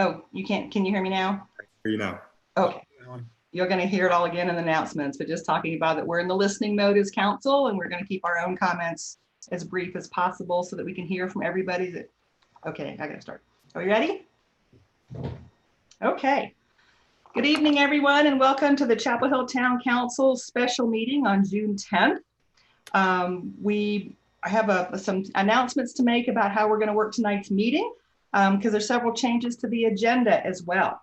Oh, you can't, can you hear me now? Hear you now. Okay. You're going to hear it all again in the announcements, but just talking about that we're in the listening mode as council, and we're going to keep our own comments as brief as possible so that we can hear from everybody that, okay, I got to start. Are we ready? Okay. Good evening, everyone, and welcome to the Chapel Hill Town Council special meeting on June 10th. I have some announcements to make about how we're going to work tonight's meeting because there's several changes to the agenda as well.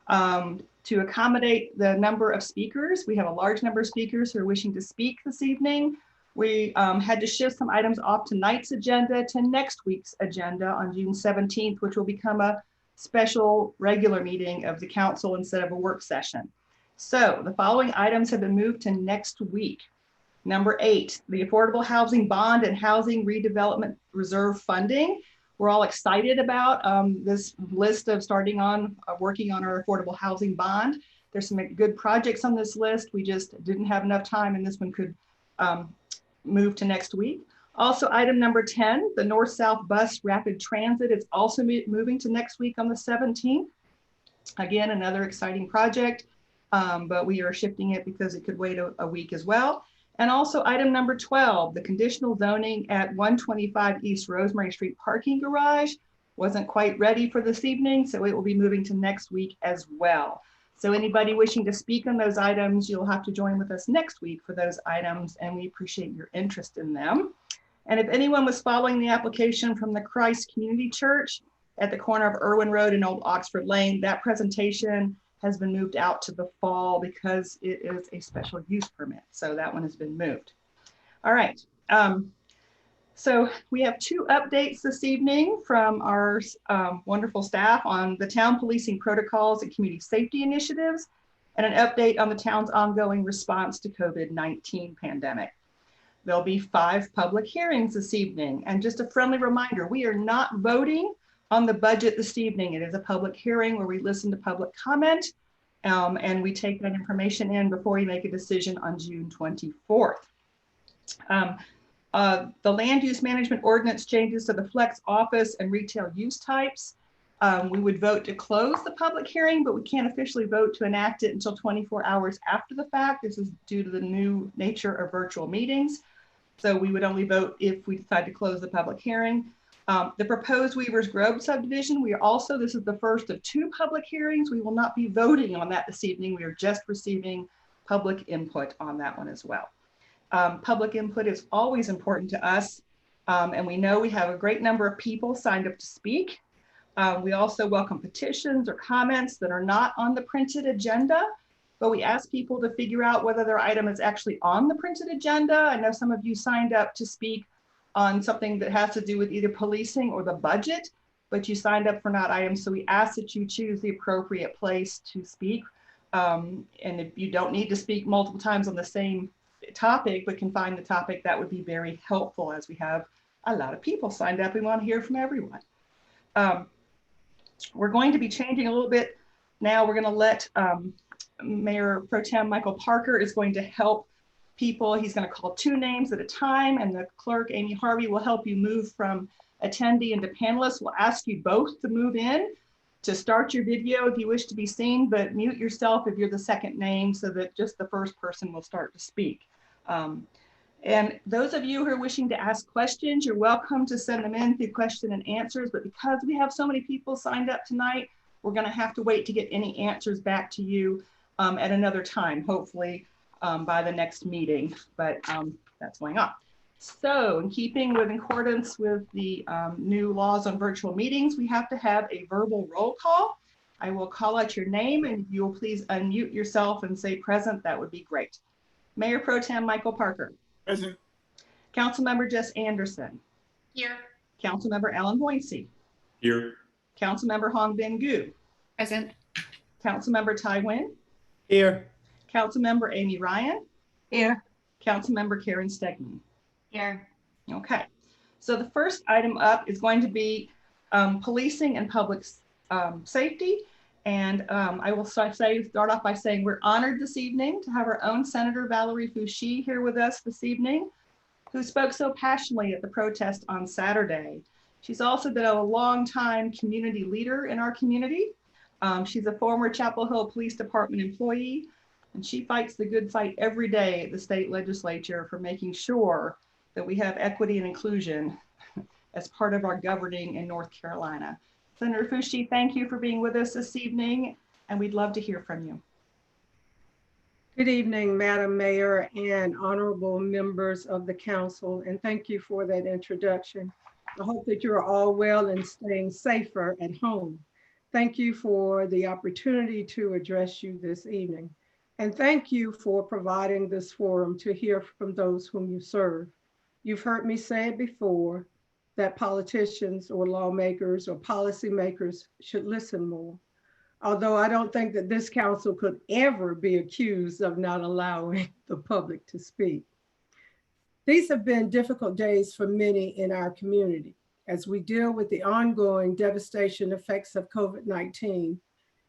To accommodate the number of speakers, we have a large number of speakers who are wishing to speak this evening. We had to shift some items off tonight's agenda to next week's agenda on June 17th, which will become a special regular meeting of the council instead of a work session. So the following items have been moved to next week. Number 8, the Affordable Housing Bond and Housing Redevelopment Reserve funding. We're all excited about this list of starting on working on our affordable housing bond. There's some good projects on this list. We just didn't have enough time, and this one could move to next week. Also, item number 10, the North-South Bus Rapid Transit is also moving to next week on the 17th. Again, another exciting project, but we are shifting it because it could wait a week as well. And also item number 12, the conditional zoning at 125 East Rosemary Street parking garage wasn't quite ready for this evening, so it will be moving to next week as well. So anybody wishing to speak on those items, you'll have to join with us next week for those items, and we appreciate your interest in them. And if anyone was following the application from the Christ Community Church at the corner of Irwin Road and Old Oxford Lane, that presentation has been moved out to the fall because it is a special use permit. So that one has been moved. All right. So we have 2 updates this evening from our wonderful staff on the town policing protocols and community safety initiatives, and an update on the town's ongoing response to COVID-19 pandemic. There'll be 5 public hearings this evening. And just a friendly reminder, we are not voting on the budget this evening. It is a public hearing where we listen to public comment and we take that information in before we make a decision on June 24th. The land use management ordinance changes to the flex office and retail use types. We would vote to close the public hearing, but we can't officially vote to enact it until 24 hours after the fact. This is due to the new nature of virtual meetings. So we would only vote if we decide to close the public hearing. The proposed Weaver's Grove subdivision, this is the first of 2 public hearings. We will not be voting on that this evening. We are just receiving public input on that one as well. Public input is always important to us. And we know we have a great number of people signed up to speak. We also welcome petitions or comments that are not on the printed agenda, but we ask people to figure out whether their item is actually on the printed agenda. I know some of you signed up to speak on something that has to do with either policing or the budget, but you signed up for not items. So we ask that you choose the appropriate place to speak. And if you don't need to speak multiple times on the same topic, but can find the topic, that would be very helpful as we have a lot of people signed up. We want to hear from everyone. We're going to be changing a little bit now. We're going to let Mayor Pro Tem Michael Parker is going to help people. He's going to call 2 names at a time, and the clerk, Amy Harvey, will help you move from attendee into panelist. We'll ask you both to move in to start your video if you wish to be seen, but mute yourself if you're the second name so that just the first person will start to speak. And those of you who are wishing to ask questions, you're welcome to send them in through question and answers, but because we have so many people signed up tonight, we're going to have to wait to get any answers back to you at another time, hopefully by the next meeting, but that's going on. So in keeping with accordance with the new laws on virtual meetings, we have to have a verbal roll call. I will call out your name and if you'll please unmute yourself and say present, that would be great. Mayor Pro Tem Michael Parker. Present. Councilmember Jess Anderson. Here. Councilmember Alan Boyce. Here. Councilmember Hong Bin Gu. Present. Councilmember Tai Nguyen. Here. Councilmember Amy Ryan. Here. Councilmember Karen Stegman. Here. Okay, so the first item up is going to be policing and public safety. And I will start off by saying we're honored this evening to have our own Senator Valerie Foushee here with us this evening, who spoke so passionately at the protest on Saturday. She's also been a longtime community leader in our community. She's a former Chapel Hill Police Department employee, and she fights the good fight every day at the state legislature for making sure that we have equity and inclusion as part of our governing in North Carolina. Senator Fushi, thank you for being with us this evening, and we'd love to hear from you. Good evening, Madam Mayor and honorable members of the council, and thank you for that introduction. I hope that you're all well and staying safer at home. Thank you for the opportunity to address you this evening. And thank you for providing this forum to hear from those whom you serve. You've heard me say it before, that politicians or lawmakers or policymakers should listen more. Although I don't think that this council could ever be accused of not allowing the public to speak. These have been difficult days for many in our community as we deal with the ongoing devastation effects of COVID-19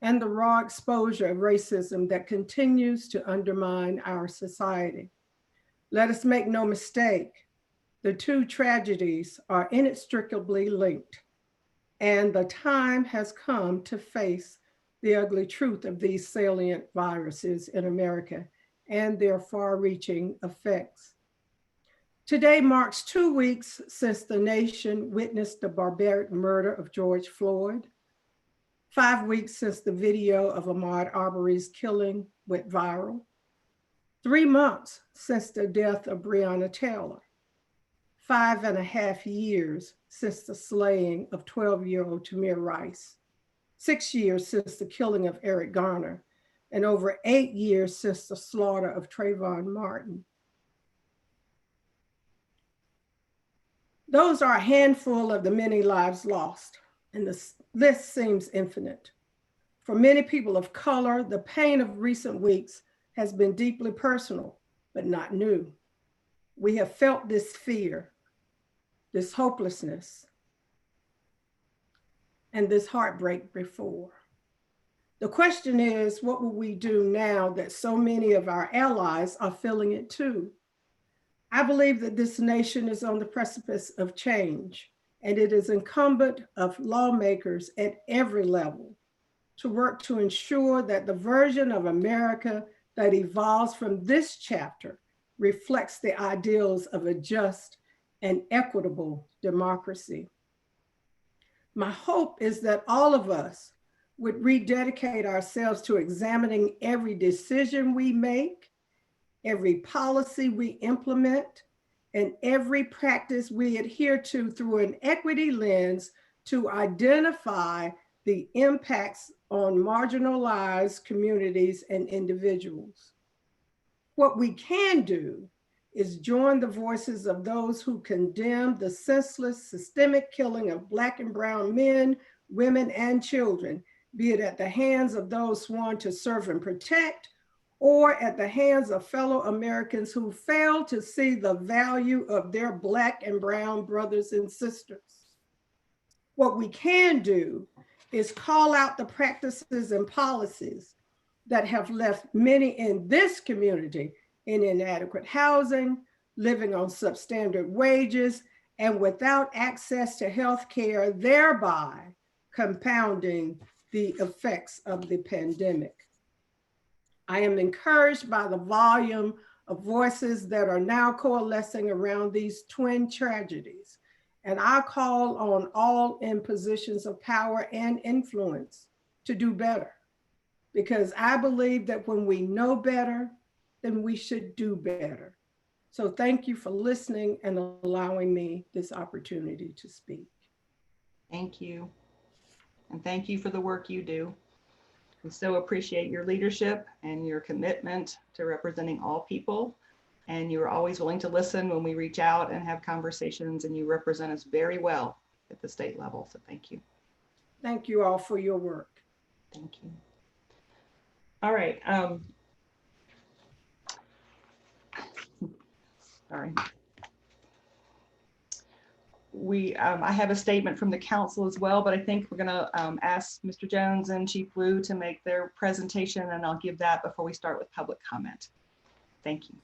and the raw exposure of racism that continues to undermine our society. Let us make no mistake, the two tragedies are inextricably linked, and the time has come to face the ugly truth of these salient viruses in America and their far-reaching effects. Today marks 2 weeks since the nation witnessed the barbaric murder of George Floyd, 5 weeks since the video of Ahmaud Arbery's killing went viral, 3 months since the death of Breonna Taylor, 5.5 years since the slaying of 12-year-old Tamir Rice, 6 years since the killing of Eric Garner, and over 8 years since the slaughter of Trayvon Martin. Those are a handful of the many lives lost, and the list seems infinite. For many people of color, the pain of recent weeks has been deeply personal, but not new. We have felt this fear, this hopelessness, and this heartbreak before. The question is, what will we do now that so many of our allies are feeling it too? I believe that this nation is on the precipice of change, and it is incumbent of lawmakers at every level to work to ensure that the version of America that evolves from this chapter reflects the ideals of a just and equitable democracy. My hope is that all of us would rededicate ourselves to examining every decision we make, every policy we implement, and every practice we adhere to through an equity lens to identify the impacts on marginalized communities and individuals. What we can do is join the voices of those who condemn the senseless systemic killing of Black and brown men, women, and children, be it at the hands of those sworn to serve and protect, or at the hands of fellow Americans who fail to see the value of their Black and brown brothers and sisters. What we can do is call out the practices and policies that have left many in this community in inadequate housing, living on substandard wages, and without access to health care, thereby compounding the effects of the pandemic. I am encouraged by the volume of voices that are now coalescing around these twin tragedies, and I call on all in positions of power and influence to do better, because I believe that when we know better, then we should do better. So thank you for listening and allowing me this opportunity to speak. Thank you. And thank you for the work you do. We so appreciate your leadership and your commitment to representing all people. And you are always willing to listen when we reach out and have conversations, and you represent us very well at the state level. So thank you. Thank you all for your work. Thank you. All right. Sorry. I have a statement from the council as well, but I think we're going to ask Mr. Jones and Chief Wu to make their presentation, and I'll give that before we start with public comment. Thank you.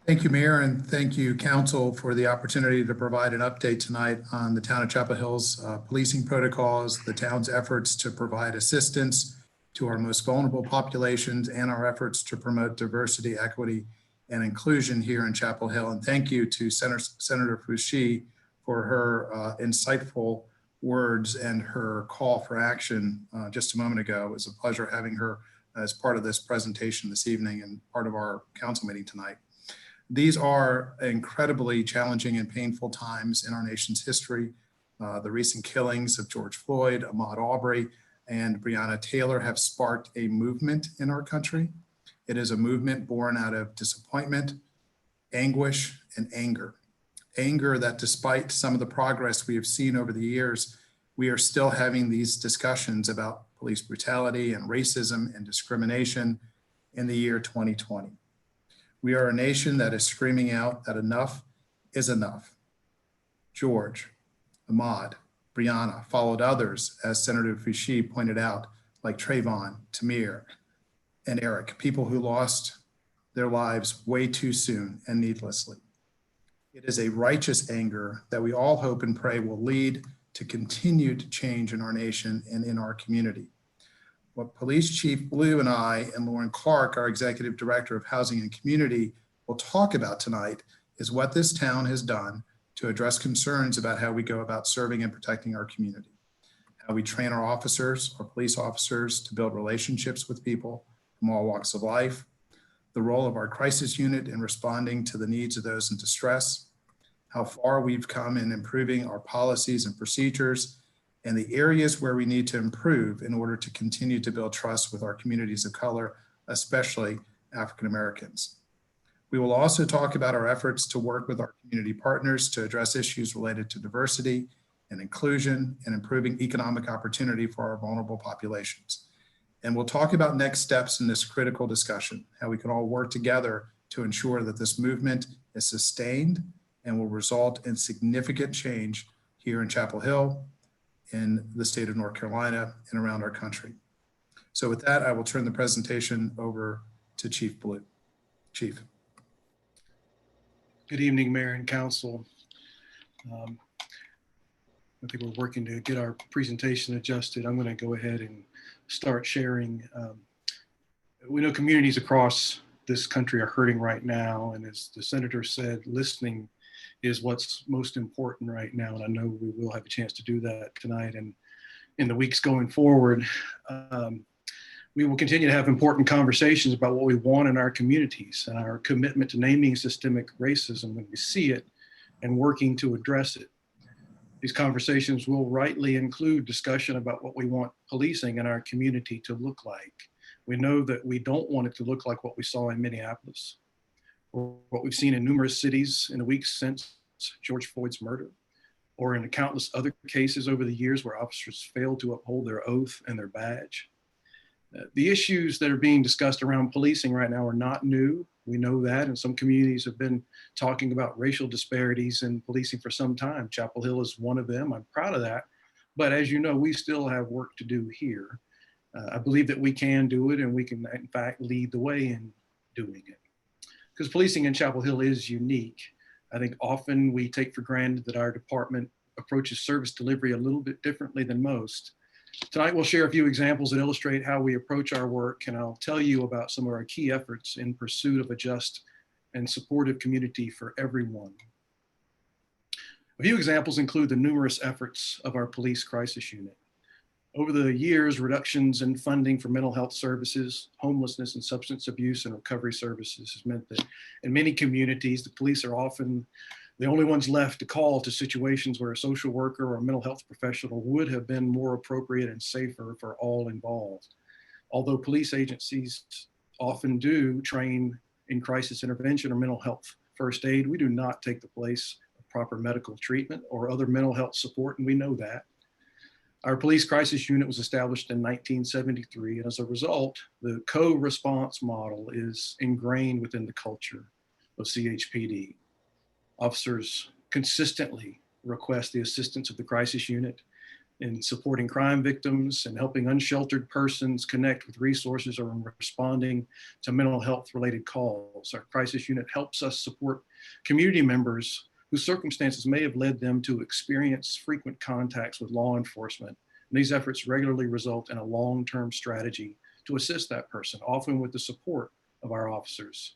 Thank you, Mayor, and thank you, Council, for the opportunity to provide an update tonight on the Town of Chapel Hill's policing protocols, the town's efforts to provide assistance to our most vulnerable populations, and our efforts to promote diversity, equity, and inclusion here in Chapel Hill. And thank you to Senator Foushee for her insightful words and her call for action just a moment ago. It was a pleasure having her as part of this presentation this evening and part of our council meeting tonight. These are incredibly challenging and painful times in our nation's history. The recent killings of George Floyd, Ahmaud Arbery, and Breonna Taylor have sparked a movement in our country. It is a movement born out of disappointment, anguish, and anger. Anger that despite some of the progress we have seen over the years, we are still having these discussions about police brutality and racism and discrimination in the year 2020. We are a nation that is screaming out that enough is enough. George, Ahmaud, Breonna followed others, as Senator Foushee pointed out, like Trayvon, Tamir, and Eric, people who lost their lives way too soon and needlessly. It is a righteous anger that we all hope and pray will lead to continued change in our nation and in our community. What Police Chief Blue and I and Lauren Clark, our Executive Director of Housing and Community, will talk about tonight is what this town has done to address concerns about how we go about serving and protecting our community, how we train our officers, our police officers, to build relationships with people from all walks of life, the role of our crisis unit in responding to the needs of those in distress, how far we've come in improving our policies and procedures, and the areas where we need to improve in order to continue to build trust with our communities of color, especially African Americans. We will also talk about our efforts to work with our community partners to address issues related to diversity and inclusion and improving economic opportunity for our vulnerable populations. And we'll talk about next steps in this critical discussion, how we can all work together to ensure that this movement is sustained and will result in significant change here in Chapel Hill, in the state of North Carolina, and around our country. So with that, I will turn the presentation over to Chief Blue. Chief. Good evening, Mayor and Council. I think we're working to get our presentation adjusted. I'm going to go ahead and start sharing. We know communities across this country are hurting right now, and as the Senator said, listening is what's most important right now. And I know we will have a chance to do that tonight and in the weeks going forward. We will continue to have important conversations about what we want in our communities and our commitment to naming systemic racism when we see it and working to address it. These conversations will rightly include discussion about what we want policing in our community to look like. We know that we don't want it to look like what we saw in Minneapolis, or what we've seen in numerous cities in the weeks since George Floyd's murder, or in the countless other cases over the years where officers failed to uphold their oath and their badge. The issues that are being discussed around policing right now are not new. We know that, and some communities have been talking about racial disparities in policing for some time. Chapel Hill is one of them. I'm proud of that. But as you know, we still have work to do here. I believe that we can do it, and we can, in fact, lead the way in doing it. Because policing in Chapel Hill is unique. I think often we take for granted that our department approaches service delivery a little bit differently than most. Tonight, we'll share a few examples that illustrate how we approach our work, and I'll tell you about some of our key efforts in pursuit of a just and supportive community for everyone. A few examples include the numerous efforts of our police crisis unit. Over the years, reductions in funding for mental health services, homelessness, and substance abuse and recovery services has meant that in many communities, the police are often the only ones left to call to situations where a social worker or a mental health professional would have been more appropriate and safer for all involved. Although police agencies often do train in crisis intervention or mental health first aid, we do not take the place of proper medical treatment or other mental health support, and we know that. Our police crisis unit was established in 1973, and as a result, the co-response model is ingrained within the culture of CHPD. Officers consistently request the assistance of the crisis unit. in supporting crime victims and helping unsheltered persons connect with resources or in responding to mental health related calls. Our crisis unit helps us support community members whose circumstances may have led them to experience frequent contacts with law enforcement. And these efforts regularly result in a long-term strategy to assist that person, often with the support of our officers.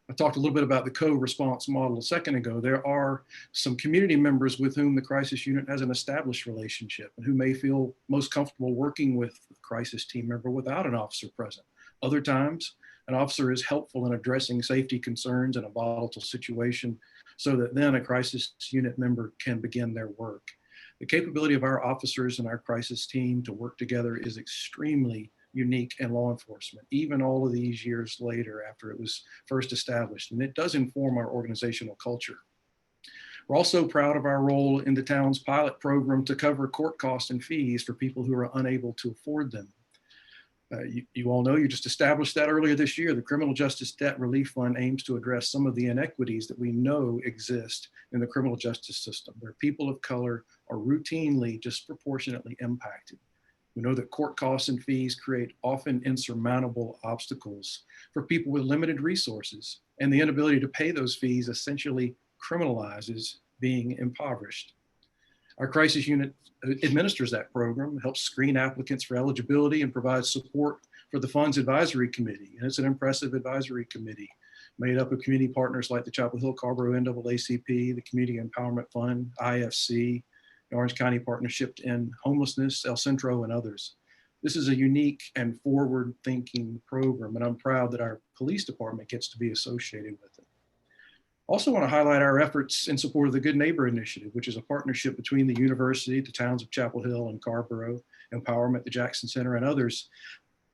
I talked a little bit about the co-response model a second ago. There are some community members with whom the crisis unit has an established relationship and who may feel most comfortable working with the crisis team member without an officer present. Other times, an officer is helpful in addressing safety concerns in a volatile situation so that then a crisis unit member can begin their work. The capability of our officers and our crisis team to work together is extremely unique in law enforcement, even all of these years later after it was first established. And it does inform our organizational culture. We're also proud of our role in the town's pilot program to cover court costs and fees for people who are unable to afford them. You all know, you just established that earlier this year. The Criminal Justice Debt Relief Fund aims to address some of the inequities that we know exist in the criminal justice system, where people of color are routinely disproportionately impacted. We know that court costs and fees create often insurmountable obstacles for people with limited resources, and the inability to pay those fees essentially criminalizes being impoverished. Our crisis unit administers that program, helps screen applicants for eligibility, and provides support for the fund's advisory committee. And it's an impressive advisory committee made up of community partners like the Chapel Hill Carrboro NAACP, the Community Empowerment Fund, IFC, the Orange County Partnership to End Homelessness, El Centro, and others. This is a unique and forward-thinking program, and I'm proud that our police department gets to be associated with it. Also want to highlight our efforts in support of the Good Neighbor Initiative, which is a partnership between the university, the towns of Chapel Hill and Carrboro, Empowerment, the Jackson Center, and others.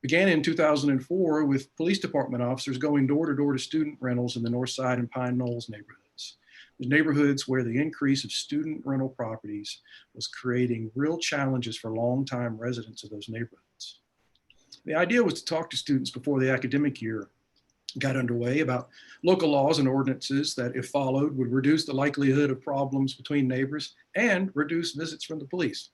Began in 2004 with police department officers going door to door to student rentals in the North Side and Pine Knolls neighborhoods. The neighborhoods where the increase of student rental properties was creating real challenges for longtime residents of those neighborhoods. The idea was to talk to students before the academic year got underway about local laws and ordinances that, if followed, would reduce the likelihood of problems between neighbors and reduce visits from the police.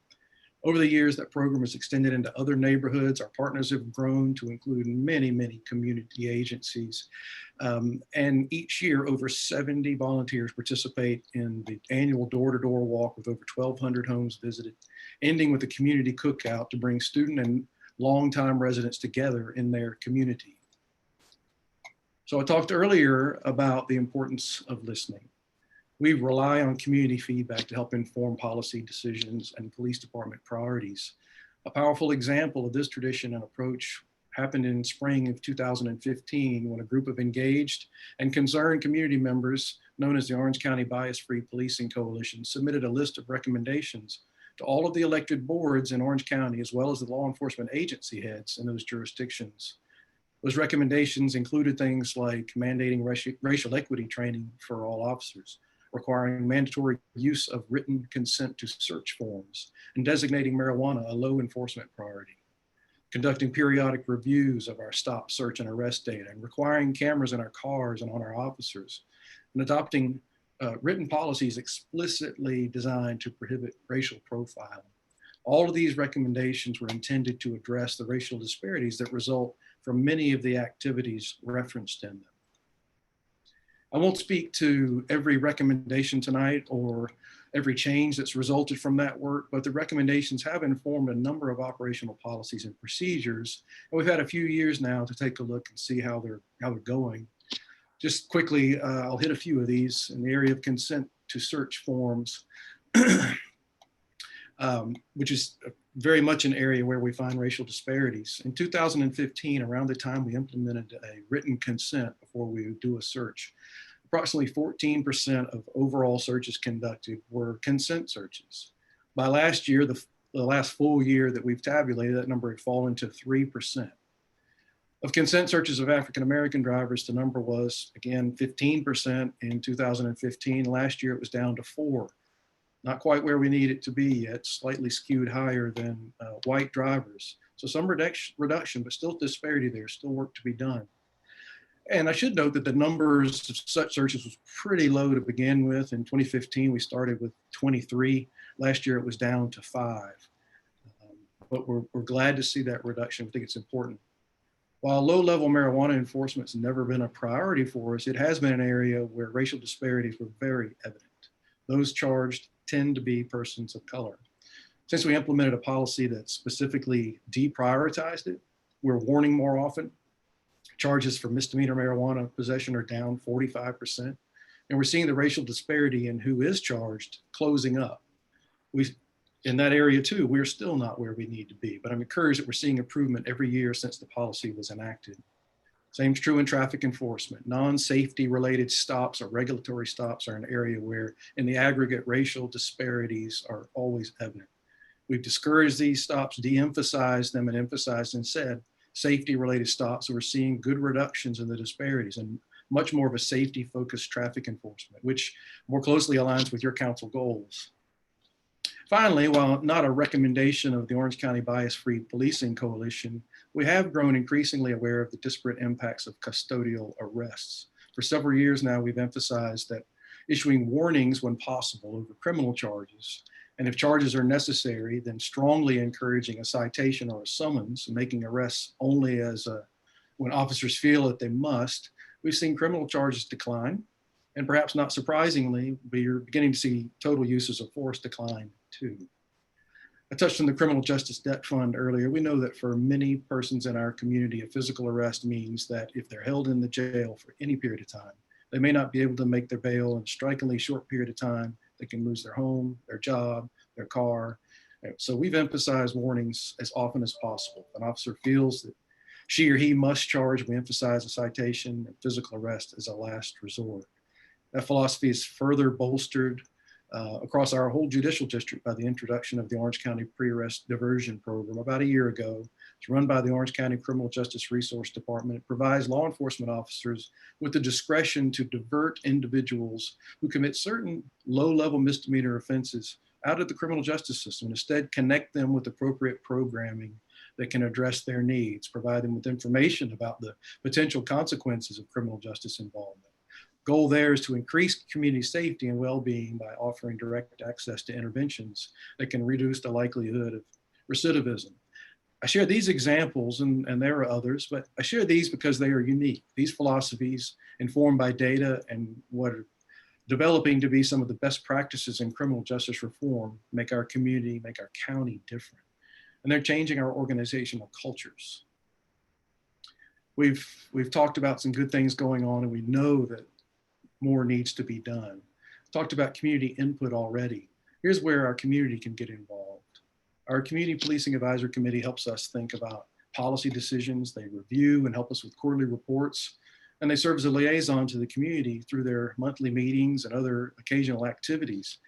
Over the years, that program has extended into other neighborhoods. Our partners have grown to include many, many community agencies. And each year, over 70 volunteers participate in the annual door-to-door walk with over 1,200 homes visited, ending with a community cookout to bring student and longtime residents together in their community. So I talked earlier about the importance of listening. We rely on community feedback to help inform policy decisions and police department priorities. A powerful example of this tradition and approach happened in spring of 2015 when a group of engaged and concerned community members known as the Orange County Bias-Free Policing Coalition submitted a list of recommendations to all of the elected boards in Orange County, as well as the law enforcement agency heads in those jurisdictions. Those recommendations included things like mandating racial equity training for all officers, requiring mandatory use of written consent to search forms, and designating marijuana a low enforcement priority, conducting periodic reviews of our stop, search, and arrest data, and requiring cameras in our cars and on our officers, and adopting written policies explicitly designed to prohibit racial profiling. All of these recommendations were intended to address the racial disparities that result from many of the activities referenced in them. I won't speak to every recommendation tonight or every change that's resulted from that work, but the recommendations have informed a number of operational policies and procedures. And we've had a few years now to take a look and see how they're going. Just quickly, I'll hit a few of these. In the area of consent to search forms, which is very much an area where we find racial disparities. In 2015, around the time we implemented a written consent before we would do a search, approximately 14% of overall searches conducted were consent searches. By last year, the last full year that we've tabulated, that number had fallen to 3%. Of consent searches of African-American drivers, the number was, again, 15% in 2015. Last year, it was down to 4%. Not quite where we need it to be yet, slightly skewed higher than white drivers. So some reduction, but still disparity there, still work to be done. And I should note that the numbers of such searches was pretty low to begin with. In 2015, we started with 23. Last year, it was down to 5. but we're glad to see that reduction. I think it's important. While low-level marijuana enforcement's never been a priority for us, it has been an area where racial disparities were very evident. Those charged tend to be persons of color. Since we implemented a policy that specifically deprioritized it, we're warning more often. Charges for misdemeanor marijuana possession are down 45%. And we're seeing the racial disparity in who is charged closing up. In that area too, we're still not where we need to be, but I'm encouraged that we're seeing improvement every year since the policy was enacted. Same is true in traffic enforcement. Non-safety related stops or regulatory stops are an area where in the aggregate racial disparities are always evident. We've discouraged these stops, de-emphasized them, and emphasized instead safety related stops. So we're seeing good reductions in the disparities and much more of a safety focused traffic enforcement, which more closely aligns with your council goals. Finally, while not a recommendation of the Orange County Bias-Free Policing Coalition, we have grown increasingly aware of the disparate impacts of custodial arrests. For several years now, we've emphasized that issuing warnings when possible over criminal charges, and if charges are necessary, then strongly encouraging a citation or a summons, making arrests only when officers feel that they must. We've seen criminal charges decline, and perhaps not surprisingly, we're beginning to see total uses of force decline too. I touched on the Criminal Justice Debt Fund earlier. We know that for many persons in our community, a physical arrest means that if they're held in the jail for any period of time, they may not be able to make their bail in a strikingly short period of time. They can lose their home, their job, their car. So we've emphasized warnings as often as possible. If an officer feels that she or he must charge, we emphasize a citation and physical arrest as a last resort. That philosophy is further bolstered across our whole judicial district by the introduction of the Orange County Pre-Arrest Diversion Program about a year ago. It's run by the Orange County Criminal Justice Resource Department. It provides law enforcement officers with the discretion to divert individuals who commit certain low-level misdemeanor offenses out of the criminal justice system, and instead connect them with appropriate programming that can address their needs, provide them with information about the potential consequences of criminal justice involvement. Goal there is to increase community safety and well-being by offering direct access to interventions that can reduce the likelihood of recidivism. I share these examples, and there are others, but I share these because they are unique. These philosophies, informed by data and what are developing to be some of the best practices in criminal justice reform, make our community, make our county different. And they're changing our organizational cultures. We've talked about some good things going on, and we know that more needs to be done. Talked about community input already. Here's where our community can get involved. Our Community Policing Advisory Committee helps us think about policy decisions. They review and help us with quarterly reports, and they serve as a liaison to the community through their monthly meetings and other occasional activities.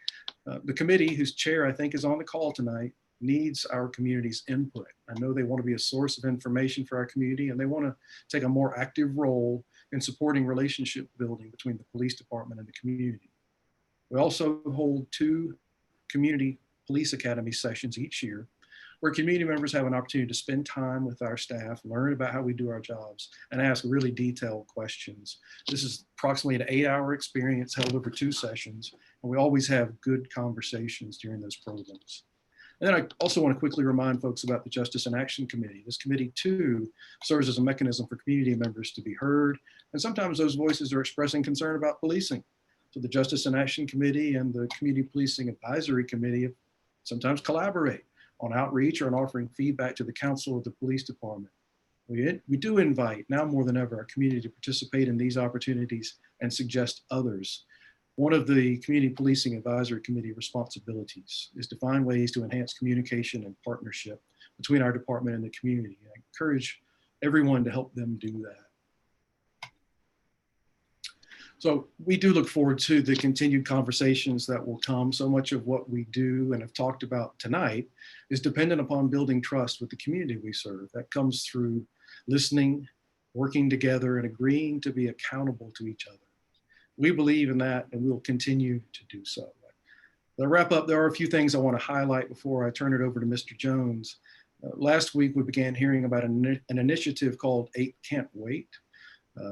The committee, whose chair I think is on the call tonight, needs our community's input. I know they want to be a source of information for our community, and they want to take a more active role in supporting relationship building between the police department and the community. We also hold 2 community police academy sessions each year, where community members have an opportunity to spend time with our staff, learn about how we do our jobs, and ask really detailed questions. This is approximately an 8-hour experience held over 2 sessions, and we always have good conversations during those programs. And then I also want to quickly remind folks about the Justice and Action Committee. This committee too serves as a mechanism for community members to be heard, and sometimes those voices are expressing concern about policing. So the Justice and Action Committee and the Community Policing Advisory Committee sometimes collaborate on outreach or on offering feedback to the council of the police department. We do invite, now more than ever, our community to participate in these opportunities and suggest others. One of the Community Policing Advisory Committee responsibilities is to find ways to enhance communication and partnership between our department and the community. I encourage everyone to help them do that. So we do look forward to the continued conversations that will come. So much of what we do and have talked about tonight is dependent upon building trust with the community we serve. That comes through listening, working together, and agreeing to be accountable to each other. We believe in that, and we'll continue to do so. To wrap up, there are a few things I want to highlight before I turn it over to Mr. Jones. Last week, we began hearing about an initiative called 8 Can't Wait.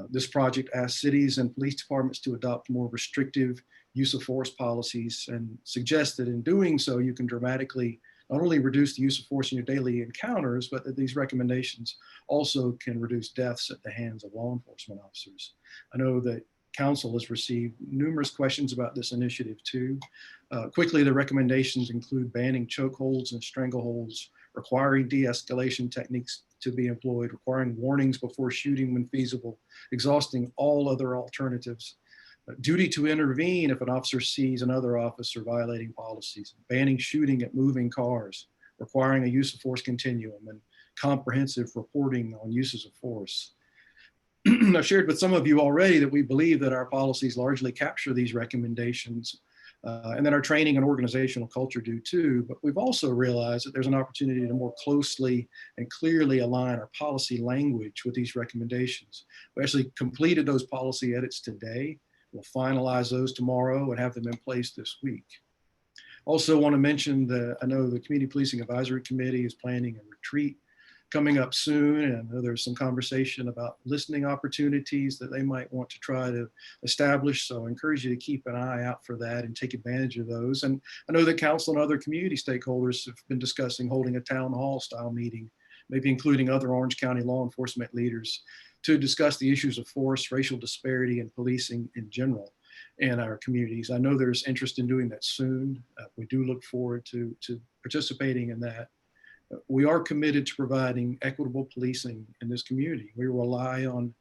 This project asks cities and police departments to adopt more restrictive use of force policies and suggests that in doing so, you can dramatically not only reduce the use of force in your daily encounters, but that these recommendations also can reduce deaths at the hands of law enforcement officers. I know that Council has received numerous questions about this initiative too. Quickly, the recommendations include banning chokeholds and strangleholds, requiring de-escalation techniques to be employed, requiring warnings before shooting when feasible, exhausting all other alternatives, duty to intervene if an officer sees another officer violating policies, banning shooting at moving cars, requiring a use of force continuum, and comprehensive reporting on uses of force. I've shared with some of you already that we believe that our policies largely capture these recommendations, and that our training and organizational culture do too. But we've also realized that there's an opportunity to more closely and clearly align our policy language with these recommendations. We actually completed those policy edits today. We'll finalize those tomorrow and have them in place this week. Also want to mention that I know the Community Policing Advisory Committee is planning a retreat coming up soon, and I know there's some conversation about listening opportunities that they might want to try to establish. So I encourage you to keep an eye out for that and take advantage of those. And I know that Council and other community stakeholders have been discussing holding a town hall style meeting, maybe including other Orange County law enforcement leaders, to discuss the issues of force, racial disparity, and policing in general in our communities. I know there's interest in doing that soon. We do look forward to participating in that. We are committed to providing equitable policing in this community. We rely on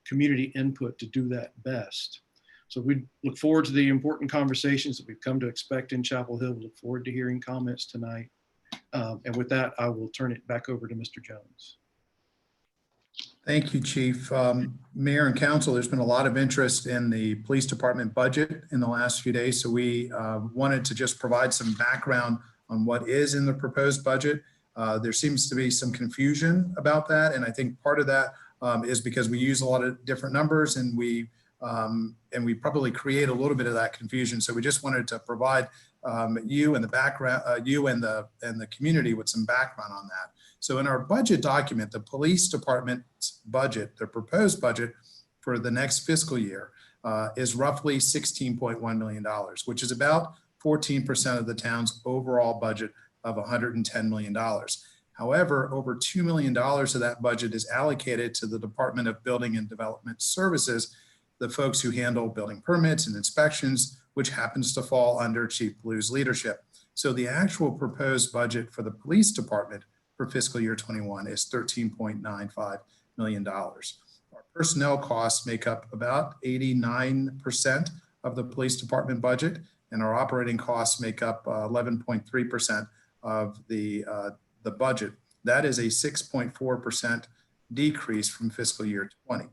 community input to do that best. So we look forward to the important conversations that we've come to expect in Chapel Hill. We look forward to hearing comments tonight. And with that, I will turn it back over to Mr. Jones. Thank you, Chief. Mayor and Council, there's been a lot of interest in the police department budget in the last few days. So we wanted to just provide some background on what is in the proposed budget. There seems to be some confusion about that. And I think part of that is because we use a lot of different numbers, and we probably create a little bit of that confusion. So we just wanted to provide you and the background, you and the community with some background on that. So in our budget document, the police department's budget, the proposed budget for the next fiscal year is roughly $16.1 million, which is about 14% of the town's overall budget of $110 million. However, over $2 million of that budget is allocated to the Department of Building and Development Services, the folks who handle building permits and inspections, which happens to fall under Chief Blue's leadership. So the actual proposed budget for the police department for fiscal year 21 is $13.95 million. Our personnel costs make up about 89% of the police department budget, and our operating costs make up 11.3% of the budget. That is a 6.4% decrease from fiscal year 20.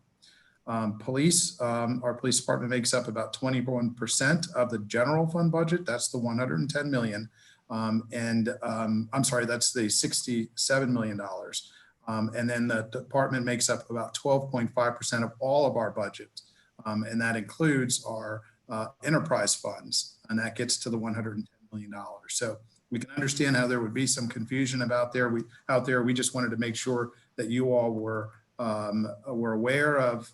Our police department makes up about 21% of the general fund budget. That's the $110 million. I'm sorry, that's the $67 million. And then the department makes up about 12.5% of all of our budget. And that includes our enterprise funds, and that gets to the $110 million. So we can understand how there would be some confusion about out there. We just wanted to make sure that you all were aware of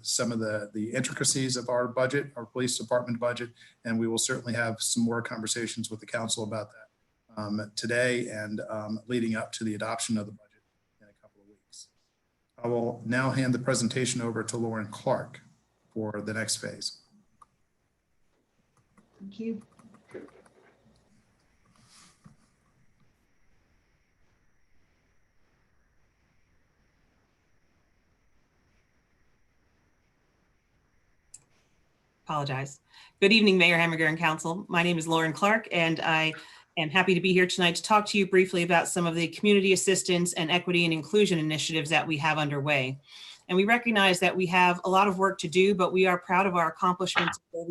some of the intricacies of our budget, our police department budget, and we will certainly have some more conversations with the council about that today and leading up to the adoption of the budget in a couple of weeks. I will now hand the presentation over to Lauren Clark for the next phase. Thank you. Apologize. Good evening, Mayor Hamburger and Council. My name is Lauren Clark, and I am happy to be here tonight to talk to you briefly about some of the community assistance and equity and inclusion initiatives that we have underway. And we recognize that we have a lot of work to do, but we are proud of our accomplishments, what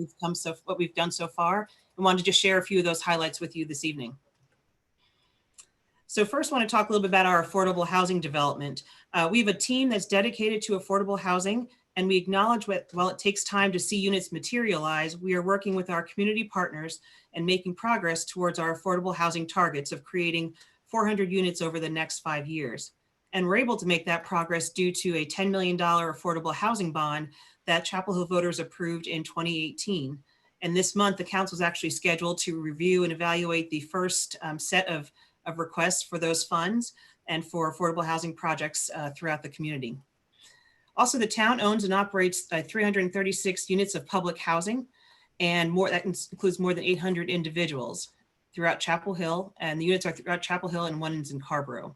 we've done so far, and wanted to just share a few of those highlights with you this evening. So first, I want to talk a little bit about our affordable housing development. We have a team that's dedicated to affordable housing, and we acknowledge that while it takes time to see units materialize, we are working with our community partners and making progress towards our affordable housing targets of creating 400 units over the next 5 years. And we're able to make that progress due to a $10 million affordable housing bond that Chapel Hill voters approved in 2018. And this month, the council is actually scheduled to review and evaluate the first set of of requests for those funds and for affordable housing projects throughout the community. Also, the town owns and operates 336 units of public housing, and that includes more than 800 individuals throughout Chapel Hill, and the units are throughout Chapel Hill and one is in Carborough.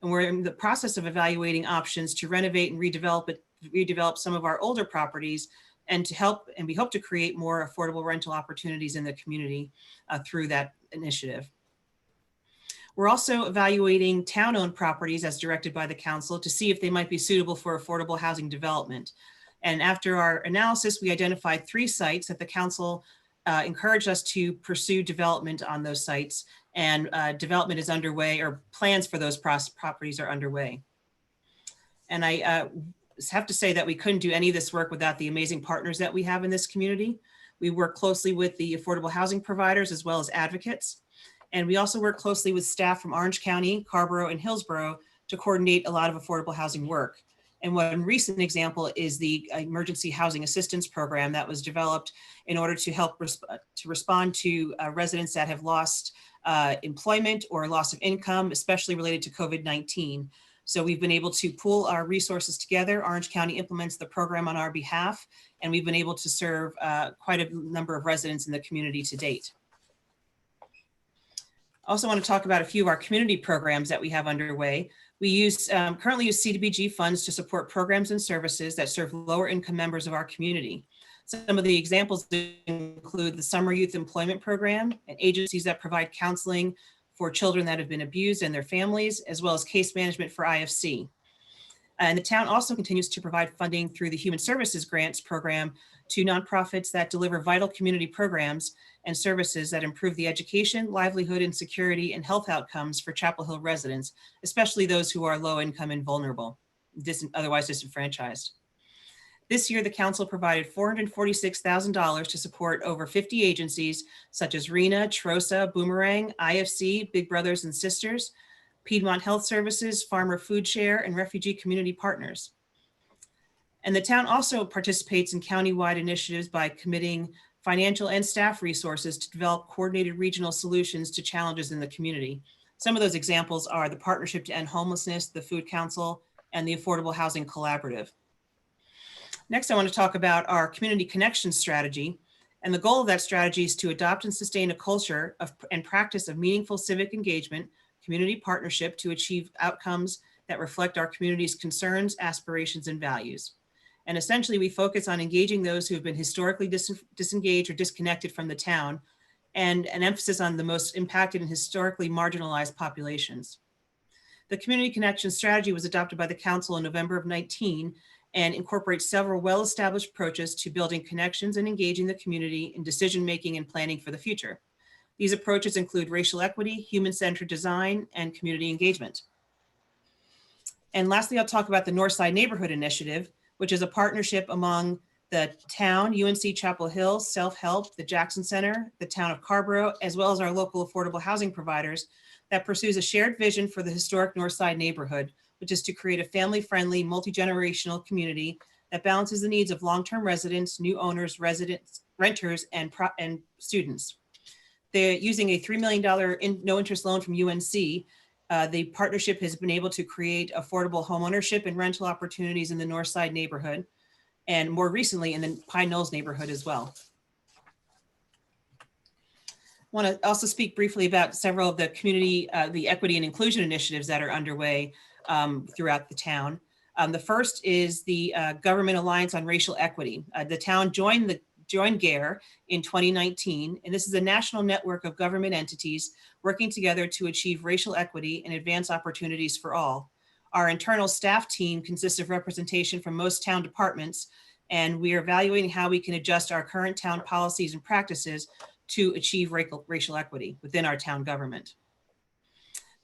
And we're in the process of evaluating options to renovate and redevelop some of our older properties and we hope to create more affordable rental opportunities in the community through that initiative. We're also evaluating town-owned properties as directed by the council to see if they might be suitable for affordable housing development. And after our analysis, we identified 3 sites that the council encouraged us to pursue development on those sites, and development is underway, or plans for those properties are underway. And I have to say that we couldn't do any of this work without the amazing partners that we have in this community. We work closely with the affordable housing providers as well as advocates. And we also work closely with staff from Orange County, Carborough, and Hillsborough to coordinate a lot of affordable housing work. And one recent example is the Emergency Housing Assistance Program that was developed in order to help respond to residents that have lost employment or loss of income, especially related to COVID-19. So we've been able to pool our resources together. Orange County implements the program on our behalf, and we've been able to serve quite a number of residents in the community to date. Also want to talk about a few of our community programs that we have underway. We currently use CDBG funds to support programs and services that serve lower income members of our community. Some of the examples include the Summer Youth Employment Program and agencies that provide counseling for children that have been abused and their families, as well as case management for IFC. And the town also continues to provide funding through the Human Services Grants Program to nonprofits that deliver vital community programs and services that improve the education, livelihood, and security and health outcomes for Chapel Hill residents, especially those who are low income and vulnerable, otherwise disenfranchised. This year, the council provided $446,000 to support over 50 agencies such as RENA, TROSA, Boomerang, IFC, Big Brothers and Sisters, Piedmont Health Services, Farmer Food Share, and Refugee Community Partners. And the town also participates in countywide initiatives by committing financial and staff resources to develop coordinated regional solutions to challenges in the community. Some of those examples are the Partnership to End Homelessness, the Food Council, and the Affordable Housing Collaborative. Next, I want to talk about our community connection strategy. And the goal of that strategy is to adopt and sustain a culture and practice of meaningful civic engagement, community partnership to achieve outcomes that reflect our community's concerns, aspirations, and values. And essentially, we focus on engaging those who have been historically disengaged or disconnected from the town, and an emphasis on the most impacted and historically marginalized populations. The community connection strategy was adopted by the council in November of 19 and incorporates several well-established approaches to building connections and engaging the community in decision-making and planning for the future. These approaches include racial equity, human-centered design, and community engagement. And lastly, I'll talk about the Northside Neighborhood Initiative, which is a partnership among the town, UNC Chapel Hill, Self-Help, the Jackson Center, the town of Carborough, as well as our local affordable housing providers, that pursues a shared vision for the historic Northside neighborhood, which is to create a family-friendly, multi-generational community that balances the needs of long-term residents, new owners, residents, renters, and students. They're using a $3 million no-interest loan from UNC. The partnership has been able to create affordable homeownership and rental opportunities in the Northside neighborhood, and more recently in the Pine Knolls neighborhood as well. I want to also speak briefly about several of the community, the equity and inclusion initiatives that are underway throughout the town. The first is the Government Alliance on Racial Equity. The town joined GARE in 2019, and this is a national network of government entities working together to achieve racial equity and advance opportunities for all. Our internal staff team consists of representation from most town departments, and we are evaluating how we can adjust our current town policies and practices to achieve racial equity within our town government.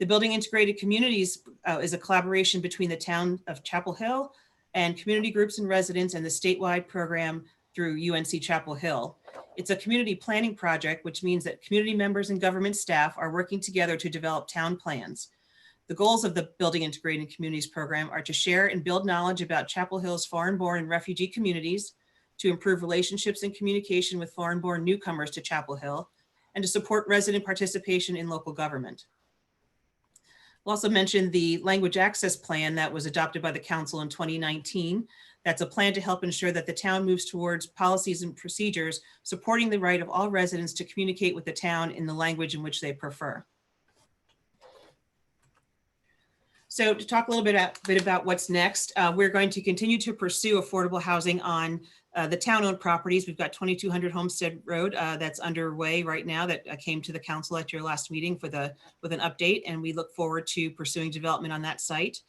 The Building Integrated Communities is a collaboration between the town of Chapel Hill and community groups and residents and the statewide program through UNC Chapel Hill. It's a community planning project, which means that community members and government staff are working together to develop town plans. The goals of the Building Integrated Communities program are to share and build knowledge about Chapel Hill's foreign-born and refugee communities, to improve relationships and communication with foreign-born newcomers to Chapel Hill, and to support resident participation in local government. We'll also mention the language access plan that was adopted by the council in 2019. That's a plan to help ensure that the town moves towards policies and procedures supporting the right of all residents to communicate with the town in the language in which they prefer. So to talk a little bit about what's next, we're going to continue to pursue affordable housing on the town-owned properties. We've got 2200 Homestead Road that's underway right now that came to the council at your last meeting with an update, and we look forward to pursuing development on that site.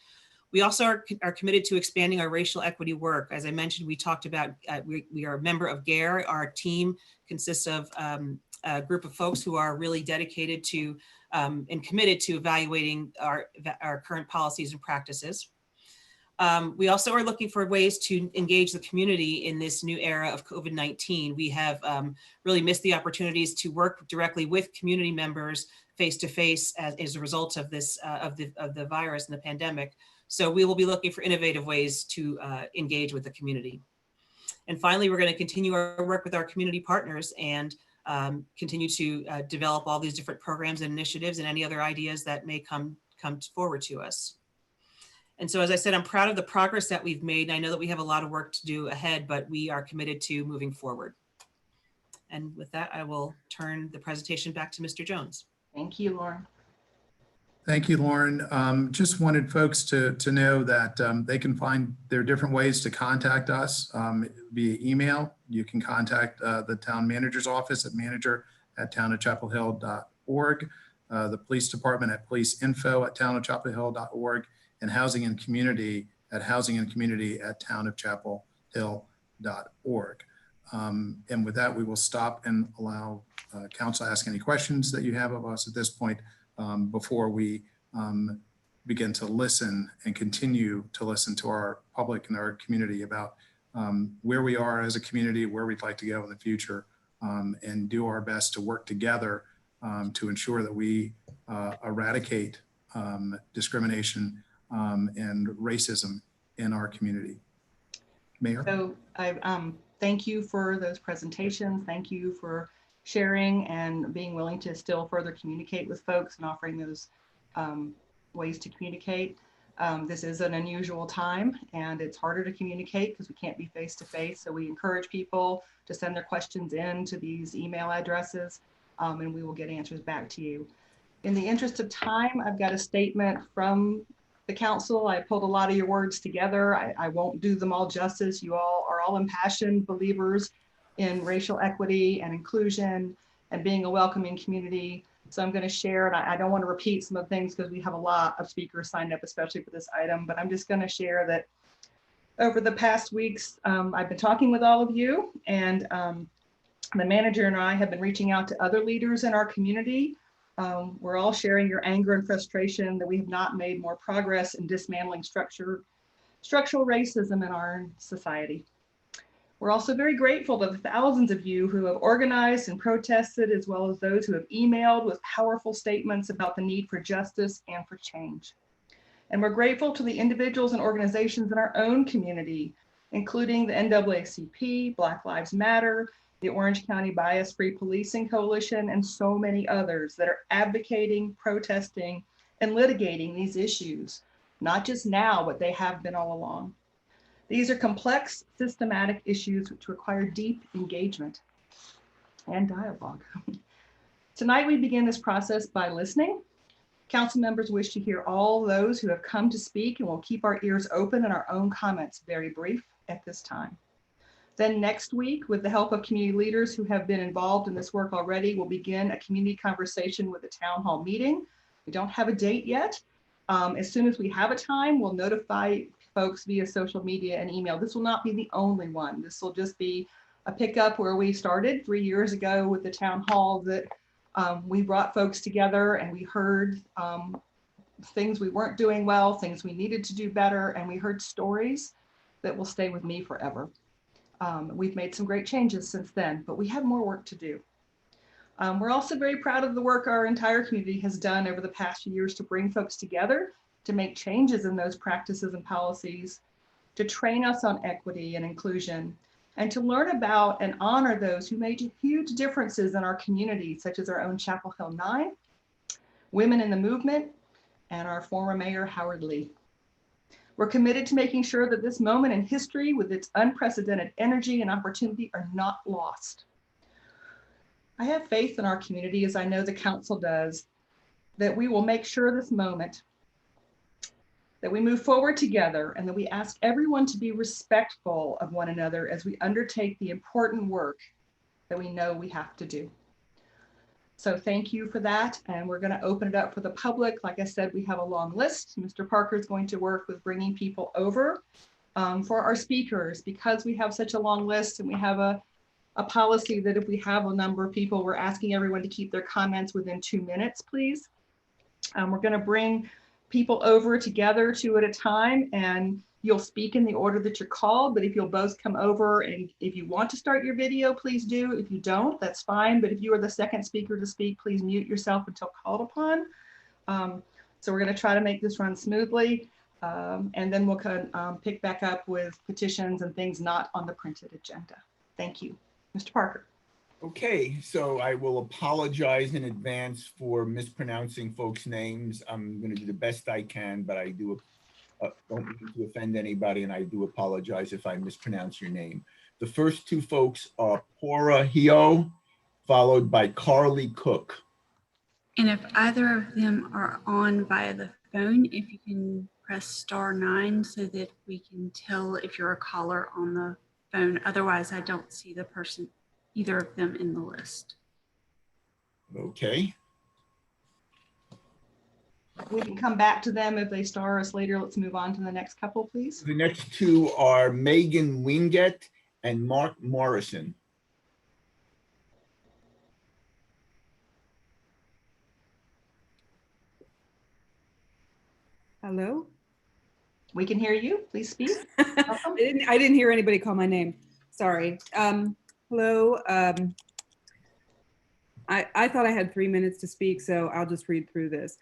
We also are committed to expanding our racial equity work. As I mentioned, we talked about, we are a member of GARE. Our team consists of a group of folks who are really dedicated to and committed to evaluating our current policies and practices. We also are looking for ways to engage the community in this new era of COVID-19. We have really missed the opportunities to work directly with community members face-to-face as a result of this, of the virus and the pandemic. So we will be looking for innovative ways to engage with the community. And finally, we're going to continue our work with our community partners and continue to develop all these different programs and initiatives and any other ideas that may come forward to us. And so, as I said, I'm proud of the progress that we've made. I know that we have a lot of work to do ahead, but we are committed to moving forward. And with that, I will turn the presentation back to Mr. Jones. Thank you, Lauren. Thank you, Lauren. Just wanted folks to know that they can find there are different ways to contact us via email. You can contact the town manager's office at manager@townofchapelhill.org, the police department at policeinfo@townofchapelhill.org, and housing and community at townofchapelhill.org. And with that, we will stop and allow council to ask any questions that you have of us at this point before we begin to listen and continue to listen to our public and our community about where we are as a community, where we'd like to go in the future, and do our best to work together to ensure that we eradicate discrimination and racism in our community. Mayor? So I thank you for those presentations. Thank you for sharing and being willing to still further communicate with folks and offering those ways to communicate. This is an unusual time and it's harder to communicate because we can't be face to face. So we encourage people to send their questions in to these email addresses and we will get answers back to you. In the interest of time, I've got a statement from the council. I pulled a lot of your words together. I won't do them all justice. You all are all impassioned believers in racial equity and inclusion and being a welcoming community. So I'm going to share, and I don't want to repeat some of the things because we have a lot of speakers signed up, especially for this item, but I'm just going to share that over the past weeks, I've been talking with all of you, and the manager and I have been reaching out to other leaders in our community. We're all sharing your anger and frustration that we have not made more progress in dismantling structural racism in our society. We're also very grateful to the thousands of you who have organized and protested, as well as those who have emailed with powerful statements about the need for justice and for change. And we're grateful to the individuals and organizations in our own community, including the NAACP, Black Lives Matter, the Orange County Bias-Free Policing Coalition, and so many others that are advocating, protesting, and litigating these issues, not just now, but they have been all along. These are complex, systematic issues which require deep engagement and dialogue. Tonight, we begin this process by listening. Council members wish to hear all those who have come to speak, and we'll keep our ears open and our own comments very brief at this time. Then next week, with the help of community leaders who have been involved in this work already, we'll begin a community conversation with a town hall meeting. We don't have a date yet. As soon as we have a time, we'll notify folks via social media and email. This will not be the only one. This will just be a pickup where we started 3 years ago with the town hall, that we brought folks together and we heard things we weren't doing well, things we needed to do better, and we heard stories that will stay with me forever. We've made some great changes since then, but we have more work to do. We're also very proud of the work our entire community has done over the past few years to bring folks together, to make changes in those practices and policies, to train us on equity and inclusion, and to learn about and honor those who made huge differences in our community, such as our own Chapel Hill 9, Women in the Movement, and our former mayor, Howard Lee. We're committed to making sure that this moment in history with its unprecedented energy and opportunity are not lost. I have faith in our community, as I know the council does, that we will make sure this moment, that we move forward together, and that we ask everyone to be respectful of one another as we undertake the important work that we know we have to do. So thank you for that. And we're going to open it up for the public. Like I said, we have a long list. Mr. Parker is going to work with bringing people over for our speakers, because we have such a long list, and we have a policy that if we have a number of people, we're asking everyone to keep their comments within 2 minutes, please. We're going to bring people over together 2 at a time, and you'll speak in the order that you're called. But if you'll both come over, and if you want to start your video, please do. If you don't, that's fine. But if you are the second speaker to speak, please mute yourself until called upon. So we're going to try to make this run smoothly. And then we'll pick back up with petitions and things not on the printed agenda. Thank you. Mr. Parker. Okay, so I will apologize in advance for mispronouncing folks' names. I'm going to do the best I can, but I do don't mean to offend anybody, and I do apologize if I mispronounce your name. The first 2 folks are Pora Hio, followed by Carly Cook. And if either of them are on via the phone, if you can press *9 so that we can tell if you're a caller on the phone. Otherwise, I don't see the person, either of them, in the list. Okay. We can come back to them if they star us later. Let's move on to the next couple, please. The next 2 are Megan Wingett and Mark Morrison. Hello? We can hear you. Please speak. I didn't hear anybody call my name. Sorry. Hello. I thought I had 3 minutes to speak, so I'll just read through this.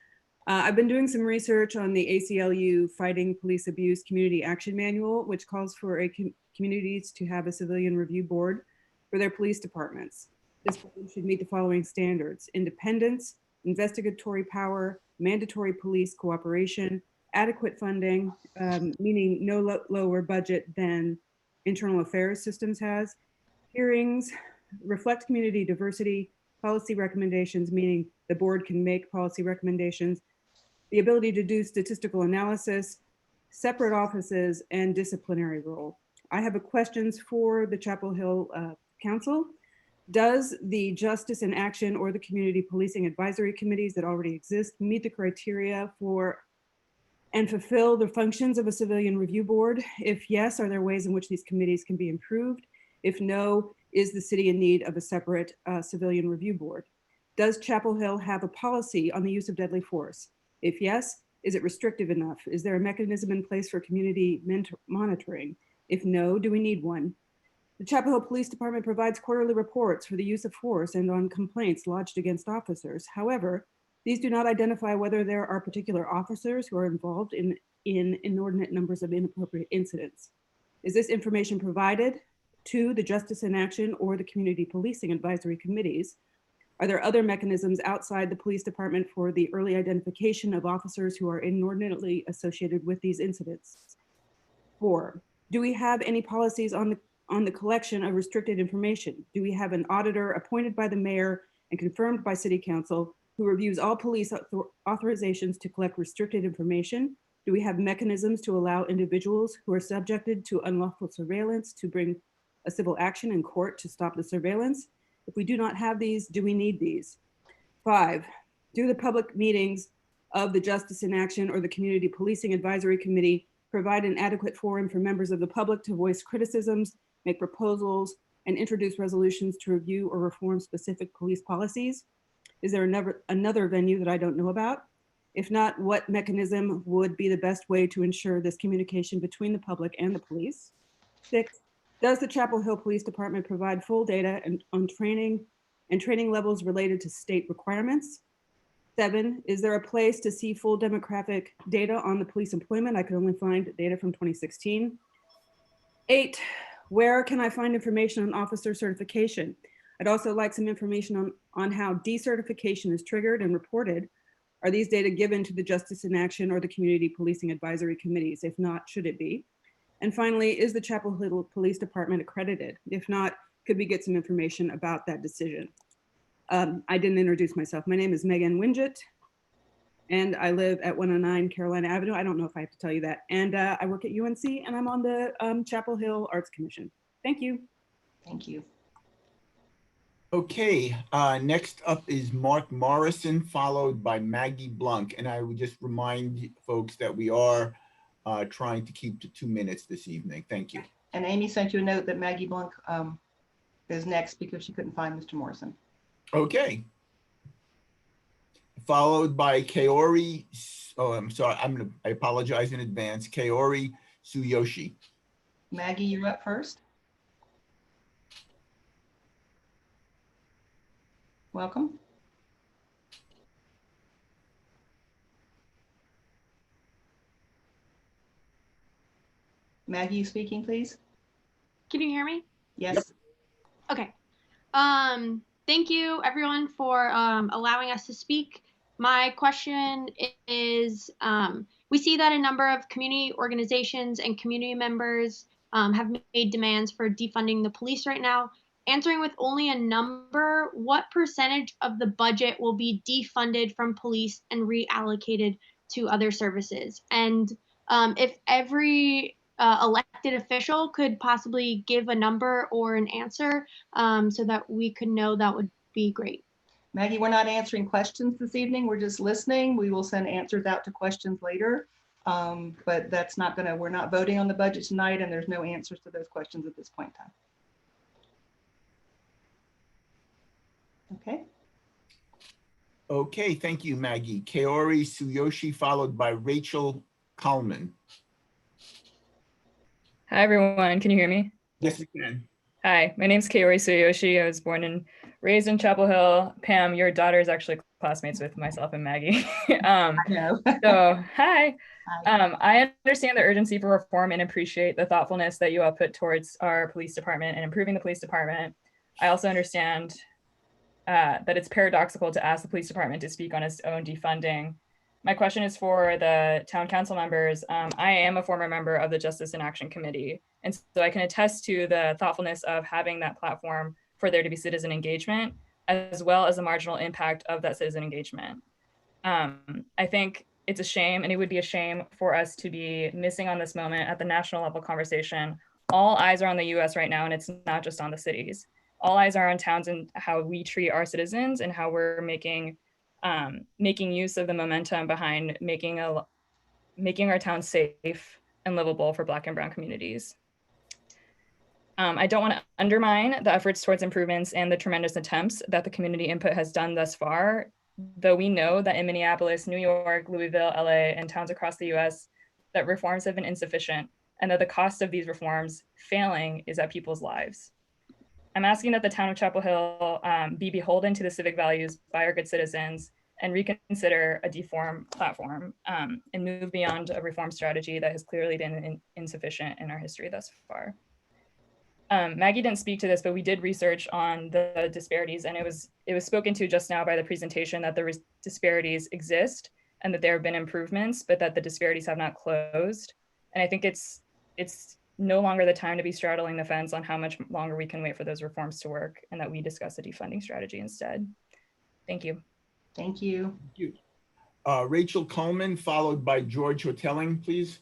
I've been doing some research on the ACLU Fighting Police Abuse Community Action Manual, which calls for communities to have a civilian review board for their police departments. This board should meet the following standards: independence, investigatory power, mandatory police cooperation, adequate funding, meaning no lower budget than internal affairs systems has, hearings, reflect community diversity, policy recommendations, meaning the board can make policy recommendations, the ability to do statistical analysis, separate offices, and disciplinary role. I have questions for the Chapel Hill Council. Does the Justice in Action or the Community Policing Advisory Committees that already exist meet the criteria for and fulfill the functions of a civilian review board? If yes, are there ways in which these committees can be improved? If no, is the city in need of a separate civilian review board? Does Chapel Hill have a policy on the use of deadly force? If yes, is it restrictive enough? Is there a mechanism in place for community monitoring? If no, do we need one? The Chapel Hill Police Department provides quarterly reports for the use of force and on complaints lodged against officers. However, these do not identify whether there are particular officers who are involved in inordinate numbers of inappropriate incidents. Is this information provided to the Justice in Action or the Community Policing Advisory Committees? Are there other mechanisms outside the police department for the early identification of officers who are inordinately associated with these incidents? 4, do we have any policies on the collection of restricted information? Do we have an auditor appointed by the mayor and confirmed by city council who reviews all police authorizations to collect restricted information? Do we have mechanisms to allow individuals who are subjected to unlawful surveillance to bring a civil action in court to stop the surveillance? If we do not have these, do we need these? 5, do the public meetings of the Justice in Action or the Community Policing Advisory Committee provide an adequate forum for members of the public to voice criticisms, make proposals, and introduce resolutions to review or reform specific police policies? Is there another venue that I don't know about? If not, what mechanism would be the best way to ensure this communication between the public and the police? 6, does the Chapel Hill Police Department provide full data on training and training levels related to state requirements? 7, is there a place to see full demographic data on the police employment? I could only find data from 2016. 8, where can I find information on officer certification? I'd also like some information on how decertification is triggered and reported. Are these data given to the Justice in Action or the Community Policing Advisory Committees? If not, should it be? And finally, is the Chapel Hill Police Department accredited? If not, could we get some information about that decision? I didn't introduce myself. My name is Megan Winget, and I live at 109 Carolina Avenue. I don't know if I have to tell you that. And I work at UNC, and I'm on the Chapel Hill Arts Commission. Thank you. Thank you. Okay, next up is Mark Morrison, followed by Maggie Blunk. And I would just remind folks that we are trying to keep to 2 minutes this evening. Thank you. And Amy sent you a note that Maggie Blunk is next because she couldn't find Mr. Morrison. Okay. Followed by Kaori, oh, I'm sorry, I apologize in advance, Kaori Tsuyoshi. Maggie, you're up first. Welcome. Maggie, you speaking, please? Can you hear me? Yes. Okay. Thank you everyone for allowing us to speak. My question is, we see that a number of community organizations and community members have made demands for defunding the police right now. Answering with only a number, what percentage of the budget will be defunded from police and reallocated to other services? And if every elected official could possibly give a number or an answer so that we could know, that would be great. Maggie, we're not answering questions this evening. We're just listening. We will send answers out to questions later. But that's not gonna, we're not voting on the budget tonight, and there's no answers to those questions at this point in time. Okay. Okay, thank you, Maggie. Kaori Tsuyoshi, followed by Rachel Kalman. Hi, everyone. Can you hear me? Yes, we can. Hi, my name's Kaori Tsuyoshi. I was born and raised in Chapel Hill. Pam, your daughter is actually classmates with myself and Maggie. I know. So, hi. Hi. I understand the urgency for reform and appreciate the thoughtfulness that you all put towards our police department and improving the police department. I also understand that it's paradoxical to ask the police department to speak on its own defunding. My question is for the town council members. I am a former member of the Justice in Action Committee, and so I can attest to the thoughtfulness of having that platform for there to be citizen engagement, as well as the marginal impact of that citizen engagement. I think it's a shame, and it would be a shame for us to be missing on this moment at the national level conversation. All eyes are on the US right now, and it's not just on the cities. All eyes are on towns and how we treat our citizens and how we're making use of the momentum behind making our town safe and livable for Black and Brown communities. I don't want to undermine the efforts towards improvements and the tremendous attempts that the community input has done thus far, though we know that in Minneapolis, New York, Louisville, LA, and towns across the US, that reforms have been insufficient and that the cost of these reforms failing is at people's lives. I'm asking that the town of Chapel Hill be beholden to the civic values by our good citizens and reconsider a deform platform and move beyond a reform strategy that has clearly been insufficient in our history thus far. Maggie didn't speak to this, but we did research on the disparities, and it was spoken to just now by the presentation that the disparities exist and that there have been improvements, but that the disparities have not closed. And I think it's no longer the time to be straddling the fence on how much longer we can wait for those reforms to work, and that we discuss a defunding strategy instead. Thank you. Thank you. Thank you. Rachel Coleman, followed by George Hotelling, please.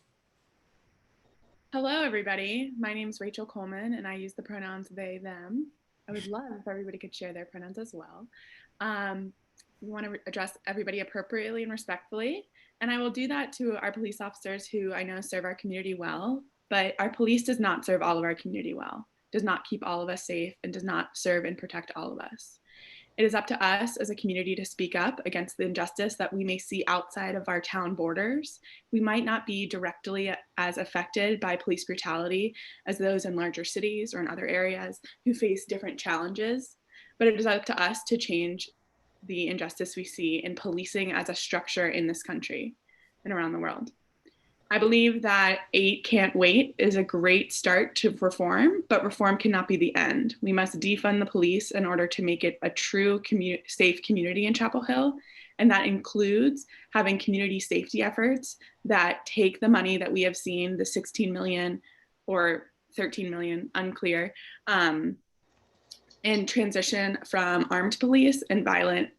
Hello, everybody. My name is Rachel Coleman, and I use the pronouns they, them. I would love if everybody could share their pronouns as well. We want to address everybody appropriately and respectfully, and I will do that to our police officers who I know serve our community well, but our police does not serve all of our community well, does not keep all of us safe, and does not serve and protect all of us. It is up to us as a community to speak up against the injustice that we may see outside of our town borders. We might not be directly as affected by police brutality as those in larger cities or in other areas who face different challenges, but it is up to us to change the injustice we see in policing as a structure in this country and around the world. I believe that 8 Can't Wait is a great start to reform, but reform cannot be the end. We must defund the police in order to make it a true safe community in Chapel Hill, And that includes having community safety efforts that take the money that we have seen, the 16 million or 13 million, unclear, and transition from armed police and violent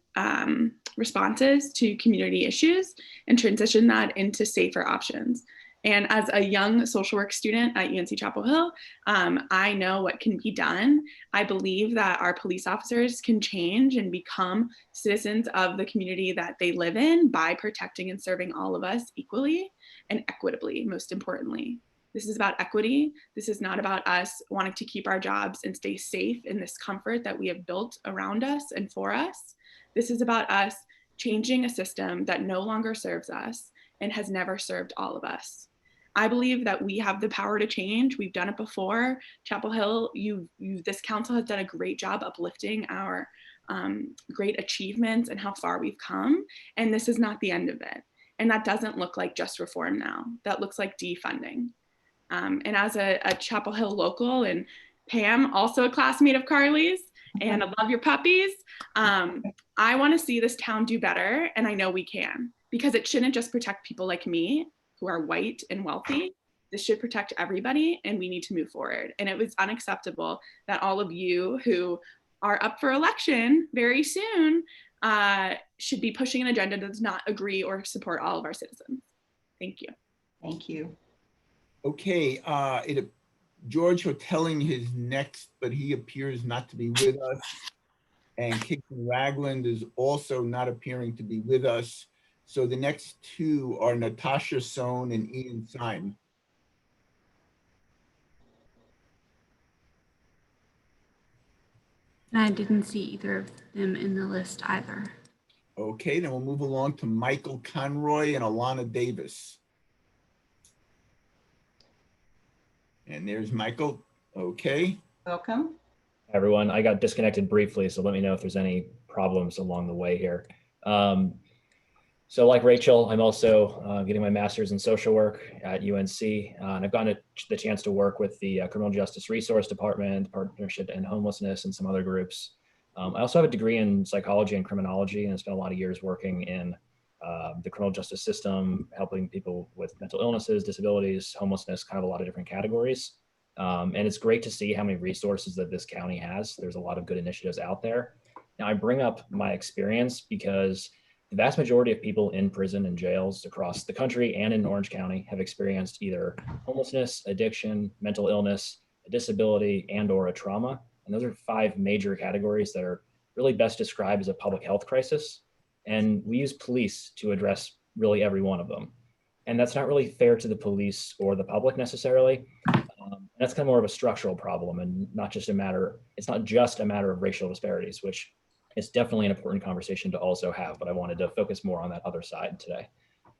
responses to community issues and transition that into safer options. And as a young social work student at UNC Chapel Hill, I know what can be done. I believe that our police officers can change and become citizens of the community that they live in by protecting and serving all of us equally and equitably, most importantly. This is about equity. This is not about us wanting to keep our jobs and stay safe in this comfort that we have built around us and for us. This is about us changing a system that no longer serves us and has never served all of us. I believe that we have the power to change. We've done it before. Chapel Hill, this council has done a great job uplifting our great achievements and how far we've come. And this is not the end of it. And that doesn't look like just reform now. That looks like defunding. And as a Chapel Hill local, and Pam, also a classmate of Carly's, and I love your puppies, I want to see this town do better. And I know we can, because it shouldn't just protect people like me who are white and wealthy. This should protect everybody, and we need to move forward. And it was unacceptable that all of you who are up for election very soon should be pushing an agenda that does not agree or support all of our citizens. Thank you. Thank you. Okay, George Hotelling is next, but he appears not to be with us. And Kingston Ragland is also not appearing to be with us. So the next two are Natasha Sohn and Ian Syme. I didn't see either of them in the list either. Okay, then we'll move along to Michael Conroy and Alana Davis. And there's Michael. Okay. Welcome. Everyone, I got disconnected briefly, so let me know if there's any problems along the way here. So like Rachel, I'm also getting my master's in social work at UNC, and I've gotten the chance to work with the Criminal Justice Resource Department, Partnership and Homelessness, and some other groups. I also have a degree in psychology and criminology, and I spent a lot of years working in the criminal justice system, helping people with mental illnesses, disabilities, homelessness, kind of a lot of different categories. And it's great to see how many resources that this county has. There's a lot of good initiatives out there. Now I bring up my experience because the vast majority of people in prison and jails across the country and in Orange County have experienced either homelessness, addiction, mental illness, a disability, and or a trauma. And those are 5 major categories that are really best described as a public health crisis. And we use police to address really every one of them. And that's not really fair to the police or the public necessarily. That's kind of more of a structural problem and not just it's not just a matter of racial disparities, which is definitely an important conversation to also have, but I wanted to focus more on that other side today.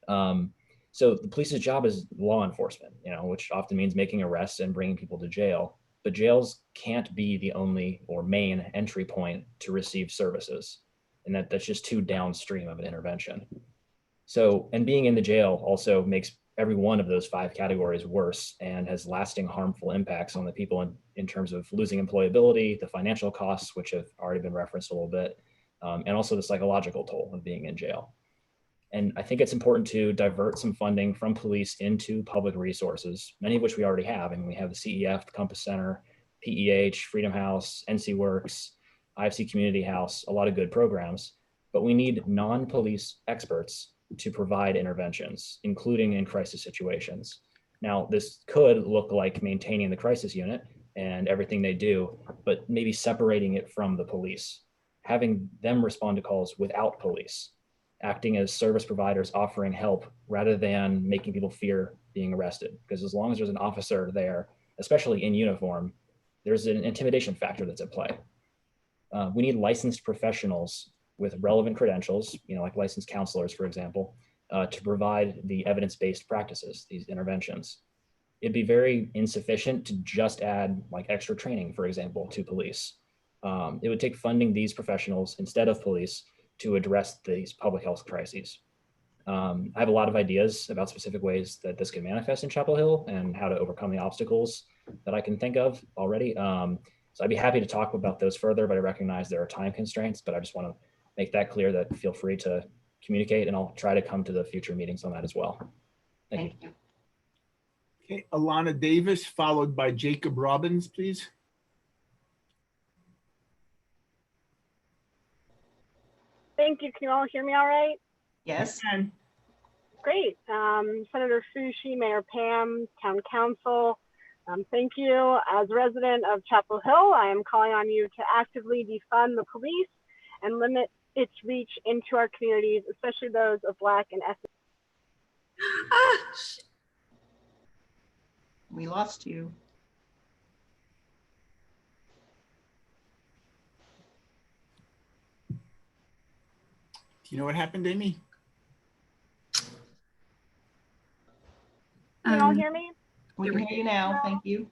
So the police's job is law enforcement, which often means making arrests and bringing people to jail, but jails can't be the only or main entry point to receive services. And that's just too downstream of an intervention. So, and being in the jail also makes every one of those 5 categories worse and has lasting harmful impacts on the people in terms of losing employability, the financial costs, which have already been referenced a little bit, and also the psychological toll of being in jail. And I think it's important to divert some funding from police into public resources, many of which we already have. I mean, we have the CEF, the Compass Center, PEH, Freedom House, NC Works, IFC Community House, a lot of good programs, but we need non-police experts to provide interventions, including in crisis situations. Now, this could look like maintaining the crisis unit and everything they do, but maybe separating it from the police, having them respond to calls without police, acting as service providers offering help rather than making people fear being arrested. Because as long as there's an officer there, especially in uniform, there's an intimidation factor that's at play. We need licensed professionals with relevant credentials, like licensed counselors, for example, to provide the evidence-based practices, these interventions. It'd be very insufficient to just add like extra training, for example, to police. It would take funding these professionals instead of police to address these public health crises. I have a lot of ideas about specific ways that this can manifest in Chapel Hill and how to overcome the obstacles that I can think of already. So I'd be happy to talk about those further, but I recognize there are time constraints, but I just want to make that clear that feel free to communicate, and I'll try to come to the future meetings on that as well. Thank you. Okay, Alana Davis, followed by Jacob Robbins, please. Thank you. Can you all hear me all right? Yes. Great. Senator Fushi, Mayor Pam, Town Council, thank you. As a resident of Chapel Hill, I am calling on you to actively defund the police and limit its reach into our communities, especially those of Black and ethnic. We lost you. Do you know what happened, Amy? Can you all hear me? We can hear you now. Thank you.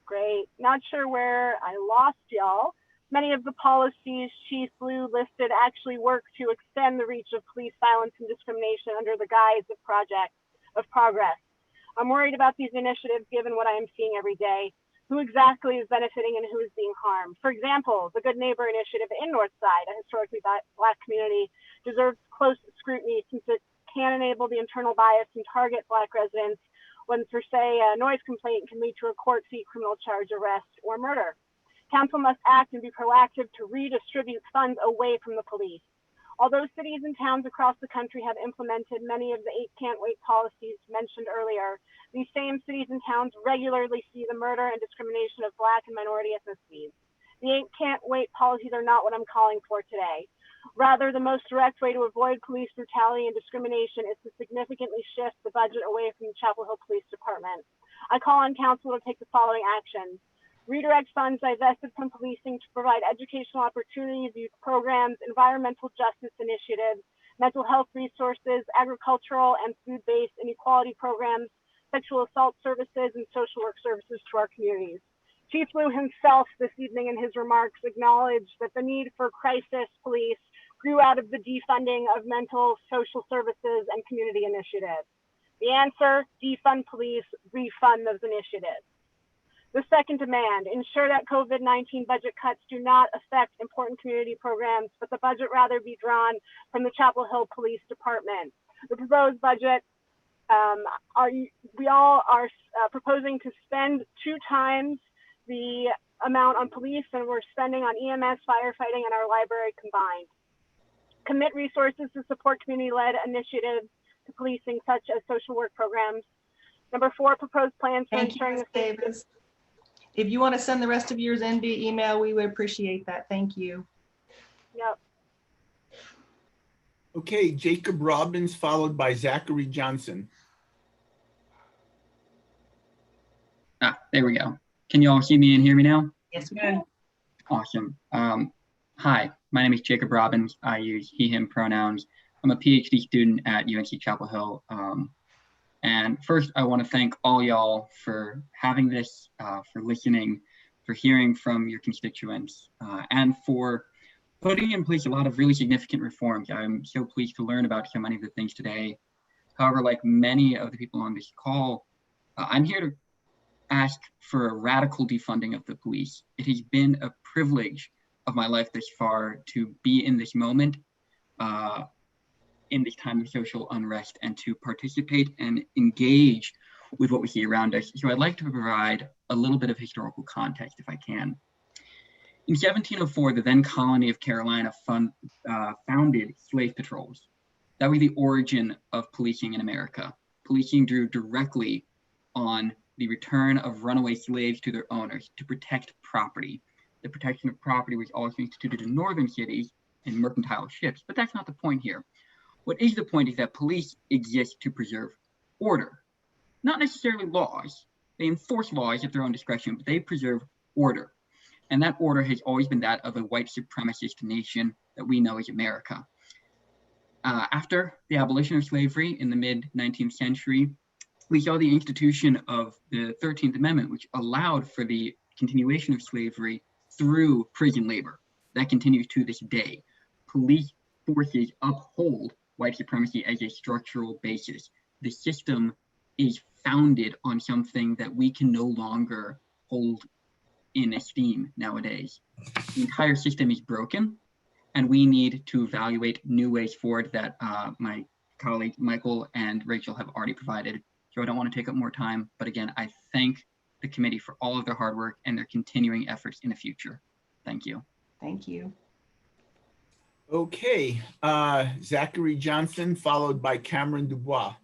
Great. Not sure where I lost y'all. Many of the policies Chief Blue listed actually work to extend the reach of police violence and discrimination under the guise of progress. I'm worried about these initiatives given what I am seeing every day. Who exactly is benefiting and who is being harmed? For example, the Good Neighbor Initiative in Northside, a historically Black community, deserves close scrutiny since it can enable the internal bias and target Black residents when, per se, a noise complaint can lead to a court-fee criminal charge, arrest, or murder. Council must act and be proactive to redistribute funds away from the police. Although cities and towns across the country have implemented many of the 8 can't wait policies mentioned earlier, these same cities and towns regularly see the murder and discrimination of Black and minority ethnicities. The 8 can't wait policies are not what I'm calling for today. Rather, the most direct way to avoid police brutality and discrimination is to significantly shift the budget away from the Chapel Hill Police Department. I call on council to take the following actions. Redirect funds divested from policing to provide educational opportunities, youth programs, environmental justice initiatives, mental health resources, agricultural and food-based inequality programs, sexual assault services, and social work services to our communities. Chief Blue himself this evening in his remarks acknowledged that the need for crisis police grew out of the defunding of mental social services and community initiatives. The answer, defund police, refund those initiatives. The second demand, ensure that COVID-19 budget cuts do not affect important community programs, but the budget rather be drawn from the Chapel Hill Police Department. The proposed budget, we all are proposing to spend 2 times the amount on police than we're spending on EMS, firefighting, and our library combined. Commit resources to support community-led initiatives to policing, such as social work programs. Number 4, propose plans for ensuring the Davis. If you want to send the rest of yours in via email, we would appreciate that. Thank you. Yep. Okay, Jacob Robbins, followed by Zachary Johnson. There we go. Can you all see me and hear me now? Yes, we can. Awesome. Hi, my name is Jacob Robbins. I use he, him pronouns. I'm a PhD student at UNC Chapel Hill. And first, I want to thank all y'all for having this, for listening, for hearing from your constituents, and for putting in place a lot of really significant reforms. I'm so pleased to learn about so many of the things today. However, like many of the people on this call, I'm here to ask for a radical defunding of the police. It has been a privilege of my life thus far to be in this moment, in this time of social unrest, and to participate and engage with what we see around us. So I'd like to provide a little bit of historical context if I can. In 1704, the then colony of Carolina founded slave patrols. That was the origin of policing in America. Policing drew directly on the return of runaway slaves to their owners to protect property. The protection of property was also instituted in northern cities in mercantile ships, but that's not the point here. What is the point is that police exist to preserve order, not necessarily laws. They enforce laws at their own discretion, but they preserve order. And that order has always been that of a white supremacist nation that we know as America. After the abolition of slavery in the mid-19th century, we saw the institution of the 13th Amendment, which allowed for the continuation of slavery through prison labor. That continues to this day. Police forces uphold white supremacy as a structural basis. The system is founded on something that we can no longer hold in esteem nowadays. The entire system is broken, and we need to evaluate new ways forward that my colleague Michael and Rachel have already provided. So I don't want to take up more time, but again, I thank the committee for all of their hard work and their continuing efforts in the future. Thank you. Thank you. Okay, Zachary Johnson, followed by Cameron Dubois.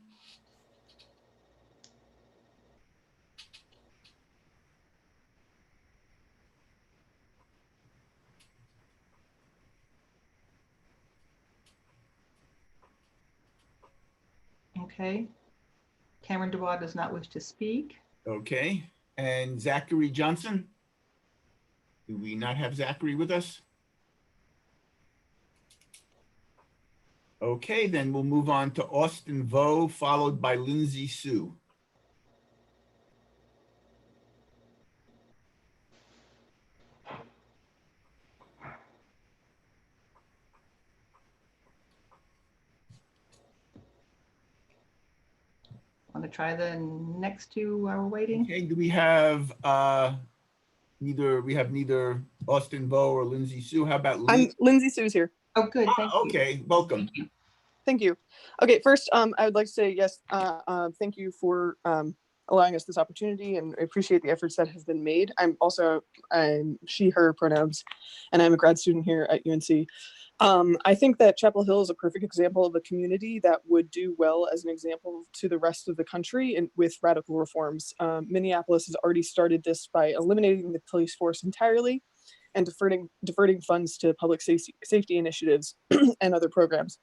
Okay. Cameron Dubois does not wish to speak. Okay, and Zachary Johnson? Do we not have Zachary with us? Okay, then we'll move on to Austin Vo, followed by Lindsay Sue. Want to try the next two while we're waiting? Okay, do we have neither Austin Vo or Lindsay Sue? How about Lindsay Sue's here. Oh, good. Thank you. Okay, welcome. Thank you. Okay, first, I would like to say yes. Thank you for allowing us this opportunity, and I appreciate the efforts that have been made. I'm she, her pronouns, and I'm a grad student here at UNC. I think that Chapel Hill is a perfect example of a community that would do well as an example to the rest of the country and with radical reforms. Minneapolis has already started this by eliminating the police force entirely and diverting funds to public safety initiatives and other programs.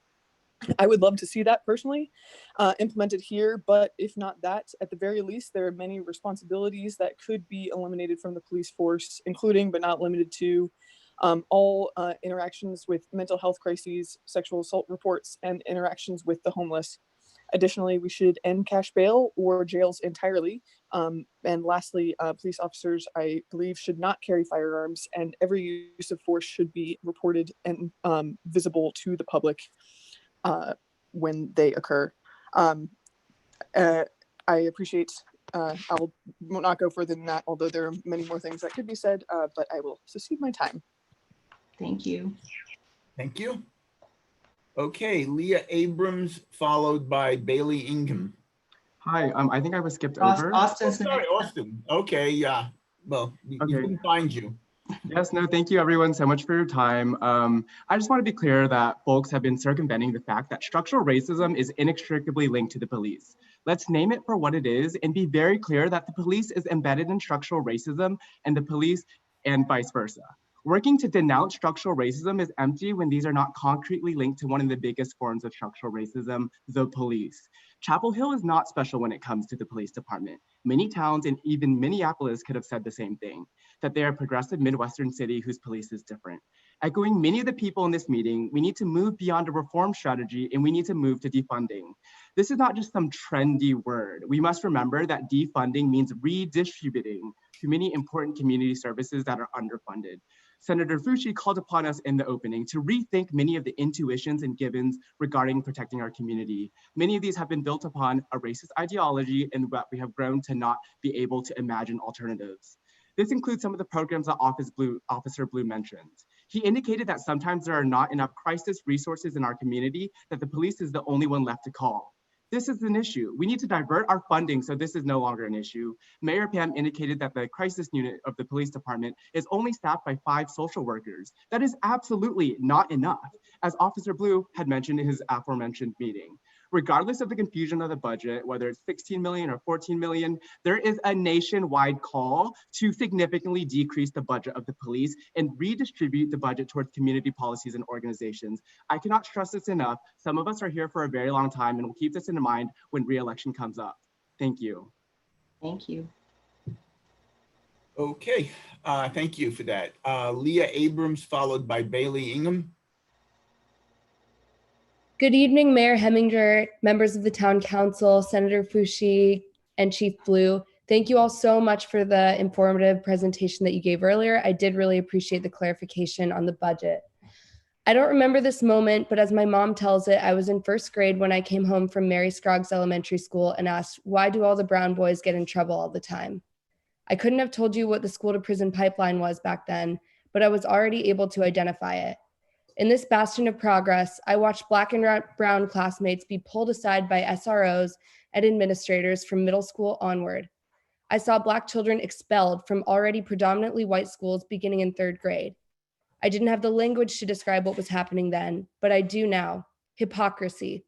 I would love to see that personally implemented here, but if not that, at the very least, there are many responsibilities that could be eliminated from the police force, including but not limited to all interactions with mental health crises, sexual assault reports, and interactions with the homeless. Additionally, we should end cash bail or jails entirely. And lastly, police officers, I believe, should not carry firearms, and every use of force should be reported and visible to the public when they occur. I appreciate, I'll not go further than that, although there are many more things that could be said, but I will succeed my time. Thank you. Thank you. Okay, Leah Abrams, followed by Bailey Ingham. Hi, I think I was skipped over. Austin's sorry, Austin. Okay, yeah. Well, we couldn't find you. Yes, no, thank you everyone so much for your time. I just want to be clear that folks have been circumventing the fact that structural racism is inextricably linked to the police. Let's name it for what it is and be very clear that the police is embedded in structural racism and the police and vice versa. Working to denounce structural racism is empty when these are not concretely linked to one of the biggest forms of structural racism, the police. Chapel Hill is not special when it comes to the police department. Many towns and even Minneapolis could have said the same thing, that they are a progressive Midwestern city whose police is different. Echoing many of the people in this meeting, we need to move beyond a reform strategy and we need to move to defunding. This is not just some trendy word. We must remember that defunding means redistributing to many important community services that are underfunded. Senator Fucci called upon us in the opening to rethink many of the intuitions and givens regarding protecting our community. Many of these have been built upon a racist ideology and what we have grown to not be able to imagine alternatives. This includes some of the programs that Officer Blue mentioned. He indicated that sometimes there are not enough crisis resources in our community, that the police is the only one left to call. This is an issue. We need to divert our funding so this is no longer an issue. Mayor Pam indicated that the crisis unit of the police department is only staffed by 5 social workers. That is absolutely not enough, as Officer Blue had mentioned in his aforementioned meeting. Regardless of the confusion of the budget, whether it's 16 million or 14 million, there is a nationwide call to significantly decrease the budget of the police and redistribute the budget towards community policies and organizations. I cannot stress this enough. Some of us are here for a very long time and we'll keep this in mind when re-election comes up. Thank you. Thank you. Okay, thank you for that. Leah Abrams, followed by Bailey Ingham. Good evening, Mayor Heminger, members of the Town Council, Senator Fucci, and Chief Blue. Thank you all so much for the informative presentation that you gave earlier. I did really appreciate the clarification on the budget. I don't remember this moment, but as my mom tells it, I was in 1st grade when I came home from Mary Scroggs Elementary School and asked, why do all the brown boys get in trouble all the time? I couldn't have told you what the school to prison pipeline was back then, but I was already able to identify it. In this bastion of progress, I watched Black and brown classmates be pulled aside by SROs and administrators from middle school onward. I saw Black children expelled from already predominantly white schools beginning in 3rd grade. I didn't have the language to describe what was happening then, but I do now. Hypocrisy.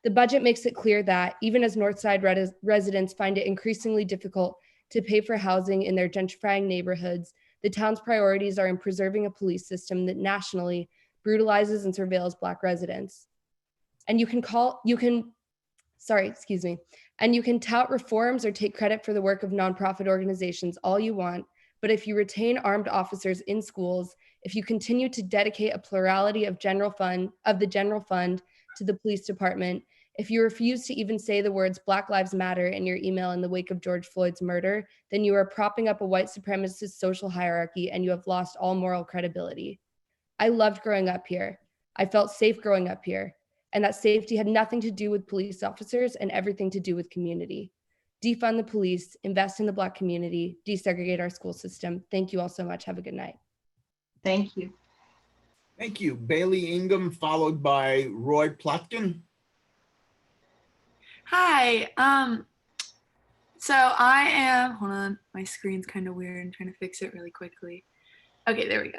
The budget makes it clear that, even as Northside residents find it increasingly difficult to pay for housing in their gentrifying neighborhoods, the town's priorities are in preserving a police system that nationally brutalizes and surveils Black residents. And you can tout reforms or take credit for the work of nonprofit organizations all you want, but if you retain armed officers in schools, if you continue to dedicate a plurality of the general fund to the police department, if you refuse to even say the words Black Lives Matter in your email in the wake of George Floyd's murder, then you are propping up a white supremacist social hierarchy and you have lost all moral credibility. I loved growing up here. I felt safe growing up here. And that safety had nothing to do with police officers and everything to do with community. Defund the police, invest in the Black community, desegregate our school system. Thank you all so much. Have a good night. Thank you. Thank you. Bailey Ingham, followed by Roy Plotkin. Hi. So I am, hold on, my screen's kind of weird. I'm trying to fix it really quickly. Okay, there we go.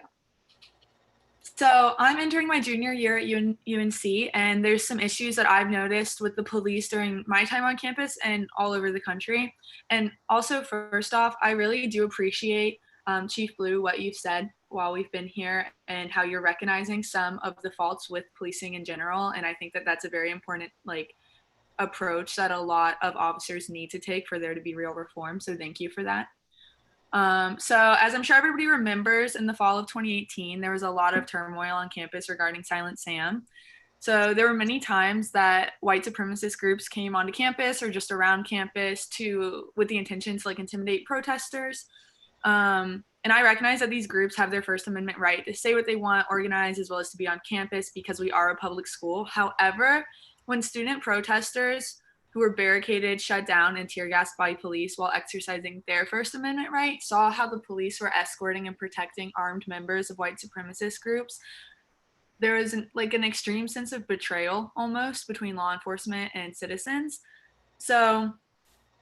So I'm entering my junior year at UNC, and there's some issues that I've noticed with the police during my time on campus and all over the country. And also, first off, I really do appreciate, Chief Blue, what you've said while we've been here and how you're recognizing some of the faults with policing in general. And I think that that's a very important, approach that a lot of officers need to take for there to be real reform. So thank you for that. So as I'm sure everybody remembers, in the fall of 2018, there was a lot of turmoil on campus regarding Silent Sam. So there were many times that white supremacist groups came onto campus or just around campus with the intention to intimidate protesters. And I recognize that these groups have their First Amendment right to say what they want, organize, as well as to be on campus because we are a public school. However, when student protesters who were barricaded, shut down, and tear gassed by police while exercising their First Amendment right saw how the police were escorting and protecting armed members of white supremacist groups, there was an extreme sense of betrayal almost between law enforcement and citizens. So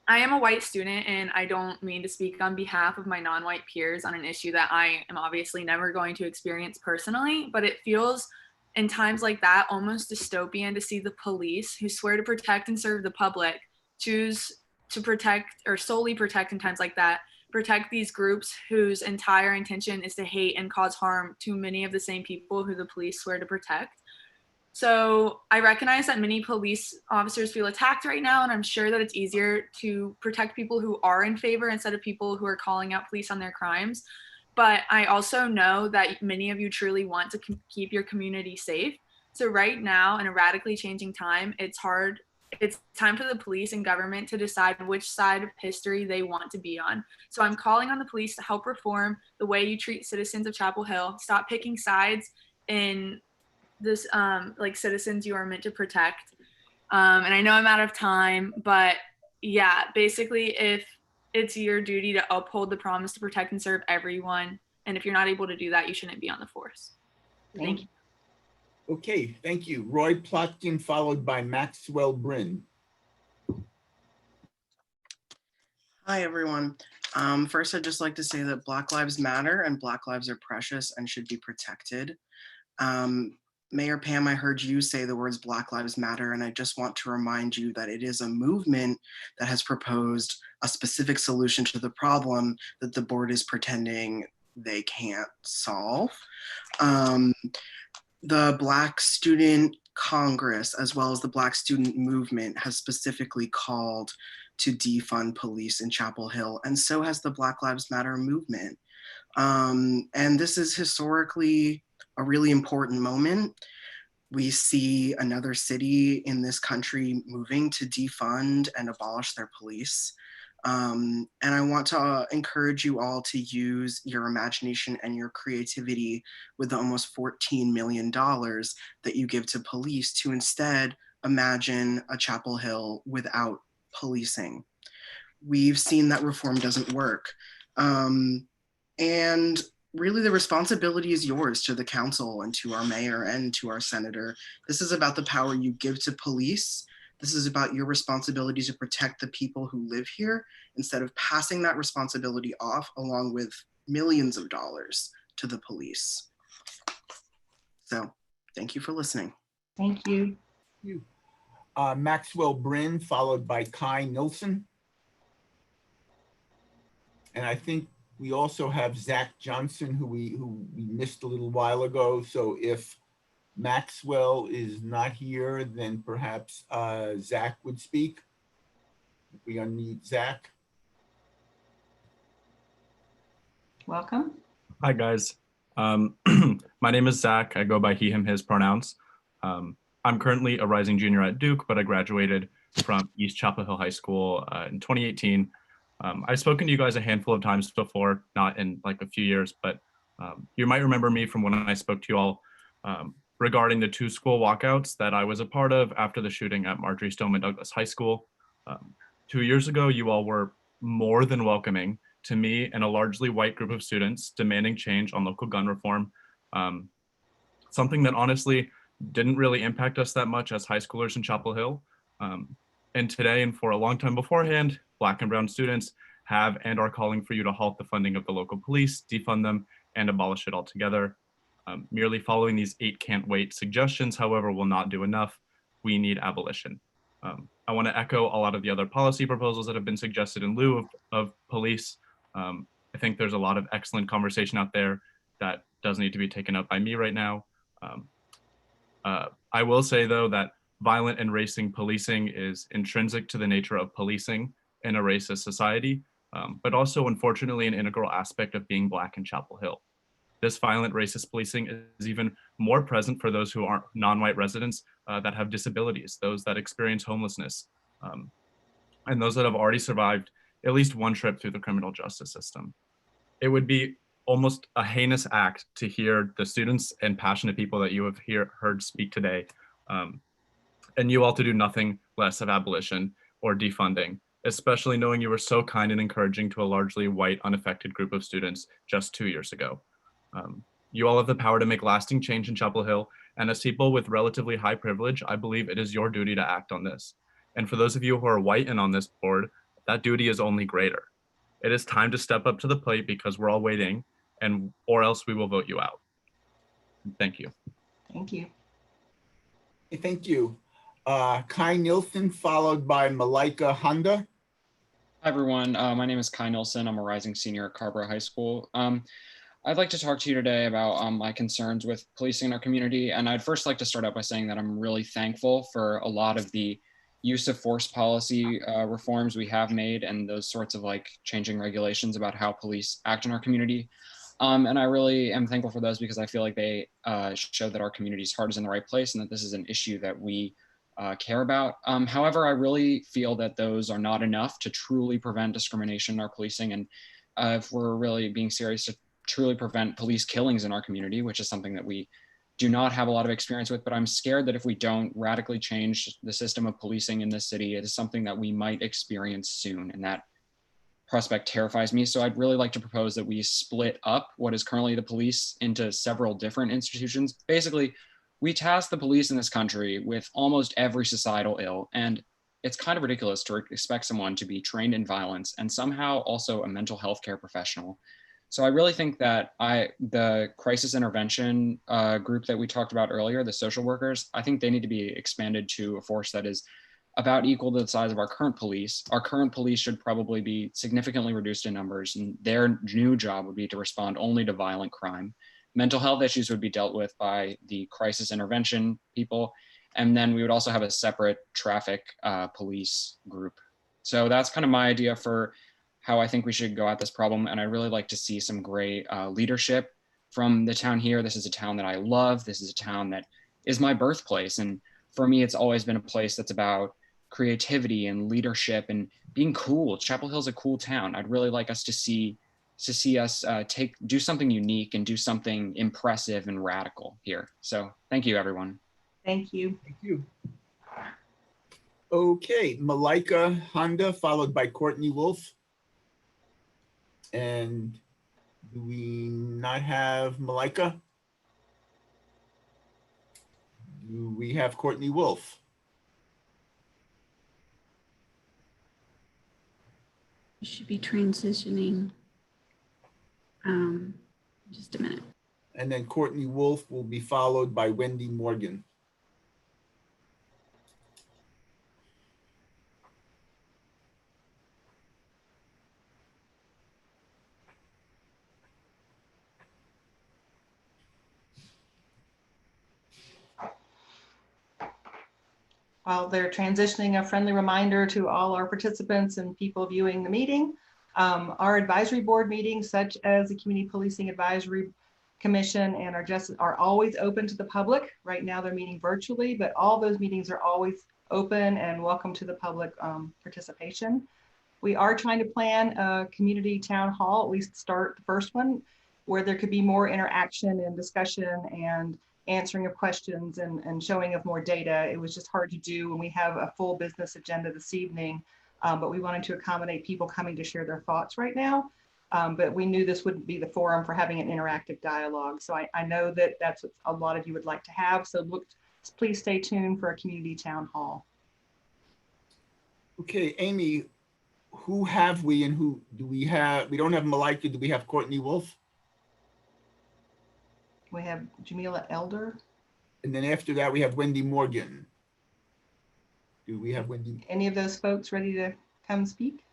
I am a white student, and I don't mean to speak on behalf of my non-white peers on an issue that I am obviously never going to experience personally, but it feels in times like that almost dystopian to see the police, who swear to protect and serve the public, choose to protect or solely protect in times like that, protect these groups whose entire intention is to hate and cause harm to many of the same people who the police swear to protect. So I recognize that many police officers feel attacked right now, and I'm sure that it's easier to protect people who are in favor instead of people who are calling out police on their crimes. But I also know that many of you truly want to keep your community safe. So right now, in a radically changing time, it's hard. It's time for the police and government to decide which side of history they want to be on. So I'm calling on the police to help reform the way you treat citizens of Chapel Hill. Stop picking sides in this, citizens you are meant to protect. And I know I'm out of time, but yeah, basically, if it's your duty to uphold the promise to protect and serve everyone, and if you're not able to do that, you shouldn't be on the force. Thank you. Okay, thank you. Roy Plotkin, followed by Maxwell Bryn. Hi, everyone. First, I'd just like to say that Black Lives Matter and Black lives are precious and should be protected. Mayor Pam, I heard you say the words Black Lives Matter, and I just want to remind you that it is a movement that has proposed a specific solution to the problem that the board is pretending they can't solve. The Black Student Congress, as well as the Black Student Movement, has specifically called to defund police in Chapel Hill, and so has the Black Lives Matter movement. And this is historically a really important moment. We see another city in this country moving to defund and abolish their police. And I want to encourage you all to use your imagination and your creativity with the almost $14 million that you give to police to instead imagine a Chapel Hill without policing. We've seen that reform doesn't work. And really the responsibility is yours, to the council and to our mayor and to our senator. This is about the power you give to police. This is about your responsibility to protect the people who live here instead of passing that responsibility off along with millions of dollars to the police. So thank you for listening. Thank you. Thank you. Maxwell Bryn, followed by Kai Nilsson. And I think we also have Zach Johnson, who we missed a little while ago. So if Maxwell is not here, then perhaps Zach would speak. If we unmute Zach. Welcome. Hi, guys. My name is Zach. I go by he, him, his pronouns. I'm currently a rising junior at Duke, but I graduated from East Chapel Hill High School in 2018. I've spoken to you guys a handful of times before, not in like a few years, but you might remember me from when I spoke to you all regarding the 2 school walkouts that I was a part of after the shooting at Marjorie Stoneman Douglas High School. 2 years ago, you all were more than welcoming to me and a largely white group of students demanding change on local gun reform. Something that honestly didn't really impact us that much as high schoolers in Chapel Hill. And today and for a long time beforehand, Black and brown students have and are calling for you to halt the funding of the local police, defund them, and abolish it altogether. Merely following these 8 can't wait suggestions, however, will not do enough. We need abolition. I want to echo a lot of the other policy proposals that have been suggested in lieu of police. I think there's a lot of excellent conversation out there that does need to be taken up by me right now. I will say, though, that violent and racist policing is intrinsic to the nature of policing in a racist society, but also, unfortunately, an integral aspect of being Black in Chapel Hill. This violent racist policing is even more present for those who aren't non-white residents that have disabilities, those that experience homelessness, and those that have already survived at least one trip through the criminal justice system. It would be almost a heinous act to hear the students and passionate people that you have heard speak today, and you all to do nothing less of abolition or defunding, especially knowing you were so kind and encouraging to a largely white, unaffected group of students just 2 years ago. You all have the power to make lasting change in Chapel Hill, and as people with relatively high privilege, I believe it is your duty to act on this. And for those of you who are white and on this board, that duty is only greater. It is time to step up to the plate because we're all waiting, or else we will vote you out. Thank you. Thank you. Thank you. Kai Nilsson, followed by Malika Honda. Hi, everyone. My name is Kai Nilsson. I'm a rising senior at Carborough High School. I'd like to talk to you today about my concerns with policing in our community. And I'd first like to start out by saying that I'm really thankful for a lot of the use of force policy reforms we have made and those sorts of like changing regulations about how police act in our community. And I really am thankful for those because I feel like they show that our community's heart is in the right place and that this is an issue that we care about. However, I really feel that those are not enough to truly prevent discrimination in our policing. And if we're really being serious to truly prevent police killings in our community, which is something that we do not have a lot of experience with, but I'm scared that if we don't radically change the system of policing in this city, it is something that we might experience soon. And that prospect terrifies me. So I'd really like to propose that we split up what is currently the police into several different institutions. Basically, we task the police in this country with almost every societal ill, and it's kind of ridiculous to expect someone to be trained in violence and somehow also a mental health care professional. So I really think that the crisis intervention group that we talked about earlier, the social workers, I think they need to be expanded to a force that is about equal to the size of our current police. Our current police should probably be significantly reduced in numbers, and their new job would be to respond only to violent crime. Mental health issues would be dealt with by the crisis intervention people. And then we would also have a separate traffic police group. So that's kind of my idea for how I think we should go at this problem. And I really like to see some great leadership from the town here. This is a town that I love. This is a town that is my birthplace. And for me, it's always been a place that's about creativity and leadership and being cool. Chapel Hill's a cool town. I'd really like us to see us do something unique and do something impressive and radical here. So thank you, everyone. Thank you. Thank you. Okay, Malika Honda, followed by Courtney Wolf. And Do we not have Malika? Do we have Courtney Wolf? You should be transitioning. Just a minute. And then Courtney Wolf will be followed by Wendy Morgan. While they're transitioning, a friendly reminder to all our participants and people viewing the meeting. Our advisory board meetings, such as the Community Policing Advisory Commission and our justice, are always open to the public. Right now they're meeting virtually, but all those meetings are always open and welcome to the public participation. We are trying to plan a community town hall, at least start the first one, where there could be more interaction and discussion and answering of questions and showing of more data. It was just hard to do when we have a full business agenda this evening, but we wanted to accommodate people coming to share their thoughts right now. But we knew this wouldn't be the forum for having an interactive dialogue. So I know that that's what a lot of you would like to have. So please stay tuned for a community town hall. Okay, Amy, who have we and who do we have? We don't have Malika. Do we have Courtney Wolf? We have Jamila Elder. And then after that, we have Wendy Morgan. Do we have Wendy? Any of those folks ready to come speak?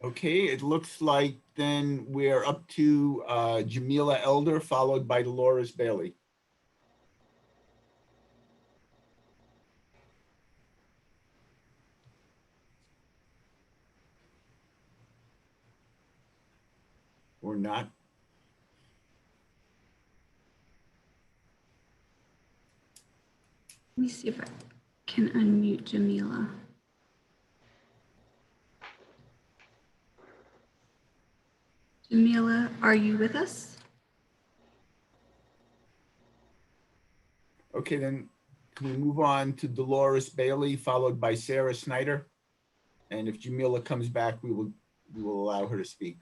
Okay, it looks like then we're up to Jamila Elder, followed by Dolores Bailey. Or not? Let me see if I can unmute Jamila. Jamila, are you with us? Okay, then can we move on to Dolores Bailey, followed by Sarah Snyder? And if Jamila comes back, we will allow her to speak.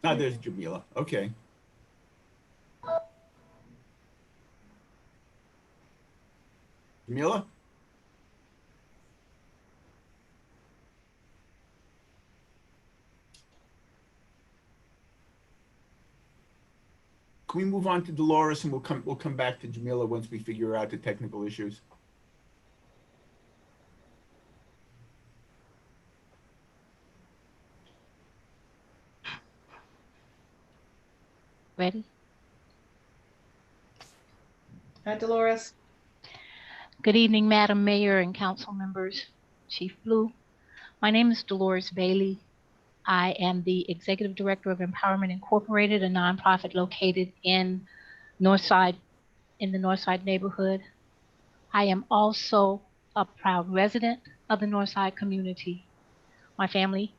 Ah, there's Jamila. Okay. Jamila? Can we move on to Dolores and we'll come back to Jamila once we figure out the technical issues? Ready? Hi, Dolores. Good evening, Madam Mayor and council members, Chief Blue. My name is Dolores Bailey. I am the Executive Director of Empowerment Incorporated, a nonprofit located in the Northside neighborhood. I am also a proud resident of the Northside community. My family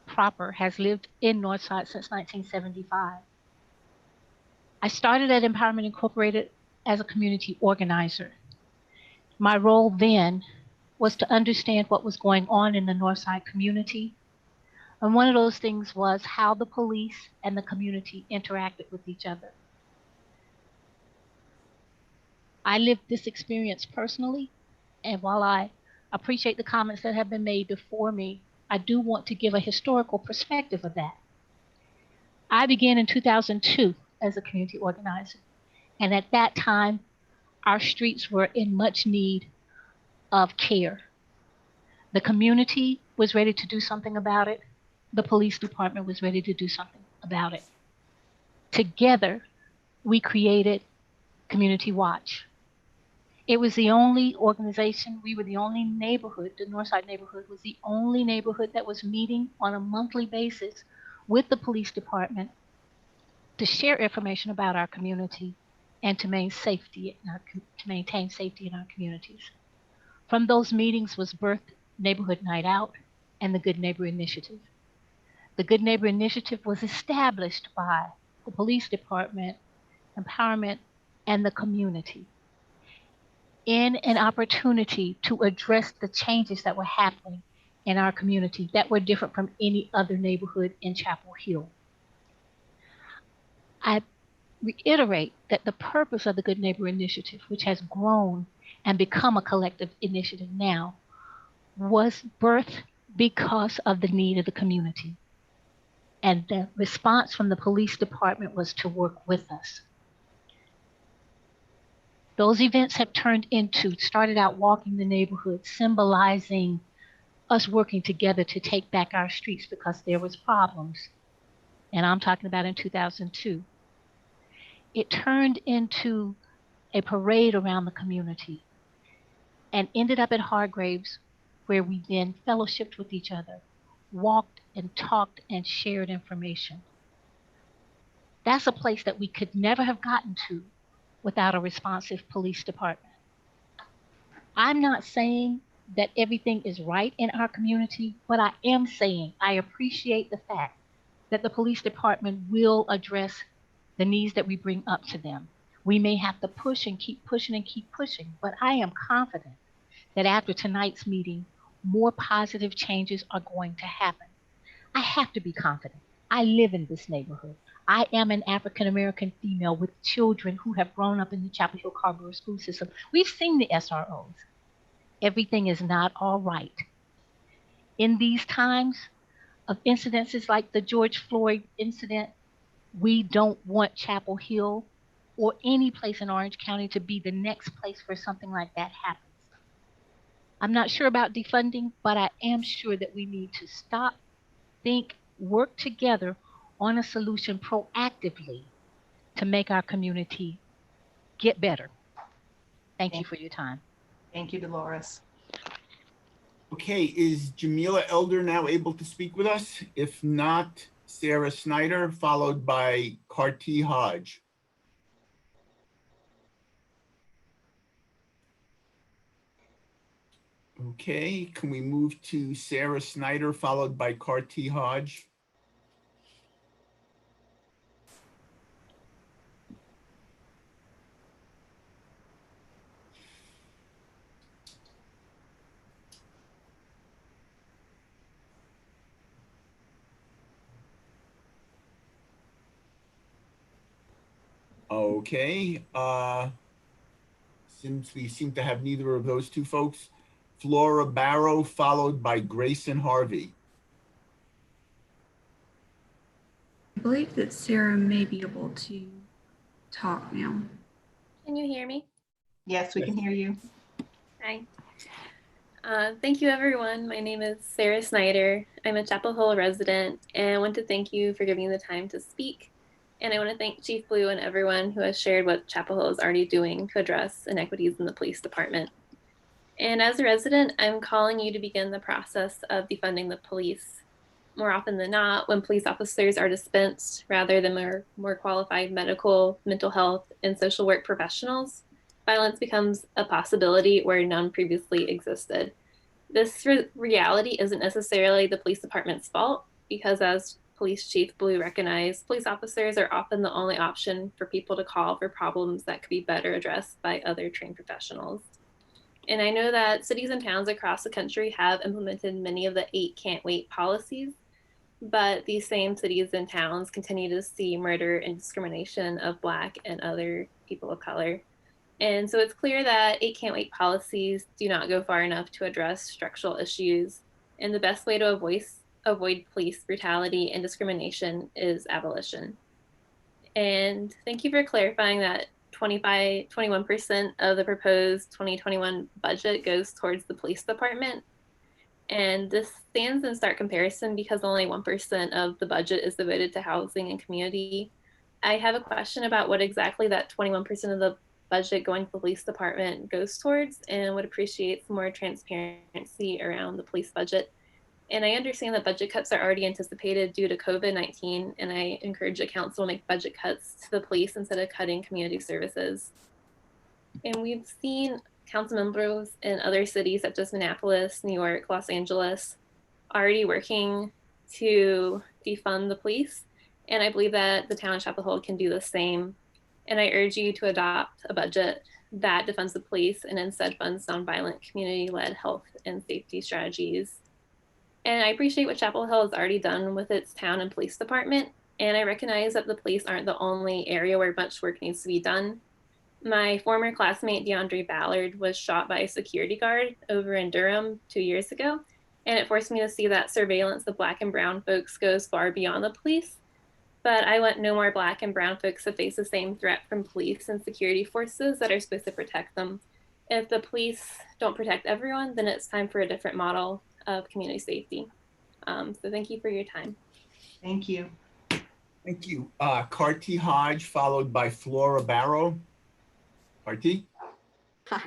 proper has lived in Northside since 1975. I started at Empowerment Incorporated as a community organizer. My role then was to understand what was going on in the Northside community. And one of those things was how the police and the community interacted with each other. I lived this experience personally, and while I appreciate the comments that have been made before me, I do want to give a historical perspective of that. I began in 2002 as a community organizer, and at that time, our streets were in much need of care. The community was ready to do something about it. The police department was ready to do something about it. Together, we created Community Watch. It was the only organization, we were the only neighborhood, the Northside neighborhood was the only neighborhood that was meeting on a monthly basis with the police department to share information about our community and to maintain safety in our communities. From those meetings was birthed Neighborhood Night Out and the Good Neighbor Initiative. The Good Neighbor Initiative was established by the police department, empowerment, and the community in an opportunity to address the changes that were happening in our community that were different from any other neighborhood in Chapel Hill. I reiterate that the purpose of the Good Neighbor Initiative, which has grown and become a collective initiative now, was birthed because of the need of the community. And the response from the police department was to work with us. Those events have started out walking the neighborhood, symbolizing us working together to take back our streets because there was problems. And I'm talking about in 2002. It turned into a parade around the community and ended up at Hargraves, where we then fellowshipped with each other, walked and talked and shared information. That's a place that we could never have gotten to without a responsive police department. I'm not saying that everything is right in our community, but I am saying I appreciate the fact that the police department will address the needs that we bring up to them. We may have to push and keep pushing and keep pushing, but I am confident that after tonight's meeting, more positive changes are going to happen. I have to be confident. I live in this neighborhood. I am an African-American female with children who have grown up in the Chapel Hill Carrboro school system. We've seen the SROs. Everything is not all right. In these times of incidences like the George Floyd incident, we don't want Chapel Hill or any place in Orange County to be the next place where something like that happens. I'm not sure about defunding, but I am sure that we need to stop, think, work together on a solution proactively to make our community get better. Thank you for your time. Thank you, Dolores. Okay, is Jamila Elder now able to speak with us? If not, Sarah Snyder, followed by Karti Hodge. Okay, can we move to Sarah Snyder, followed by Karti Hodge? Okay, since we seem to have neither of those two folks, Flora Barrow, followed by Grayson Harvey. I believe that Sarah may be able to talk now. Can you hear me? Yes, we can hear you. Hi. Thank you, everyone. My name is Sarah Snyder. I'm a Chapel Hill resident, and I want to thank you for giving me the time to speak. And I want to thank Chief Blue and everyone who has shared what Chapel Hill is already doing to address inequities in the police department. And as a resident, I'm calling you to begin the process of defunding the police. More often than not, when police officers are dispensed rather than more qualified medical, mental health, and social work professionals, violence becomes a possibility where none previously existed. This reality isn't necessarily the police department's fault, because as Police Chief Blue recognized, police officers are often the only option for people to call for problems that could be better addressed by other trained professionals. And I know that cities and towns across the country have implemented many of the 8 can't wait policies, but these same cities and towns continue to see murder and discrimination of Black and other people of color. And so it's clear that 8 can't wait policies do not go far enough to address structural issues. And the best way to avoid police brutality and discrimination is abolition. And thank you for clarifying that 21% of the proposed 2021 budget goes towards the police department. And this stands in stark comparison because only 1% of the budget is devoted to housing and community. I have a question about what exactly that 21% of the budget going to the police department goes towards, and would appreciate some more transparency around the police budget. And I understand that budget cuts are already anticipated due to COVID-19, and I encourage the council to make budget cuts to the police instead of cutting community services. And we've seen council members in other cities such as Minneapolis, New York, Los Angeles already working to defund the police. And I believe that the town of Chapel Hill can do the same. And I urge you to adopt a budget that defunds the police and instead funds nonviolent community-led health and safety strategies. And I appreciate what Chapel Hill has already done with its town and police department. And I recognize that the police aren't the only area where much work needs to be done. My former classmate, DeAndre Ballard, was shot by a security guard over in Durham 2 years ago. And it forced me to see that surveillance of Black and brown folks goes far beyond the police. But I want no more Black and brown folks to face the same threat from police and security forces that are supposed to protect them. If the police don't protect everyone, then it's time for a different model of community safety. So thank you for your time. Thank you. Thank you. Carty Hodge, followed by Flora Barrow. Carty? Hi,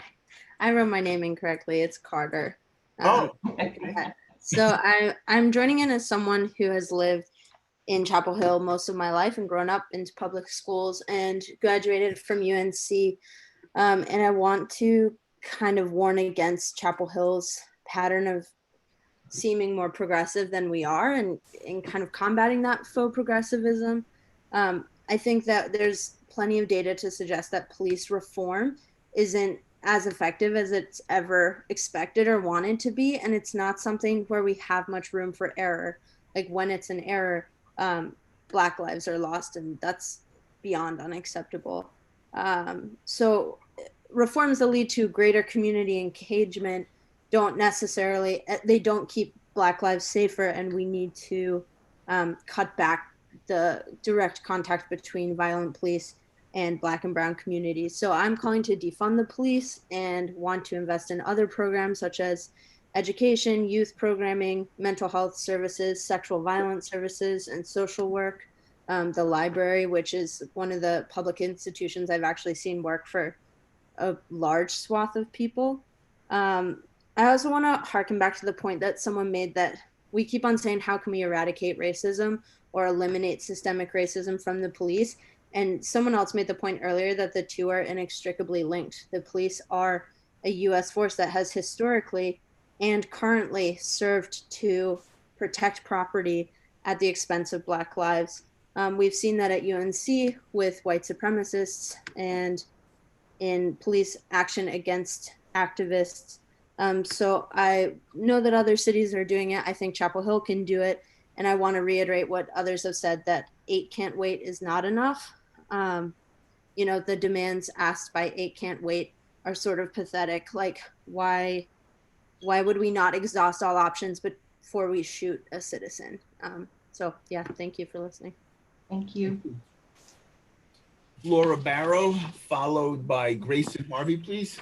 I wrote my name incorrectly. It's Carter. Oh, okay. So I'm joining in as someone who has lived in Chapel Hill most of my life and grown up in public schools and graduated from UNC. And I want to kind of warn against Chapel Hill's pattern of seeming more progressive than we are, and kind of combating that faux progressivism. I think that there's plenty of data to suggest that police reform isn't as effective as it's ever expected or wanted to be, and it's not something where we have much room for error. Like when it's an error, Black lives are lost, and that's beyond unacceptable. So reforms that lead to greater community engagement don't necessarily, they don't keep Black lives safer, and we need to cut back the direct contact between violent police and Black and brown communities. So I'm calling to defund the police and want to invest in other programs such as education, youth programming, mental health services, sexual violence services, and social work. The library, which is one of the public institutions I've actually seen work for a large swath of people. I also want to harken back to the point that someone made, that we keep on saying, how can we eradicate racism or eliminate systemic racism from the police? And someone else made the point earlier that the two are inextricably linked. The police are a US force that has historically and currently served to protect property at the expense of Black lives. We've seen that at UNC with white supremacists and in police action against activists. So I know that other cities are doing it. I think Chapel Hill can do it. And I want to reiterate what others have said, that 8 can't wait is not enough. You know, the demands asked by 8 can't wait are sort of pathetic. Like, why would we not exhaust all options before we shoot a citizen? So yeah, thank you for listening. Thank you. Laura Barrow, followed by Grayson Harvey, please.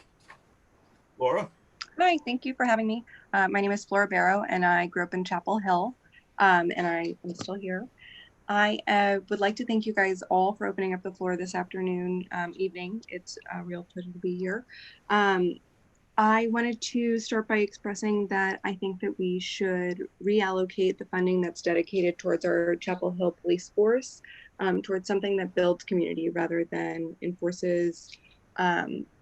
Laura? Hi, thank you for having me. My name is Flora Barrow, and I grew up in Chapel Hill, and I am still here. I would like to thank you guys all for opening up the floor this afternoon, evening. It's a real pleasure to be here. I wanted to start by expressing that I think that we should reallocate the funding that's dedicated towards our Chapel Hill police force towards something that builds community rather than enforces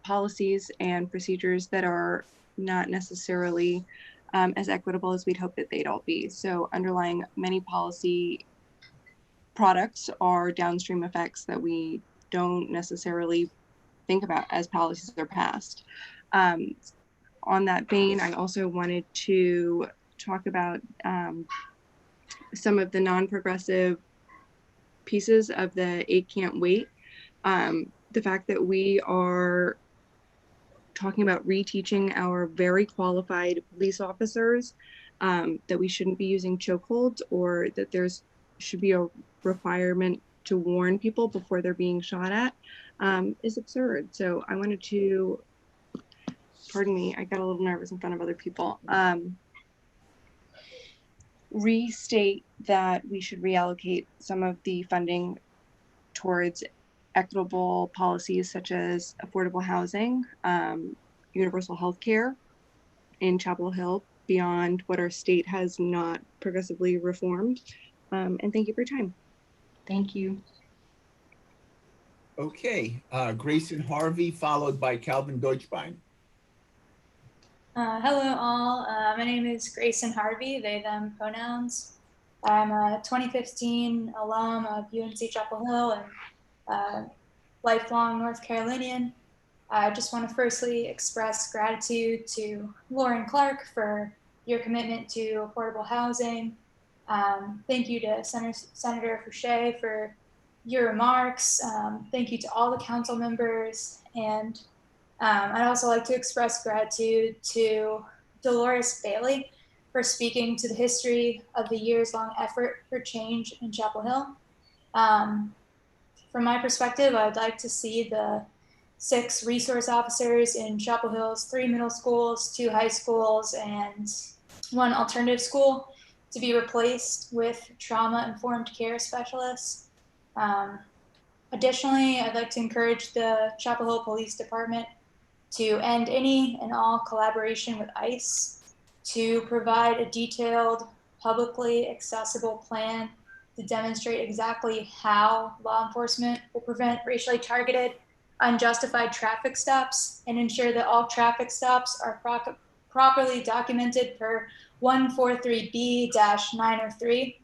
policies and procedures that are not necessarily as equitable as we'd hope that they'd all be. So underlying many policy products are downstream effects that we don't necessarily think about as policies are passed. On that vein, I also wanted to talk about some of the non-progressive pieces of the 8 can't wait. The fact that we are talking about reteaching our very qualified police officers that we shouldn't be using chokeholds, or that there's should be a requirement to warn people before they're being shot at is absurd. So I wanted to, pardon me, I got a little nervous in front of other people, restate that we should reallocate some of the funding towards equitable policies such as affordable housing, universal health care in Chapel Hill beyond what our state has not progressively reformed. And thank you for your time. Thank you. Okay, Grayson Harvey, followed by Calvin Deutschbein. Hello all, my name is Grayson Harvey, they, them pronouns. I'm a 2015 alum of UNC Chapel Hill and lifelong North Carolinian. I just want to firstly express gratitude to Lauren Clark for your commitment to affordable housing. Thank you to Senator Fouché for your remarks. Thank you to all the council members. And I'd also like to express gratitude to Dolores Bailey for speaking to the history of the years-long effort for change in Chapel Hill. From my perspective, I'd like to see the 6 resource officers in Chapel Hill's 3 middle schools, 2 high schools, and 1 alternative school to be replaced with trauma-informed care specialists. Additionally, I'd like to encourage the Chapel Hill Police Department to end any and all collaboration with ICE, to provide a detailed, publicly accessible plan to demonstrate exactly how law enforcement will prevent racially targeted, unjustified traffic stops and ensure that all traffic stops are properly documented per 143B-903.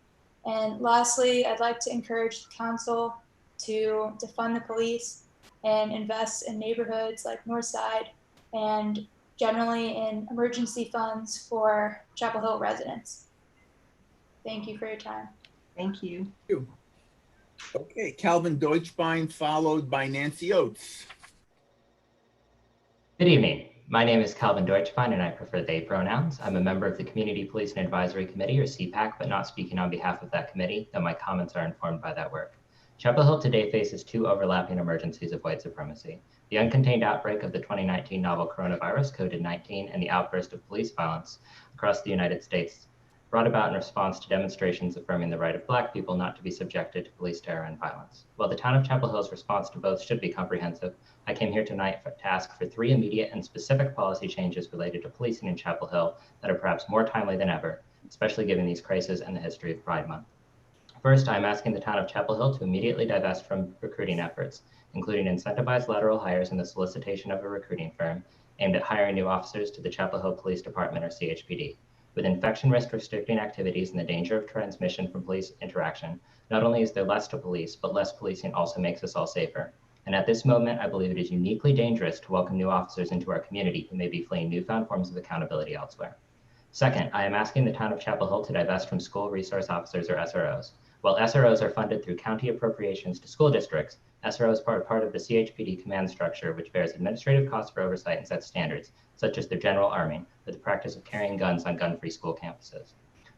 And lastly, I'd like to encourage the council to defund the police and invest in neighborhoods like Northside and generally in emergency funds for Chapel Hill residents. Thank you for your time. Thank you. Okay, Calvin Deutschbein, followed by Nancy Oates. Good evening. My name is Calvin Deutschbein and I prefer they pronouns. I'm a member of the Community Police and Advisory Committee, or CPAC, but not speaking on behalf of that committee, though my comments are informed by that work. Chapel Hill today faces 2 overlapping emergencies of white supremacy: the uncontained outbreak of the 2019 novel coronavirus, COVID-19, and the outburst of police violence across the United States, brought about in response to demonstrations affirming the right of Black people not to be subjected to police terror and violence. While the town of Chapel Hill's response to both should be comprehensive, I came here tonight to ask for 3 immediate and specific policy changes related to policing in Chapel Hill that are perhaps more timely than ever, especially given these crises and the history of Pride Month. First, I'm asking the town of Chapel Hill to immediately divest from recruiting efforts, including incentivized lateral hires and the solicitation of a recruiting firm aimed at hiring new officers to the Chapel Hill Police Department, or CHPD. With infection risk restricting activities and the danger of transmission from police interaction, not only is there less to police, but less policing also makes us all safer. And at this moment, I believe it is uniquely dangerous to welcome new officers into our community who may be fleeing newfound forms of accountability elsewhere. Second, I am asking the town of Chapel Hill to divest from school resource officers, or SROs. While SROs are funded through county appropriations to school districts, SROs are part of the CHPD command structure, which bears administrative costs for oversight and sets standards, such as their general arming, with the practice of carrying guns on gun-free school campuses.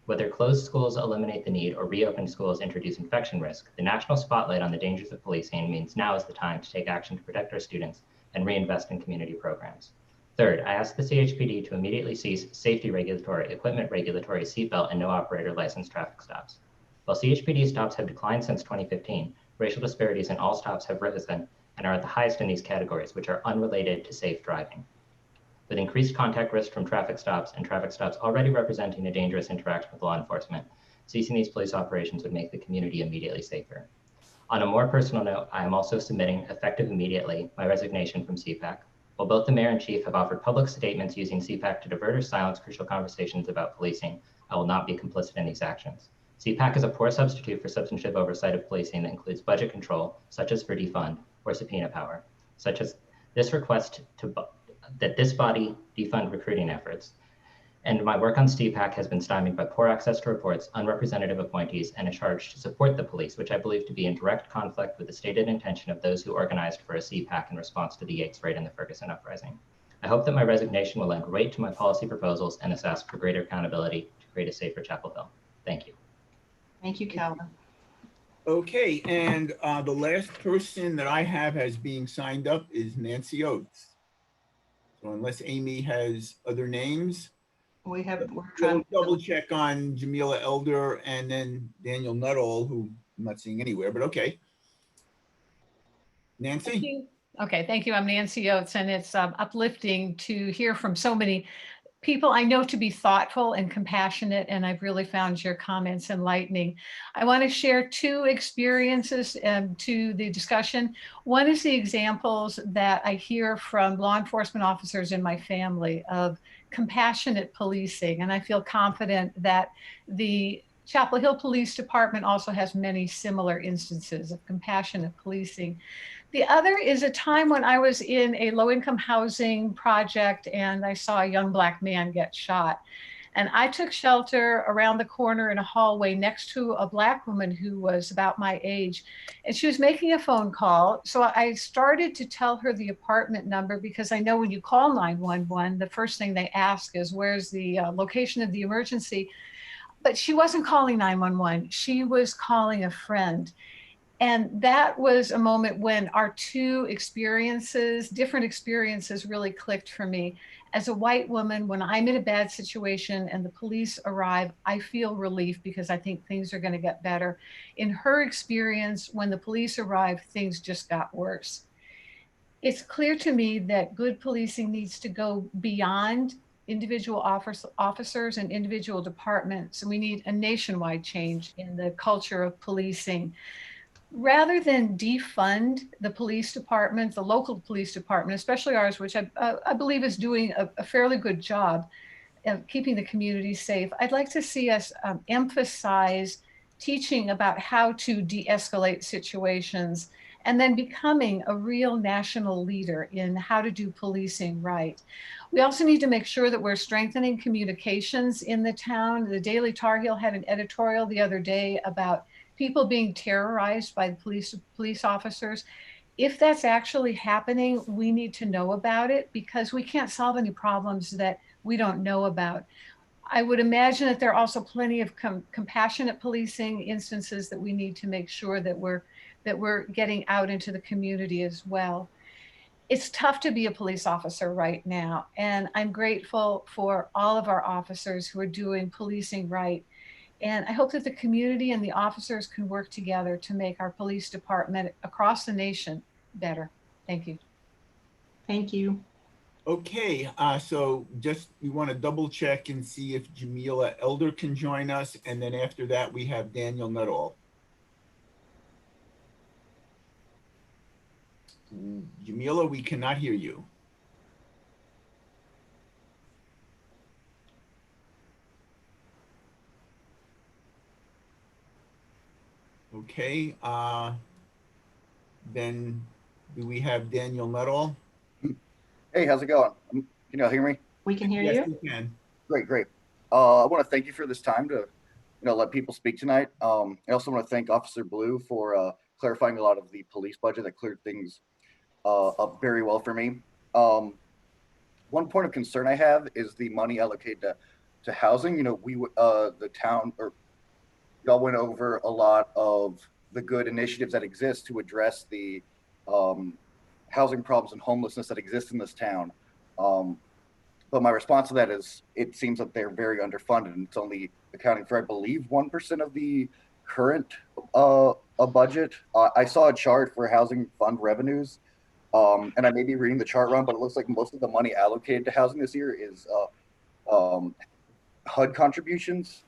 Whether closed schools eliminate the need or reopened schools introduce infection risk, the national spotlight on the dangers of policing means now is the time to take action to protect our students and reinvest in community programs. Third, I ask the CHPD to immediately cease safety regulatory, equipment regulatory, seatbelt, and no operator licensed traffic stops. While CHPD stops have declined since 2015, racial disparities in all stops have risen and are at the highest in these categories, which are unrelated to safe driving. With increased contact risk from traffic stops and traffic stops already representing a dangerous interaction with law enforcement, ceasing these police operations would make the community immediately safer. On a more personal note, I am also submitting, effective immediately, my resignation from CPAC. While both the mayor and chief have offered public statements using CPAC to divert or silence crucial conversations about policing, I will not be complicit in these actions. CPAC is a poor substitute for substantive oversight of policing that includes budget control, such as for defund, or subpoena power, such as this request that this body defund recruiting efforts. And my work on CPAC has been stymied by poor access to reports, unrepresentative appointees, and a charge to support the police, which I believe to be in direct conflict with the stated intention of those who organized for a CPAC in response to the Yates raid and the Ferguson uprising. I hope that my resignation will lend weight to my policy proposals and thus ask for greater accountability to create a safer Chapel Hill. Thank you. Thank you, Calvin. Okay, and the last person that I have as being signed up is Nancy Oates. So unless Amy has other names, we're trying to double check on Jamila Elder and then Daniel Nuttall, who I'm not seeing anywhere, but okay. Nancy? Thank you. Okay, thank you. I'm Nancy Oates, and it's uplifting to hear from so many people I know to be thoughtful and compassionate, and I've really found your comments enlightening. I want to share 2 experiences to the discussion. One is the examples that I hear from law enforcement officers in my family of compassionate policing, and I feel confident that the Chapel Hill Police Department also has many similar instances of compassionate policing. The other is a time when I was in a low-income housing project and I saw a young Black man get shot. And I took shelter around the corner in a hallway next to a Black woman who was about my age. And she was making a phone call. So I started to tell her the apartment number, because I know when you call 911, the first thing they ask is, where's the location of the emergency? But she wasn't calling 911. She was calling a friend. And that was a moment when our two experiences, different experiences, really clicked for me. As a white woman, when I'm in a bad situation and the police arrive, I feel relief because I think things are going to get better. In her experience, when the police arrived, things just got worse. It's clear to me that good policing needs to go beyond individual officers and individual departments. And we need a nationwide change in the culture of policing. Rather than defund the police department, the local police department, especially ours, which I believe is doing a fairly good job of keeping the community safe, I'd like to see us emphasize teaching about how to de-escalate situations and then becoming a real national leader in how to do policing right. We also need to make sure that we're strengthening communications in the town. The Daily Tar Heel had an editorial the other day about people being terrorized by the police officers. If that's actually happening, we need to know about it, because we can't solve any problems that we don't know about. I would imagine that there are also plenty of compassionate policing instances that we need to make sure that we're getting out into the community as well. It's tough to be a police officer right now, and I'm grateful for all of our officers who are doing policing right. And I hope that the community and the officers can work together to make our police department across the nation better. Thank you. Thank you. Okay, so just we want to double check and see if Jamila Elder can join us. And then after that, we have Daniel Nuttall. Jamila, we cannot hear you. Okay, then do we have Daniel Nuttall? Hey, how's it going? Can you all hear me? We can hear you. Yes, we can. Great, great. I want to thank you for this time to, let people speak tonight. I also want to thank Officer Blue for clarifying a lot of the police budget that cleared things up very well for me. One point of concern I have is the money allocated to housing. The town, or y'all went over a lot of the good initiatives that exist to address the housing problems and homelessness that exist in this town. But my response to that is, it seems that they're very underfunded, and it's only accounting for, I believe, 1% of the current budget. I saw a chart for housing fund revenues, and I may be reading the chart wrong, but it looks like most of the money allocated to housing this year is HUD contributions.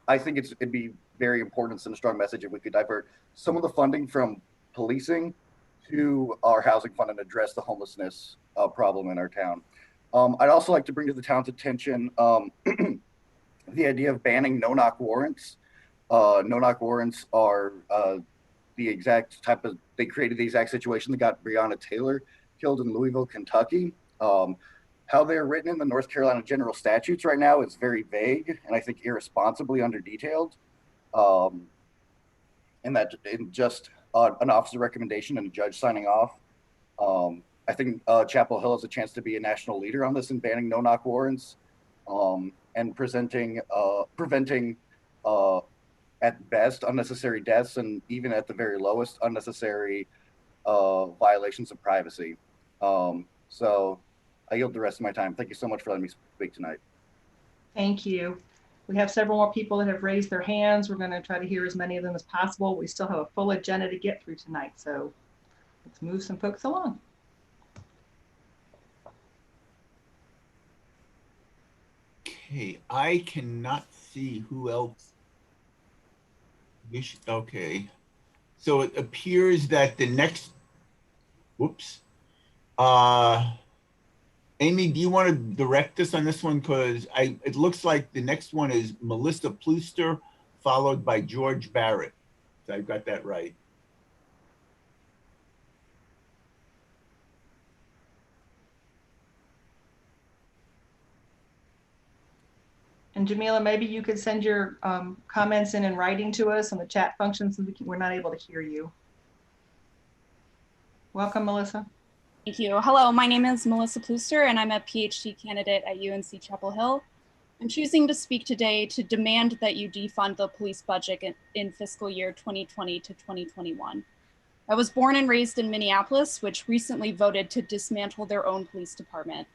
I think it'd be very important and send a strong message if we could divert some of the funding from policing to our housing fund and address the homelessness problem in our town. I'd also like to bring to the town's attention the idea of banning no-knock warrants. No-knock warrants are the exact type of, they created the exact situation that got Breonna Taylor killed in Louisville, Kentucky. How they're written in the North Carolina general statutes right now is very vague, and I think irresponsibly under-detailed. And that in just an officer recommendation and a judge signing off. I think Chapel Hill has a chance to be a national leader on this in banning no-knock warrants and preventing at best unnecessary deaths, and even at the very lowest unnecessary violations of privacy. So I yield the rest of my time. Thank you so much for letting me speak tonight. Thank you. We have several more people that have raised their hands. We're going to try to hear as many of them as possible. We still have a full agenda to get through tonight, so let's move some folks along. Okay, I cannot see who else. Okay, so it appears that the next, whoops. Amy, do you want to direct us on this one? Because it looks like the next one is Melissa Plooster, followed by George Barrett. So I've got that right. And Jamila, maybe you could send your comments in writing to us on the chat function since we're not able to hear you. Welcome, Melissa. Thank you. Hello, my name is Melissa Plooster, and I'm a PhD candidate at UNC Chapel Hill. I'm choosing to speak today to demand that you defund the police budget in fiscal year 2020 to 2021. I was born and raised in Minneapolis, which recently voted to dismantle their own police department.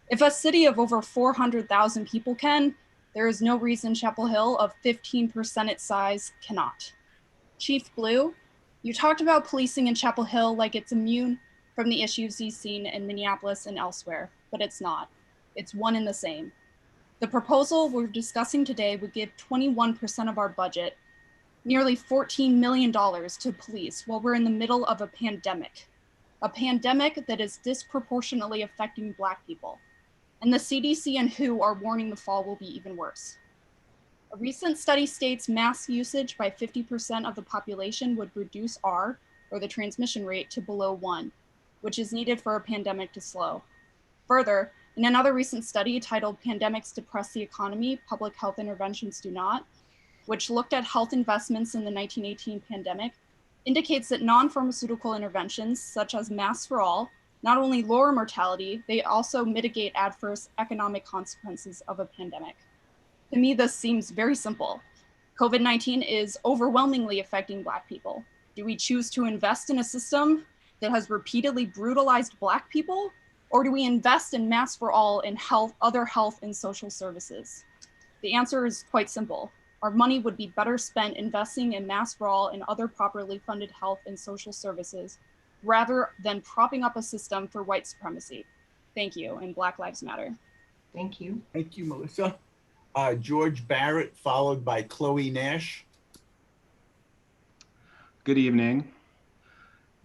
If a city of over 400,000 people can, there is no reason Chapel Hill, of 15% its size, cannot. Chief Blue, you talked about policing in Chapel Hill like it's immune from the issues you've seen in Minneapolis and elsewhere, but it's not. It's one and the same. The proposal we're discussing today would give 21% of our budget, nearly $14 million, to police while we're in the middle of a pandemic that is disproportionately affecting Black people. And the CDC and WHO are warning the fall will be even worse. A recent study states mask usage by 50% of the population would reduce R, or the transmission rate, to below 1, which is needed for a pandemic to slow. Further, in another recent study titled Pandemics Depress the Economy, Public Health Interventions Do Not, which looked at health investments in the 1918 pandemic, indicates that non-pharmaceutical interventions, such as masks for all, not only lower mortality, they also mitigate adverse economic consequences of a pandemic. To me, this seems very simple. COVID-19 is overwhelmingly affecting Black people. Do we choose to invest in a system that has repeatedly brutalized Black people? Or do we invest in masks for all in other health and social services? The answer is quite simple. Our money would be better spent investing in masks for all and other properly funded health and social services, rather than propping up a system for white supremacy. Thank you, and Black Lives Matter. Thank you. Thank you, Melissa. George Barrett, followed by Chloe Nash. Good evening.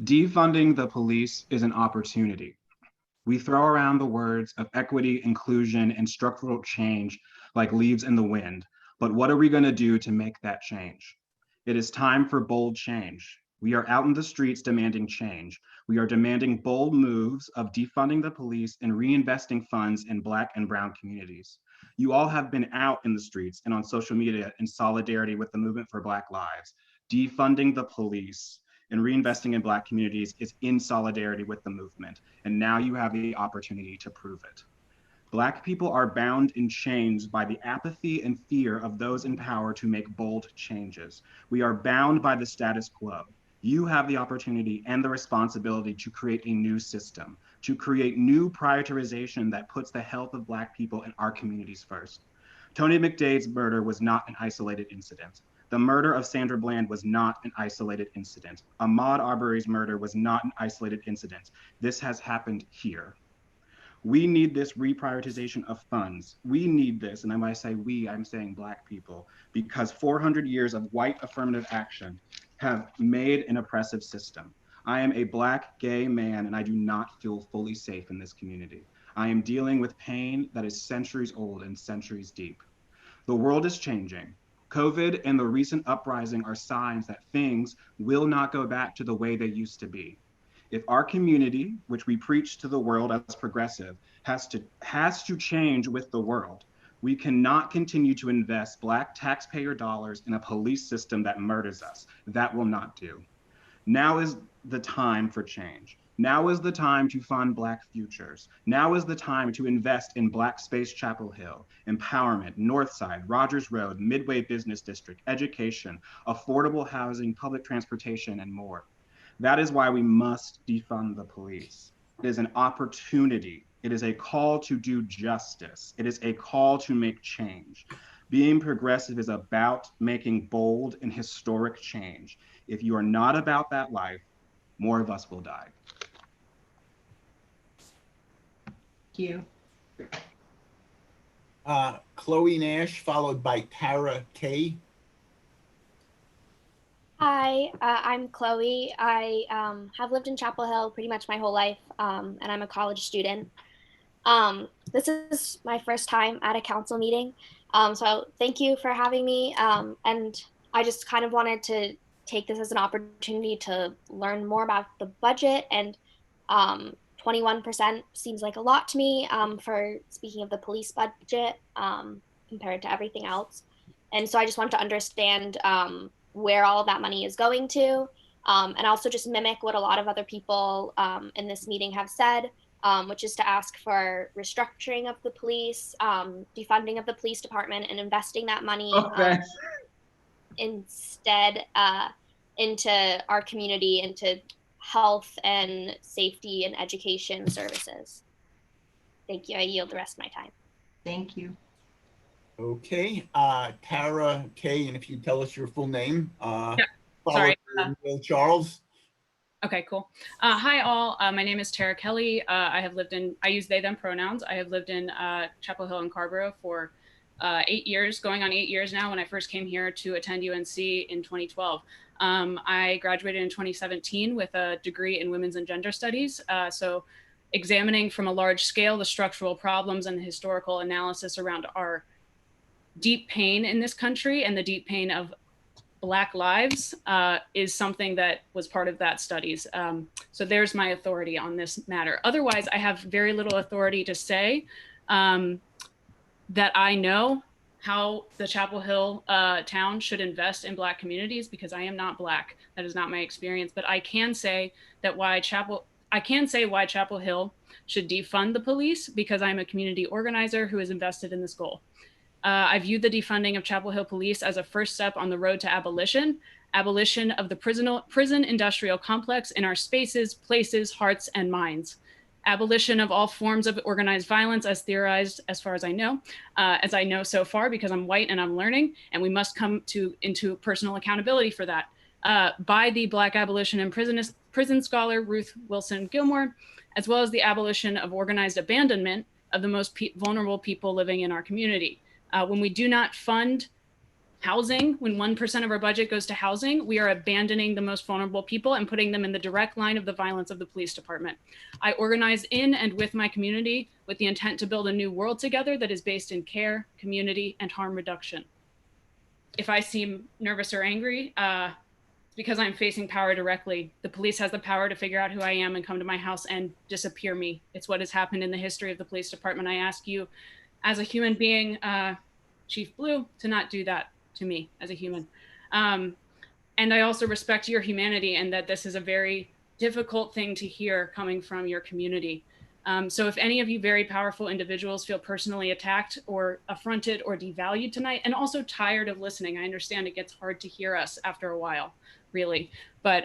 Defunding the police is an opportunity. We throw around the words of equity, inclusion, and structural change like leaves in the wind, but what are we going to do to make that change? It is time for bold change. We are out in the streets demanding change. We are demanding bold moves of defunding the police and reinvesting funds in Black and Brown communities. You all have been out in the streets and on social media in solidarity with the movement for Black lives. Defunding the police and reinvesting in Black communities is in solidarity with the movement. And now you have the opportunity to prove it. Black people are bound in chains by the apathy and fear of those in power to make bold changes. We are bound by the status quo. You have the opportunity and the responsibility to create a new system, to create new prioritization that puts the health of Black people and our communities first. Tony McDade's murder was not an isolated incident. The murder of Sandra Bland was not an isolated incident. Ahmaud Arbery's murder was not an isolated incident. This has happened here. We need this reprioritization of funds. We need this, and when I say we, I'm saying Black people, because 400 years of white affirmative action have made an oppressive system. I am a Black gay man, and I do not feel fully safe in this community. I am dealing with pain that is centuries old and centuries deep. The world is changing. COVID and the recent uprising are signs that things will not go back to the way they used to be. If our community, which we preach to the world as progressive, has to change with the world, we cannot continue to invest Black taxpayer dollars in a police system that murders us. That will not do. Now is the time for change. Now is the time to fund Black futures. Now is the time to invest in Black Space Chapel Hill, empowerment, Northside, Rogers Road, Midway Business District, education, affordable housing, public transportation, and more. That is why we must defund the police. It is an opportunity. It is a call to do justice. It is a call to make change. Being progressive is about making bold and historic change. If you are not about that life, more of us will die. Thank you. Chloe Nash, followed by Tara Kay. Hi, I'm Chloe. I have lived in Chapel Hill pretty much my whole life, and I'm a college student. This is my first time at a council meeting, so thank you for having me. And I just kind of wanted to take this as an opportunity to learn more about the budget, and 21% seems like a lot to me for speaking of the police budget. compared to everything else. And so I just want to understand where all of that money is going to, and also just mimic what a lot of other people in this meeting have said, which is to ask for restructuring of the police, defunding of the police department, and investing that money instead into our community, into health and safety and education services. Thank you. I yield the rest of my time. Thank you. Okay, Tara Kay, and if you tell us your full name, Sorry. Charles. Okay, cool. Hi all, my name is Tara Kelly. I use they, them pronouns. I have lived in Chapel Hill and Carrboro for 8 years, going on 8 years now. When I first came here to attend UNC in 2012. I graduated in 2017 with a degree in women's and gender studies. So examining from a large scale the structural problems and the historical analysis around our deep pain in this country and the deep pain of Black lives is something that was part of that studies. So there's my authority on this matter. Otherwise, I have very little authority to say that I know how the Chapel Hill town should invest in Black communities, because I am not Black. That is not my experience. But I can say that why Chapel Hill should defund the police, because I'm a community organizer who is invested in this goal. I view the defunding of Chapel Hill Police as a first step on the road to abolition of the prison industrial complex in our spaces, places, hearts, and minds. Abolition of all forms of organized violence as theorized, as far as I know so far, because I'm white and I'm learning, and we must come into personal accountability for that. By the Black abolition and prison scholar Ruth Wilson Gilmore, as well as the abolition of organized abandonment of the most vulnerable people living in our community. When we do not fund housing, when 1% of our budget goes to housing, we are abandoning the most vulnerable people and putting them in the direct line of the violence of the police department. I organize in and with my community with the intent to build a new world together that is based in care, community, and harm reduction. If I seem nervous or angry, it's because I'm facing power directly. The police has the power to figure out who I am and come to my house and disappear me. It's what has happened in the history of the police department. I ask you, as a human being, Chief Blue, to not do that to me as a human. And I also respect your humanity, and that this is a very difficult thing to hear coming from your community. So if any of you very powerful individuals feel personally attacked or affronted or devalued tonight, and also tired of listening, I understand it gets hard to hear us after a while, really. But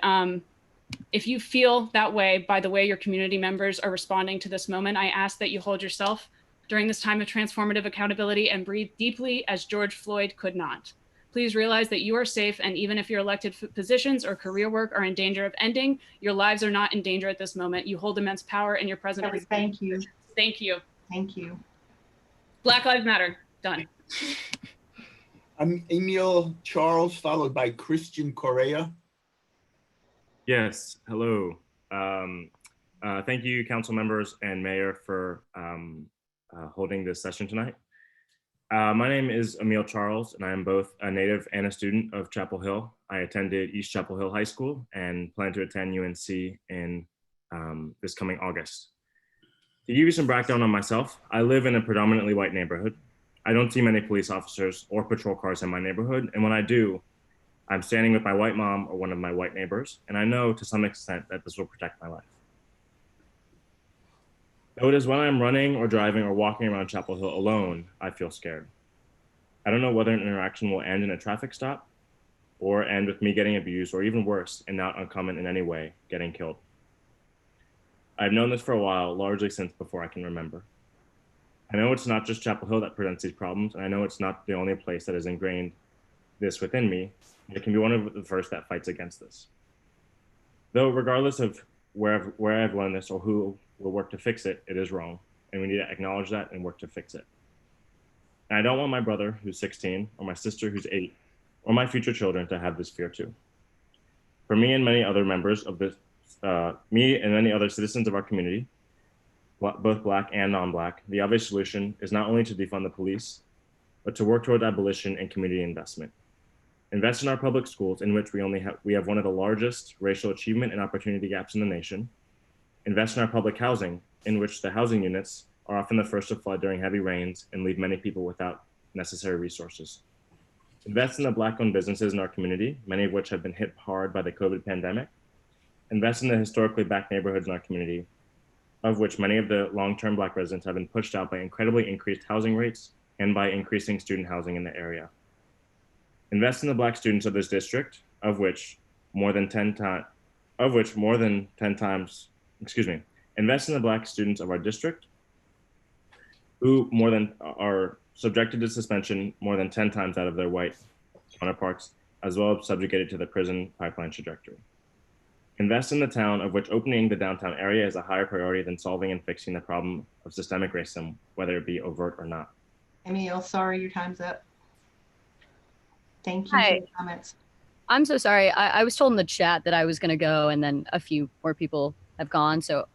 if you feel that way by the way your community members are responding to this moment, I ask that you hold yourself during this time of transformative accountability and breathe deeply as George Floyd could not. Please realize that you are safe, and even if your elected positions or career work are in danger of ending, your lives are not in danger at this moment. You hold immense power in your present. Thank you. Thank you. Thank you. Black Lives Matter. Done. I'm Emil Charles, followed by Christian Correa. Yes, hello. Thank you, council members and mayor, for holding this session tonight. My name is Emil Charles, and I am both a native and a student of Chapel Hill. I attended East Chapel Hill High School and plan to attend UNC in this coming August. To give you some background on myself, I live in a predominantly white neighborhood. I don't see many police officers or patrol cars in my neighborhood, and when I do, I'm standing with my white mom or one of my white neighbors, and I know to some extent that this will protect my life. Though it is when I'm running or driving or walking around Chapel Hill alone, I feel scared. I don't know whether an interaction will end in a traffic stop or end with me getting abused, or even worse, and not uncommon in any way, getting killed. I've known this for a while, largely since before I can remember. I know it's not just Chapel Hill that presents these problems, and I know it's not the only place that has ingrained this within me. It can be one of the first that fights against this. Though regardless of where I've learned this or who will work to fix it, it is wrong, and we need to acknowledge that and work to fix it. And I don't want my brother, who's 16, or my sister, who's 8, or my future children to have this fear too. For me and many other members of this, me and many other citizens of our community, both Black and non-Black, the obvious solution is not only to defund the police, but to work toward abolition and community investment. Invest in our public schools, in which we have one of the largest racial achievement and opportunity gaps in the nation. Invest in our public housing, in which the housing units are often the first to flood during heavy rains and leave many people without necessary resources. Invest in the Black-owned businesses in our community, many of which have been hit hard by the COVID pandemic. Invest in the historically Black neighborhoods in our community, of which many of the long-term Black residents have been pushed out by incredibly increased housing rates and by increasing student housing in the area. Invest in the Black students of this district, of which more than 10 times, invest in the Black students of our district who are subjected to suspension more than 10 times out of their white counterparts, as well as subjugated to the prison pipeline trajectory. Invest in the town, of which opening the downtown area is a higher priority than solving and fixing the problem of systemic racism, whether it be overt or not. Emil, sorry, your time's up. Thank you for Hi. your comments. I'm so sorry. I was told in the chat that I was going to go, and then a few more people have gone. So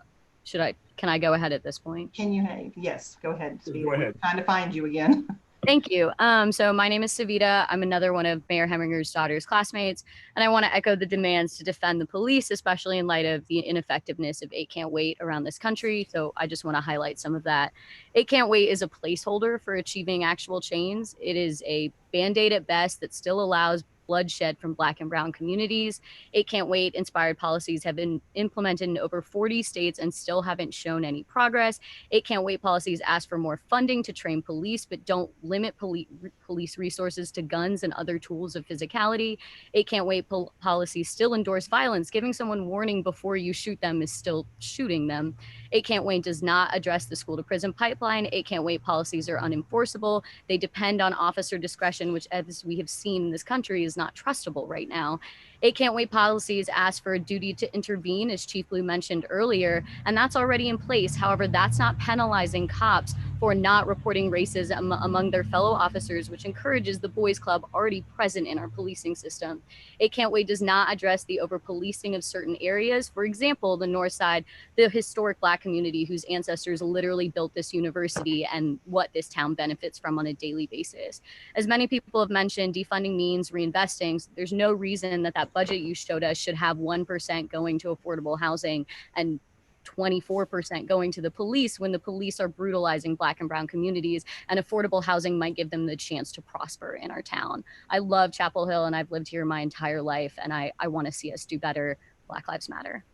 can I go ahead at this point? Can you, yes, go ahead. Go ahead. We're trying to find you again. Thank you. So my name is Savita. I'm another one of Mayor Hemminger's daughter's classmates, and I want to echo the demands to defend the police, especially in light of the ineffectiveness of 8 Can't Wait around this country. So I just want to highlight some of that. 8 Can't Wait is a placeholder for achieving actual change. It is a Band-Aid at best that still allows bloodshed from Black and Brown communities. 8 Can't Wait inspired policies have been implemented in over 40 states and still haven't shown any progress. 8 Can't Wait policies ask for more funding to train police, but don't limit police resources to guns and other tools of physicality. 8 Can't Wait policies still endorse violence. Giving someone warning before you shoot them is still shooting them. 8 Can't Wait does not address the school to prison pipeline. 8 Can't Wait policies are unenforceable. They depend on officer discretion, which, as we have seen in this country, is not trustable right now. 8 Can't Wait policies ask for a duty to intervene, as Chief Blue mentioned earlier, and that's already in place. However, that's not penalizing cops for not reporting racism among their fellow officers, which encourages the boys club already present in our policing system. 8 Can't Wait does not address the over-policing of certain areas. For example, the North Side, the historic Black community whose ancestors literally built this university and what this town benefits from on a daily basis. As many people have mentioned, defunding means reinvesting. So there's no reason that budget you showed us should have 1% going to affordable housing and 24% going to the police when the police are brutalizing Black and Brown communities, and affordable housing might give them the chance to prosper in our town. I love Chapel Hill and I've lived here my entire life, and I want to see us do better. Black Lives Matter.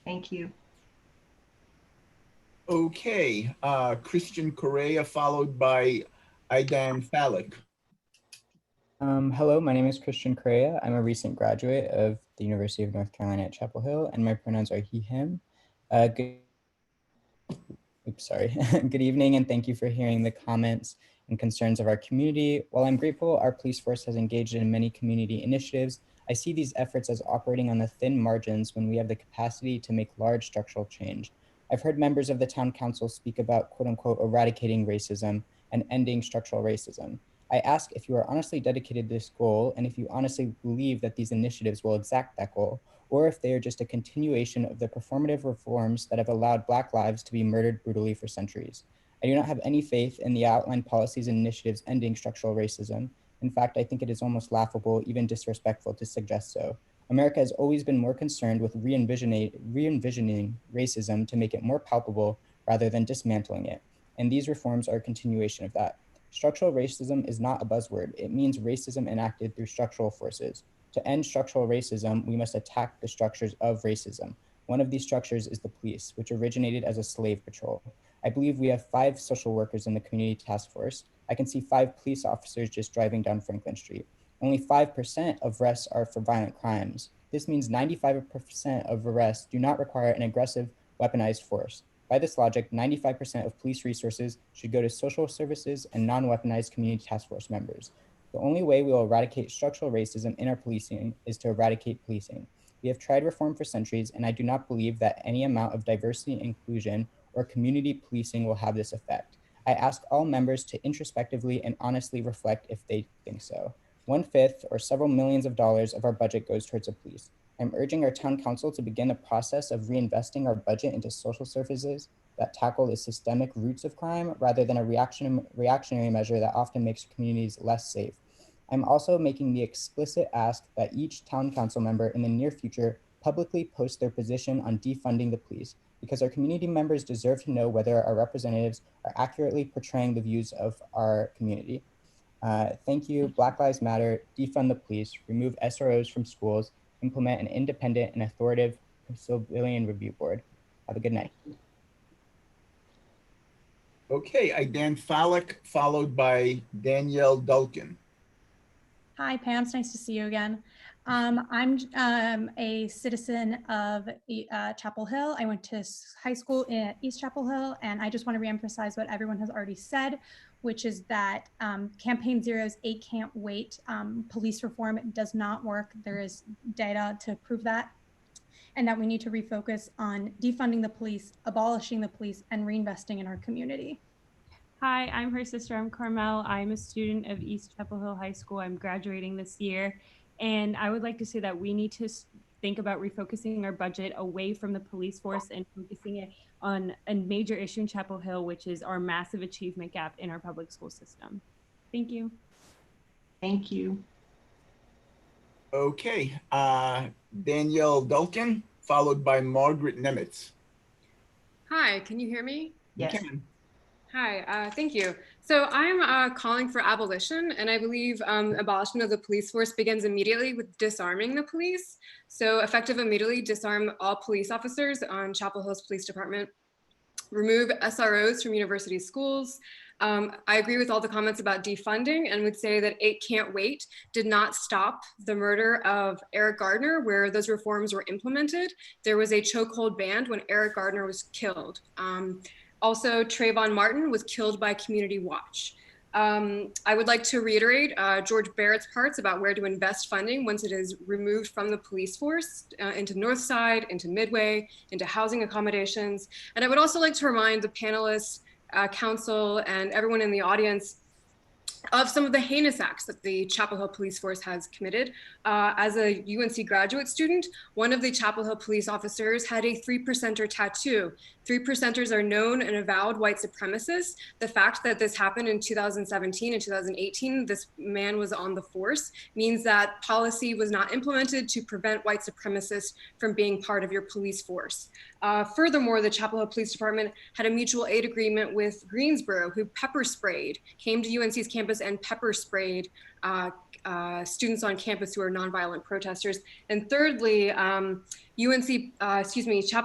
Thank you. Okay, Christian Correa followed by Aidan Falik. Hello, my name is Christian Correa. I'm a recent graduate of the University of North Carolina at Chapel Hill, and my pronouns are he, him. Good evening, and thank you for hearing the comments and concerns of our community. While I'm grateful our police force has engaged in many community initiatives, I see these efforts as operating on the thin margins when we have the capacity to make large structural change. I've heard members of the town council speak about quote unquote eradicating racism and ending structural racism. I ask if you are honestly dedicated to this goal and if you honestly believe that these initiatives will exact that goal, or if they are just a continuation of the performative reforms that have allowed Black lives to be murdered brutally for centuries. I do not have any faith in the outlined policies and initiatives ending structural racism. In fact, I think it is almost laughable, even disrespectful to suggest so. America has always been more concerned with re-envisioning racism to make it more palpable rather than dismantling it. And these reforms are a continuation of that. Structural racism is not a buzzword. It means racism enacted through structural forces. To end structural racism, we must attack the structures of racism. One of these structures is the police, which originated as a slave patrol. I believe we have 5 social workers in the community task force. I can see 5 police officers just driving down Franklin Street. Only 5% of arrests are for violent crimes. This means 95% of arrests do not require an aggressive, weaponized force. By this logic, 95% of police resources should go to social services and non-weaponized community task force members. The only way we will eradicate structural racism in our policing is to eradicate policing. We have tried reform for centuries, and I do not believe that any amount of diversity and inclusion or community policing will have this effect. I ask all members to introspectively and honestly reflect if they think so. 1/5 or several millions of dollars of our budget goes towards the police. I'm urging our town council to begin a process of reinvesting our budget into social services that tackle the systemic roots of crime rather than a reactionary measure that often makes communities less safe. I'm also making the explicit ask that each town council member in the near future publicly post their position on defunding the police, because our community members deserve to know whether our representatives are accurately portraying the views of our community. Thank you, Black Lives Matter, defund the police, remove SROs from schools, implement an independent and authoritative civilian review board. Have a good night. Okay, I Dan Fallick, followed by Danielle Dulkin. Hi, Pam. It's nice to see you again. I'm a citizen of Chapel Hill. I went to high school in East Chapel Hill, and I just want to reemphasize what everyone has already said, which is that Campaign Zero's 8 Can't Wait police reform does not work. There is data to prove that, and that we need to refocus on defunding the police, abolishing the police, and reinvesting in our community. Hi, I'm her sister. I'm Carmel. I'm a student of East Chapel Hill High School. I'm graduating this year. And I would like to say that we need to think about refocusing our budget away from the police force and focusing it on a major issue in Chapel Hill, which is our massive achievement gap in our public school system. Thank you. Thank you. Okay, Danielle Dulkin, followed by Margaret Nemitz. Hi, can you hear me? You can. Hi, thank you. So I'm calling for abolition, and I believe abolishment of the police force begins immediately with disarming the police. So effective immediately disarm all police officers on Chapel Hill's police department, remove SROs from university schools. I agree with all the comments about defunding and would say that 8 Can't Wait did not stop the murder of Eric Gardner, where those reforms were implemented. There was a chokehold banned when Eric Gardner was killed. Also, Trayvon Martin was killed by Community Watch. I would like to reiterate George Barrett's parts about where to invest funding once it is removed from the police force into Northside, into Midway, into housing accommodations. And I would also like to remind the panelists, council, and everyone in the audience of some of the heinous acts that the Chapel Hill Police Force has committed. As a UNC graduate student, one of the Chapel Hill police officers had a 3%er tattoo. 3%ers are known and avowed white supremacists. The fact that this happened in 2017 and 2018, this man was on the force, means that policy was not implemented to prevent white supremacists from being part of your police force. Furthermore, the Chapel Hill Police Department had a mutual aid agreement with Greensboro, who pepper sprayed, came to UNC's campus and pepper sprayed students on campus who are nonviolent protesters. And thirdly, Chapel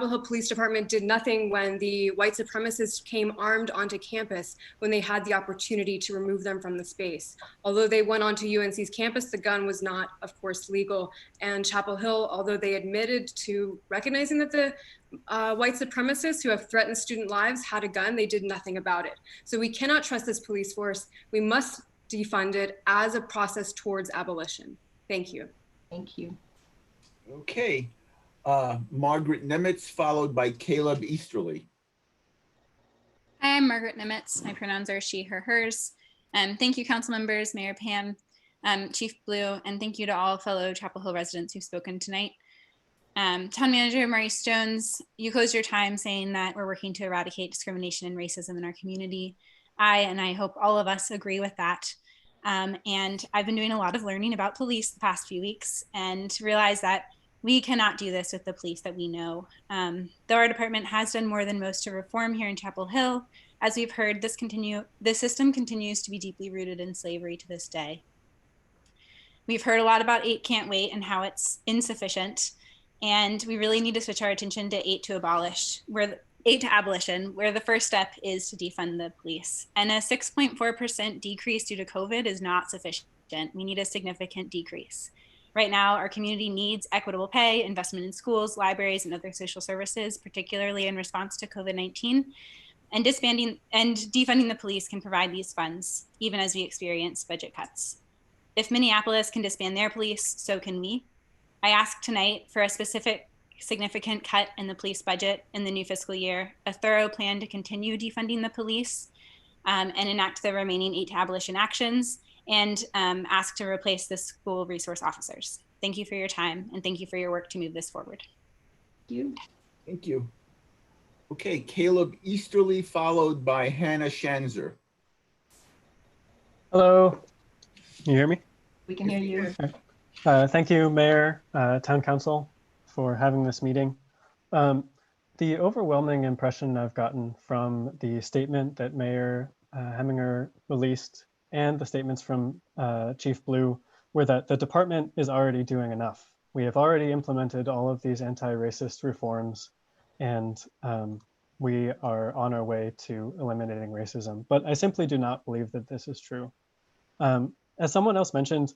Hill Police Department did nothing when the white supremacists came armed onto campus when they had the opportunity to remove them from the space. Although they went onto UNC's campus, the gun was not, of course, legal. And Chapel Hill, although they admitted to recognizing that the white supremacists who have threatened student lives had a gun, they did nothing about it. So we cannot trust this police force. We must defund it as a process towards abolition. Thank you. Thank you. Okay, Margaret Nemitz, followed by Caleb Easterly. Hi, I'm Margaret Nimitz. My pronouns are she, her, hers. Thank you, council members, Mayor Pam, Chief Blue, and thank you to all fellow Chapel Hill residents who've spoken tonight. Town Manager Maurice Jones, you closed your time saying that we're working to eradicate discrimination and racism in our community. I hope all of us agree with that. And I've been doing a lot of learning about police the past few weeks and realized that we cannot do this with the police that we know. Though our department has done more than most to reform here in Chapel Hill, as we've heard, this system continues to be deeply rooted in slavery to this day. We've heard a lot about 8 Can't Wait and how it's insufficient. And we really need to switch our attention to 8 to abolish, where 8 to abolition, where the first step is to defund the police. And a 6.4% decrease due to COVID is not sufficient. We need a significant decrease. Right now, our community needs equitable pay, investment in schools, libraries, and other social services, particularly in response to COVID-19. And disbanding and defunding the police can provide these funds, even as we experience budget cuts. If Minneapolis can disband their police, so can we. I ask tonight for a specific significant cut in the police budget in the new fiscal year, a thorough plan to continue defunding the police, and enact the remaining 8 to abolition actions, and ask to replace the school resource officers. Thank you for your time, and thank you for your work to move this forward. Thank you. Thank you. Okay, Caleb Easterly, followed by Hannah Schanzer. Hello, can you hear me? We can hear you. Thank you, Mayor, Town Council, for having this meeting. The overwhelming impression I've gotten from the statement that Mayor Heminger released and the statements from Chief Blue were that the department is already doing enough. We have already implemented all of these anti-racist reforms, and we are on our way to eliminating racism. But I simply do not believe that this is true. As someone else mentioned,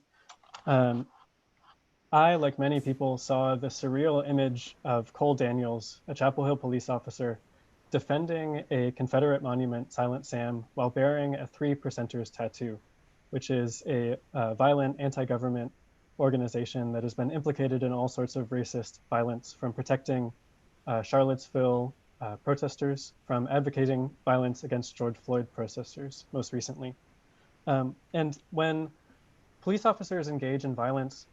I, like many people, saw the surreal image of Cole Daniels, a Chapel Hill police officer, defending a Confederate monument, Silent Sam, while bearing a 3% tattoo, which is a violent anti-government organization that has been implicated in all sorts of racist violence, from protecting Charlottesville protesters, from advocating violence against George Floyd protesters most recently. And when police officers engage in violence,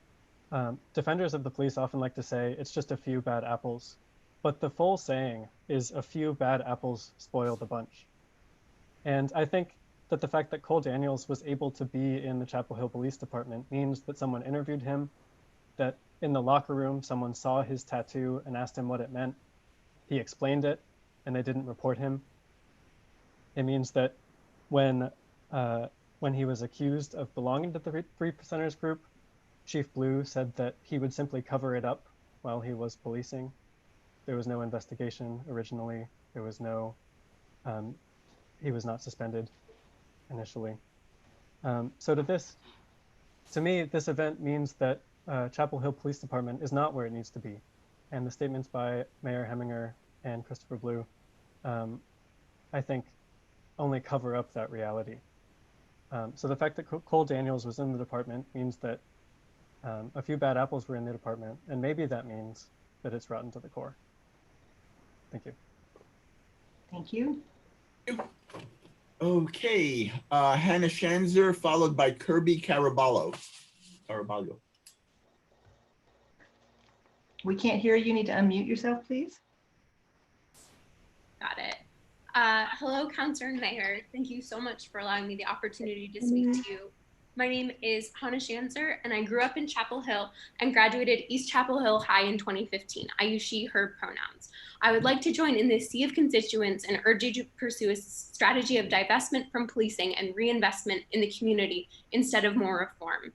defenders of the police often like to say it's just a few bad apples, but the full saying is a few bad apples spoil the bunch. And I think that the fact that Cole Daniels was able to be in the Chapel Hill Police Department means that someone interviewed him, that in the locker room, someone saw his tattoo and asked him what it meant. He explained it, and they didn't report him. It means that when he was accused of belonging to the 3%ers group, Chief Blue said that he would simply cover it up while he was policing. There was no investigation originally. There was no, he was not suspended initially. So to me, this event means that Chapel Hill Police Department is not where it needs to be. And the statements by Mayor Heminger and Christopher Blue, I think, only cover up that reality. So the fact that Cole Daniels was in the department means that a few bad apples were in the department, and maybe that means that it's rotten to the core. Thank you. Thank you. Okay, Hannah Shanzer, followed by Kirby Caraballo. We can't hear you. You need to unmute yourself, please. Got it. Hello, Councilor and Mayor. Thank you so much for allowing me the opportunity to speak to you. My name is Hannah Shanzer, and I grew up in Chapel Hill and graduated East Chapel Hill High in 2015. I use she, her pronouns. I would like to join in this sea of constituents and urge you to pursue a strategy of divestment from policing and reinvestment in the community instead of more reform.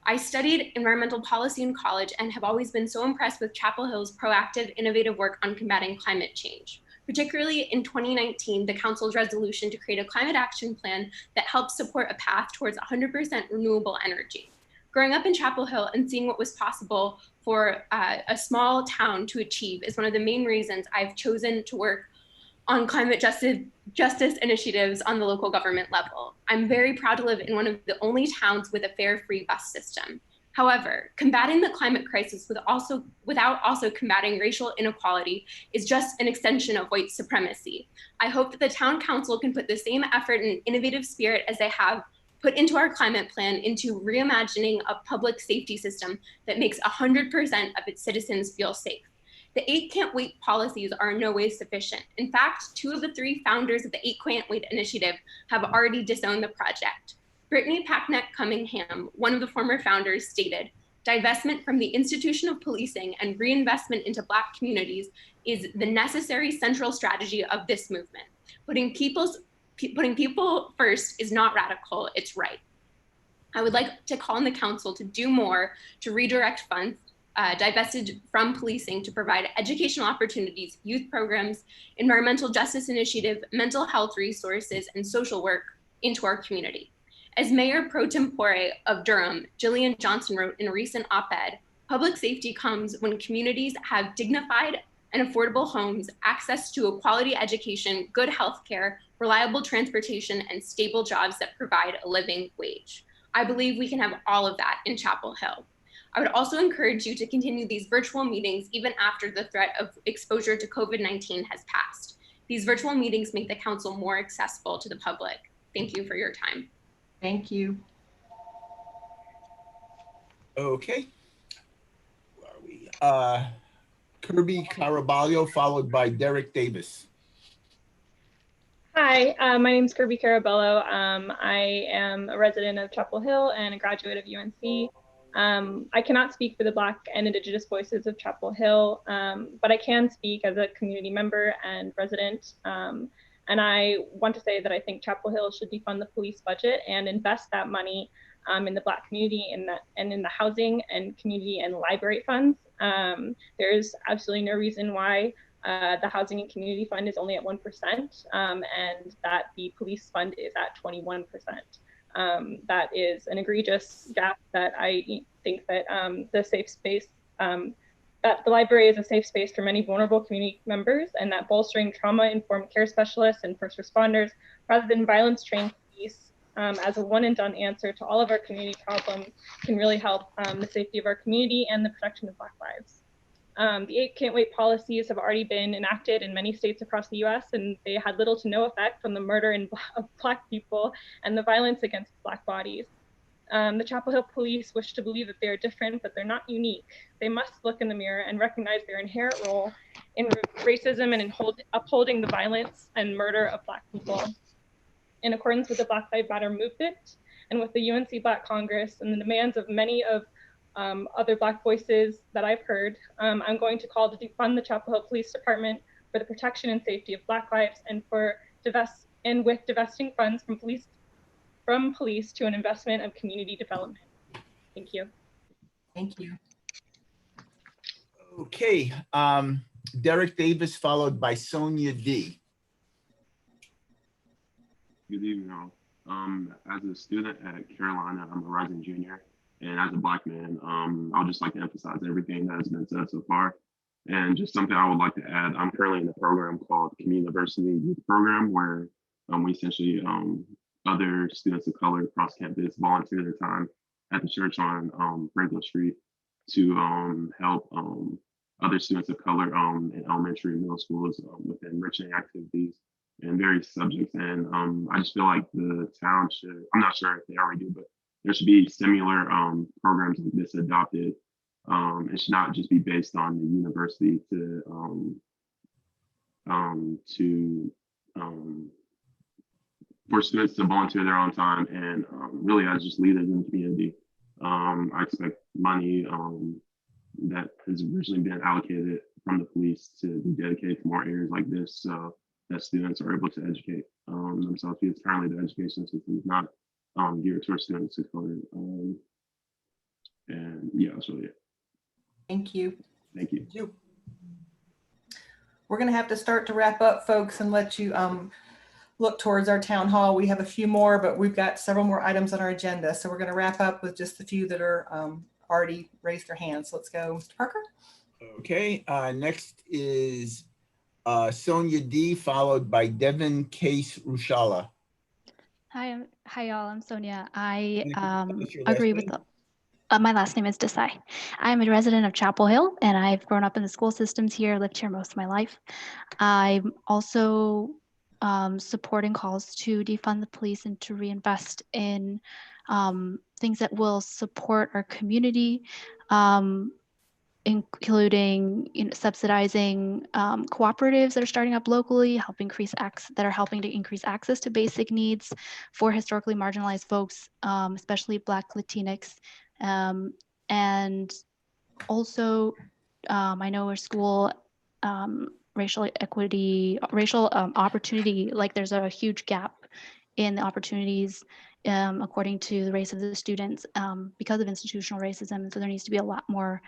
I studied environmental policy in college and have always been so impressed with Chapel Hill's proactive, innovative work on combating climate change. Particularly in 2019, the Council's resolution to create a climate action plan that helps support a path towards 100% renewable energy. Growing up in Chapel Hill and seeing what was possible for a small town to achieve is one of the main reasons I've chosen to work on climate justice initiatives on the local government level. I'm very proud to live in one of the only towns with a fare free bus system. However, combating the climate crisis without also combating racial inequality is just an extension of white supremacy. I hope that the town council can put the same effort and innovative spirit as they have put into our climate plan into reimagining a public safety system that makes 100% of its citizens feel safe. The 8 Can't Wait policies are in no way sufficient. In fact, 2 of the 3 founders of the 8 Can't Wait initiative have already disowned the project. Brittany Packnett-Cunningham, one of the former founders, stated, "Divestment from the institution of policing and reinvestment into Black communities is the necessary central strategy of this movement. Putting people first is not radical, it's right." I would like to call on the council to do more to redirect funds divested from policing to provide educational opportunities, youth programs, environmental justice initiative, mental health resources, and social work into our community. As Mayor Pro Tempore of Durham, Jillian Johnson wrote in a recent op-ed, public safety comes when communities have dignified and affordable homes, access to a quality education, good health care, reliable transportation, and stable jobs that provide a living wage. I believe we can have all of that in Chapel Hill. I would also encourage you to continue these virtual meetings even after the threat of exposure to COVID-19 has passed. These virtual meetings make the council more accessible to the public. Thank you for your time. Thank you. Okay. Where are we? Kirby Caraballo, followed by Derek Davis. Hi, my name is Kirby Carabello. I am a resident of Chapel Hill and a graduate of UNC. I cannot speak for the Black and Indigenous voices of Chapel Hill, but I can speak as a community member and resident. And And I want to say that I think Chapel Hill should defund the police budget and invest that money in the Black community and in the housing and community and library funds. There's absolutely no reason why the housing and community fund is only at 1%, and that the police fund is at 21%. That is an egregious gap that I think that the safe space, that the library is a safe space for many vulnerable community members, and that bolstering trauma-informed care specialists and first responders, rather than violence-trained police, as a one and done answer to all of our community problems can really help the safety of our community and the protection of Black lives. The 8 Can't Wait policies have already been enacted in many states across the US, and they had little to no effect on the murder of Black people and the violence against Black bodies. The Chapel Hill police wish to believe that they are different, but they're not unique. They must look in the mirror and recognize their inherent role in racism and in upholding the violence and murder of Black people. In accordance with the Black Lives Matter movement and with the UNC Black Congress and the demands of many of other Black voices that I've heard, I'm going to call to defund the Chapel Hill Police Department for the protection and safety of Black lives, and with divesting funds from police to an investment of community development. Thank you. Thank you. Okay, Derek Davis followed by Sonia D. Good evening, all. As a student at Carolina, I'm a rising junior, and as a Black man, I'll just like to emphasize everything that has been said so far. And just something I would like to add, I'm currently in a program called Community University Youth Program, where we essentially, other students of color across campus volunteer their time at the church on Franklin Street to help other students of color in elementary and middle schools with enriching activities and various subjects. And I just feel like the town should, I'm not sure if they already do, but there should be similar programs like this adopted. It should not just be based on the university for students to volunteer their own time and really as just leaders in the community. I expect money that has originally been allocated from the police to be dedicated to more areas like this, so that students are able to educate themselves, because currently the education system is not geared towards students of color. And yeah, that's really it. Thank you. Thank you. We're going to have to start to wrap up, folks, and let you look towards our town hall. We have a few more, but we've got several more items on our agenda. So we're going to wrap up with just the few that are already raised their hands. Let's go, Mr. Parker. Okay, next is Sonia D, followed by Devin Case Rushala. Hi, y'all. I'm Sonia. I agree with my last name is Desai. I'm a resident of Chapel Hill, and I've grown up in the school systems here, lived here most of my life. I'm also supporting calls to defund the police and to reinvest in things that will support our community, including subsidizing cooperatives that are starting up locally, helping to increase access to basic needs for historically marginalized folks, especially Black Latinx. And also, I know our school racial equity, racial opportunity, like there's a huge gap in the opportunities according to the race of the students because of institutional racism. And so there needs to be a lot more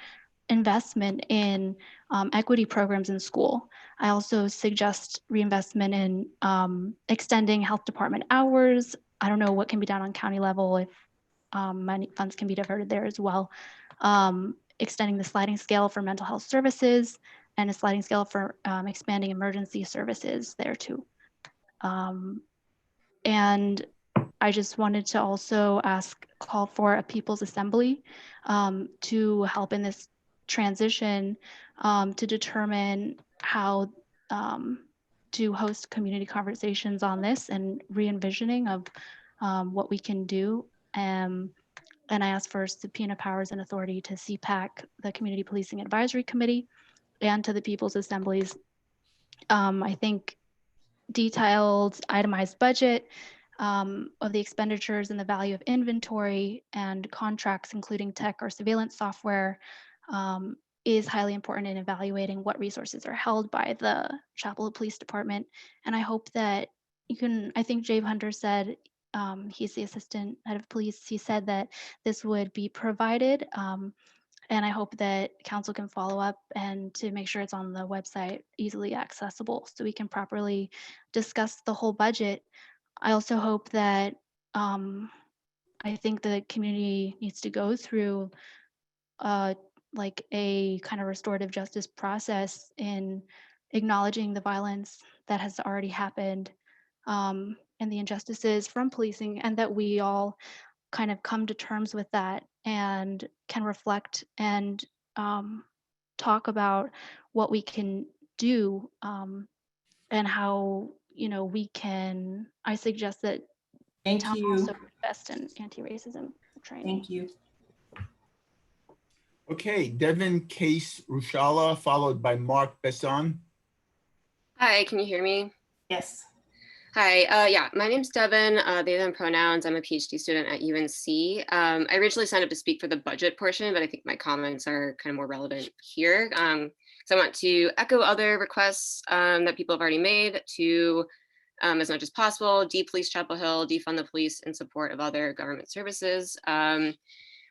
investment in equity programs in school. I also suggest reinvestment in extending health department hours. I don't know what can be done on county level, if money funds can be diverted there as well. Extending the sliding scale for mental health services and a sliding scale for expanding emergency services there too. And I just wanted to also call for a People's Assembly to help in this transition to determine how to host community conversations on this and re-envisioning of what we can do. And I asked for subpoena powers and authority to CPAC, the Community Policing Advisory Committee, and to the People's Assemblies. I think detailed itemized budget of the expenditures and the value of inventory and contracts, including tech or surveillance software, is highly important in evaluating what resources are held by the Chapel Hill Police Department. And I hope that I think Jave Hunter said, he's the assistant head of police, he said that this would be provided. And I hope that council can follow up and to make sure it's on the website, easily accessible, so we can properly discuss the whole budget. I also hope that I think the community needs to go through like a kind of restorative justice process in acknowledging the violence that has already happened, and the injustices from policing, and that we all kind of come to terms with that and can reflect and talk about what we can do, and how, you know, we can, I suggest that Thank town you. also invest in anti-racism training. Thank you. Okay, Devin Case Rushala, followed by Mark Besson. Hi, can you hear me? Yes. Hi, yeah, my name's Devin, they, them pronouns. I'm a PhD student at UNC. I originally signed up to speak for the budget portion, but I think my comments are kind of more relevant here. So I want to echo other requests that people have already made to, as much as possible, de-police Chapel Hill, defund the police in support of other government services.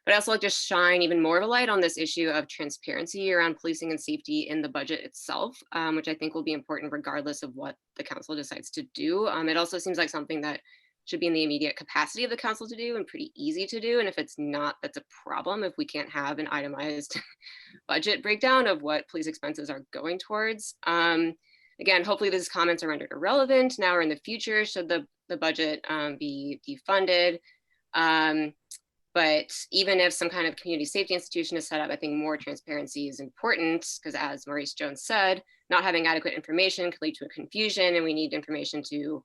But I also like to shine even more of a light on this issue of transparency around policing and safety in the budget itself, which I think will be important regardless of what the council decides to do. It also seems like something that should be in the immediate capacity of the council to do and pretty easy to do. And if it's not, that's a problem if we can't have an itemized budget breakdown of what police expenses are going towards. Again, hopefully these comments are rendered irrelevant now or in the future should the budget be defunded. But even if some kind of community safety institution is set up, I think more transparency is important because, as Maurice Jones said, not having adequate information could lead to a confusion, and we need information to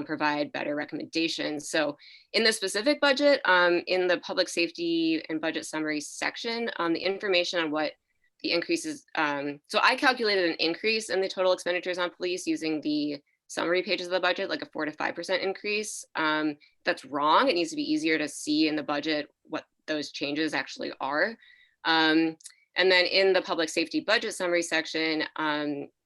provide better recommendations. So in the specific budget, in the public safety and budget summary section, the information on what the increases, so I calculated an increase in the total expenditures on police using the summary pages of the budget, like a 4 to 5% increase. That's wrong. It needs to be easier to see in the budget what those changes actually are. And then in the public safety budget summary section,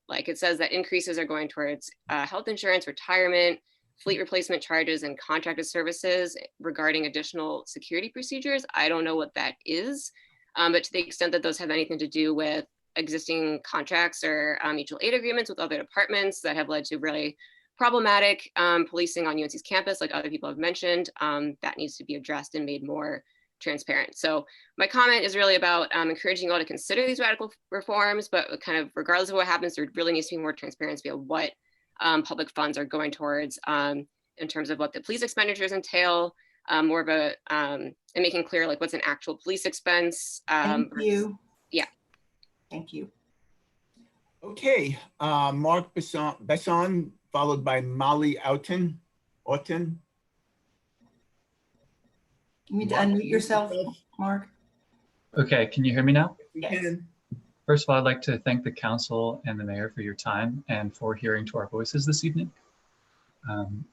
like it says that increases are going towards health insurance, retirement, fleet replacement charges, and contracted services regarding additional security procedures. I don't know what that is, but to the extent that those have anything to do with existing contracts or mutual aid agreements with other departments that have led to really problematic policing on UNC's campus, like other people have mentioned, that needs to be addressed and made more transparent. So my comment is really about encouraging you all to consider these radical reforms, but kind of regardless of what happens, there really needs to be more transparency of what public funds are going towards in terms of what the police expenditures entail, more of a, and making clear like what's an actual police expense. Thank you. Yeah. Thank you. Okay, Mark Besson, followed by Molly Outen. You need to unmute yourself, Mark. Okay, can you hear me now? We can. First of all, I'd like to thank the council and the mayor for your time and for hearing to our voices this evening.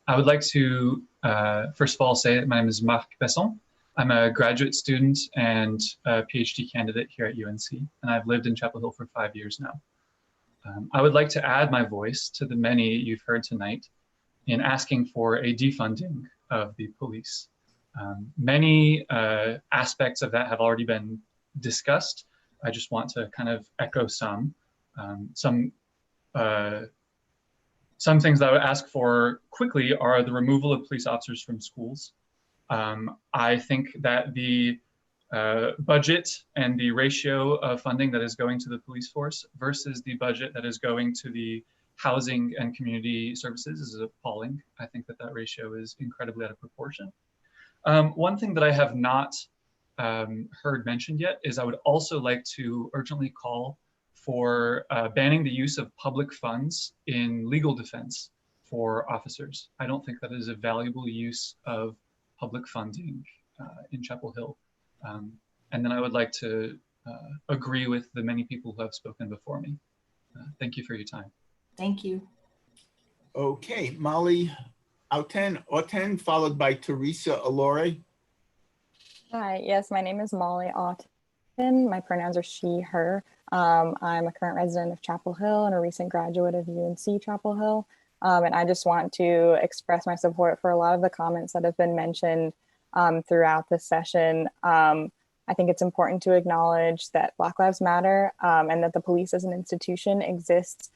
I would like to, first of all, say that my name is Marc Besson. I'm a graduate student and a PhD candidate here at UNC, and I've lived in Chapel Hill for 5 years now. I would like to add my voice to the many you've heard tonight in asking for a defunding of the police. Many aspects of that have already been discussed. I just want to kind of echo some things that I would ask for quickly are the removal of police officers from schools. I think that the budget and the ratio of funding that is going to the police force versus the budget that is going to the housing and community services is appalling. I think that that ratio is incredibly out of proportion. One thing that I have not heard mentioned yet is I would also like to urgently call for banning the use of public funds in legal defense for officers. I don't think that is a valuable use of public funding in Chapel Hill. And then I would like to agree with the many people who have spoken before me. Thank you for your time. Thank you. Okay, Molly Outen, followed by Teresa Alore. Hi, yes, my name is Molly Ott, My pronouns are she, her. I'm a current resident of Chapel Hill and a recent graduate of UNC Chapel Hill. And I just want to express my support for a lot of the comments that have been mentioned throughout this session. I think it's important to acknowledge that Black Lives Matter and that the police as an institution exists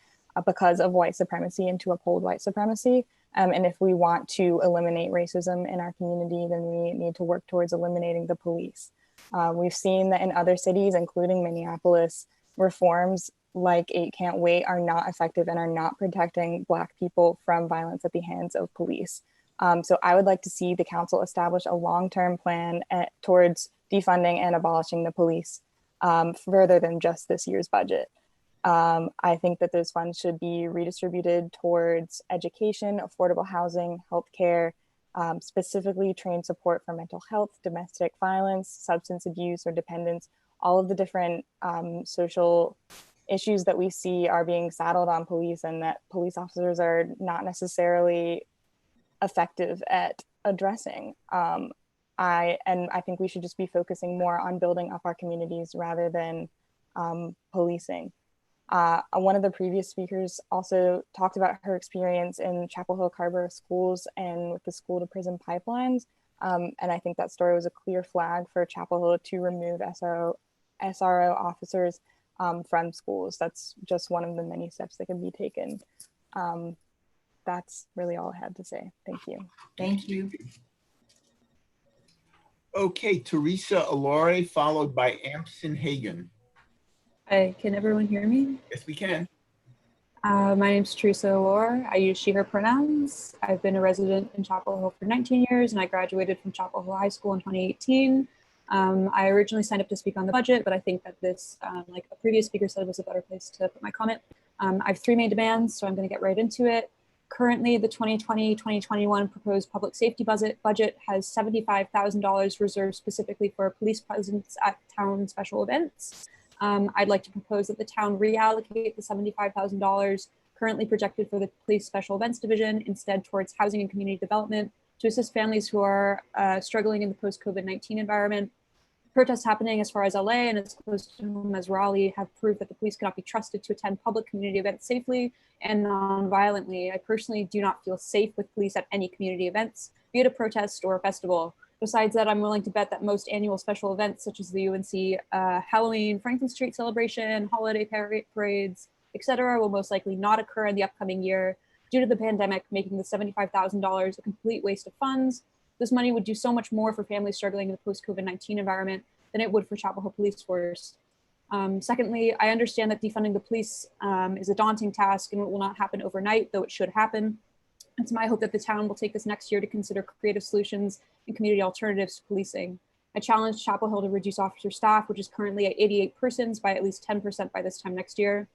because of white supremacy and to uphold white supremacy. And if we want to eliminate racism in our community, then we need to work towards eliminating the police. We've seen that in other cities, including Minneapolis, reforms like 8 Can't Wait are not effective and are not protecting Black people from violence at the hands of police. So I would like to see the council establish a long-term plan towards defunding and abolishing the police further than just this year's budget. I think that those funds should be redistributed towards education, affordable housing, healthcare, specifically trained support for mental health, domestic violence, substance abuse or dependence. All of the different social issues that we see are being saddled on police, and that police officers are not necessarily effective at addressing. I think we should just be focusing more on building up our communities rather than policing. One of the previous speakers also talked about her experience in Chapel Hill Carrboro schools and with the school to prison pipelines. And I think that story was a clear flag for Chapel Hill to remove SRO officers from schools. That's just one of the many steps that can be taken. That's really all I had to say. Thank you. Thank you. Okay, Teresa Alore, followed by Ampson Hagen. Hi, can everyone hear me? Yes, we can. My name is Teresa Alore. I use she, her pronouns. I've been a resident in Chapel Hill for 19 years and I graduated from Chapel Hill High School in 2018. I originally signed up to speak on the budget, but I think that this, like a previous speaker said, was a better place to put my comment. I have 3 main demands, so I'm going to get right into it. Currently, the 2020-2021 proposed public safety budget has $75,000 reserved specifically for police presence at town special events. I'd like to propose that the town reallocate the $75,000 currently projected for the police special events division instead towards housing and community development to assist families who are struggling in the post-COVID-19 environment. Protests happening as far as LA and as close to home as Raleigh have proved that the police cannot be trusted to attend public community events safely and non-violently. I personally do not feel safe with police at any community events, be it a protest or a festival. Besides that, I'm willing to bet that most annual special events such as the UNC Halloween, Franklin Street celebration, holiday parades, etc., will most likely not occur in the upcoming year due to the pandemic, making the $75,000 a complete waste of funds. This money would do so much more for families struggling in the post-COVID-19 environment than it would for Chapel Hill Police Force. Secondly, I understand that defunding the police is a daunting task and it will not happen overnight, though it should happen. It's my hope that the town will take this next year to consider creative solutions and community alternatives to policing. I challenge Chapel Hill to reduce officer staff, which is currently at 88 persons, by at least 10% by this time next year.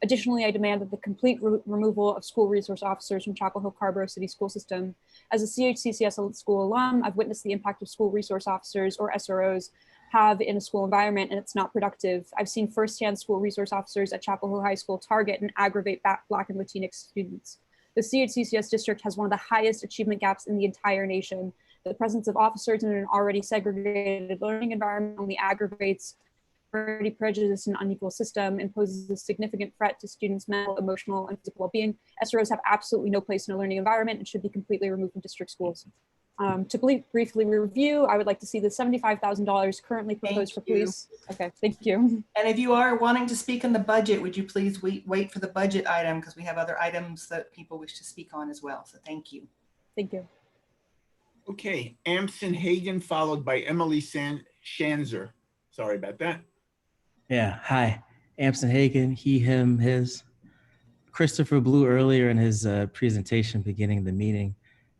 Additionally, I demand that the complete removal of school resource officers from Chapel Hill Carrboro City School System. As a CHCCS school alum, I've witnessed the impact of school resource officers, or SROs, have in a school environment, and it's not productive. I've seen firsthand school resource officers at Chapel Hill High School target and aggravate Black and Latinx students. The CHCCS district has one of the highest achievement gaps in the entire nation. The presence of officers in an already segregated learning environment only aggravates already prejudiced and unequal system and poses a significant threat to students' mental, emotional, and physical well-being. SROs have absolutely no place in a learning environment and should be completely removed from district schools. To briefly review, I would like to see the $75,000 currently proposed for police. Okay, thank you. And if you are wanting to speak on the budget, would you please wait for the budget item, because we have other items that people wish to speak on as well. So thank you. Thank you. Okay, Ampson Hagen, followed by Emily Shanzer. Sorry about that. Yeah, hi. Ampson Hagen, he, him, his. Christopher Blue earlier in his presentation beginning the meeting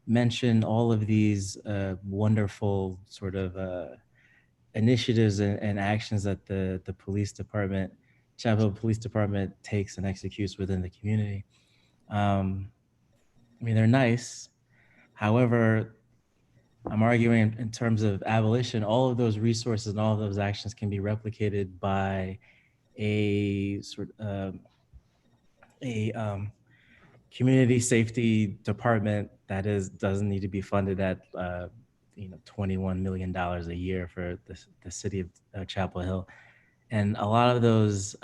mentioned all of these wonderful sort of initiatives and actions that the police department, Chapel Hill Police Department takes and executes within the community. I mean, they're nice. However, I'm arguing in terms of abolition, all of those resources and all of those actions can be replicated by a sort of community safety department that doesn't need to be funded at $21 million a year for the city of Chapel Hill. And a lot of those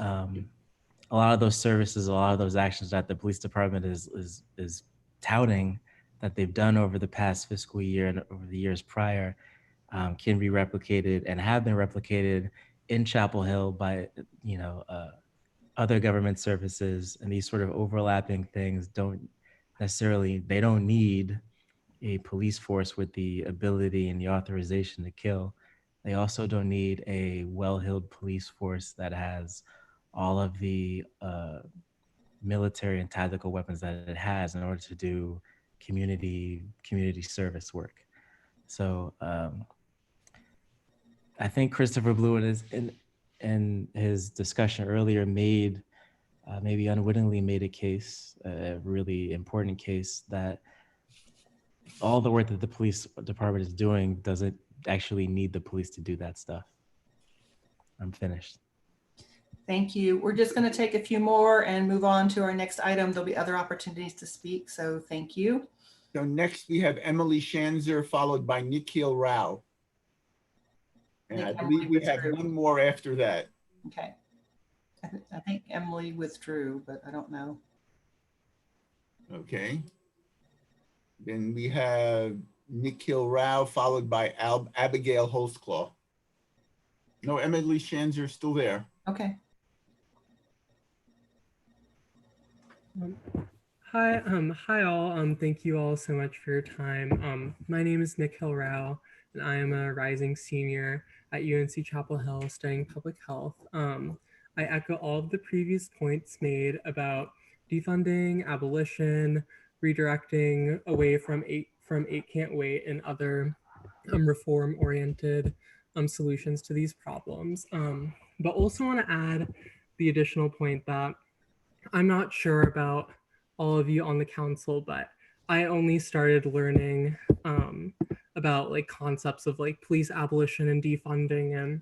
services, a lot of those actions that the police department is touting that they've done over the past fiscal year and over the years prior can be replicated and have been replicated in Chapel Hill by, other government services. And these sort of overlapping things they don't need a police force with the ability and the authorization to kill. They also don't need a well-heeled police force that has all of the military and tactical weapons that it has in order to do community service work. So I think Christopher Blue in his discussion earlier maybe unwittingly made a case, a really important case, that all the work that the police department is doing doesn't actually need the police to do that stuff. I'm finished. Thank you. We're just going to take a few more and move on to our next item. There'll be other opportunities to speak, so thank you. So next we have Emily Shanzer, followed by Nikhil Rao. And I believe we have one more after that. Okay. I think Emily withdrew, but I don't know. Okay. Then we have Nikhil Rao, followed by Abigail Holtzclaw. No, Emily Shanzer is still there. Okay. Hi all. Thank you all so much for your time. My name is Nikhil Rao, and I am a rising senior at UNC Chapel Hill studying public health. I echo all of the previous points made about defunding, abolition, redirecting away from eight can't wait and other reform-oriented solutions to these problems. But also want to add the additional point that I'm not sure about all of you on the council, but I only started learning about concepts of police abolition and defunding and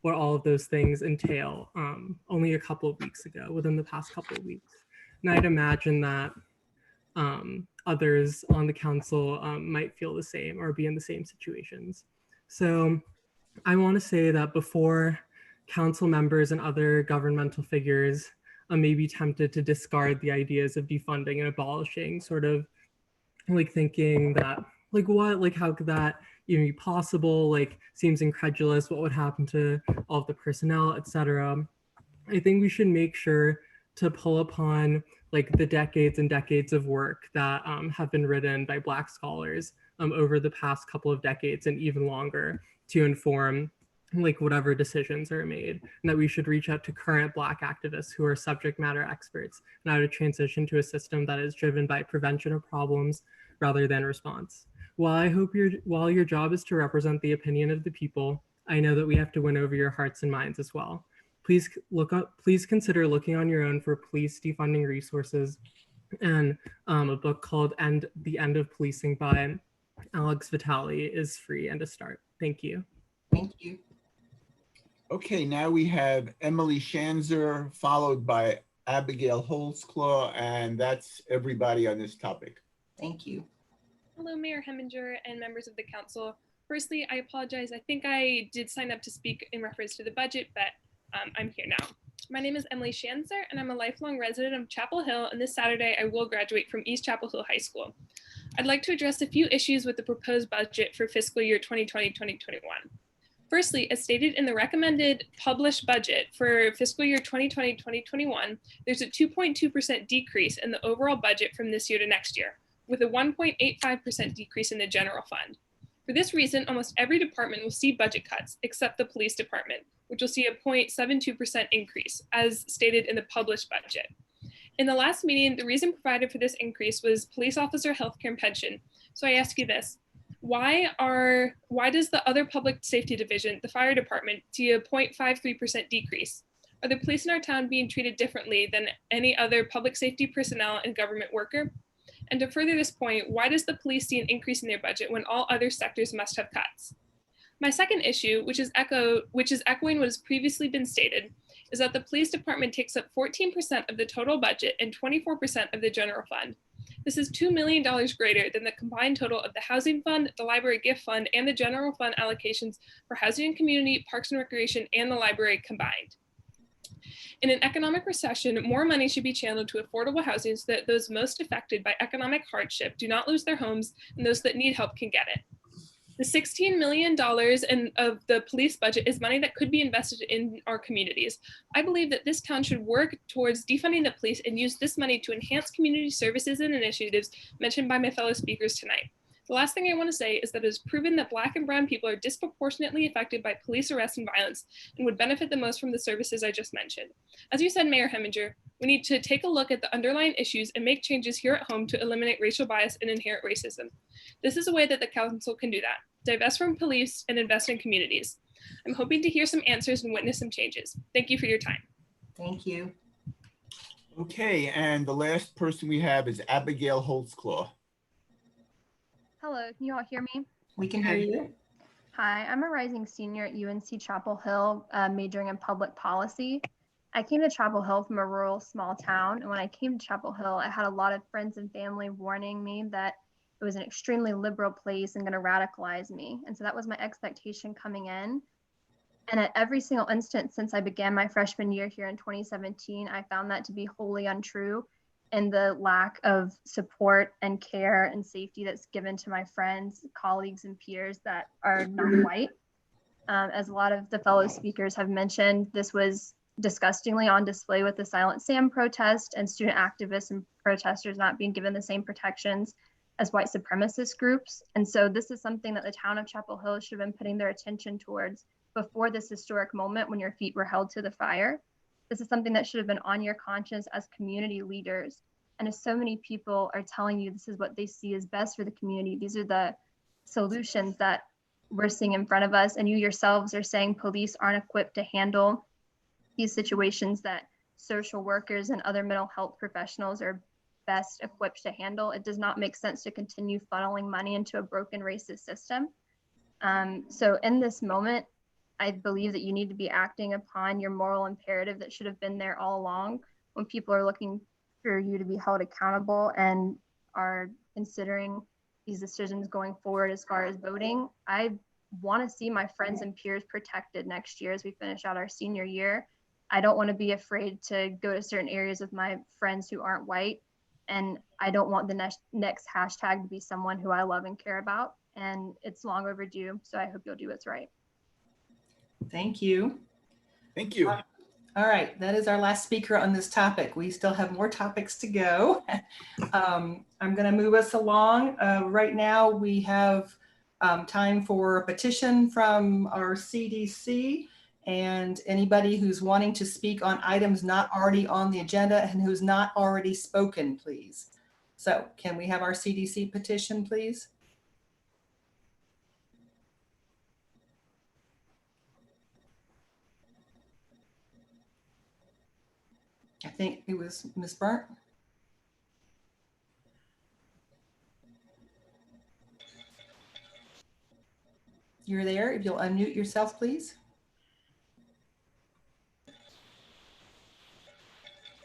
what all of those things entail only a couple of weeks ago, within the past couple of weeks. And I'd imagine that others on the council might feel the same or be in the same situations. So I want to say that before council members and other governmental figures may be tempted to discard the ideas of defunding and abolishing, sort of thinking that how could that even be possible, seems incredulous, what would happen to all of the personnel, etc. I think we should make sure to pull upon the decades and decades of work that have been written by Black scholars over the past couple of decades and even longer to inform whatever decisions are made, and that we should reach out to current Black activists who are subject matter experts and how to transition to a system that is driven by prevention of problems rather than response. While your job is to represent the opinion of the people, I know that we have to win over your hearts and minds as well. Please consider looking on your own for police defunding resources, and a book called The End of Policing by Alex Vitale is free and a start. Thank you. Thank you. Okay, now we have Emily Shanzer, followed by Abigail Holtzclaw, and that's everybody on this topic. Thank you. Hello, Mayor Heminger and members of the council. Firstly, I apologize. I think I did sign up to speak in reference to the budget, but I'm here now. My name is Emily Shanzer, and I'm a lifelong resident of Chapel Hill, and this Saturday I will graduate from East Chapel Hill High School. I'd like to address a few issues with the proposed budget for fiscal year 2020-2021. Firstly, as stated in the recommended published budget for fiscal year 2020-2021, there's a 2.2% decrease in the overall budget from this year to next year, with a 1.85% decrease in the general fund. For this reason, almost every department will see budget cuts except the police department, which will see a 0.72% increase, as stated in the published budget. In the last meeting, the reason provided for this increase was police officer healthcare and pension. So I ask you this: why does the other public safety division, the fire department, see a 0.53% decrease? Are the police in our town being treated differently than any other public safety personnel and government worker? And to further this point, why does the police see an increase in their budget when all other sectors must have cuts? My second issue, which is echoing what has previously been stated, is that the police department takes up 14% of the total budget and 24% of the general fund. This is $2 million greater than the combined total of the housing fund, the library gift fund, and the general fund allocations for housing and community, parks and recreation, and the library combined. In an economic recession, more money should be channeled to affordable housing so that those most affected by economic hardship do not lose their homes and those that need help can get it. The $16 million of the police budget is money that could be invested in our communities. I believe that this town should work towards defunding the police and use this money to enhance community services and initiatives mentioned by my fellow speakers tonight. The last thing I want to say is that it is proven that Black and brown people are disproportionately affected by police arrest and violence and would benefit the most from the services I just mentioned. As you said, Mayor Heminger, we need to take a look at the underlying issues and make changes here at home to eliminate racial bias and inherent racism. This is a way that the council can do that. Divest from police and invest in communities. I'm hoping to hear some answers and witness some changes. Thank you for your time. Thank you. Okay, and the last person we have is Abigail Holtzclaw. Hello, can you all hear me? We can hear you. Hi, I'm a rising senior at UNC Chapel Hill, majoring in public policy. I came to Chapel Hill from a rural small town, and when I came to Chapel Hill, I had a lot of friends and family warning me that it was an extremely liberal place and going to radicalize me. And so that was my expectation coming in. And at every single instance since I began my freshman year here in 2017, I found that to be wholly untrue. And the lack of support and care and safety that's given to my friends, colleagues, and peers that are not white. As a lot of the fellow speakers have mentioned, this was disgustingly on display with the Silent Sam protest and student activists and protesters not being given the same protections as white supremacist groups. And so this is something that the town of Chapel Hill should have been putting their attention towards before this historic moment when your feet were held to the fire. This is something that should have been on your conscience as community leaders. And if so many people are telling you this is what they see as best for the community, these are the solutions that we're seeing in front of us, and you yourselves are saying police aren't equipped to handle these situations that social workers and other mental health professionals are best equipped to handle, it does not make sense to continue funneling money into a broken racist system. So in this moment, I believe that you need to be acting upon your moral imperative that should have been there all along when people are looking for you to be held accountable and are considering these decisions going forward as far as voting. I want to see my friends and peers protected next year as we finish out our senior year. I don't want to be afraid to go to certain areas with my friends who aren't white. And I don't want the next hashtag to be someone who I love and care about. And it's long overdue. So I hope you'll do what's right. Thank you. Thank you. All right, that is our last speaker on this topic. We still have more topics to go. I'm going to move us along. Right now, we have time for a petition from our CDC and anybody who's wanting to speak on items not already on the agenda and who's not already spoken, please. So can we have our CDC petition, please? I think it was Ms. Burnt. You're there. If you'll unmute yourself, please.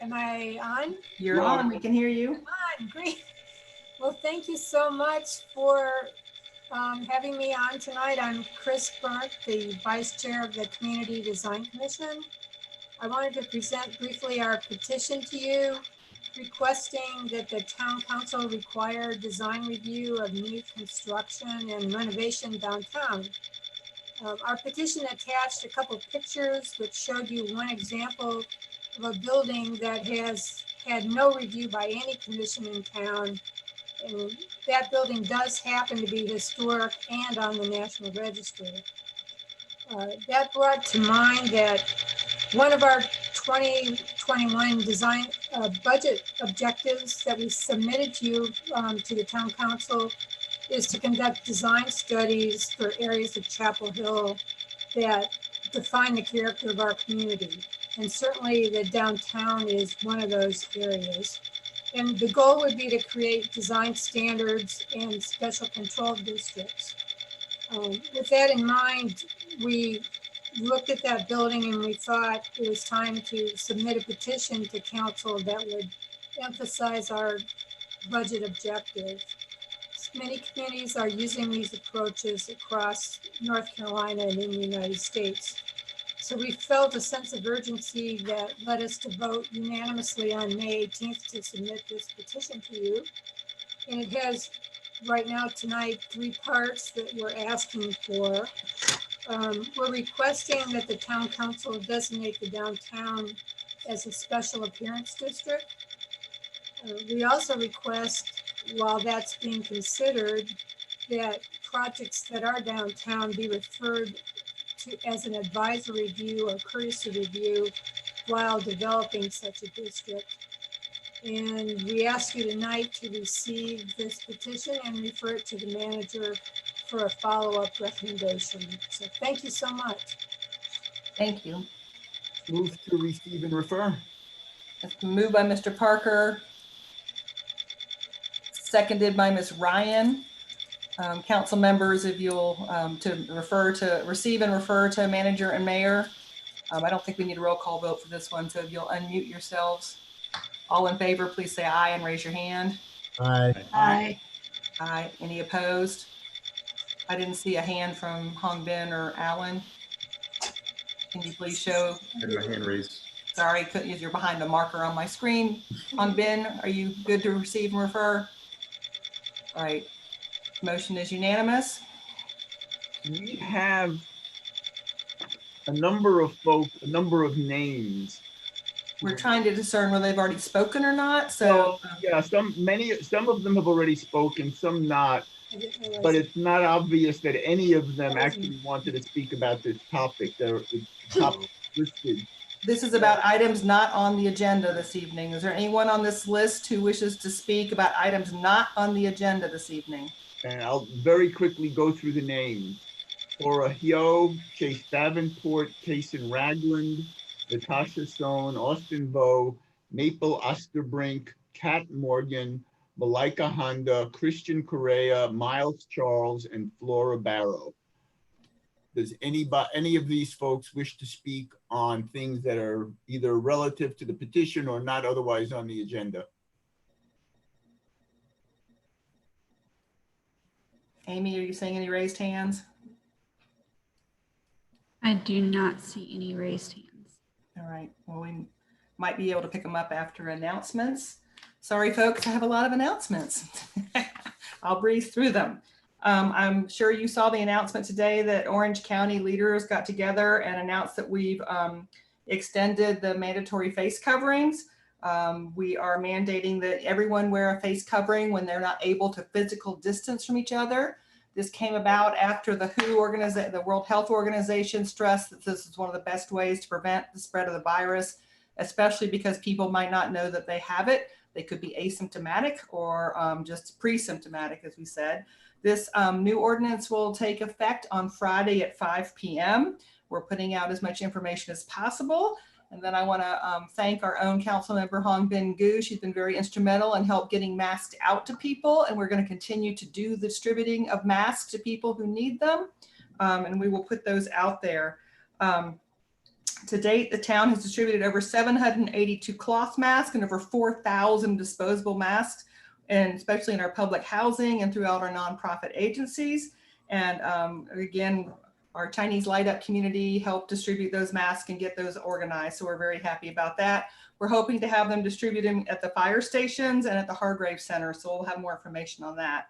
Am I on? You're on. We can hear you. I'm on. Great. Well, thank you so much for having me on tonight. I'm Chris Burnt, the Vice Chair of the Community Design Commission. I wanted to present briefly our petition to you, requesting that the Town Council require design review of new construction and renovation downtown. Our petition attached a couple of pictures which showed you one example of a building that has had no review by any commission in town. And that building does happen to be historic and on the National Register. That brought to mind that one of our 2021 design budget objectives that we submitted to you, to the Town Council, is to conduct design studies for areas of Chapel Hill that define the character of our community. And certainly the downtown is one of those areas. And the goal would be to create design standards and special control districts. With that in mind, we looked at that building and we thought it was time to submit a petition to council that would emphasize our budget objective. Many communities are using these approaches across North Carolina and in the United States. So we felt a sense of urgency that led us to vote unanimously on May 18th to submit this petition to you. And it has right now tonight 3 parts that we're asking for. We're requesting that the town council designate the downtown as a special appearance district. We also request, while that's being considered, that projects that are downtown be referred to as an advisory review or courtesy review while developing such a district. And we ask you tonight to receive this petition and refer it to the manager for a follow-up recommendation. So thank you so much. Thank you. Move to receive and refer. It's been moved by Mr. Parker, seconded by Ms. Ryan. Council members, if you'll to receive and refer to manager and mayor. I don't think we need a roll call vote for this one, so if you'll unmute yourselves. All in favor, please say aye and raise your hand. Aye. Aye. Aye. Any opposed? I didn't see a hand from Hong Bin or Alan. Can you please show? I had my hand raised. Sorry, you're behind the marker on my screen. Hong Bin, are you good to receive and refer? All right. Motion is unanimous. We have a number of folks, a number of names. We're trying to discern whether they've already spoken or not. So yeah, some of them have already spoken, some not. But it's not obvious that any of them actually wanted to speak about this topic. They're listed. This is about items not on the agenda this evening. Is there anyone on this list who wishes to speak about items not on the agenda this evening? And I'll very quickly go through the names. Cora Hyo, Chase Davenport, Kason Ragland, Natasha Stone, Austin Vo, Maple Osterbrink, Kat Morgan, Malika Honda, Christian Correa, Miles Charles, and Flora Barrow. Does any of these folks wish to speak on things that are either relative to the petition or not otherwise on the agenda? Amy, are you seeing any raised hands? I do not see any raised hands. All right, well, we might be able to pick them up after announcements. Sorry, folks, I have a lot of announcements. I'll breeze through them. I'm sure you saw the announcement today that Orange County leaders got together and announced that we've extended the mandatory face coverings. We are mandating that everyone wear a face covering when they're not able to physical distance from each other. This came about after the the World Health Organization stressed that this is one of the best ways to prevent the spread of the virus, especially because people might not know that they have it. They could be asymptomatic or just pre-symptomatic, as we said. This new ordinance will take effect on Friday at 5 p.m. We're putting out as much information as possible. And then I want to thank our own council member, Hong Bin Gu. She's been very instrumental in help getting masks out to people. And we're going to continue to do the distributing of masks to people who need them. And we will put those out there. To date, the town has distributed over 782 cloth masks and over 4,000 disposable masks, and especially in our public housing and throughout our nonprofit agencies. And again, our Chinese Light Up community helped distribute those masks and get those organized. So we're very happy about that. We're hoping to have them distributed at the fire stations and at the Hargrave Center. So we'll have more information on that.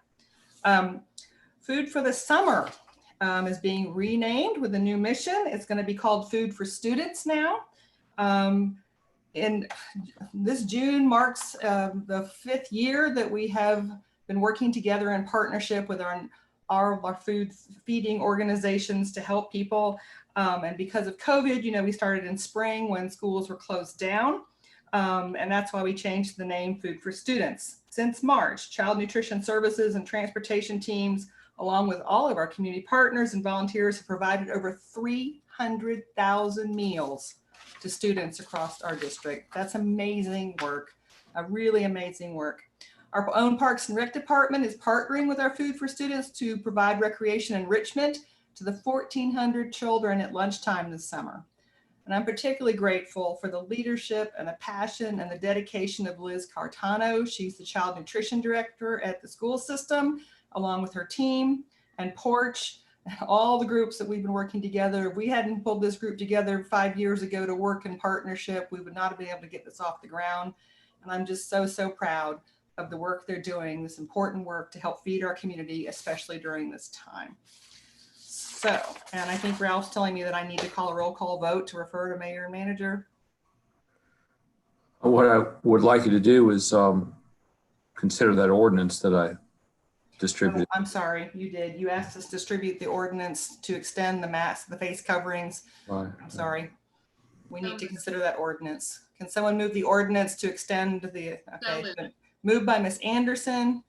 Food for the Summer is being renamed with a new mission. It's going to be called Food for Students now. And this June marks the 5th year that we have been working together in partnership with our food feeding organizations to help people. And because of COVID, you know, we started in spring when schools were closed down. And that's why we changed the name Food for Students. Since March, Child Nutrition Services and transportation teams, along with all of our community partners and volunteers, have provided over 300,000 meals to students across our district. That's amazing work, really amazing work. Our own Parks and Rec department is partnering with our Food for Students to provide recreation enrichment to the 1,400 children at lunchtime this summer. And I'm particularly grateful for the leadership and the passion and the dedication of Liz Cartano. She's the child nutrition director at the school system, along with her team, and Porch, and all the groups that we've been working together. If we hadn't pulled this group together 5 years ago to work in partnership, we would not have been able to get this off the ground. And I'm just so, so proud of the work they're doing, this important work to help feed our community, especially during this time. So, and I think Ralph's telling me that I need to call a roll call vote to refer to mayor and manager. What I would like you to do is consider that ordinance that I distributed. Oh, I'm sorry, you did. You asked us to distribute the ordinance to extend the mask, the face coverings. Right. I'm sorry. We need to consider that ordinance. Can someone move the ordinance to extend the, okay. Moved by Ms. Anderson.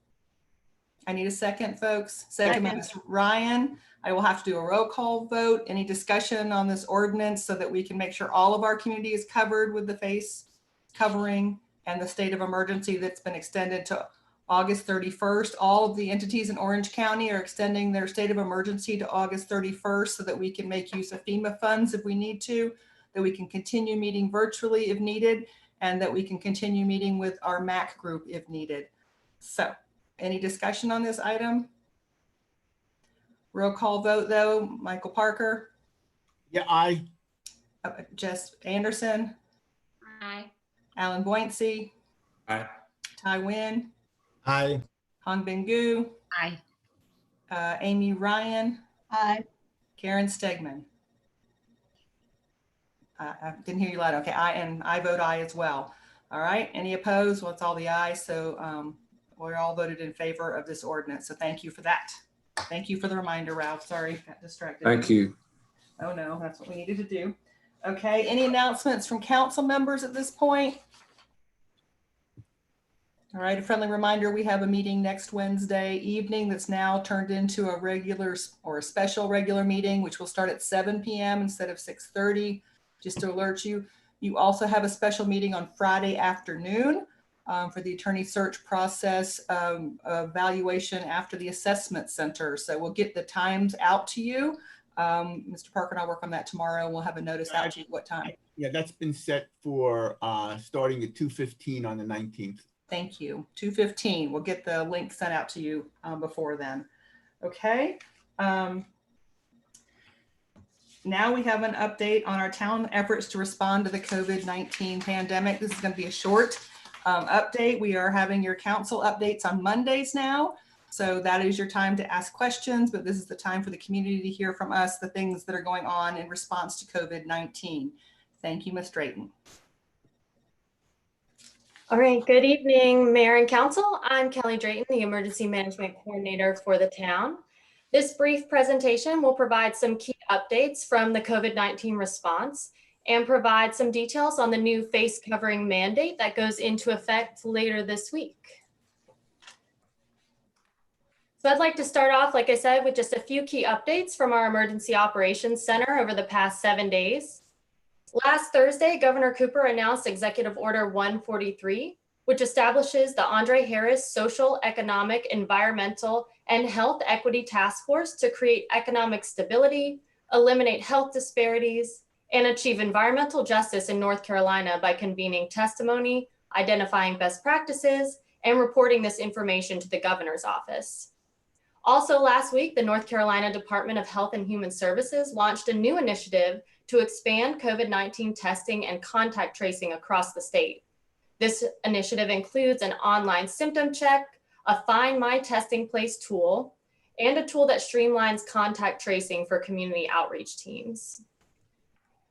I need a second, folks. Second by Ms. Ryan. I will have to do a roll call vote. Any discussion on this ordinance so that we can make sure all of our community is covered with the face covering and the state of emergency that's been extended to August 31st. All of the entities in Orange County are extending their state of emergency to August 31st so that we can make use of FEMA funds if we need to, that we can continue meeting virtually if needed, and that we can continue meeting with our MAC group if needed. So, any discussion on this item? Roll call vote though. Michael Parker. Yeah, aye. Jess Anderson. Aye. Alan Boyncy. Aye. Tai Nguyen. Aye. Hong Bin Gu. Aye. Amy Ryan. Aye. Karen Stegman. I didn't hear you loud. Okay, I vote aye as well. All right, any opposed? Well, it's all the ayes. So we're all voted in favor of this ordinance. So thank you for that. Thank you for the reminder, Ralph. Sorry, got distracted. Thank you. Oh no, that's what we needed to do. Okay, any announcements from council members at this point? All right, a friendly reminder, we have a meeting next Wednesday evening that's now turned into a regular or a special regular meeting, which will start at 7 p.m. instead of 6:30, just to alert you. You also have a special meeting on Friday afternoon for the attorney search process evaluation after the assessment center. So we'll get the times out to you. Mr. Parker and I'll work on that tomorrow. We'll have a notice out to you what time. Yeah, that's been set for starting at 2:15 on the 19th. Thank you. 2:15. We'll get the link sent out to you before then. Okay. Now we have an update on our town efforts to respond to the COVID-19 pandemic. This is going to be a short update. We are having your council updates on Mondays now. So that is your time to ask questions, but this is the time for the community to hear from us the things that are going on in response to COVID-19. Thank you, Ms. Drayton. All right, good evening, Mayor and Council. I'm Kelly Drayton, the Emergency Management Coordinator for the town. This brief presentation will provide some key updates from the COVID-19 response and provide some details on the new face covering mandate that goes into effect later this week. So I'd like to start off, like I said, with just a few key updates from our Emergency Operations Center over the past 7 days. Last Thursday, Governor Cooper announced Executive Order 143, which establishes the Andre Harris Social, Economic, Environmental, and Health Equity Task Force to create economic stability, eliminate health disparities, and achieve environmental justice in North Carolina by convening testimony, identifying best practices, and reporting this information to the governor's office. Also last week, the North Carolina Department of Health and Human Services launched a new initiative to expand COVID-19 testing and contact tracing across the state. This initiative includes an online symptom check, a Find My Testing Place tool, and a tool that streamlines contact tracing for community outreach teams.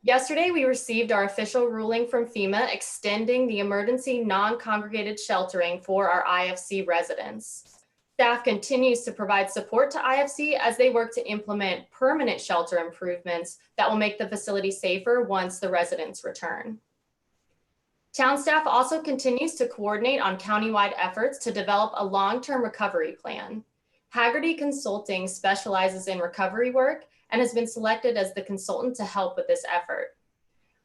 Yesterday, we received our official ruling from FEMA extending the emergency non-congregated sheltering for our IFC residents. Staff continues to provide support to IFC as they work to implement permanent shelter improvements that will make the facility safer once the residents return. Town staff also continues to coordinate on countywide efforts to develop a long-term recovery plan. Haggerty Consulting specializes in recovery work and has been selected as the consultant to help with this effort.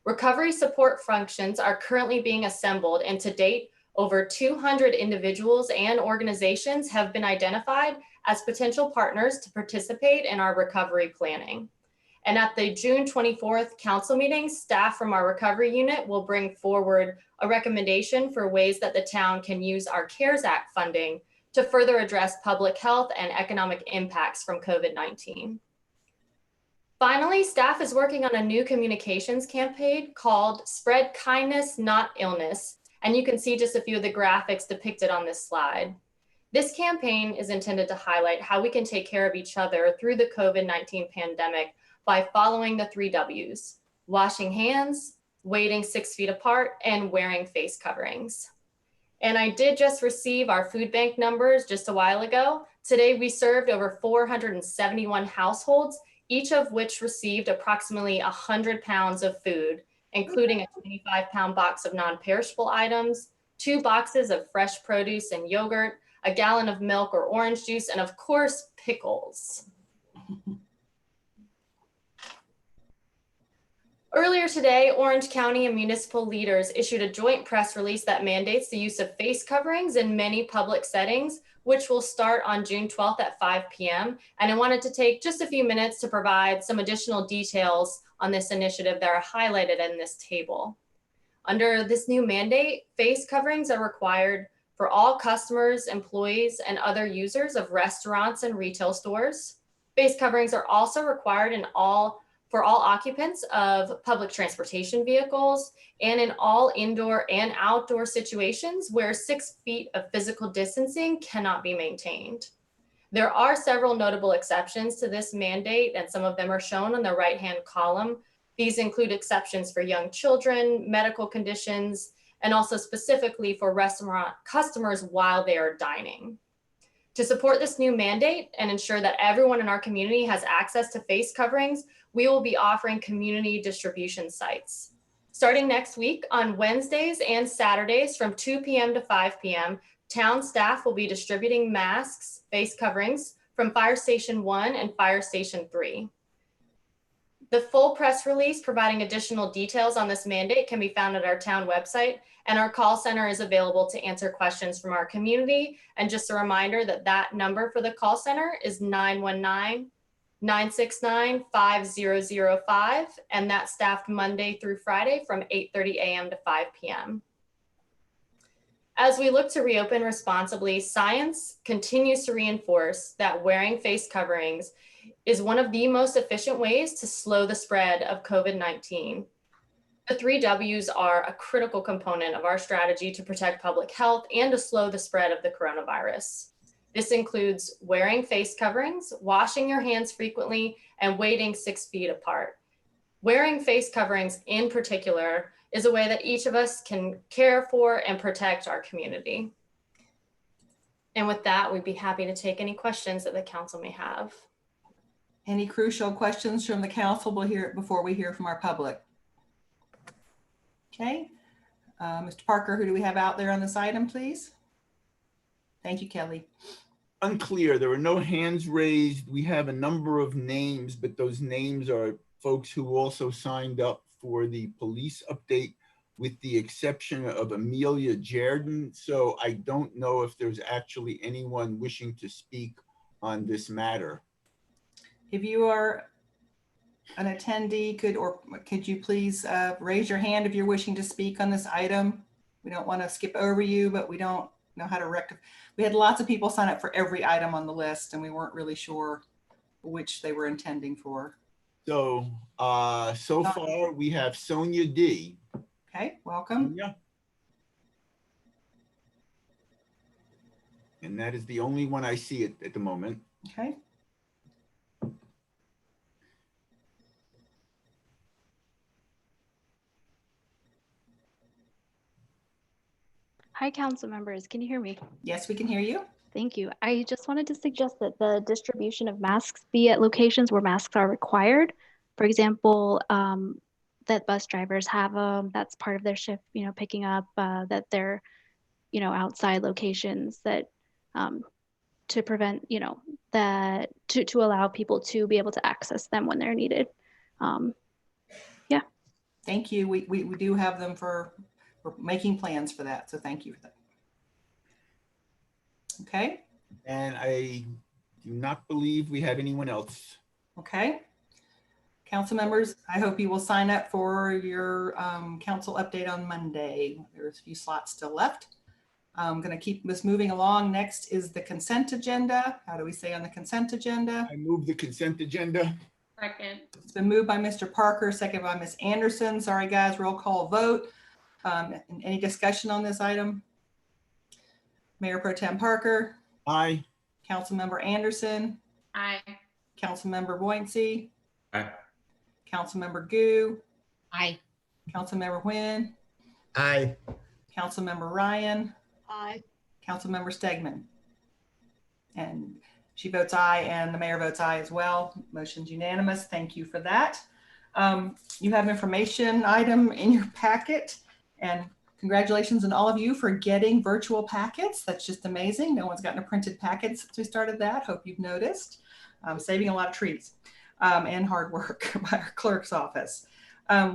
Recovery support functions are currently being assembled, and to date, Over 200 individuals and organizations have been identified as potential partners to participate in our recovery planning. And at the June 24th council meeting, staff from our recovery unit will bring forward a recommendation for ways that the town can use our CARES Act funding to further address public health and economic impacts from COVID-19. Finally, staff is working on a new communications campaign called Spread Kindness, Not Illness. And you can see just a few of the graphics depicted on this slide. This campaign is intended to highlight how we can take care of each other through the COVID-19 pandemic by following the 3 W's: washing hands, waiting 6 feet apart, and wearing face coverings. And I did just receive our food bank numbers just a while ago. Today, we served over 471 households, each of which received approximately 100 pounds of food, including a 25-pound box of non-perishable items, 2 boxes of fresh produce and yogurt, a gallon of milk or orange juice, and of course, pickles. Earlier today, Orange County and municipal leaders issued a joint press release that mandates the use of face coverings in many public settings, which will start on June 12th at 5 p.m. And I wanted to take just a few minutes to provide some additional details on this initiative that are highlighted in this table. Under this new mandate, face coverings are required for all customers, employees, and other users of restaurants and retail stores. Face coverings are also required for all occupants of public transportation vehicles and in all indoor and outdoor situations where 6 feet of physical distancing cannot be maintained. There are several notable exceptions to this mandate, and some of them are shown on the right-hand column. These include exceptions for young children, medical conditions, and also specifically for restaurant customers while they are dining. To support this new mandate and ensure that everyone in our community has access to face coverings, we will be offering community distribution sites. Starting next week on Wednesdays and Saturdays from 2 p.m. to 5 p.m., town staff will be distributing masks, face coverings from Fire Station 1 and Fire Station 3. The full press release providing additional details on this mandate can be found at our town website, and our call center is available to answer questions from our community. And just a reminder that that number for the call center is 919-969-5005, and that's staffed Monday through Friday from 8:30 a.m. to 5 p.m. As we look to reopen responsibly, science continues to reinforce that wearing face coverings is one of the most efficient ways to slow the spread of COVID-19. The 3 W's are a critical component of our strategy to protect public health and to slow the spread of the coronavirus. This includes wearing face coverings, washing your hands frequently, and waiting 6 feet apart. Wearing face coverings in particular is a way that each of us can care for and protect our community. And with that, we'd be happy to take any questions that the council may have. Any crucial questions from the council before we hear from our public? Okay, Mr. Parker, who do we have out there on this item, please? Thank you, Kelly. Unclear, there were no hands raised. We have a number of names, but those names are folks who also signed up for the police update, with the exception of Amelia Jordan. So I don't know if there's actually anyone wishing to speak on this matter. If you are an attendee, could you please raise your hand if you're wishing to speak on this item? We don't want to skip over you, but we don't know how to rectify. We had lots of people sign up for every item on the list, and we weren't really sure which they were intending for. So, so far we have Sonia D. Okay, welcome. Sonia. And that is the only one I see at the moment. Okay. Hi, council members. Can you hear me? Yes, we can hear you. Thank you. I just wanted to suggest that the distribution of masks be at locations where masks are required. For example, that bus drivers have them, that's part of their shift, picking up, that they're, outside locations that to prevent, that to allow people to be able to access them when they're needed. Yeah. Thank you. We do have them we're making plans for that. So thank you for that. Okay. And I do not believe we have anyone else. Okay. Council members, I hope you will sign up for your council update on Monday. There's a few slots still left. I'm going to keep this moving along. Next is the consent agenda. How do we say on the consent agenda? I move the consent agenda. Second. It's been moved by Mr. Parker, second by Ms. Anderson. Sorry, guys, roll call vote. Any discussion on this item? Mayor Pro Tem Parker. Aye. Councilmember Anderson. Aye. Councilmember Boyncy. Aye. Councilmember Gu. Aye. Councilmember Nguyen. Aye. Councilmember Ryan. Aye. Councilmember Stegman. And she votes aye and the mayor votes aye as well. Motion's unanimous. Thank you for that. You have information item in your packet, and congratulations on all of you for getting virtual packets. That's just amazing. No one's gotten a printed packet since we started that. Hope you've noticed. Saving a lot of trees and hard work by our clerk's office.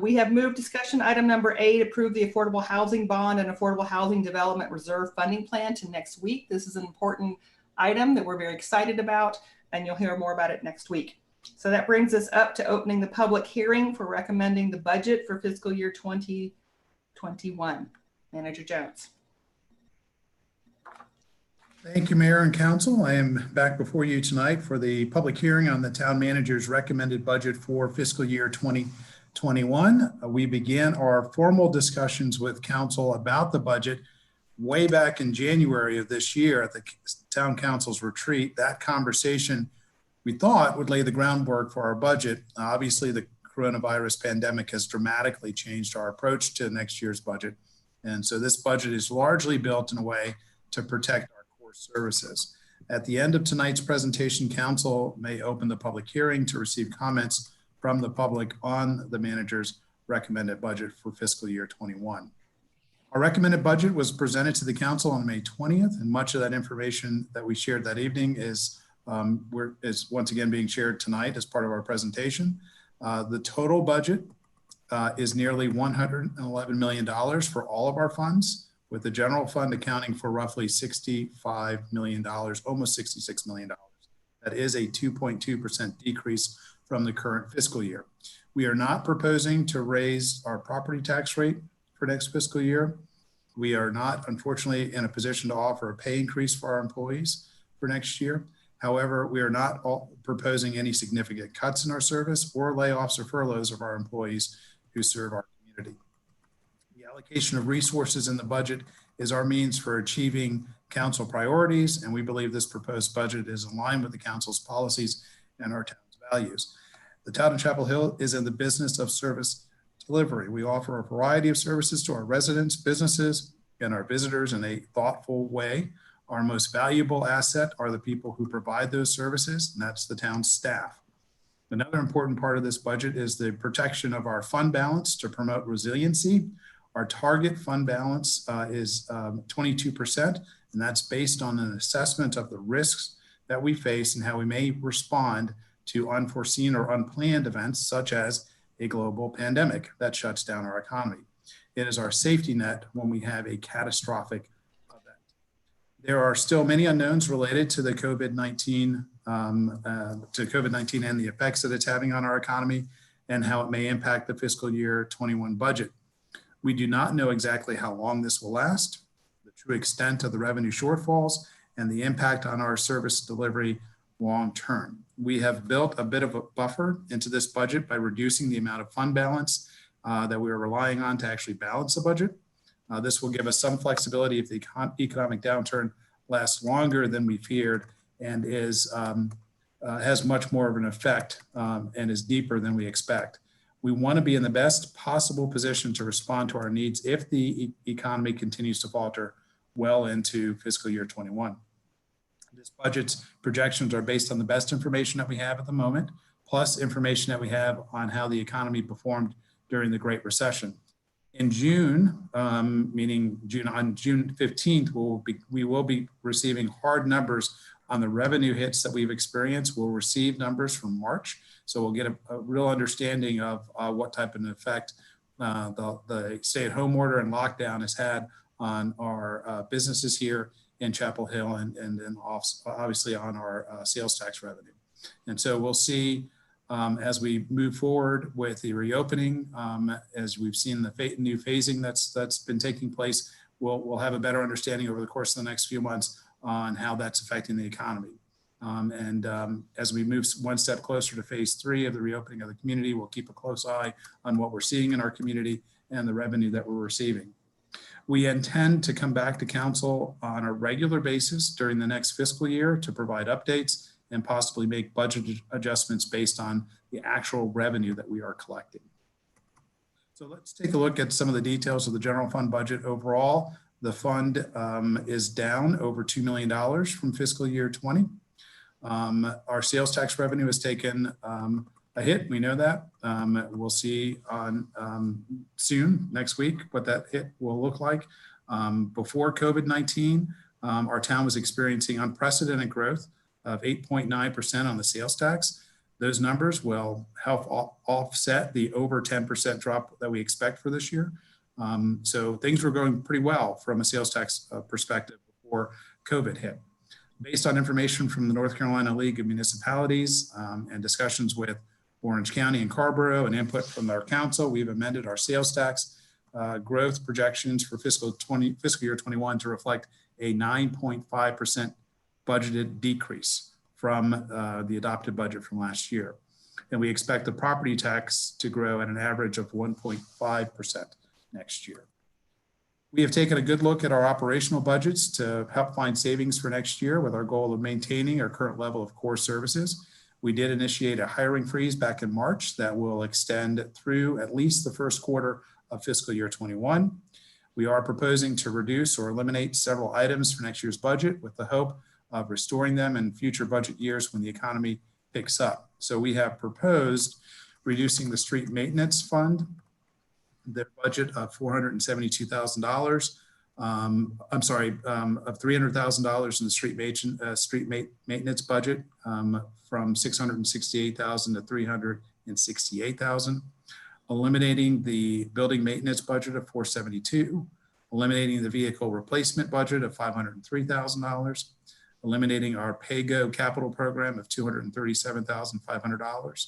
We have moved discussion item number 8, approve the Affordable Housing Bond and Affordable Housing Development Reserve Funding Plan, to next week. This is an important item that we're very excited about, and you'll hear more about it next week. So that brings us up to opening the public hearing for recommending the budget for fiscal year 2021. Manager Jones. Thank you, Mayor and Council. I am back before you tonight for the public hearing on the town manager's recommended budget for fiscal year 2021. We began our formal discussions with Council about the budget way back in January of this year at the town council's retreat. That conversation we thought would lay the groundwork for our budget. Obviously, the coronavirus pandemic has dramatically changed our approach to next year's budget. And so this budget is largely built in a way to protect our core services. At the end of tonight's presentation, Council may open the public hearing to receive comments from the public on the manager's recommended budget for fiscal year 21. Our recommended budget was presented to the Council on May 20th, and much of that information that we shared that evening is once again being shared tonight as part of our presentation. The total budget is nearly $111 million for all of our funds, with the general fund accounting for roughly $65 million, almost $66 million. That is a 2.2% decrease from the current fiscal year. We are not proposing to raise our property tax rate for next fiscal year. We are not, unfortunately, in a position to offer a pay increase for our employees for next year. However, we are not proposing any significant cuts in our service or layoffs or furloughs of our employees who serve our community. The allocation of resources in the budget is our means for achieving council priorities, and we believe this proposed budget is in line with the council's policies and our town's values. The town of Chapel Hill is in the business of service delivery. We offer a variety of services to our residents, businesses, and our visitors in a thoughtful way. Our most valuable asset are the people who provide those services, and that's the town's staff. Another important part of this budget is the protection of our fund balance to promote resiliency. Our target fund balance is 22%, and that's based on an assessment of the risks that we face and how we may respond to unforeseen or unplanned events, such as a global pandemic that shuts down our economy. It is our safety net when we have a catastrophic event. There are still many unknowns related to the COVID-19 and the effects that it's having on our economy and how it may impact the fiscal year 21 budget. We do not know exactly how long this will last, the true extent of the revenue shortfalls, and the impact on our service delivery long term. We have built a bit of a buffer into this budget by reducing the amount of fund balance that we are relying on to actually balance the budget. This will give us some flexibility if the economic downturn lasts longer than we feared and has much more of an effect and is deeper than we expect. We want to be in the best possible position to respond to our needs if the economy continues to falter well into fiscal year 21. This budget's projections are based on the best information that we have at the moment, plus information that we have on how the economy performed during the Great Recession. In June, meaning on June 15th, we will be receiving hard numbers on the revenue hits that we've experienced. We'll receive numbers from March, so we'll get a real understanding of what type of an effect the stay-at-home order and lockdown has had on our businesses here in Chapel Hill and then obviously on our sales tax revenue. And so we'll see as we move forward with the reopening, as we've seen the new phasing that's been taking place, we'll have a better understanding over the course of the next few months on how that's affecting the economy. As we move one step closer to phase 3 of the reopening of the community, we'll keep a close eye on what we're seeing in our community and the revenue that we're receiving. We intend to come back to council on a regular basis during the next fiscal year to provide updates and possibly make budget adjustments based on the actual revenue that we are collecting. So let's take a look at some of the details of the general fund budget overall. The fund is down over $2 million from fiscal year 20. Our sales tax revenue has taken a hit. We know that. We'll see on soon, next week, what that hit will look like. Before COVID-19, our town was experiencing unprecedented growth of 8.9% on the sales tax. Those numbers will help offset the over 10% drop that we expect for this year. So things were going pretty well from a sales tax perspective before COVID hit. Based on information from the North Carolina League of Municipalities and discussions with Orange County and Carrboro and input from our council, we've amended our sales tax growth projections for fiscal year 21 to reflect a 9.5% budgeted decrease from the adopted budget from last year. And we expect the property tax to grow at an average of 1.5% next year. We have taken a good look at our operational budgets to help find savings for next year with our goal of maintaining our current level of core services. We did initiate a hiring freeze back in March that will extend through at least the first quarter of fiscal year 21. We are proposing to reduce or eliminate several items for next year's budget with the hope of restoring them in future budget years when the economy picks up. So we have proposed reducing the street maintenance fund, their budget of $472,000. I'm sorry, of $300,000 in the street maintenance budget from $668,000 to $368,000. Eliminating the building maintenance budget of $472,000. Eliminating the vehicle replacement budget of $503,000. Eliminating our PayGo capital program of $237,500.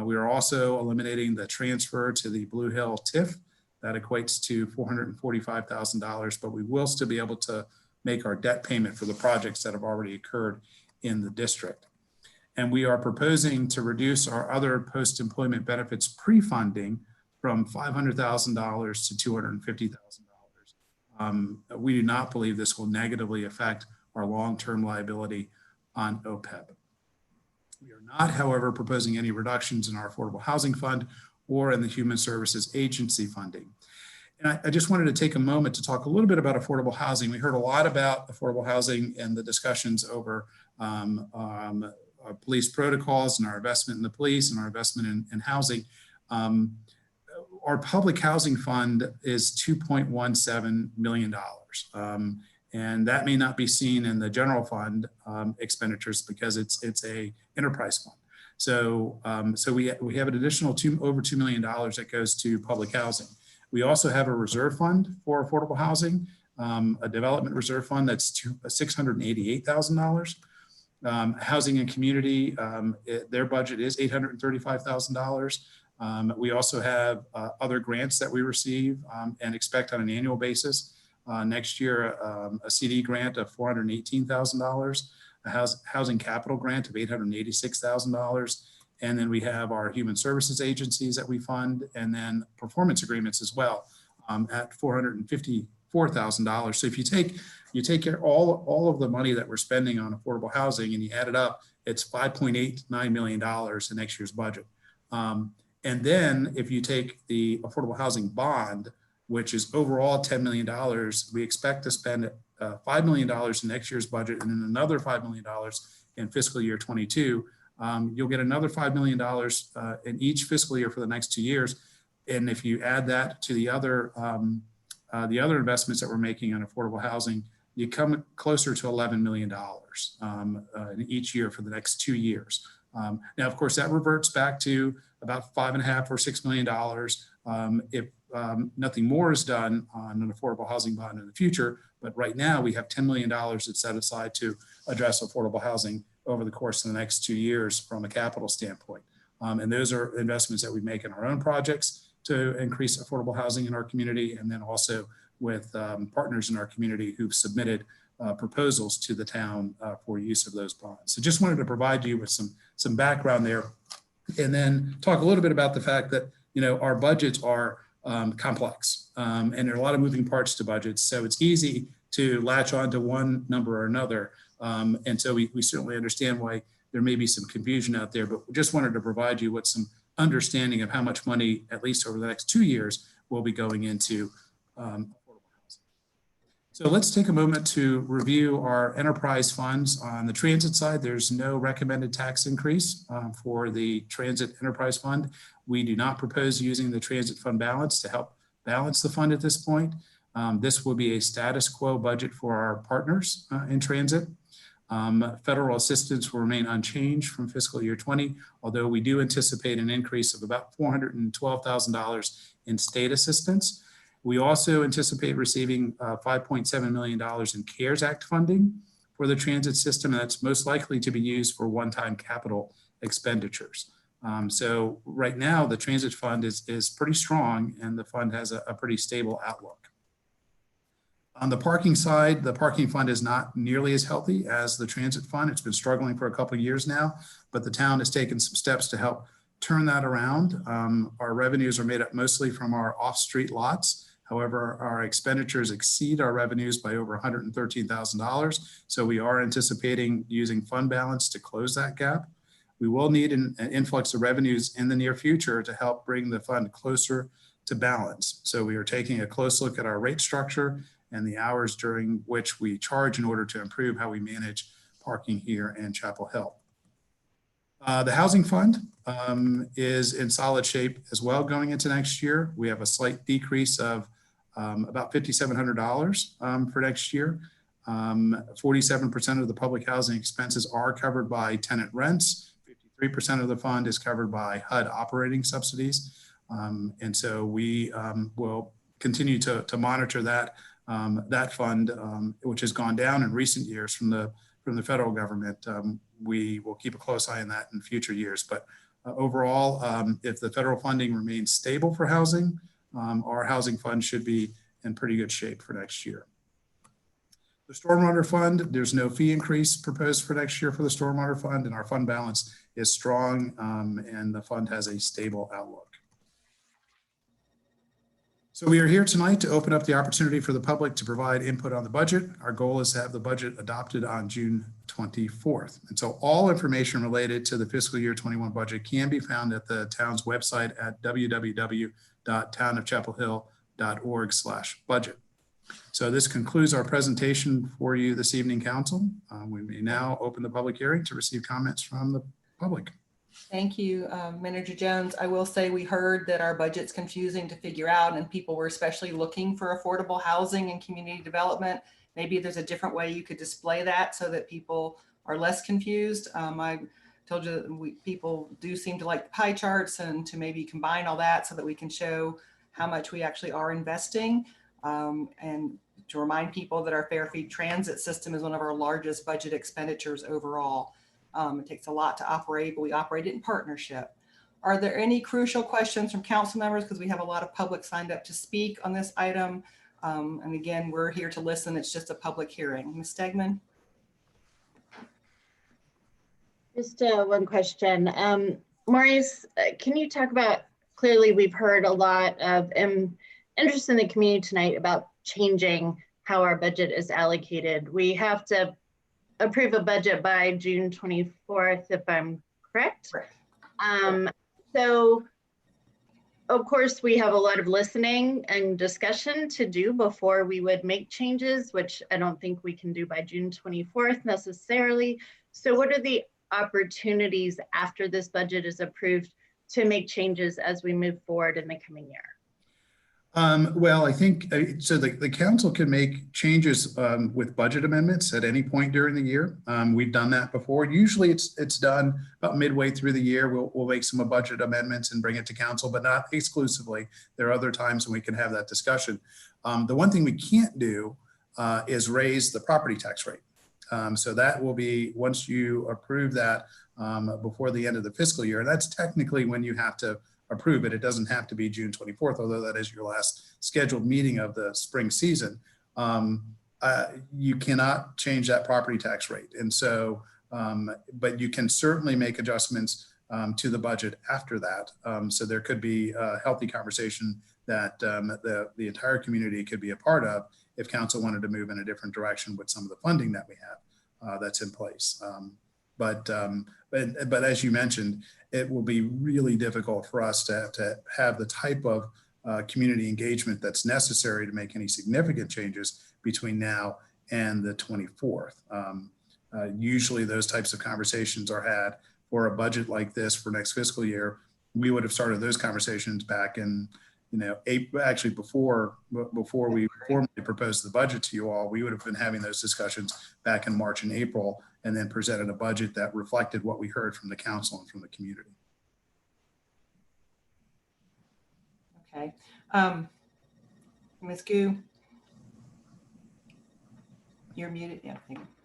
We are also eliminating the transfer to the Blue Hill TIF. That equates to $445,000, but we will still be able to make our debt payment for the projects that have already occurred in the district. And we are proposing to reduce our other post-employment benefits pre-funding from $500,000 to $250,000. We do not believe this will negatively affect our long-term liability on OPEB. We are not, however, proposing any reductions in our affordable housing fund or in the Human Services Agency funding. And I just wanted to take a moment to talk a little bit about affordable housing. We heard a lot about affordable housing and the discussions over our police protocols and our investment in the police and our investment in housing. Our public housing fund is $2.17 million. And that may not be seen in the general fund expenditures because it's a enterprise fund. So, we have an additional over $2 million that goes to public housing. We also have a reserve fund for affordable housing, a development reserve fund that's $688,000. Housing and community, their budget is $835,000. We also have other grants that we receive and expect on an annual basis. Next year, a CD grant of $418,000, a housing capital grant of $886,000. And then we have our human services agencies that we fund, and then performance agreements as well at $454,000. So if you take all of the money that we're spending on affordable housing and you add it up, it's $5.89 million in next year's budget. And then if you take the affordable housing bond, which is overall $10 million, we expect to spend $5 million in next year's budget and then another $5 million in fiscal year 22. You'll get another $5 million in each fiscal year for the next 2 years. And if you add that to the other investments that we're making on affordable housing, you come closer to $11 million in each year for the next 2 years. Now, of course, that reverts back to about $5.5 or $6 million nothing more is done on an affordable housing bond in the future. But right now we have $10 million that's set aside to address affordable housing over the course of the next 2 years from a capital standpoint. And those are investments that we make in our own projects to increase affordable housing in our community, and then also with partners in our community who've submitted proposals to the town for use of those bonds. So just wanted to provide you with some background there, and then talk a little bit about the fact that, you know, our budgets are complex, and there are a lot of moving parts to budgets. So it's easy to latch on to one number or another. And so we certainly understand why there may be some confusion out there, but we just wanted to provide you with some understanding of how much money, at least over the next 2 years, will be going into affordable housing. So let's take a moment to review our enterprise funds. On the transit side, there's no recommended tax increase for the transit enterprise fund. We do not propose using the transit fund balance to help balance the fund at this point. This will be a status quo budget for our partners in transit. Federal assistance will remain unchanged from fiscal year 20, although we do anticipate an increase of about $412,000 in state assistance. We also anticipate receiving $5.7 million in CARES Act funding for the transit system, and that's most likely to be used for one-time capital expenditures. So right now, the transit fund is pretty strong, and the fund has a pretty stable outlook. On the parking side, the parking fund is not nearly as healthy as the transit fund. It's been struggling for a couple of years now, but the town has taken some steps to help turn that around. Our revenues are made up mostly from our off-street lots. However, our expenditures exceed our revenues by over $113,000. So we are anticipating using fund balance to close that gap. We will need an influx of revenues in the near future to help bring the fund closer to balance. So we are taking a close look at our rate structure and the hours during which we charge in order to improve how we manage parking here in Chapel Hill. The housing fund is in solid shape as well going into next year. We have a slight decrease of about $5,700 for next year. 47% of the public housing expenses are covered by tenant rents. 53% of the fund is covered by HUD operating subsidies. And so we will continue to monitor that fund, which has gone down in recent years from the federal government. We will keep a close eye on that in future years. But overall, if the federal funding remains stable for housing, our housing fund should be in pretty good shape for next year. The stormwater fund, there's no fee increase proposed for next year for the stormwater fund, and our fund balance is strong, and the fund has a stable outlook. So we are here tonight to open up the opportunity for the public to provide input on the budget. Our goal is to have the budget adopted on June 24th. And so all information related to the fiscal year 21 budget can be found at the town's website at www.townofchapelhill.org/budget. So this concludes our presentation for you this evening, Council. We may now open the public hearing to receive comments from the public. Thank you, Manager Jones. I will say we heard that our budget's confusing to figure out, and people were especially looking for affordable housing and community development. Maybe there's a different way you could display that so that people are less confused. I told you that people do seem to like the pie charts, and to maybe combine all that so that we can show how much we actually are investing. And to remind people that our fare fee transit system is one of our largest budget expenditures overall. It takes a lot to operate, but we operate it in partnership. Are there any crucial questions from council members? Because we have a lot of public signed up to speak on this item. And again, we're here to listen. It's just a public hearing. Ms. Stegman? Just one question. Maurice, can you talk about, clearly we've heard a lot of interest in the community tonight about changing how our budget is allocated. We have to approve a budget by June 24th, if I'm correct. So of course we have a lot of listening and discussion to do before we would make changes, which I don't think we can do by June 24th necessarily. So what are the opportunities after this budget is approved to make changes as we move forward in the coming year? Well, I think so. The council can make changes with budget amendments at any point during the year. We've done that before. Usually, it's done about midway through the year. We'll make some budget amendments and bring it to council, but not exclusively. There are other times when we can have that discussion. The one thing we can't do is raise the property tax rate. So that will be once you approve that before the end of the fiscal year. And that's technically when you have to approve it. It doesn't have to be June 24th, although that is your last scheduled meeting of the spring season. You cannot change that property tax rate. And so, but you can certainly make adjustments to the budget after that. So there could be a healthy conversation that the entire community could be a part of if council wanted to move in a different direction with some of the funding that we have that's in place. But as you mentioned, it will be really difficult for us to have the type of community engagement that's necessary to make any significant changes between now and the 24th. Usually those types of conversations are had for a budget like this for next fiscal year. We would have started those conversations back in, April, actually before we formally proposed the budget to you all. We would have been having those discussions back in March and April, and then presented a budget that reflected what we heard from the council and from the community. Okay. Ms. Gu, you're muted. Yeah.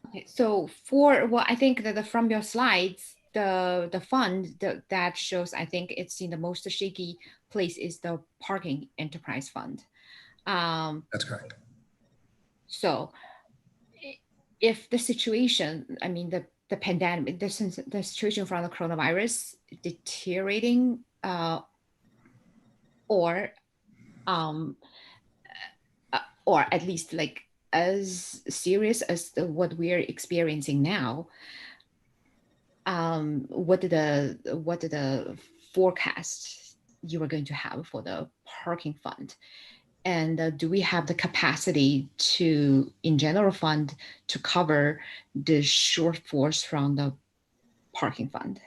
Okay, so I think that from your slides, the fund that shows, I think it's in the most shaky place is the parking enterprise fund. That's correct. So if the situation, I mean, the pandemic, the situation from the coronavirus deteriorating or at least like as serious as what we're experiencing now, what did the forecast you are going to have for the parking fund? And do we have the capacity to, in general fund, to cover the shortfalls from the parking fund?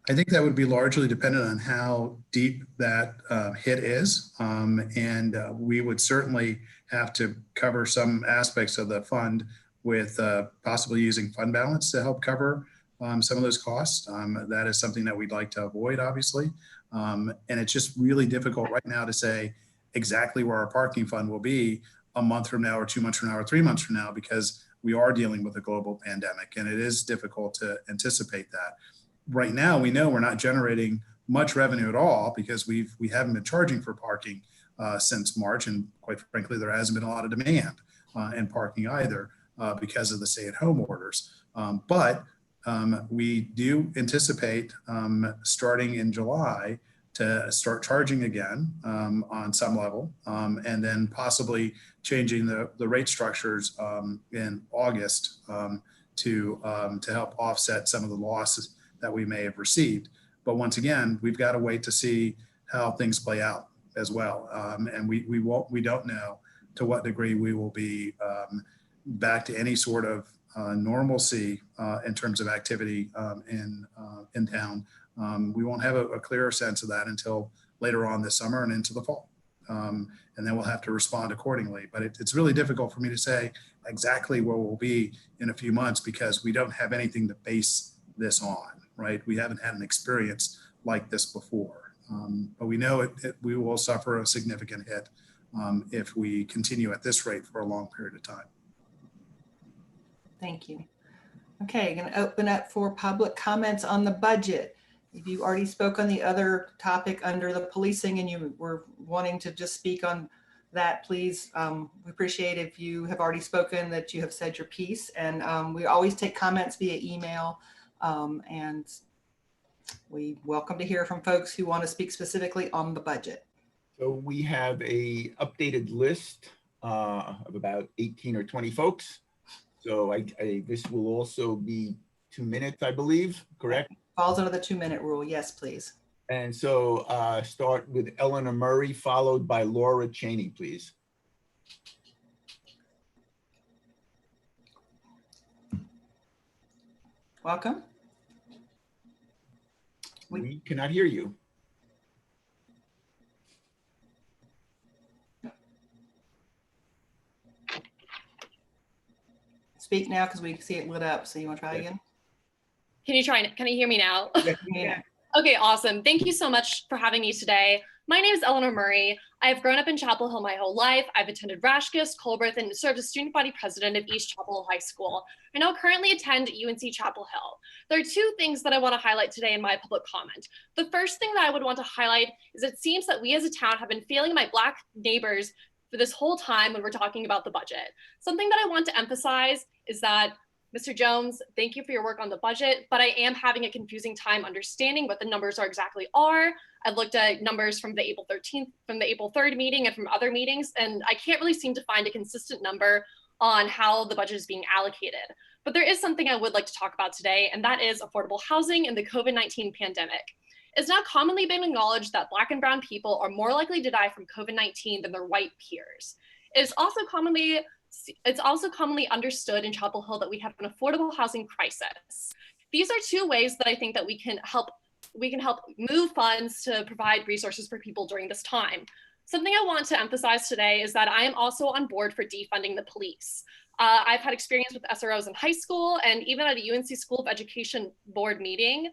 I think that would be largely dependent on how deep that hit is. And we would certainly have to cover some aspects of the fund with possibly using fund balance to help cover some of those costs. That is something that we'd like to avoid, obviously. And it's just really difficult right now to say exactly where our parking fund will be a month from now or 2 months from now or 3 months from now, because we are dealing with a global pandemic and it is difficult to anticipate that. Right now, we know we're not generating much revenue at all because we haven't been charging for parking since March, and quite frankly, there hasn't been a lot of demand in parking either because of the stay-at-home orders. But we do anticipate starting in July to start charging again on some level, and then possibly changing the rate structures in August to help offset some of the losses that we may have received. But once again, we've got to wait to see how things play out as well. And we don't know to what degree we will be back to any sort of normalcy in terms of activity in town. We won't have a clearer sense of that until later on this summer and into the fall. And then we'll have to respond accordingly. But it's really difficult for me to say exactly where we'll be in a few months because we don't have anything to base this on, right? We haven't had an experience like this before. But we know we will suffer a significant hit if we continue at this rate for a long period of time. Thank you. Okay, going to open up for public comments on the budget. If you already spoke on the other topic under the policing and you were wanting to just speak on that, please, we appreciate if you have already spoken that you have said your piece. And we always take comments via email, and we welcome to hear from folks who want to speak specifically on the budget. So we have a updated list of about 18 or 20 folks. So this will also be 2 minutes, I believe, correct? Falls under the 2-minute rule. Yes, please. And so start with Eleanor Murray, followed by Laura Cheney, please. Welcome. We cannot hear you. speak now because we see it lit up. So you want to try again? Can you hear me now? Yeah. Okay, awesome. Thank you so much for having me today. My name is Eleanor Murray. I've grown up in Chapel Hill my whole life. I've attended Rashkis, Colbert, and served as student body president of East Chapel Hill High School. I now currently attend UNC Chapel Hill. There are two things that I want to highlight today in my public comment. The first thing that I would want to highlight is it seems that we as a town have been failing my Black neighbors for this whole time when we're talking about the budget. Something that I want to emphasize is that Mr. Jones, thank you for your work on the budget, but I am having a confusing time understanding what the numbers exactly are. I've looked at numbers from the April 13th, from the April 3rd meeting and from other meetings, and I can't really seem to find a consistent number on how the budget is being allocated. But there is something I would like to talk about today, and that is affordable housing in the COVID-19 pandemic. It's now commonly been acknowledged that Black and brown people are more likely to die from COVID-19 than their white peers. It's also commonly understood in Chapel Hill that we have an affordable housing crisis. These are two ways that I think that we can help move funds to provide resources for people during this time. Something I want to emphasize today is that I am also on board for defunding the police. I've had experience with SROs in high school and even at a UNC School of Education board meeting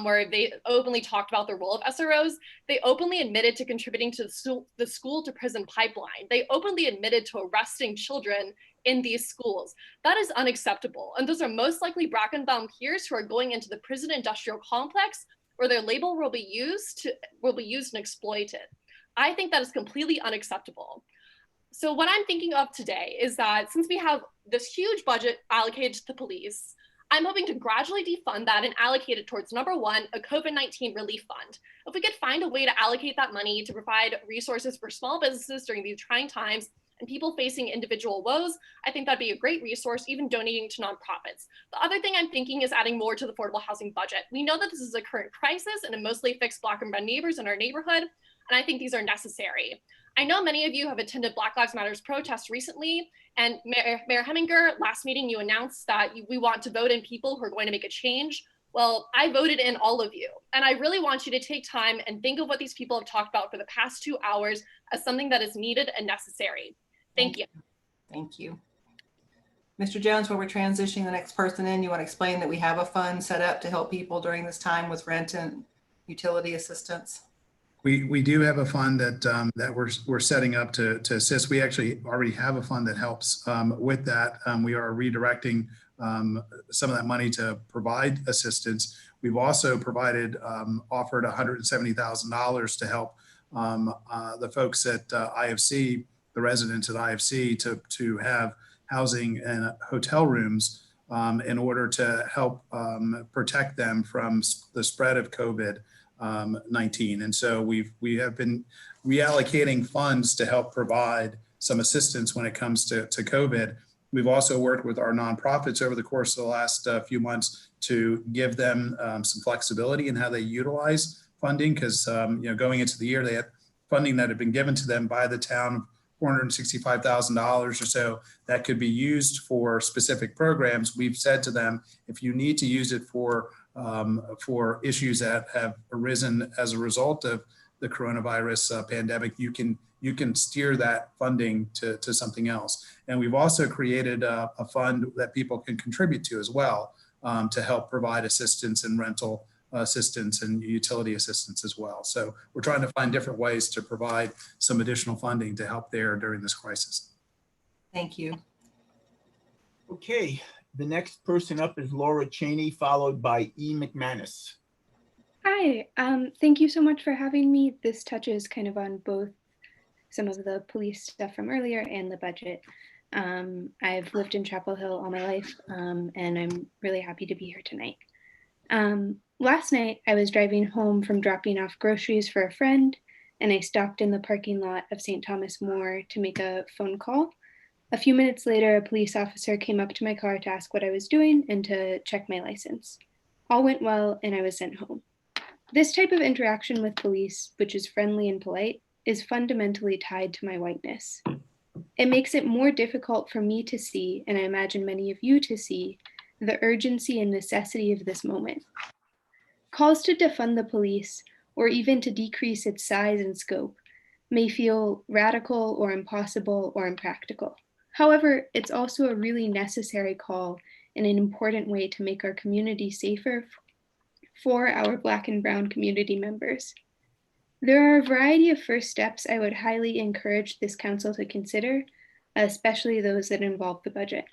where they openly talked about the role of SROs. They openly admitted to contributing to the school to prison pipeline. They openly admitted to arresting children in these schools. That is unacceptable. And those are most likely Black and brown peers who are going into the prison industrial complex where their label will be used and exploited. I think that is completely unacceptable. So what I'm thinking of today is that since we have this huge budget allocated to the police, I'm hoping to gradually defund that and allocate it towards, number one, a COVID-19 relief fund. If we could find a way to allocate that money to provide resources for small businesses during these trying times and people facing individual woes, I think that'd be a great resource, even donating to nonprofits. The other thing I'm thinking is adding more to the affordable housing budget. We know that this is a current crisis and it mostly affects Black and brown neighbors in our neighborhood, and I think these are necessary. I know many of you have attended Black Lives Matters protests recently, and Mayor Heminger, last meeting you announced that we want to vote in people who are going to make a change. Well, I voted in all of you, and I really want you to take time and think of what these people have talked about for the past 2 hours as something that is needed and necessary. Thank you. Thank you. Mr. Jones, while we're transitioning the next person in, you want to explain that we have a fund set up to help people during this time with rent and utility assistance? We do have a fund that we're setting up to assist. We actually already have a fund that helps with that. We are redirecting some of that money to provide assistance. We've also offered $170,000 to help the folks at IFC, the residents at IFC, to have housing and hotel rooms in order to help protect them from the spread of COVID-19. And so we have been reallocating funds to help provide some assistance when it comes to COVID. We've also worked with our nonprofits over the course of the last few months to give them some flexibility in how they utilize funding, because going into the year, they had funding that had been given to them by the town, $465,000 or so, that could be used for specific programs. We've said to them, if you need to use it for issues that have arisen as a result of the coronavirus pandemic, you can steer that funding to something else. And we've also created a fund that people can contribute to as well to help provide assistance and rental assistance and utility assistance as well. So we're trying to find different ways to provide some additional funding to help there during this crisis. Thank you. Okay, the next person up is Laura Cheney, followed by E. McManus. Hi, thank you so much for having me. This touches kind of on both some of the police stuff from earlier and the budget. I've lived in Chapel Hill all my life, and I'm really happy to be here tonight. Last night, I was driving home from dropping off groceries for a friend, and I stopped in the parking lot of St. Thomas More to make a phone call. A few minutes later, a police officer came up to my car to ask what I was doing and to check my license. All went well, and I was sent home. This type of interaction with police, which is friendly and polite, is fundamentally tied to my whiteness. It makes it more difficult for me to see, and I imagine many of you to see, the urgency and necessity of this moment. Calls to defund the police, or even to decrease its size and scope, may feel radical or impossible or impractical. However, it's also a really necessary call and an important way to make our community safer for our Black and Brown community members. There are a variety of first steps I would highly encourage this council to consider, especially those that involve the budget.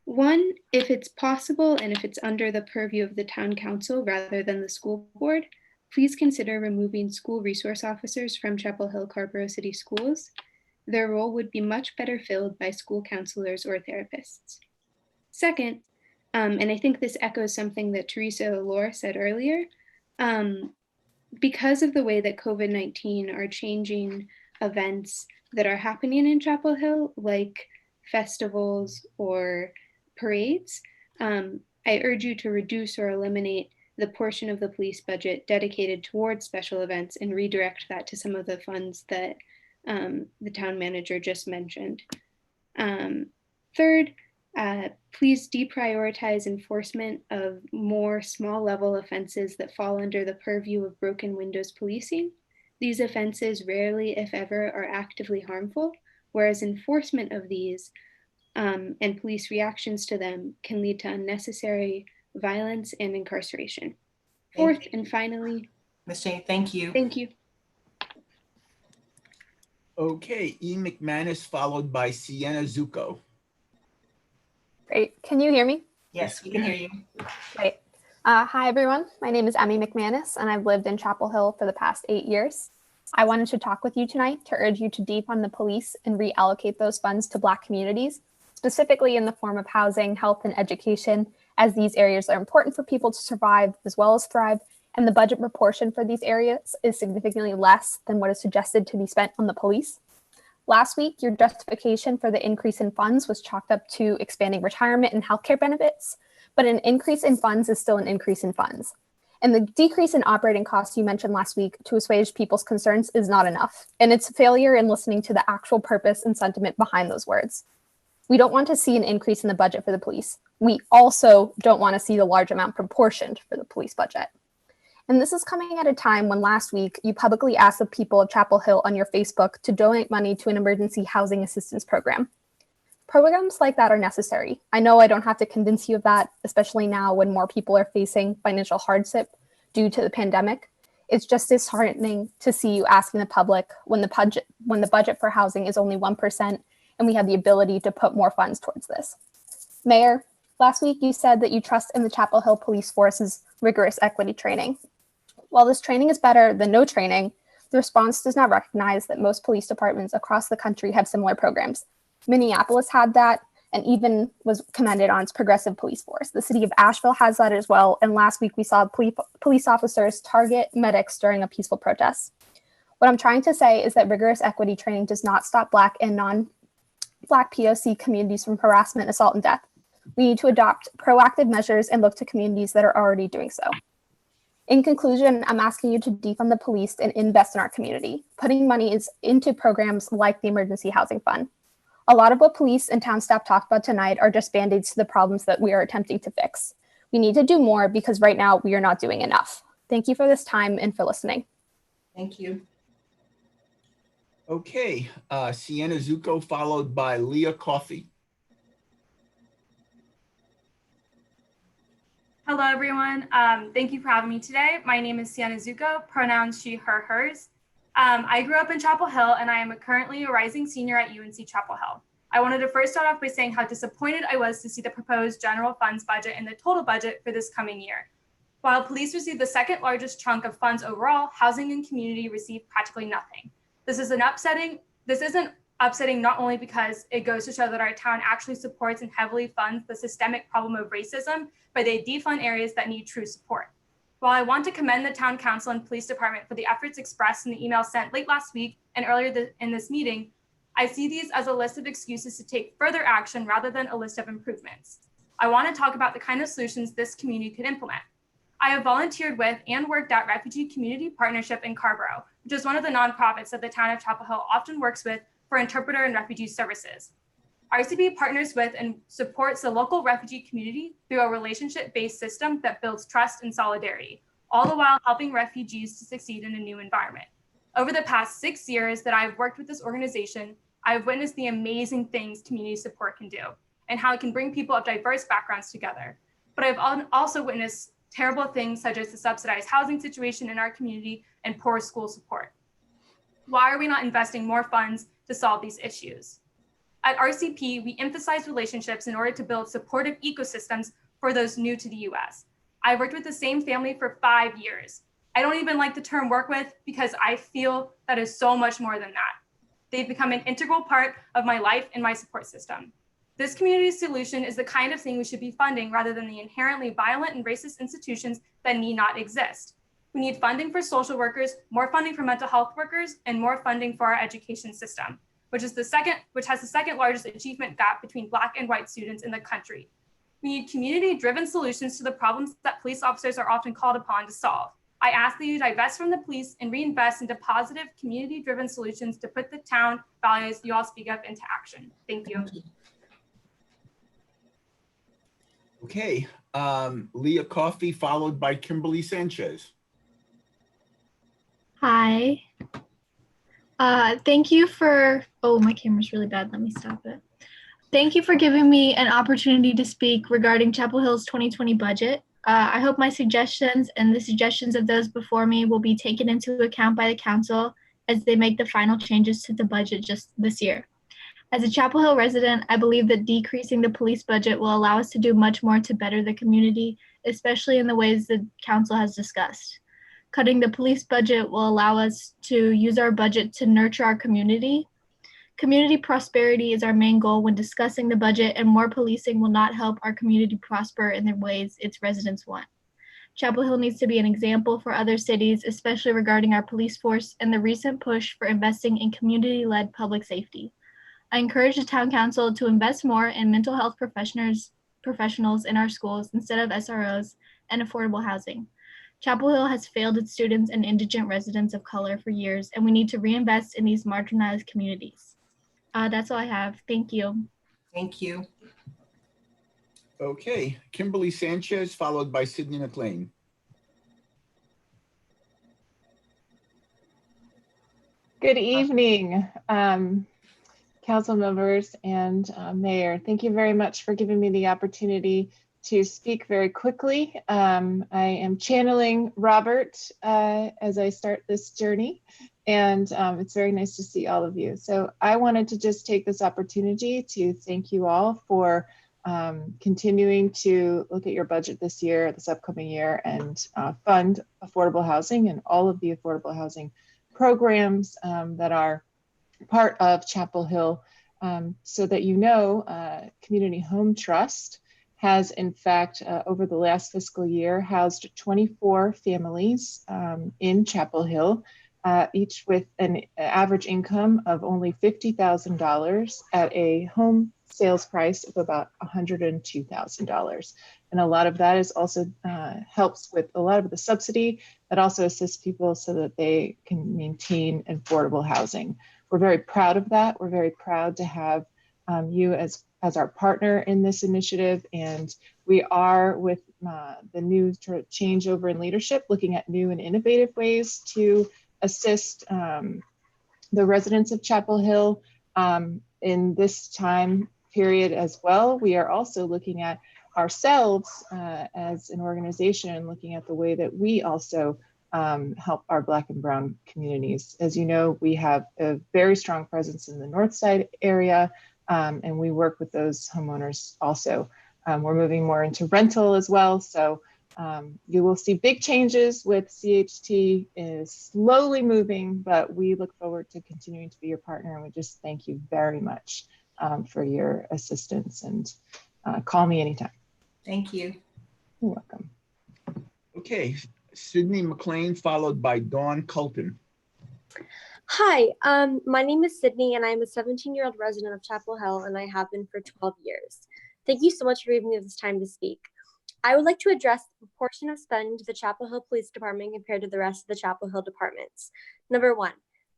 One, if it's possible and if it's under the purview of the town council rather than the school board, please consider removing school resource officers from Chapel Hill Carrboro City Schools. Their role would be much better filled by school counselors or therapists. Second, and I think this echoes something that Teresa Allure said earlier, because of the way that COVID-19 are changing events that are happening in Chapel Hill, like festivals or parades, I urge you to reduce or eliminate the portion of the police budget dedicated towards special events and redirect that to some of the funds that the town manager just mentioned. Third, please deprioritize enforcement of more small level offenses that fall under the purview of broken windows policing. These offenses rarely, if ever, are actively harmful, whereas enforcement of these and police reactions to them can lead to unnecessary violence and incarceration. Fourth and finally, Ms. Jane, thank you. Thank you. Okay, E. McManus followed by Sienna Zuko. Great. Can you hear me? Yes, we can hear you. Great. Hi, everyone. My name is Emmy McManus, and I've lived in Chapel Hill for the past 8 years. I wanted to talk with you tonight to urge you to defund the police and reallocate those funds to Black communities, specifically in the form of housing, health, and education, as these areas are important for people to survive as well as thrive, and the budget proportion for these areas is significantly less than what is suggested to be spent on the police. Last week, your justification for the increase in funds was chalked up to expanding retirement and healthcare benefits, but an increase in funds is still an increase in funds. And the decrease in operating costs you mentioned last week to assuage people's concerns is not enough, and it's a failure in listening to the actual purpose and sentiment behind those words. We don't want to see an increase in the budget for the police. We also don't want to see the large amount proportioned for the police budget. And this is coming at a time when last week you publicly asked the people of Chapel Hill on your Facebook to donate money to an emergency housing assistance program. Programs like that are necessary. I know I don't have to convince you of that, especially now when more people are facing financial hardship due to the pandemic. It's just disheartening to see you asking the public when the budget for housing is only 1% and we have the ability to put more funds towards this. Mayor, last week you said that you trust in the Chapel Hill Police Force's rigorous equity training. While this training is better than no training, the response does not recognize that most police departments across the country have similar programs. Minneapolis had that and even was commended on its progressive police force. The city of Asheville has that as well. And last week we saw police officers target medics during a peaceful protest. What I'm trying to say is that rigorous equity training does not stop Black and non-Black POC communities from harassment, assault, and death. We need to adopt proactive measures and look to communities that are already doing so. In conclusion, I'm asking you to defund the police and invest in our community, putting money into programs like the Emergency Housing Fund. A lot of what police and town staff talked about tonight are just band-aids to the problems that we are attempting to fix. We need to do more because right now we are not doing enough. Thank you for this time and for listening. Thank you. Okay, Sienna Zuko followed by Leah Coffey. Hello, everyone. Thank you for having me today. My name is Sienna Zuko, pronouns she, her, hers. I grew up in Chapel Hill, and I am currently a rising senior at UNC Chapel Hill. I wanted to first start off by saying how disappointed I was to see the proposed general funds budget and the total budget for this coming year. While police received the second largest chunk of funds overall, housing and community received practically nothing. This isn't upsetting not only because it goes to show that our town actually supports and heavily funds the systemic problem of racism, but they defund areas that need true support. While I want to commend the town council and police department for the efforts expressed in the email sent late last week and earlier in this meeting, I see these as a list of excuses to take further action rather than a list of improvements. I want to talk about the kind of solutions this community could implement. I have volunteered with and worked at Refugee Community Partnership in Carrboro, which is one of the nonprofits that the town of Chapel Hill often works with for interpreter and refugee services. RCP partners with and supports the local refugee community through a relationship-based system that builds trust and solidarity, all the while helping refugees to succeed in a new environment. Over the past 6 years that I've worked with this organization, I've witnessed the amazing things community support can do and how it can bring people of diverse backgrounds together. But I've also witnessed terrible things such as the subsidized housing situation in our community and poor school support. Why are we not investing more funds to solve these issues? At RCP, we emphasize relationships in order to build supportive ecosystems for those new to the US. I worked with the same family for 5 years. I don't even like the term work with because I feel that is so much more than that. They've become an integral part of my life and my support system. This community solution is the kind of thing we should be funding rather than the inherently violent and racist institutions that need not exist. We need funding for social workers, more funding for mental health workers, and more funding for our education system, which has the second largest achievement gap between Black and white students in the country. We need community-driven solutions to the problems that police officers are often called upon to solve. I ask that you divest from the police and reinvest into positive community-driven solutions to put the town values you all speak of into action. Thank you. Okay, Leah Coffey, followed by Kimberly Sanchez. Hi. Thank you for, oh, my camera's really bad. Let me stop it. Thank you for giving me an opportunity to speak regarding Chapel Hill's 2020 budget. I hope my suggestions and the suggestions of those before me will be taken into account by the council as they make the final changes to the budget just this year. As a Chapel Hill resident, I believe that decreasing the police budget will allow us to do much more to better the community, especially in the ways the council has discussed. Cutting the police budget will allow us to use our budget to nurture our community. Community prosperity is our main goal when discussing the budget, and more policing will not help our community prosper in the ways its residents want. Chapel Hill needs to be an example for other cities, especially regarding our police force and the recent push for investing in community-led public safety. I encourage the town council to invest more in mental health professionals in our schools instead of SROs and affordable housing. Chapel Hill has failed its students and indigent residents of color for years, and we need to reinvest in these marginalized communities. That's all I have. Thank you. Thank you. Okay, Kimberly Sanchez, followed by Sydney McLean. Good evening, council members and mayor. Thank you very much for giving me the opportunity to speak very quickly. I am channeling Robert as I start this journey, and it's very nice to see all of you. So I wanted to just take this opportunity to thank you all for continuing to look at your budget this year, this upcoming year, and fund affordable housing and all of the affordable housing programs that are part of Chapel Hill, so that you know, Community Home Trust has in fact over the last fiscal year housed 24 families in Chapel Hill, each with an average income of only $50,000 at a home sales price of about $102,000. And a lot of that is also helps with a lot of the subsidy that also assists people so that they can maintain affordable housing. We're very proud of that. We're very proud to have you as our partner in this initiative. And we are, with the new changeover in leadership, looking at new and innovative ways to assist the residents of Chapel Hill in this time period as well. We are also looking at ourselves as an organization and looking at the way that we also help our Black and Brown communities. As you know, we have a very strong presence in the North Side area, and we work with those homeowners also. We're moving more into rental as well. So you will see big changes with CHT is slowly moving, but we look forward to continuing to be your partner. And we just thank you very much for your assistance, and call me anytime. Thank you. You're welcome. Okay, Sydney McLean, followed by Dawn Colton. Hi, my name is Sydney, and I'm a 17-year-old resident of Chapel Hill, and I have been for 12 years. Thank you so much for giving me this time to speak. I would like to address the proportion of spending to the Chapel Hill Police Department compared to the rest of the Chapel Hill departments. Number one,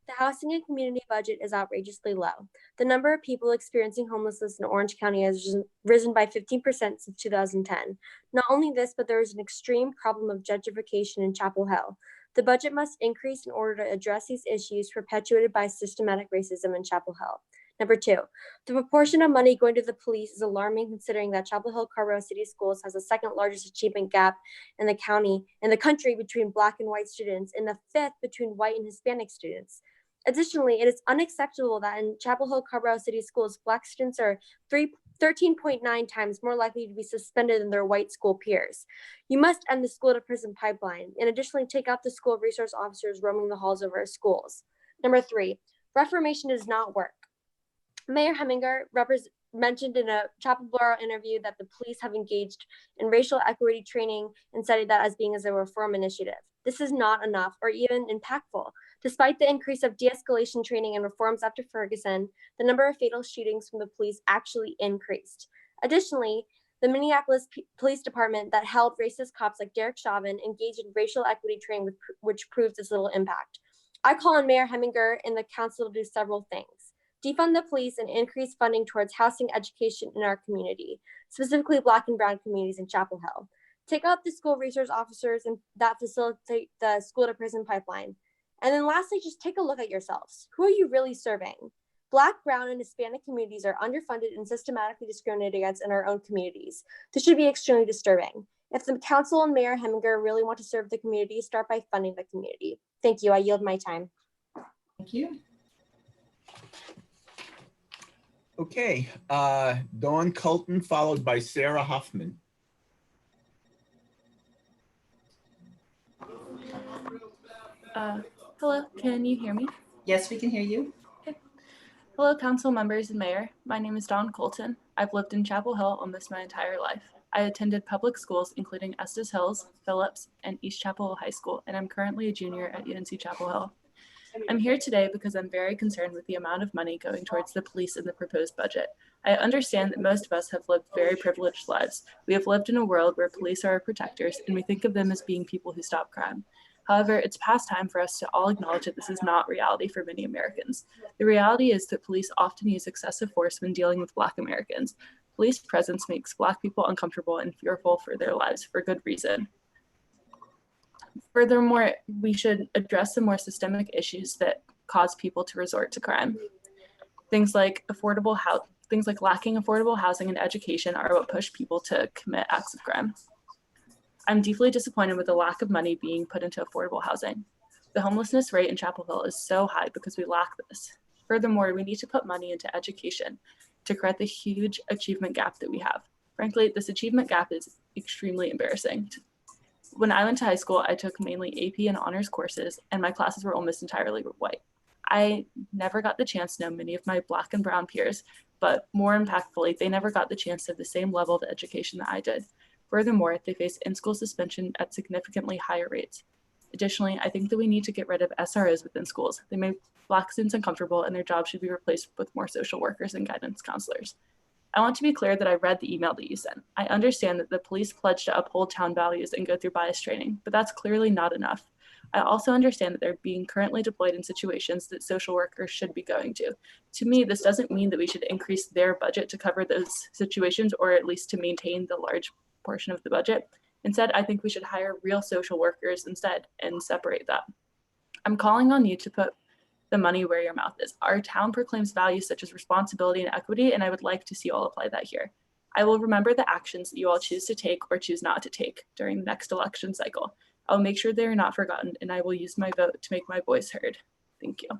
the housing and community budget is outrageously low. The number of people experiencing homelessness in Orange County has risen by 15% since 2010. Not only this, but there is an extreme problem of gentrification in Chapel Hill. The budget must increase in order to address these issues perpetuated by systematic racism in Chapel Hill. Number two, the proportion of money going to the police is alarming considering that Chapel Hill Carrboro City Schools has the second largest achievement gap in the country between Black and white students and the fifth between white and Hispanic students. Additionally, it is unacceptable that in Chapel Hill Carrboro City Schools, Black students are 13.9 times more likely to be suspended than their white school peers. You must end the school to prison pipeline and additionally take out the school resource officers roaming the halls of our schools. Number three, reformation does not work. Mayor Heminger mentioned in a Chapel Borough interview that the police have engaged in racial equity training and cited that as being as a reform initiative. This is not enough or even impactful. Despite the increase of de-escalation training and reforms after Ferguson, the number of fatal shootings from the police actually increased. Additionally, the Minneapolis Police Department that held racist cops like Derek Chauvin engaged in racial equity training, which proved its little impact. I call on Mayor Heminger and the council to do several things. Defund the police and increase funding towards housing education in our community, specifically Black and brown communities in Chapel Hill. Take out the school resource officers and that facilitate the school to prison pipeline. And then lastly, just take a look at yourselves. Who are you really serving? Black, brown, and Hispanic communities are underfunded and systematically discriminated against in our own communities. This should be extremely disturbing. If the council and Mayor Heminger really want to serve the community, start by funding the community. Thank you. I yield my time. Thank you. Okay, Dawn Colton, followed by Sarah Hoffman. Hello, can you hear me? Yes, we can hear you. Okay. Hello, council members and mayor. My name is Dawn Colton. I've lived in Chapel Hill almost my entire life. I attended public schools, including Estes Hills, Phillips, and East Chapel Hill High School, and I'm currently a junior at UNC Chapel Hill. I'm here today because I'm very concerned with the amount of money going towards the police in the proposed budget. I understand that most of us have lived very privileged lives. We have lived in a world where police are our protectors, and we think of them as being people who stop crime. However, it's past time for us to all acknowledge that this is not reality for many Americans. The reality is that police often use excessive force when dealing with Black Americans. Police presence makes Black people uncomfortable and fearful for their lives for good reason. Furthermore, we should address the more systemic issues that cause people to resort to crime. Things like lacking affordable housing and education are what push people to commit acts of crime. I'm deeply disappointed with the lack of money being put into affordable housing. The homelessness rate in Chapel Hill is so high because we lack this. Furthermore, we need to put money into education to correct the huge achievement gap that we have. Frankly, this achievement gap is extremely embarrassing. When I went to high school, I took mainly AP and honors courses, and my classes were almost entirely white. I never got the chance to know many of my Black and brown peers, but more impactfully, they never got the chance to have the same level of education that I did. Furthermore, they face in-school suspension at significantly higher rates. Additionally, I think that we need to get rid of SROs within schools. They make Black students uncomfortable, and their jobs should be replaced with more social workers and guidance counselors. I want to be clear that I read the email that you sent. I understand that the police pledge to uphold town values and go through bias training, but that's clearly not enough. I also understand that they're being currently deployed in situations that social workers should be going to. To me, this doesn't mean that we should increase their budget to cover those situations, or at least to maintain the large portion of the budget. Instead, I think we should hire real social workers instead and separate that. I'm calling on you to put the money where your mouth is. Our town proclaims values such as responsibility and equity, and I would like to see you all apply that here. I will remember the actions that you all choose to take or choose not to take during the next election cycle. I'll make sure they are not forgotten, and I will use my vote to make my voice heard. Thank you.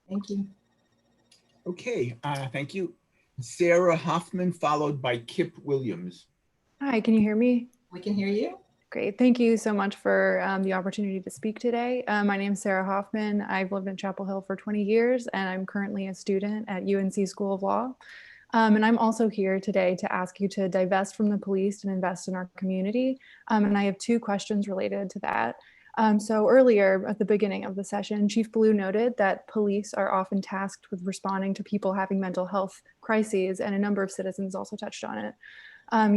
Thank you. Okay, thank you. Sarah Hoffman, followed by Kip Williams. Hi, can you hear me? We can hear you. Great. Thank you so much for the opportunity to speak today. My name is Sarah Hoffman. I've lived in Chapel Hill for 20 years, and I'm currently a student at UNC School of Law. And I'm also here today to ask you to divest from the police and invest in our community. And I have two questions related to that. So earlier at the beginning of the session, Chief Blue noted that police are often tasked with responding to people having mental health crises, and a number of citizens also touched on it.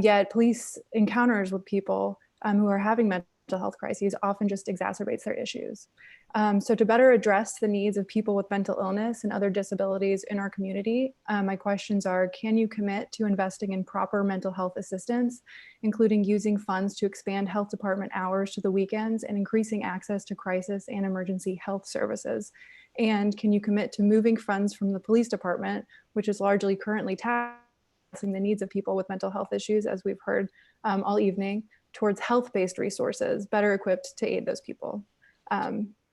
Yet police encounters with people who are having mental health crises often just exacerbates their issues. So to better address the needs of people with mental illness and other disabilities in our community, my questions are, can you commit to investing in proper mental health assistance, including using funds to expand health department hours to the weekends and increasing access to crisis and emergency health services? And can you commit to moving funds from the police department which is largely currently tackling the needs of people with mental health issues, as we've heard all evening, towards health-based resources better equipped to aid those people.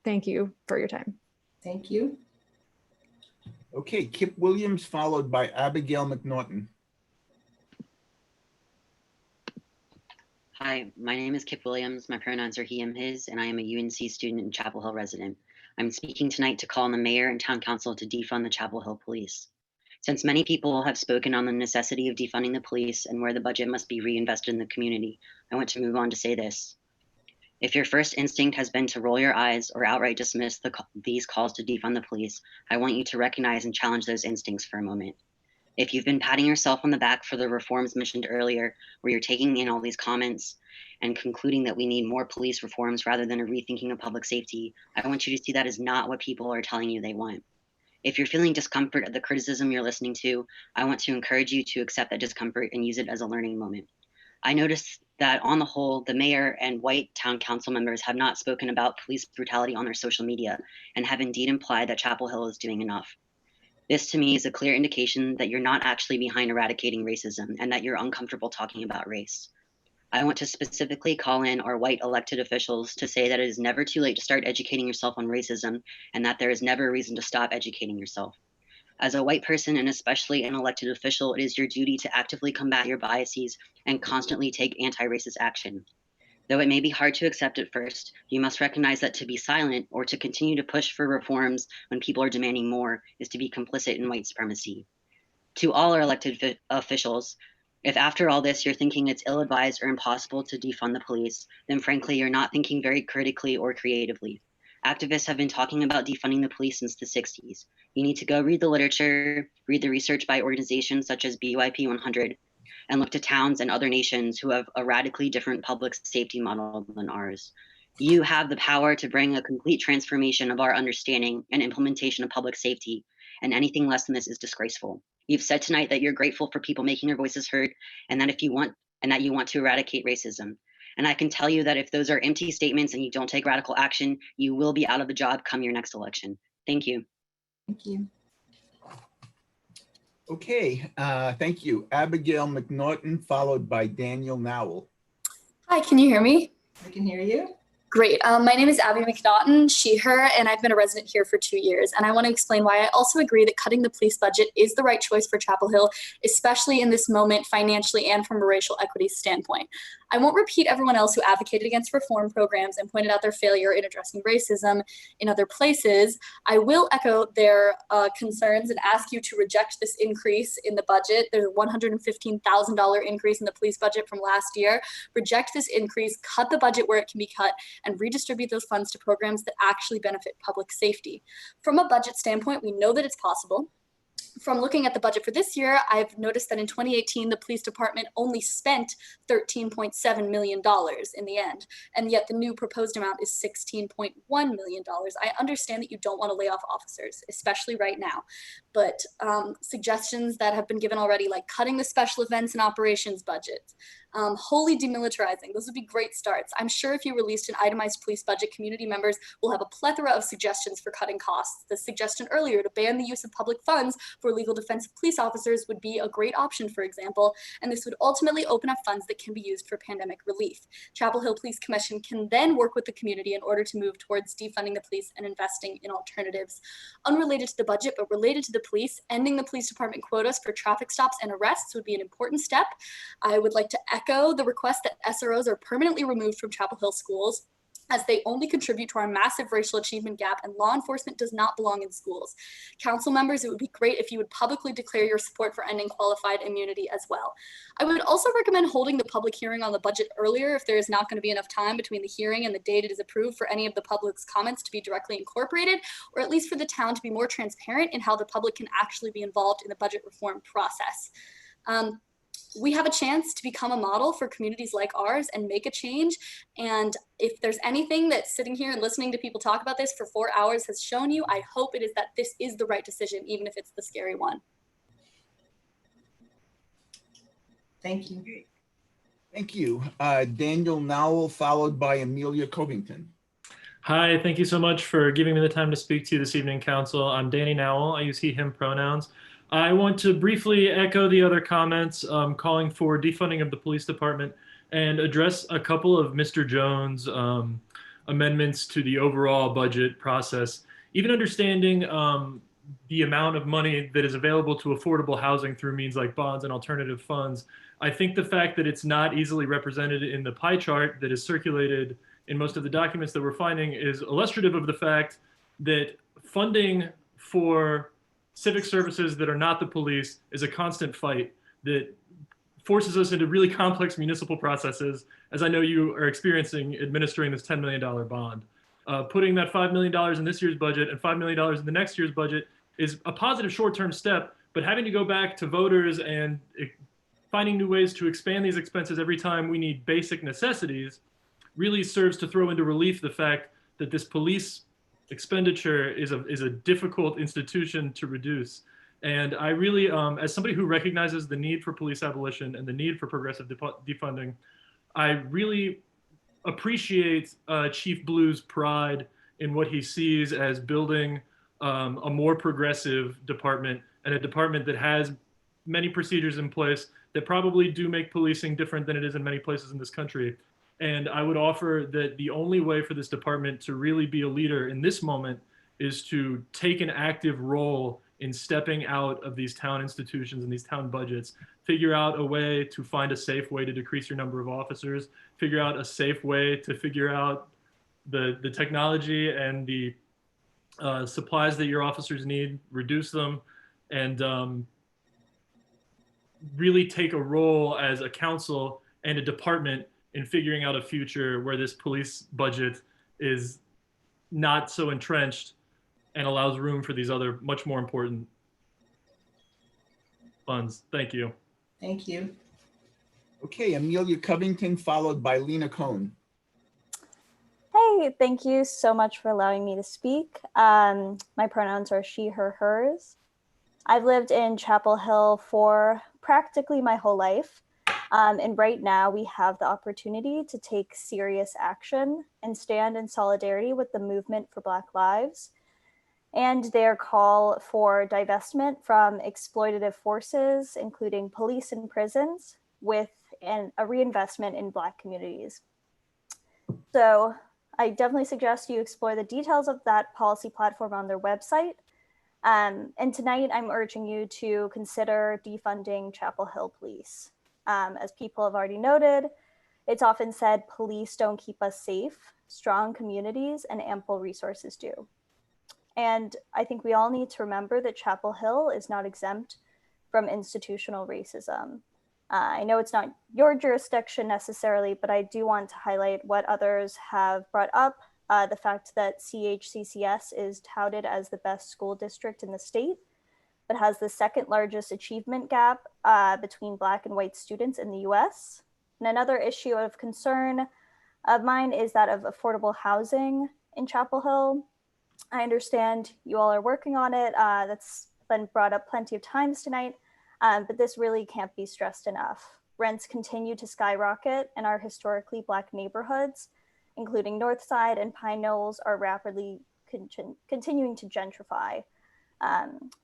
Thank you for your time. Thank you. Okay, Kip Williams, followed by Abigail McNaughton. Hi, my name is Kip Williams. My pronouns are he, him, his, and I am a UNC student and Chapel Hill resident. I'm speaking tonight to call on the mayor and town council to defund the Chapel Hill police. Since many people have spoken on the necessity of defunding the police and where the budget must be reinvested in the community, I want to move on to say this. If your first instinct has been to roll your eyes or outright dismiss these calls to defund the police, I want you to recognize and challenge those instincts for a moment. If you've been patting yourself on the back for the reforms mentioned earlier, where you're taking in all these comments and concluding that we need more police reforms rather than a rethinking of public safety, I want you to see that as not what people are telling you they want. If you're feeling discomfort at the criticism you're listening to, I want to encourage you to accept that discomfort and use it as a learning moment. I noticed that on the whole, the mayor and white town council members have not spoken about police brutality on their social media and have indeed implied that Chapel Hill is doing enough. This to me is a clear indication that you're not actually behind eradicating racism and that you're uncomfortable talking about race. I want to specifically call in our white elected officials to say that it is never too late to start educating yourself on racism and that there is never a reason to stop educating yourself. As a white person and especially an elected official, it is your duty to actively combat your biases and constantly take anti-racist action. Though it may be hard to accept at first, you must recognize that to be silent or to continue to push for reforms when people are demanding more is to be complicit in white supremacy. To all our elected officials, if after all this you're thinking it's ill-advised or impossible to defund the police, then frankly, you're not thinking very critically or creatively. Activists have been talking about defunding the police since the 60s. You need to go read the literature, read the research by organizations such as BYP 100, and look to towns and other nations who have a radically different public safety model than ours. You have the power to bring a complete transformation of our understanding and implementation of public safety, and anything less than this is disgraceful. You've said tonight that you're grateful for people making their voices heard, and that you want to eradicate racism. And I can tell you that if those are empty statements and you don't take radical action, you will be out of a job come your next election. Thank you. Thank you. Okay, thank you. Abigail McNaughton, followed by Daniel Nowell. Hi, can you hear me? I can hear you. Great. My name is Abby McNaughton, she, her, and I've been a resident here for 2 years. And I want to explain why I also agree that cutting the police budget is the right choice for Chapel Hill, especially in this moment financially and from a racial equity standpoint. I won't repeat everyone else who advocated against reform programs and pointed out their failure in addressing racism in other places. I will echo their concerns and ask you to reject this increase in the budget. There's a $115,000 increase in the police budget from last year. Reject this increase, cut the budget where it can be cut, and redistribute those funds to programs that actually benefit public safety. From a budget standpoint, we know that it's possible. From looking at the budget for this year, I've noticed that in 2018, the police department only spent $13.7 million in the end, and yet the new proposed amount is $16.1 million. I understand that you don't want to lay off officers, especially right now, but suggestions that have been given already, like cutting the special events and operations budget, wholly demilitarizing, those would be great starts. I'm sure if you released an itemized police budget, community members will have a plethora of suggestions for cutting costs. The suggestion earlier to ban the use of public funds for legal defense of police officers would be a great option, for example, and this would ultimately open up funds that can be used for pandemic relief. Chapel Hill Police Commission can then work with the community in order to move towards defunding the police and investing in alternatives. Unrelated to the budget, but related to the police, ending the police department quotas for traffic stops and arrests would be an important step. I would like to echo the request that SROs are permanently removed from Chapel Hill schools, as they only contribute to our massive racial achievement gap, and law enforcement does not belong in schools. Council members, it would be great if you would publicly declare your support for ending qualified immunity as well. I would also recommend holding the public hearing on the budget earlier if there is not going to be enough time between the hearing and the date it is approved for any of the public's comments to be directly incorporated, or at least for the town to be more transparent in how the public can actually be involved in the budget reform process. We have a chance to become a model for communities like ours and make a change. And if there's anything that sitting here and listening to people talk about this for 4 hours has shown you, I hope it is that this is the right decision, even if it's the scary one. Thank you. Thank you. Daniel Nowell, followed by Amelia Covington. Hi, thank you so much for giving me the time to speak to you this evening, Council. I'm Danny Nowell. I use he, him pronouns. I want to briefly echo the other comments, calling for defunding of the police department and address a couple of Mr. Jones' amendments to the overall budget process. Even understanding the amount of money that is available to affordable housing through means like bonds and alternative funds, I think the fact that it's not easily represented in the pie chart that is circulated in most of the documents that we're finding is illustrative of the fact that funding for civic services that are not the police is a constant fight that forces us into really complex municipal processes, as I know you are experiencing administering this $10 million bond. Putting that $5 million in this year's budget and $5 million in the next year's budget is a positive short-term step, but having to go back to voters and finding new ways to expand these expenses every time we need basic necessities really serves to throw into relief the fact that this police expenditure is a difficult institution to reduce. And I really, as somebody who recognizes the need for police abolition and the need for progressive defunding, I really appreciate Chief Blue's pride in what he sees as building a more progressive department, and a department that has many procedures in place that probably do make policing different than it is in many places in this country. And I would offer that the only way for this department to really be a leader in this moment is to take an active role in stepping out of these town institutions and these town budgets, figure out a way to find a safe way to decrease your number of officers, figure out a safe way to figure out the technology and the supplies that your officers need, reduce them, and really take a role as a council and a department in figuring out a future where this police budget is not so entrenched and allows room for these other much more important funds. Thank you. Thank you. Okay, Amelia Covington, followed by Lena Cohn. Hey, thank you so much for allowing me to speak. My pronouns are she, her, hers. I've lived in Chapel Hill for practically my whole life. And right now we have the opportunity to take serious action and stand in solidarity with the movement for Black lives and their call for divestment from exploitative forces, including police and prisons, with a reinvestment in Black communities. So I definitely suggest you explore the details of that policy platform on their website. And tonight I'm urging you to consider defunding Chapel Hill Police. As people have already noted, it's often said police don't keep us safe. Strong communities and ample resources do. And I think we all need to remember that Chapel Hill is not exempt from institutional racism. I know it's not your jurisdiction necessarily, but I do want to highlight what others have brought up. The fact that CHCCS is touted as the best school district in the state, but has the second largest achievement gap between Black and white students in the US. And another issue of concern of mine is that of affordable housing in Chapel Hill. I understand you all are working on it. That's been brought up plenty of times tonight, but this really can't be stressed enough. Rents continue to skyrocket in our historically Black neighborhoods, including Northside and Pine Knolls, are rapidly continuing to gentrify.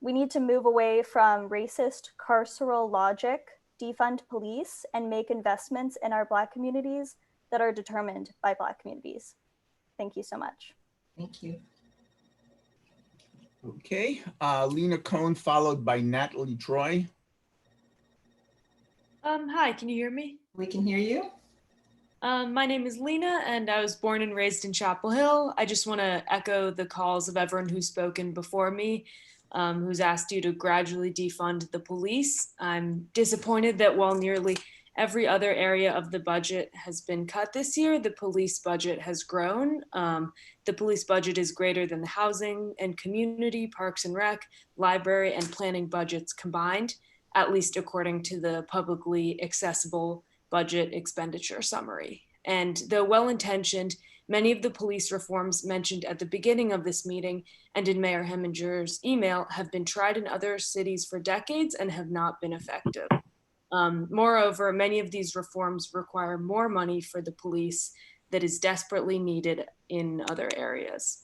We need to move away from racist carceral logic, defund police, and make investments in our Black communities that are determined by Black communities. Thank you so much. Thank you. Okay, Lena Cohn, followed by Natalie Troy. Hi, can you hear me? We can hear you. My name is Lena, and I was born and raised in Chapel Hill. I just want to echo the calls of everyone who's spoken before me, who's asked you to gradually defund the police. I'm disappointed that while nearly every other area of the budget has been cut this year, the police budget has grown. The police budget is greater than the housing and community, parks and rec, library, and planning budgets combined, at least according to the publicly accessible budget expenditure summary. And though well-intentioned, many of the police reforms mentioned at the beginning of this meeting and in Mayor Hemminger's email have been tried in other cities for decades and have not been effective. Moreover, many of these reforms require more money for the police that is desperately needed in other areas.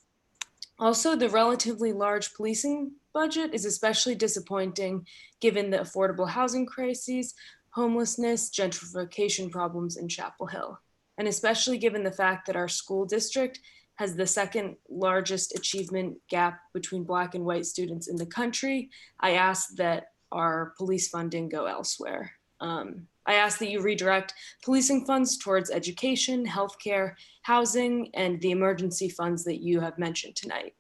Also, the relatively large policing budget is especially disappointing given the affordable housing crises, homelessness, gentrification problems in Chapel Hill, and especially given the fact that our school district has the second largest achievement gap between Black and white students in the country. I ask that our police funding go elsewhere. I ask that you redirect policing funds towards education, healthcare, housing, and the emergency funds that you have mentioned tonight.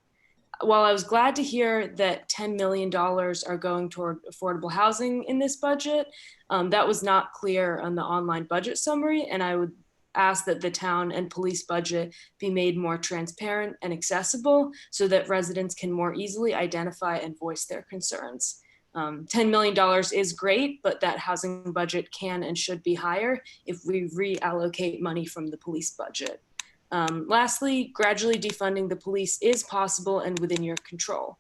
While I was glad to hear that $10 million are going toward affordable housing in this budget, that was not clear on the online budget summary, and I would ask that the town and police budget be made more transparent and accessible so that residents can more easily identify and voice their concerns. $10 million is great, but that housing budget can and should be higher if we reallocate money from the police budget. Lastly, gradually defunding the police is possible and within your control.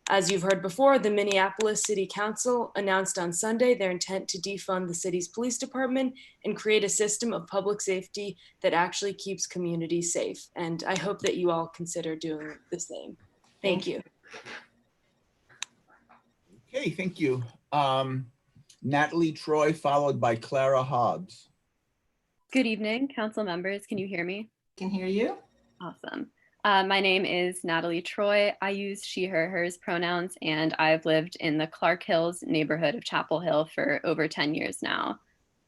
As you've heard before, the Minneapolis City Council announced on Sunday their intent to defund the city's police department and create a system of public safety that actually keeps communities safe. And I hope that you all consider doing the same. Thank you. Okay, thank you. Natalie Troy, followed by Clara Hobbs. Good evening, council members. Can you hear me? Can hear you. Awesome. My name is Natalie Troy. I use she, her, hers pronouns, and I've lived in the Clark Hills neighborhood of Chapel Hill for over 10 years now.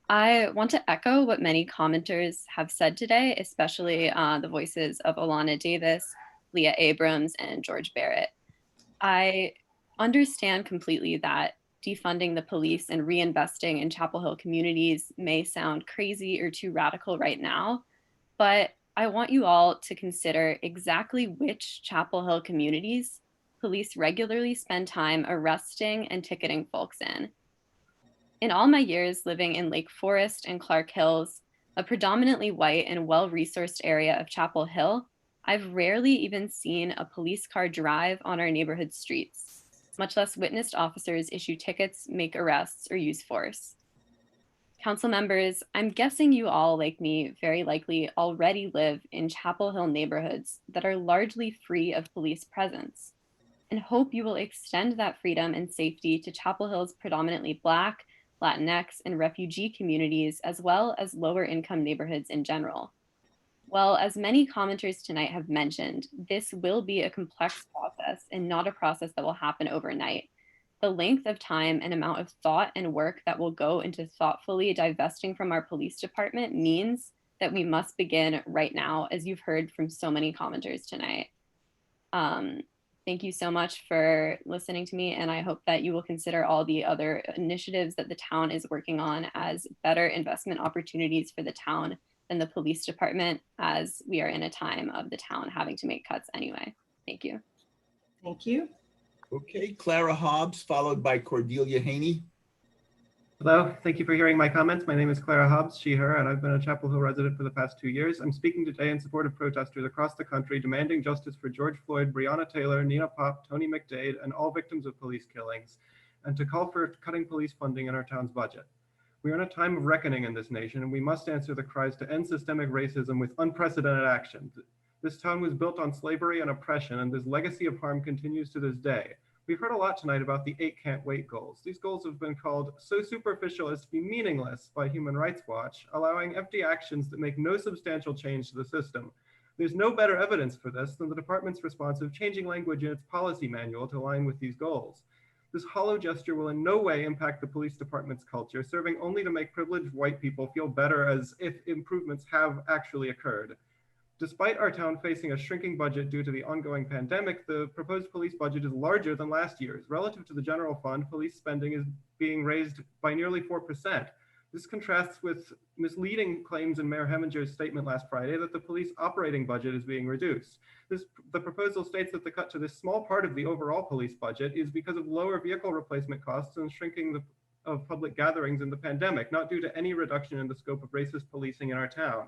I want to echo what many commenters have said today, especially the voices of Alana Davis, Leah Abrams, and George Barrett. I understand completely that defunding the police and reinvesting in Chapel Hill communities may sound crazy or too radical right now, but I want you all to consider exactly which Chapel Hill communities police regularly spend time arresting and ticketing folks in. In all my years living in Lake Forest and Clark Hills, a predominantly white and well-resourced area of Chapel Hill, I've rarely even seen a police car drive on our neighborhood streets, much less witnessed officers issue tickets, make arrests, or use force. Council members, I'm guessing you all, like me, very likely already live in Chapel Hill neighborhoods that are largely free of police presence, and hope you will extend that freedom and safety to Chapel Hill's predominantly Black, Latinx, and refugee communities, as well as lower income neighborhoods in general. Well, as many commenters tonight have mentioned, this will be a complex process and not a process that will happen overnight. The length of time and amount of thought and work that will go into thoughtfully divesting from our police department means that we must begin right now, as you've heard from so many commenters tonight. Thank you so much for listening to me, and I hope that you will consider all the other initiatives that the town is working on as better investment opportunities for the town than the police department, as we are in a time of the town having to make cuts anyway. Thank you. Thank you. Okay, Clara Hobbs, followed by Cordelia Haney. Hello, thank you for hearing my comments. My name is Clara Hobbs, she, her, and I've been a Chapel Hill resident for the past 2 years. I'm speaking today in support of protesters across the country demanding justice for George Floyd, Breonna Taylor, Nina Pop, Tony McDade, and all victims of police killings, and to call for cutting police funding in our town's budget. We are in a time of reckoning in this nation, and we must answer the cries to end systemic racism with unprecedented action. This town was built on slavery and oppression, and this legacy of harm continues to this day. We've heard a lot tonight about the 8 can't wait goals. These goals have been called so superficial as to be meaningless by Human Rights Watch, allowing empty actions that make no substantial change to the system. There's no better evidence for this than the department's response of changing language in its policy manual to align with these goals. This hollow gesture will in no way impact the police department's culture, serving only to make privileged white people feel better as if improvements have actually occurred. Despite our town facing a shrinking budget due to the ongoing pandemic, the proposed police budget is larger than last year's. Relative to the general fund, police spending is being raised by nearly 4%. This contrasts with misleading claims in Mayor Heminger's statement last Friday that the police operating budget is being reduced. The proposal states that the cut to this small part of the overall police budget is because of lower vehicle replacement costs and shrinking of public gatherings in the pandemic, not due to any reduction in the scope of racist policing in our town.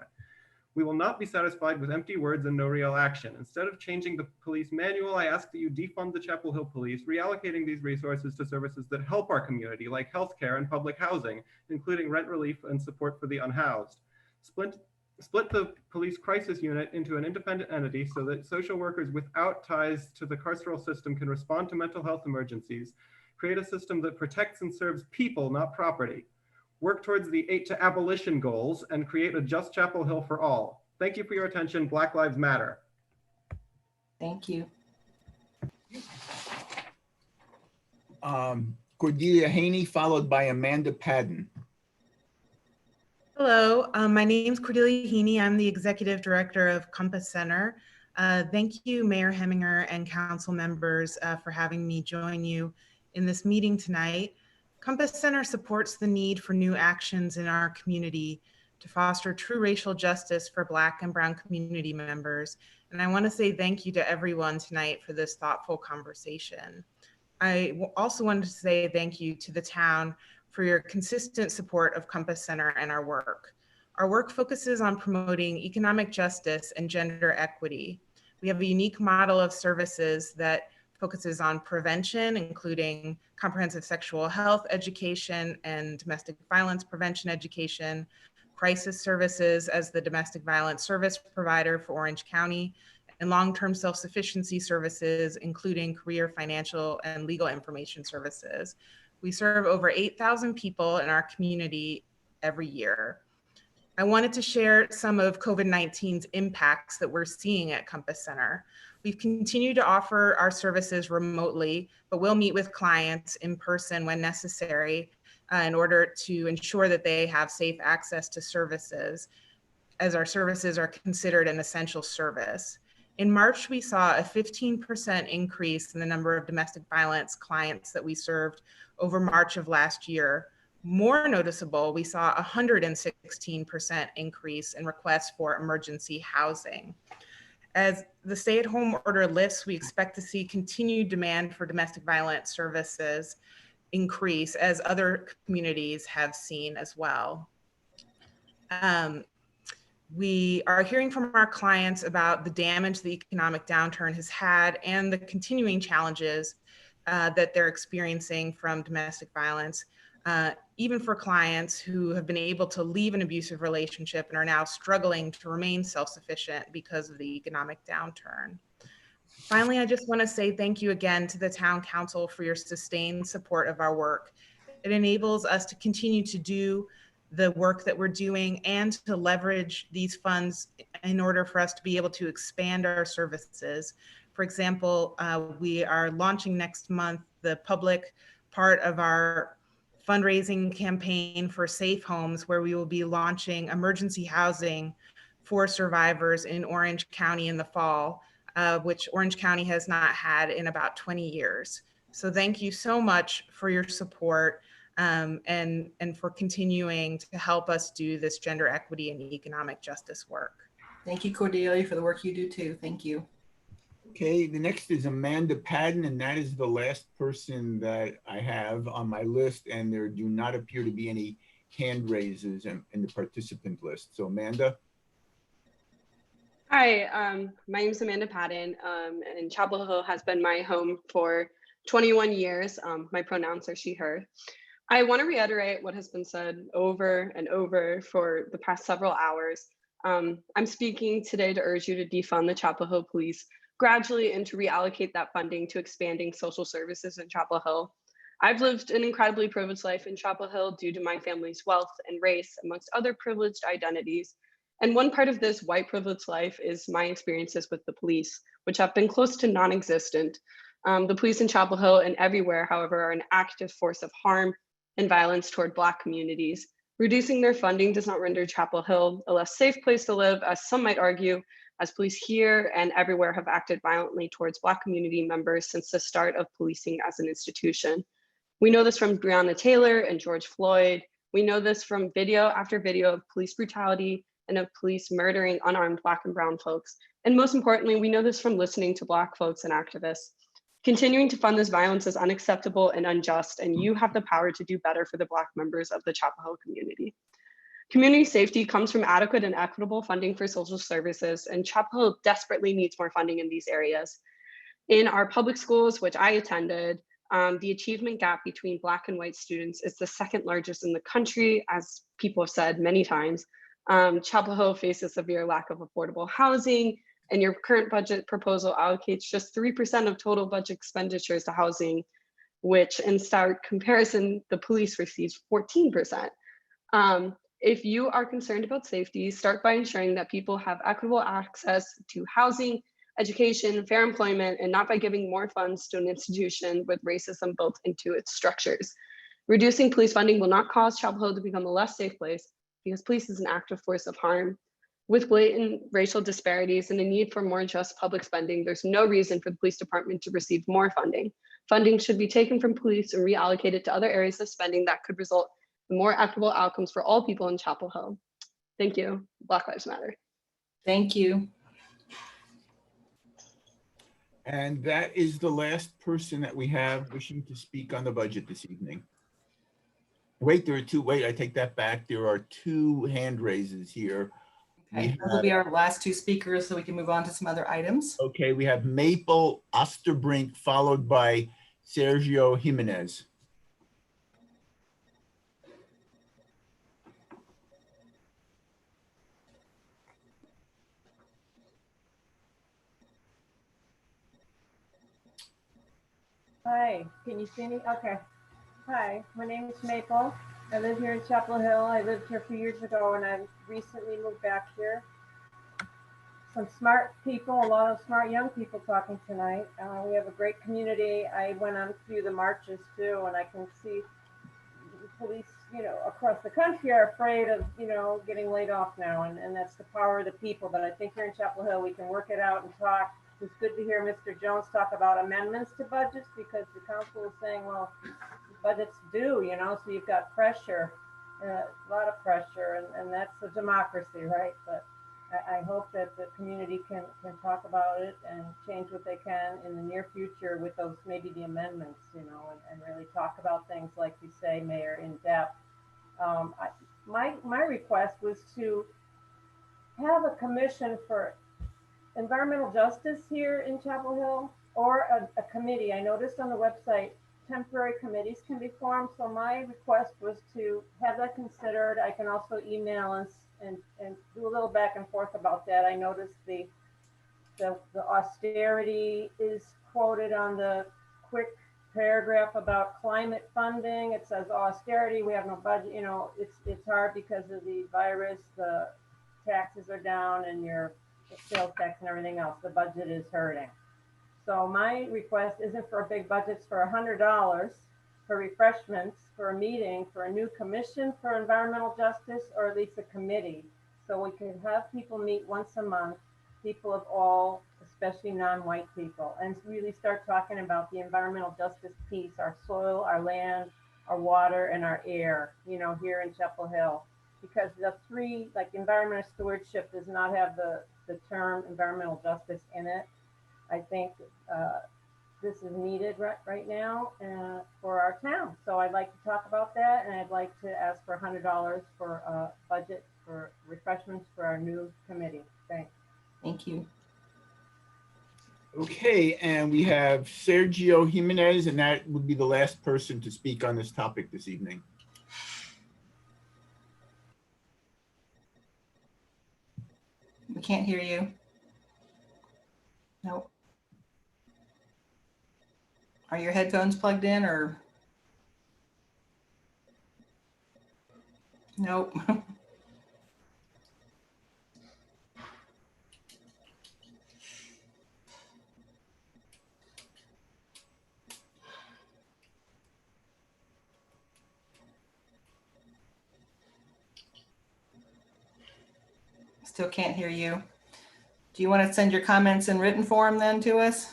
We will not be satisfied with empty words and no real action. Instead of changing the police manual, I ask that you defund the Chapel Hill Police, reallocating these resources to services that help our community, like healthcare and public housing, including rent relief and support for the unhoused. Split the police crisis unit into an independent entity so that social workers without ties to the carceral system can respond to mental health emergencies. Create a system that protects and serves people, not property. Work towards the 8 to abolition goals and create a just Chapel Hill for all. Thank you for your attention. Black Lives Matter. Thank you. Cordelia Haney, followed by Amanda Padden. Hello, my name is Cordelia Heaney. I'm the Executive Director of Compass Center. Thank you, Mayor Heminger and council members for having me join you in this meeting tonight. Compass Center supports the need for new actions in our community to foster true racial justice for Black and Brown community members. And I want to say thank you to everyone tonight for this thoughtful conversation. I also wanted to say thank you to the town for your consistent support of Compass Center and our work. Our work focuses on promoting economic justice and gender equity. We have a unique model of services that focuses on prevention, including comprehensive sexual health education and domestic violence prevention education, crisis services as the domestic violence service provider for Orange County, and long-term self-sufficiency services, including career, financial, and legal information services. We serve over 8,000 people in our community every year. I wanted to share some of COVID-19's impacts that we're seeing at Compass Center. We've continued to offer our services remotely, but we'll meet with clients in person when necessary in order to ensure that they have safe access to services, as our services are considered an essential service. In March, we saw a 15% increase in the number of domestic violence clients that we served over March of last year. More noticeable, we saw a 116% increase in requests for emergency housing. As the stay-at-home order lifts, we expect to see continued demand for domestic violence services increase, as other communities have seen as well. We are hearing from our clients about the damage the economic downturn has had and the continuing challenges that they're experiencing from domestic violence, even for clients who have been able to leave an abusive relationship and are now struggling to remain self-sufficient because of the economic downturn. Finally, I just want to say thank you again to the Town Council for your sustained support of our work. It enables us to continue to do the work that we're doing and to leverage these funds in order for us to be able to expand our services. For example, we are launching next month the public part of our fundraising campaign for Safe Homes, where we will be launching emergency housing for survivors in Orange County in the fall, which Orange County has not had in about 20 years. So thank you so much for your support. And for continuing to help us do this gender equity and economic justice work. Thank you, Cordelia, for the work you do too. Thank you. Okay, the next is Amanda Padden, and that is the last person that I have on my list, and there do not appear to be any hand raises in the participant list. So Amanda. Hi, my name is Amanda Padden, and Chapel Hill has been my home for 21 years. My pronouns are she, her. I want to reiterate what has been said over and over for the past several hours. I'm speaking today to urge you to defund the Chapel Hill Police gradually and to reallocate that funding to expanding social services in Chapel Hill. I've lived an incredibly privileged life in Chapel Hill due to my family's wealth and race, amongst other privileged identities. And one part of this white privileged life is my experiences with the police, which have been close to non-existent. The police in Chapel Hill and everywhere, however, are an active force of harm and violence toward Black communities. Reducing their funding does not render Chapel Hill a less safe place to live, as some might argue, as police here and everywhere have acted violently towards Black community members since the start of policing as an institution. We know this from Breonna Taylor and George Floyd. We know this from video after video of police brutality and of police murdering unarmed Black and brown folks. And most importantly, we know this from listening to Black folks and activists. Continuing to fund this violence is unacceptable and unjust, and you have the power to do better for the Black members of the Chapel Hill community. Community safety comes from adequate and equitable funding for social services, and Chapel Hill desperately needs more funding in these areas. In our public schools, which I attended, the achievement gap between Black and white students is the second largest in the country, as people have said many times. Chapel Hill faces severe lack of affordable housing, and your current budget proposal allocates just 3% of total budget expenditures to housing, which in stark comparison, the police receives 14%. If you are concerned about safety, start by ensuring that people have equitable access to housing, education, fair employment, and not by giving more funds to an institution with racism built into its structures. Reducing police funding will not cause Chapel Hill to become a less safe place, because police is an active force of harm. With blatant racial disparities and a need for more just public spending, there's no reason for the police department to receive more funding. Funding should be taken from police and reallocated to other areas of spending that could result in more equitable outcomes for all people in Chapel Hill. Thank you. Black Lives Matter. Thank you. And that is the last person that we have wishing to speak on the budget this evening. Wait, there are two. Wait, I take that back. There are two hand raises here. Okay, those will be our last two speakers, so we can move on to some other items. Okay, we have Maple Osterbrink, followed by Sergio Jimenez. Hi, can you see me? Okay. Hi, my name is Maple. I live here in Chapel Hill. I lived here a few years ago and I recently moved back here. Some smart people, a lot of smart young people talking tonight. We have a great community. I went on a few of the marches too, and I can see the police, across the country are afraid of, getting laid off now, and that's the power of the people. But I think here in Chapel Hill, we can work it out and talk. It's good to hear Mr. Jones talk about amendments to budgets, because the council is saying, well, budgets due, so you've got pressure, a lot of pressure, and that's a democracy, right? But I hope that the community can talk about it and change what they can in the near future with those, maybe the amendments, and really talk about things like you say, Mayor, in depth. My request was to have a commission for environmental justice here in Chapel Hill, or a committee. I noticed on the website temporary committees can be formed, so my request was to have that considered. I can also email and do a little back and forth about that. I noticed the austerity is quoted on the quick paragraph about climate funding. It says austerity, we have no budget. It's hard because of the virus, the taxes are down, and your sales tax and everything else. The budget is hurting. So my request isn't for a big budget. It's for $100 for refreshments, for a meeting, for a new commission for environmental justice, or at least a committee. So we can have people meet once a month, people of all, especially non-white people, and really start talking about the environmental justice piece, our soil, our land, our water, and our air, here in Chapel Hill. Because the three, like environmental stewardship, does not have the term environmental justice in it. I think this is needed right now for our town. So I'd like to talk about that, and I'd like to ask for $100 for a budget for refreshments for our new committee. Thanks. Thank you. Okay, and we have Sergio Jimenez, and that would be the last person to speak on this topic this evening. We can't hear you. Nope. Are your headphones plugged in, or? Nope. Still can't hear you. Do you want to send your comments in written form then to us?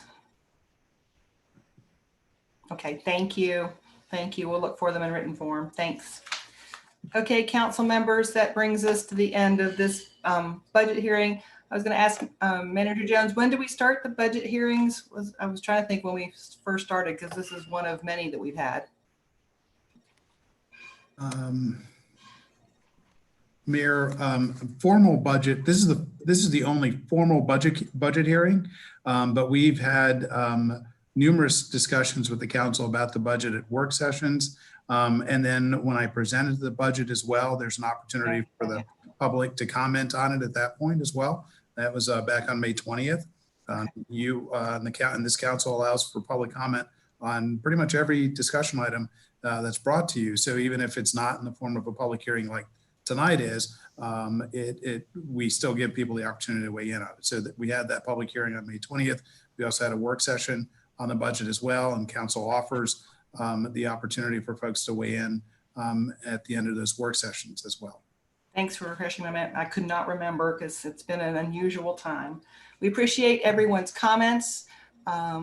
Okay, thank you. Thank you. We'll look for them in written form. Thanks. Okay, council members, that brings us to the end of this budget hearing. I was going to ask Manager Jones, when did we start the budget hearings? I was trying to think when we first started, because this is one of many that we've had. Mayor, formal budget. This is the only formal budget hearing, but we've had numerous discussions with the council about the budget at work sessions, and then when I presented the budget as well, there's an opportunity for the public to comment on it at that point as well. That was back on May 20th. And this council allows for public comment on pretty much every discussion item that's brought to you. So even if it's not in the form of a public hearing like tonight is, we still give people the opportunity to weigh in on it. So that we had that public hearing on May 20th. We also had a work session on the budget as well, and council offers the opportunity for folks to weigh in at the end of those work sessions as well. Thanks for refreshing my memory. I could not remember because it's been an unusual time. We appreciate everyone's comments.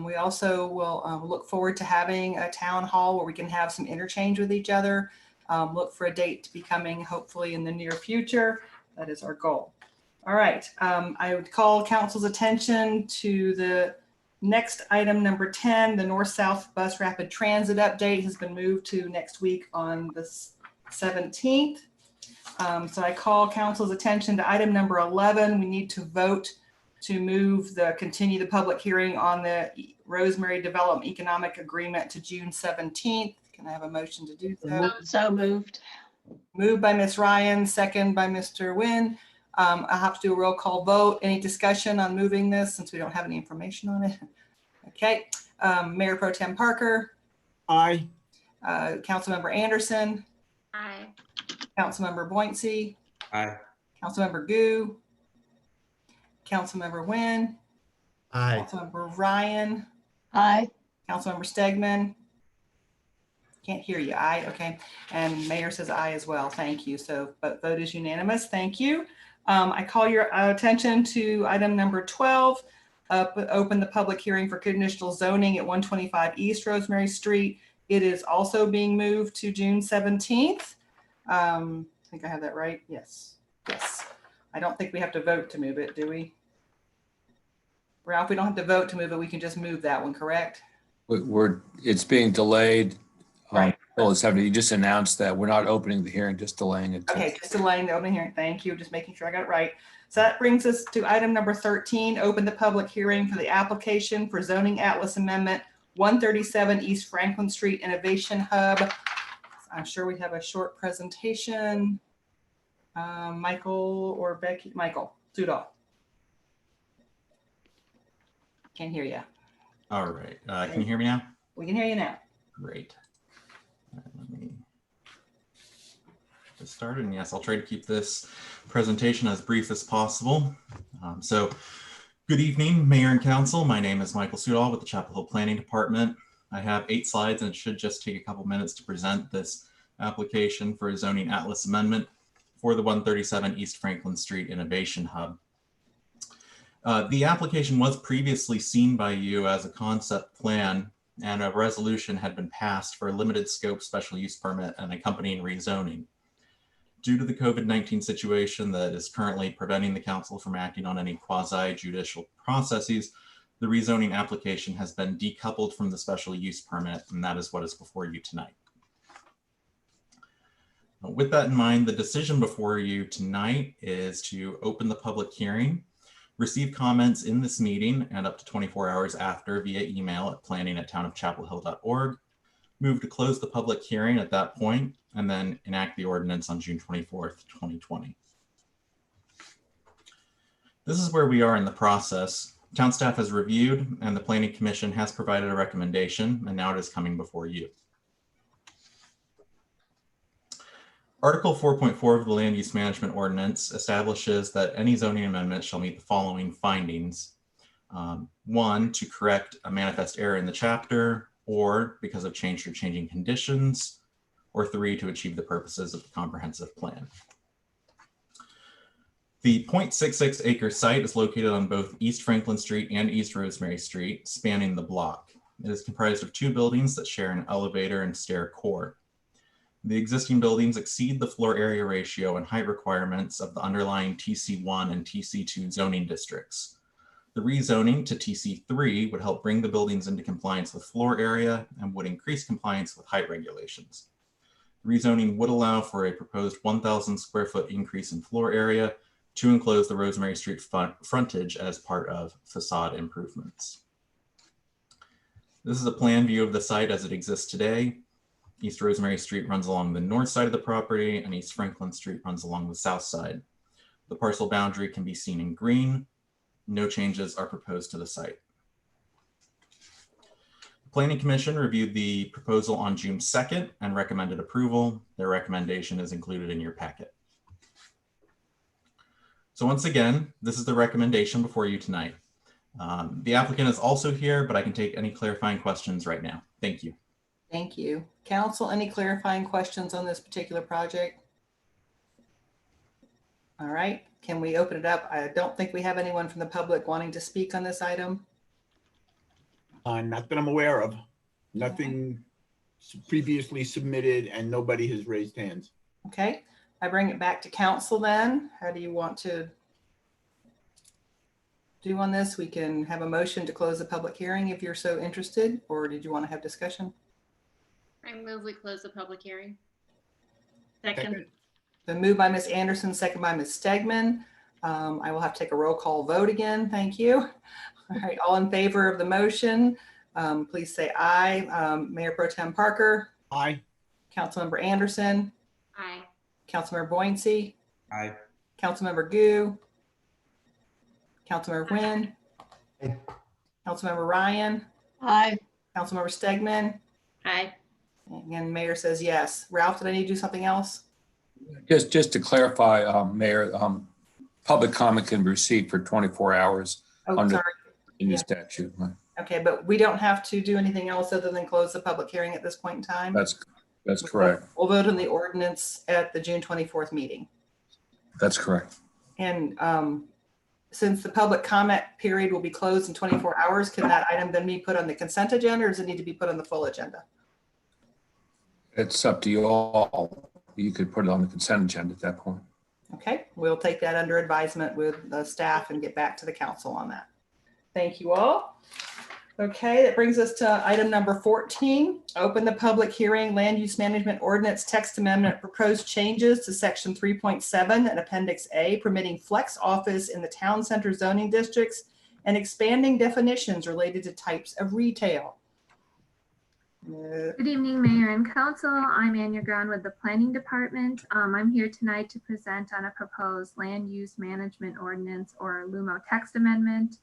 We also will look forward to having a town hall where we can have some interchange with each other. Look for a date to be coming hopefully in the near future. That is our goal. All right, I would call council's attention to the next item, number 10, the North-South Bus Rapid Transit update has been moved to next week on the 17th. So I call council's attention to item number 11. We need to vote to continue the public hearing on the Rosemary Development Economic Agreement to June 17th. Can I have a motion to do so? So moved. Moved by Ms. Ryan, second by Mr. Nguyen. I'll have to do a roll call vote. Any discussion on moving this since we don't have any information on it? Okay. Mayor Pro Tem Parker. Aye. Councilmember Anderson. Aye. Councilmember Boincy. Aye. Councilmember Gu. Councilmember Nguyen. Aye. Councilmember Ryan. Aye. Councilmember Stegman. Can't hear you. Aye. Okay. And Mayor says aye as well. Thank you. So vote is unanimous. Thank you. I call your attention to item number 12. Open the public hearing for conditional zoning at 125 East Rosemary Street. It is also being moved to June 17th. I think I have that right. Yes. Yes. I don't think we have to vote to move it, do we? Ralph, we don't have to vote to move it. We can just move that one, correct? It's being delayed. Right. You just announced that we're not opening the hearing, just delaying it. Okay, just delaying the opening hearing. Thank you. Just making sure I got it right. So that brings us to item number 13, open the public hearing for the application for zoning atlas amendment 137 East Franklin Street Innovation Hub. I'm sure we have a short presentation. Michael or Becky? Michael Sudol. Can't hear you. All right. Can you hear me now? We can hear you now. Great. All right, let me get started. And yes, I'll try to keep this presentation as brief as possible. So good evening, Mayor and Council. My name is Michael Sudol with the Chapel Hill Planning Department. I have 8 slides and it should just take a couple minutes to present this application for a zoning atlas amendment for the 137 East Franklin Street Innovation Hub. The application was previously seen by you as a concept plan, and a resolution had been passed for a limited scope special use permit and accompanying rezoning. Due to the COVID-19 situation that is currently preventing the council from acting on any quasi-judicial processes, the rezoning application has been decoupled from the special use permit, and that is what is before you tonight. With that in mind, the decision before you tonight is to open the public hearing, receive comments in this meeting and up to 24 hours after via email at planning@townofchapelhill.org, move to close the public hearing at that point, and then enact the ordinance on June 24th, 2020. This is where we are in the process. Town staff has reviewed and the Planning Commission has provided a recommendation, and now it is coming before you. Article 4.4 of the Land Use Management Ordinance establishes that any zoning amendment shall meet the following findings. 1, to correct a manifest error in the chapter, or because of changed or changing conditions, or 3, to achieve the purposes of the comprehensive plan. The 0.66 acre site is located on both East Franklin Street and East Rosemary Street, spanning the block. It is comprised of 2 buildings that share an elevator and stair core. The existing buildings exceed the floor area ratio and height requirements of the underlying TC1 and TC2 zoning districts. The rezoning to TC3 would help bring the buildings into compliance with floor area and would increase compliance with height regulations. Rezoning would allow for a proposed 1,000 square foot increase in floor area to enclose the Rosemary Street frontage as part of facade improvements. This is a plan view of the site as it exists today. East Rosemary Street runs along the north side of the property and East Franklin Street runs along the south side. The parcel boundary can be seen in green. No changes are proposed to the site. The Planning Commission reviewed the proposal on June 2nd and recommended approval. Their recommendation is included in your packet. So once again, this is the recommendation before you tonight. The applicant is also here, but I can take any clarifying questions right now. Thank you. Thank you. Council, any clarifying questions on this particular project? All right, can we open it up? I don't think we have anyone from the public wanting to speak on this item. Not that I'm aware of. Nothing previously submitted and nobody has raised hands. Okay, I bring it back to council then. How do you want to do on this? We can have a motion to close the public hearing if you're so interested, or did you want to have discussion? I move we close the public hearing. Second. Been moved by Ms. Anderson, second by Ms. Stegman. I will have to take a roll call vote again. Thank you. All right, all in favor of the motion, please say aye. Mayor Pro Tem Parker. Aye. Councilmember Anderson. Aye. Councilmember Boyncey. Aye. Councilmember Gu. Councilmember Nguyen. Aye. Councilmember Ryan. Aye. Councilmember Stegman. Aye. And Mayor says yes. Ralph, did I need to do something else? Just to clarify, Mayor, public comment can be received for 24 hours Oh, under sorry. in the Yeah. statute. Okay, but we don't have to do anything else other than close the public hearing at this point in time? That's correct. We'll vote on the ordinance at the June 24th meeting. That's correct. And since the public comment period will be closed in 24 hours, can that item then be put on the consent agenda, or does it need to be put on the full agenda? It's up to you all. You could put it on the consent agenda at that point. Okay, we'll take that under advisement with the staff and get back to the council on that. Thank you all. Okay, that brings us to item number 14. Open the public hearing, land use management ordinance text amendment, proposed changes to section 3.7 and appendix A, permitting flex office in the town center zoning districts and expanding definitions related to types of retail. Good evening, Mayor and Council. I'm Anya Ground with the Planning Department. I'm here tonight to present on a proposed land use management ordinance, or LUMO text amendment,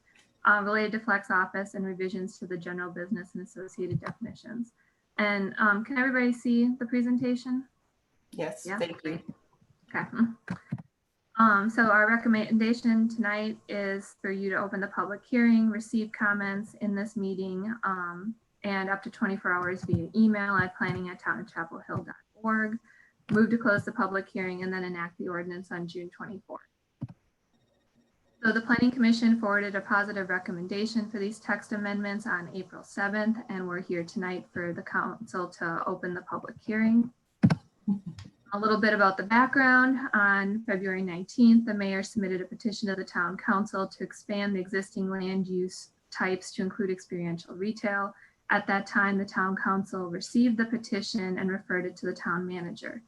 related to flex office and revisions to the general business and associated definitions. And can everybody see the presentation? Yes, yeah? thank you. Okay. So our recommendation tonight is for you to open the public hearing, receive comments in this meeting, and up to 24 hours via email at planning@townofchapelhill.org. Move to close the public hearing and then enact the ordinance on June 24th. So the Planning Commission forwarded a positive recommendation for these text amendments on April 7th, and we're here tonight for the council to open the public hearing. A little bit about the background. On February 19th, the mayor submitted a petition to the town council to expand the existing land use types to include experiential retail. At that time, the town council received the petition and referred it to the town manager.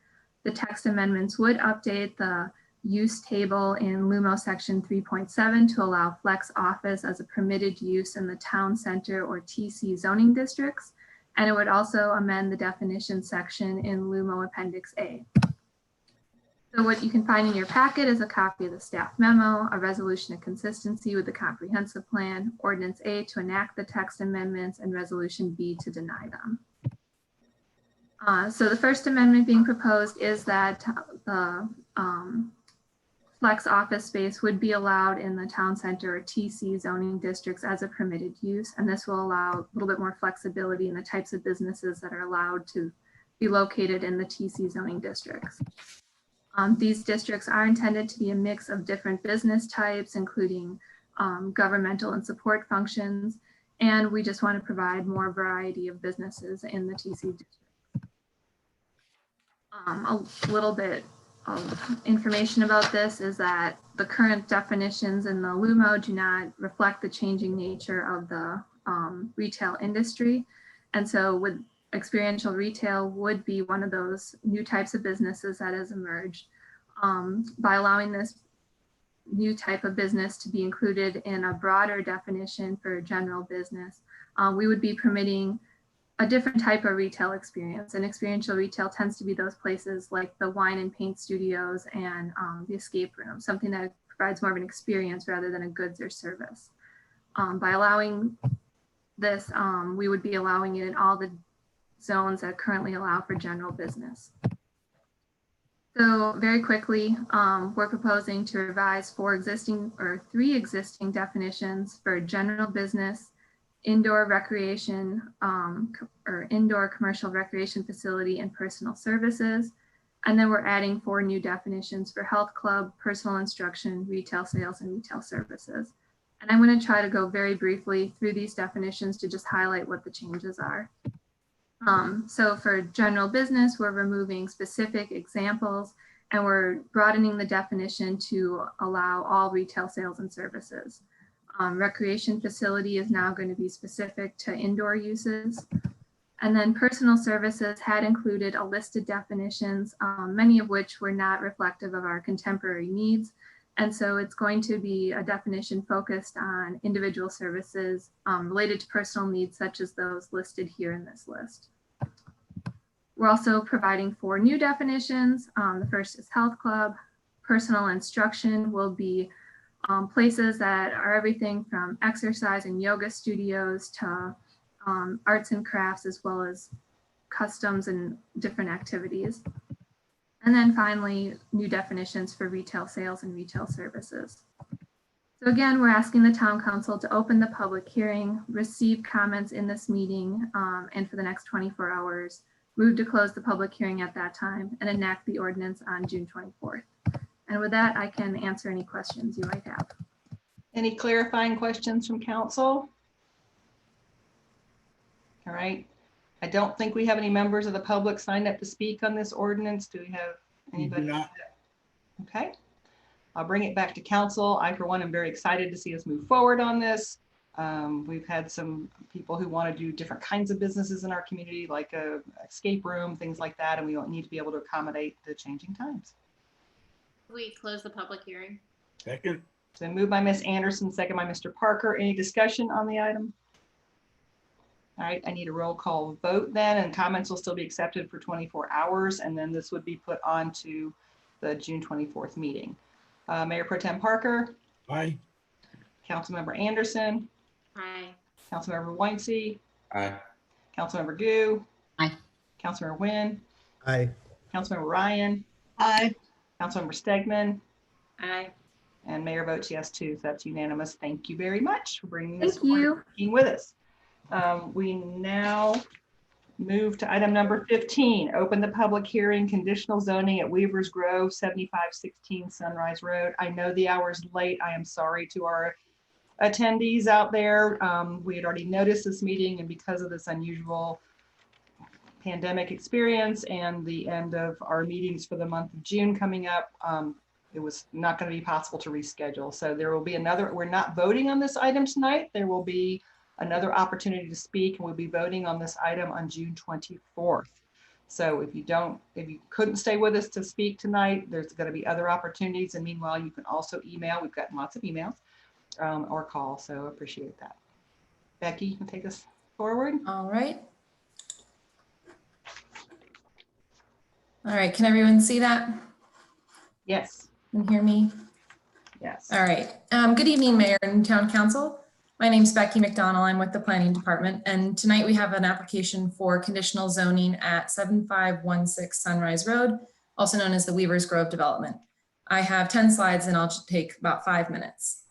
The text amendments would update the use table in LUMO section 3.7 to allow flex office as a permitted use in the town center or TC zoning districts. And it would also amend the definition section in LUMO appendix A. So what you can find in your packet is a copy of the staff memo, a resolution of consistency with the comprehensive plan, ordinance A to enact the text amendments, and resolution B to deny them. So the first amendment being proposed is that the flex office space would be allowed in the town center or TC zoning districts as a permitted use. And this will allow a little bit more flexibility in the types of businesses that are allowed to be located in the TC zoning districts. These districts are intended to be a mix of different business types, including governmental and support functions. And we just want to provide more variety of businesses in the TC district. A little bit of information about this is that the current definitions in the LUMO do not reflect the changing nature of the retail industry. And so with experiential retail would be one of those new types of businesses that has emerged. By allowing this new type of business to be included in a broader definition for general business, we would be permitting a different type of retail experience. And experiential retail tends to be those places like the wine and paint studios and the escape room, something that provides more of an experience rather than a goods or service. By allowing this, we would be allowing it in all the zones that currently allow for general business. So very quickly, we're proposing to revise three existing definitions for general business, indoor recreation, or indoor commercial recreation facility, and personal services. And then we're adding 4 new definitions for health club, personal instruction, retail sales, and retail services. And I'm going to try to go very briefly through these definitions to just highlight what the changes are. So for general business, we're removing specific examples and we're broadening the definition to allow all retail sales and services. Recreation facility is now going to be specific to indoor uses. And then personal services had included a list of definitions, many of which were not reflective of our contemporary needs. And so it's going to be a definition focused on individual services related to personal needs, such as those listed here in this list. We're also providing 4 new definitions. The first is health club. Personal instruction will be places that are everything from exercise and yoga studios to arts and crafts, as well as customs and different activities. And then finally, new definitions for retail sales and retail services. So again, we're asking the town council to open the public hearing, receive comments in this meeting, and for the next 24 hours, move to close the public hearing at that time and enact the ordinance on June 24th. And with that, I can answer any questions you might have. Any clarifying questions from council? All right. I don't think we have any members of the public signed up to speak on this ordinance. Do we have anybody? We do not. Okay. I'll bring it back to council. I, for one, am very excited to see us move forward on this. We've had some people who want to do different kinds of businesses in our community, like a escape room, things like that, and we need to be able to accommodate the changing times. We close the public hearing. Second. So moved by Ms. Anderson, second by Mr. Parker. Any discussion on the item? All right, I need a roll call vote then, and comments will still be accepted for 24 hours, and then this would be put on to the June 24th meeting. Mayor Pro Tem Parker? Aye. Councilmember Anderson? Aye. Councilmember Weinstein? Aye. Councilmember Gu? Aye. Councilmember Nguyen? Aye. Councilmember Ryan? Aye. Councilmember Stegman? Aye. And Mayor votes yes too, so that's unanimous. Thank you very much for bringing this Thank you. with us. We now move to item number 15, open the public hearing, conditional zoning at Weaver's Grove, 7516 Sunrise Road. I know the hour is late. I am sorry to our attendees out there. We had already noticed this meeting, and because of this unusual pandemic experience and the end of our meetings for the month of June coming up, it was not going to be possible to reschedule. So there will be another, we're not voting on this item tonight. There will be another opportunity to speak, and we'll be voting on this item on June 24th. So if you couldn't stay with us to speak tonight, there's going to be other opportunities. And meanwhile, you can also email. We've gotten lots of emails or call. So appreciate that. Becky, you can take us forward. All right. All right. Can everyone see that? Yes. Can hear me? Yes. All right. Good evening, Mayor and Town Council. My name is Becky McDonald. I'm with the Planning Department, and tonight we have an application for conditional zoning at 7516 Sunrise Road, also known as the Weaver's Grove development. I have 10 slides and I'll take about 5 minutes.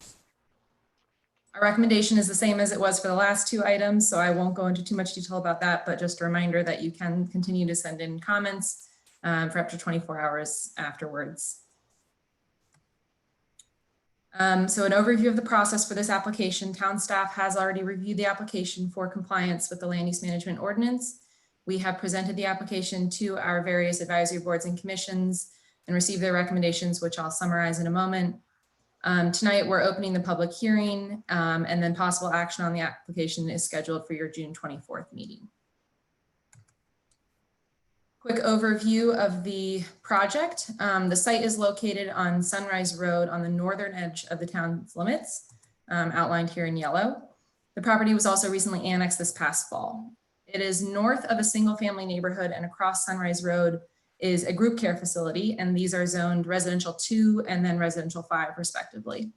Our recommendation is the same as it was for the last 2 items, so I won't go into too much detail about that, but just a reminder that you can continue to send in comments for up to 24 hours afterwards. So an overview of the process for this application: town staff has already reviewed the application for compliance with the land use management ordinance. We have presented the application to our various advisory boards and commissions and received their recommendations, which I'll summarize in a moment. Tonight, we're opening the public hearing, and then possible action on the application is scheduled for your June 24th meeting. Quick overview of the project. The site is located on Sunrise Road on the northern edge of the town's limits, outlined here in yellow. The property was also recently annexed this past fall. It is north of a single family neighborhood, and across Sunrise Road is a group care facility, and these are zoned residential 2 and then residential 5 respectively.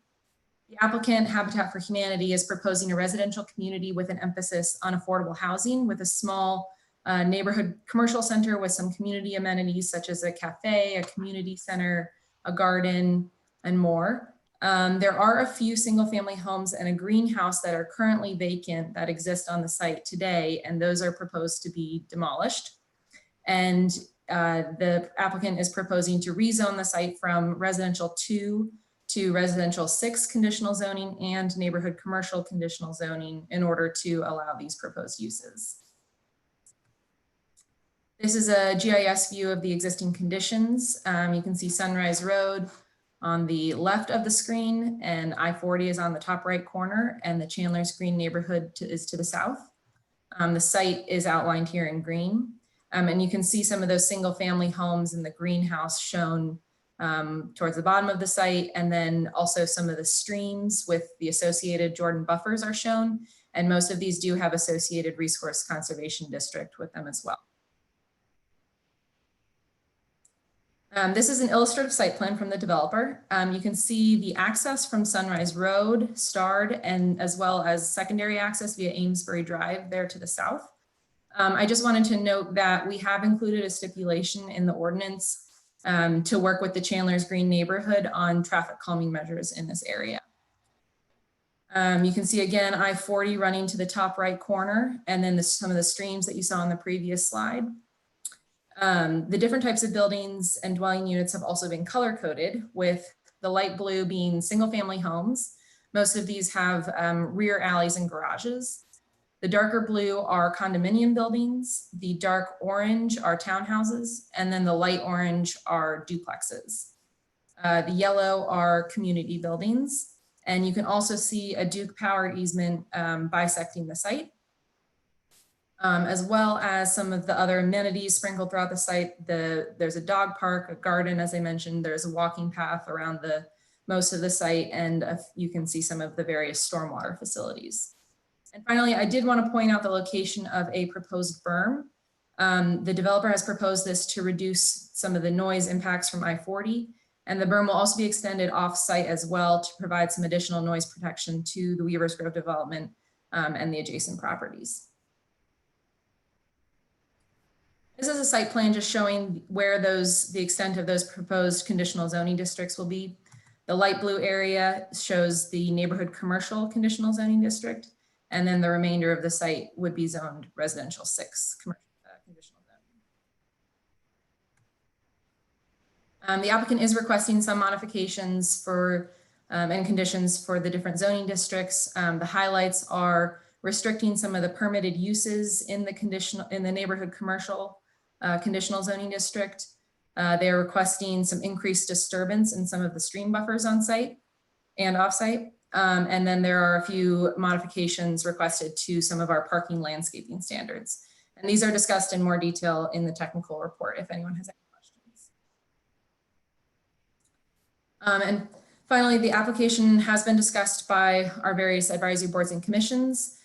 The applicant, Habitat for Humanity, is proposing a residential community with an emphasis on affordable housing with a small neighborhood commercial center with some community amenities such as a cafe, a community center, a garden, and more. There are a few single family homes and a greenhouse that are currently vacant that exist on the site today, and those are proposed to be demolished. And the applicant is proposing to rezone the site from residential 2 to residential 6 conditional zoning and neighborhood commercial conditional zoning in order to allow these proposed uses. This is a GIS view of the existing conditions. You can see Sunrise Road on the left of the screen, and I-40 is on the top right corner, and the Chandler's Green neighborhood is to the south. The site is outlined here in green. And you can see some of those single family homes in the greenhouse shown towards the bottom of the site. And then also some of the streams with the associated Jordan buffers are shown. And most of these do have associated resource conservation district with them as well. This is an illustrative site plan from the developer. You can see the access from Sunrise Road, starred, and as well as secondary access via Amesbury Drive there to the south. I just wanted to note that we have included a stipulation in the ordinance to work with the Chandler's Green neighborhood on traffic calming measures in this area. You can see again I-40 running to the top right corner, and then some of the streams that you saw on the previous slide. The different types of buildings and dwelling units have also been color coded, with the light blue being single family homes. Most of these have rear alleys and garages. The darker blue are condominium buildings. The dark orange are townhouses, and then the light orange are duplexes. The yellow are community buildings. And you can also see a Duke Power easement bisecting the site, as well as some of the other amenities sprinkled throughout the site. There's a dog park, a garden, as I mentioned. There's a walking path around most of the site, and you can see some of the various stormwater facilities. And finally, I did want to point out the location of a proposed berm. The developer has proposed this to reduce some of the noise impacts from I-40, and the berm will also be extended off-site as well to provide some additional noise protection to the Weavers Grove development and the adjacent properties. This is a site plan just showing where the extent of those proposed conditional zoning districts will be. The light blue area shows the neighborhood commercial conditional zoning district, and then the remainder of the site would be zoned residential 6 commercial conditional zoning. The applicant is requesting some modifications for and conditions for the different zoning districts. The highlights are restricting some of the permitted uses in the neighborhood commercial conditional zoning district. They are requesting some increased disturbance in some of the stream buffers on site and off site. And then there are a few modifications requested to some of our parking landscaping standards. And these are discussed in more detail in the technical report if anyone has any questions. And finally, the application has been discussed by our various advisory boards and commissions.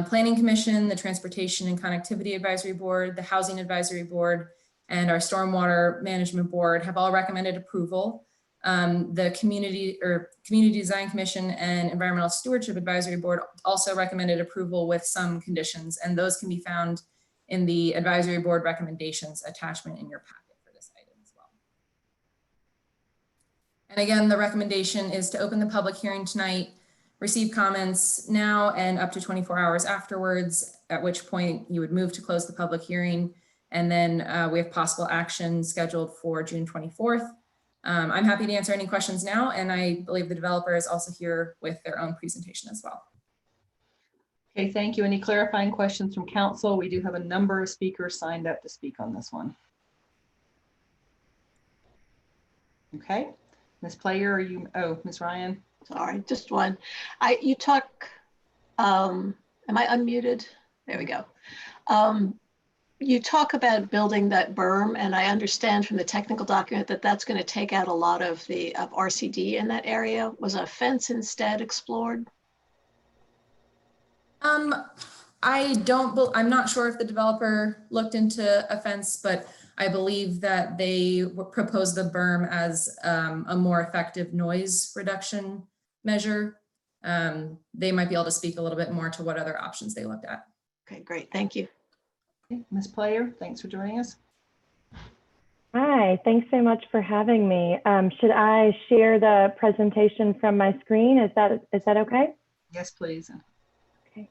Planning Commission, the Transportation and Connectivity Advisory Board, the Housing Advisory Board, and our Stormwater Management Board have all recommended approval. The Community Design Commission and Environmental Stewardship Advisory Board also recommended approval with some conditions, and those can be found in the Advisory Board recommendations attachment in your packet for this item as well. And again, the recommendation is to open the public hearing tonight, receive comments now and up to 24 hours afterwards, at which point you would move to close the public hearing. And then we have possible action scheduled for June 24th. I'm happy to answer any questions now, and I believe the developer is also here with their own presentation as well. Okay, thank you. Any clarifying questions from council? We do have a number of speakers signed up to speak on this one. Okay, Ms. Player, are you, oh, Ms. Ryan. Sorry, just one. You talk, am I unmuted? There we go. You talk about building that berm, and I understand from the technical document that that's going to take out a lot of the RCD in that area. Was a fence instead explored? I'm not sure if the developer looked into a fence, but I believe that they proposed the berm as a more effective noise reduction measure. They might be able to speak a little bit more to what other options they looked at. Okay, great. Thank you. Okay, Ms. Player, thanks for joining us. Hi, thanks so much for having me. Should I share the presentation from my screen? Is that okay? Yes, please. Okay.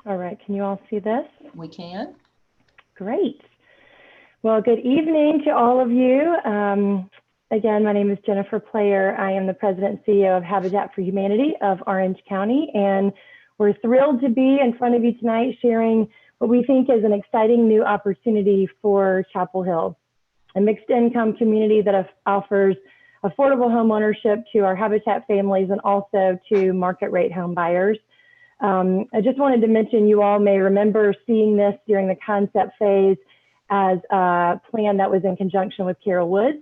All right, can you all see this? We can. Great. Well, good evening to all of you. Again, my name is Jennifer Player. I am the President and CEO of Habitat for Humanity of Orange County, and we're thrilled to be in front of you tonight sharing what we think is an exciting new opportunity for Chapel Hill, a mixed income community that offers affordable home ownership to our Habitat families and also to market rate home buyers. I just wanted to mention, you all may remember seeing this during the concept phase as a plan that was in conjunction with Carol Woods.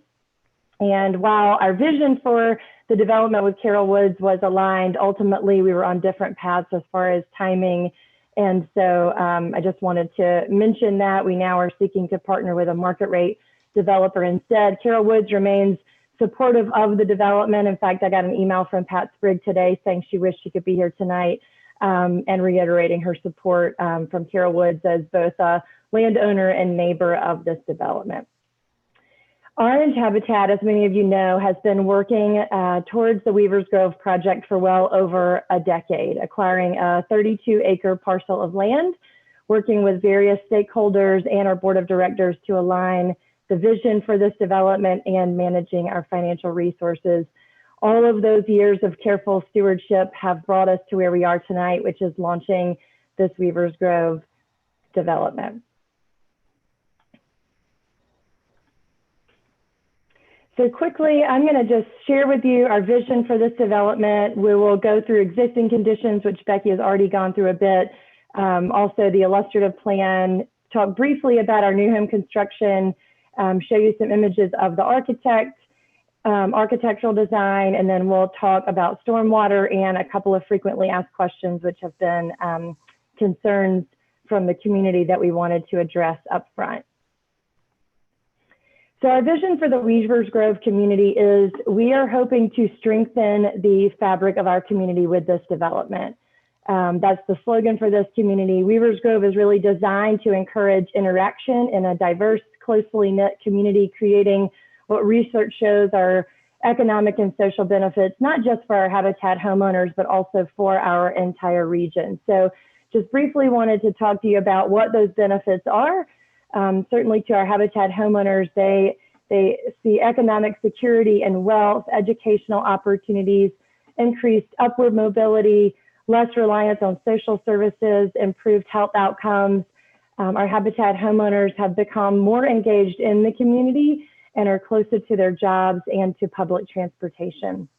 And while our vision for the development with Carol Woods was aligned, ultimately we were on different paths as far as timing. And so I just wanted to mention that we now are seeking to partner with a market rate developer instead. Carol Woods remains supportive of the development. In fact, I got an email from Pat Sprigg today saying she wished she could be here tonight and reiterating her support from Carol Woods as both a landowner and neighbor of this development. Orange Habitat, as many of you know, has been working towards the Weavers Grove project for well over a decade, acquiring a 32-acre parcel of land, working with various stakeholders and our board of directors to align the vision for this development and managing our financial resources. All of those years of careful stewardship have brought us to where we are tonight, which is launching this Weavers Grove development. So quickly, I'm going to just share with you our vision for this development. We will go through existing conditions, which Becky has already gone through a bit. Also the illustrative plan, talk briefly about our new home construction, show you some images of the architectural design, and then we'll talk about stormwater and a couple of frequently asked questions, which have been concerns from the community that we wanted to address up front. So our vision for the Weavers Grove community is we are hoping to strengthen the fabric of our community with this development. That's the slogan for this community. Weavers Grove is really designed to encourage interaction in a diverse, closely knit community, creating what research shows are economic and social benefits, not just for our Habitat homeowners, but also for our entire region. So just briefly wanted to talk to you about what those benefits are. Certainly to our Habitat homeowners, they see economic security and wealth, educational opportunities, increased upward mobility, less reliance on social services, improved health outcomes. Our Habitat homeowners have become more engaged in the community and are closer to their jobs and to public transportation.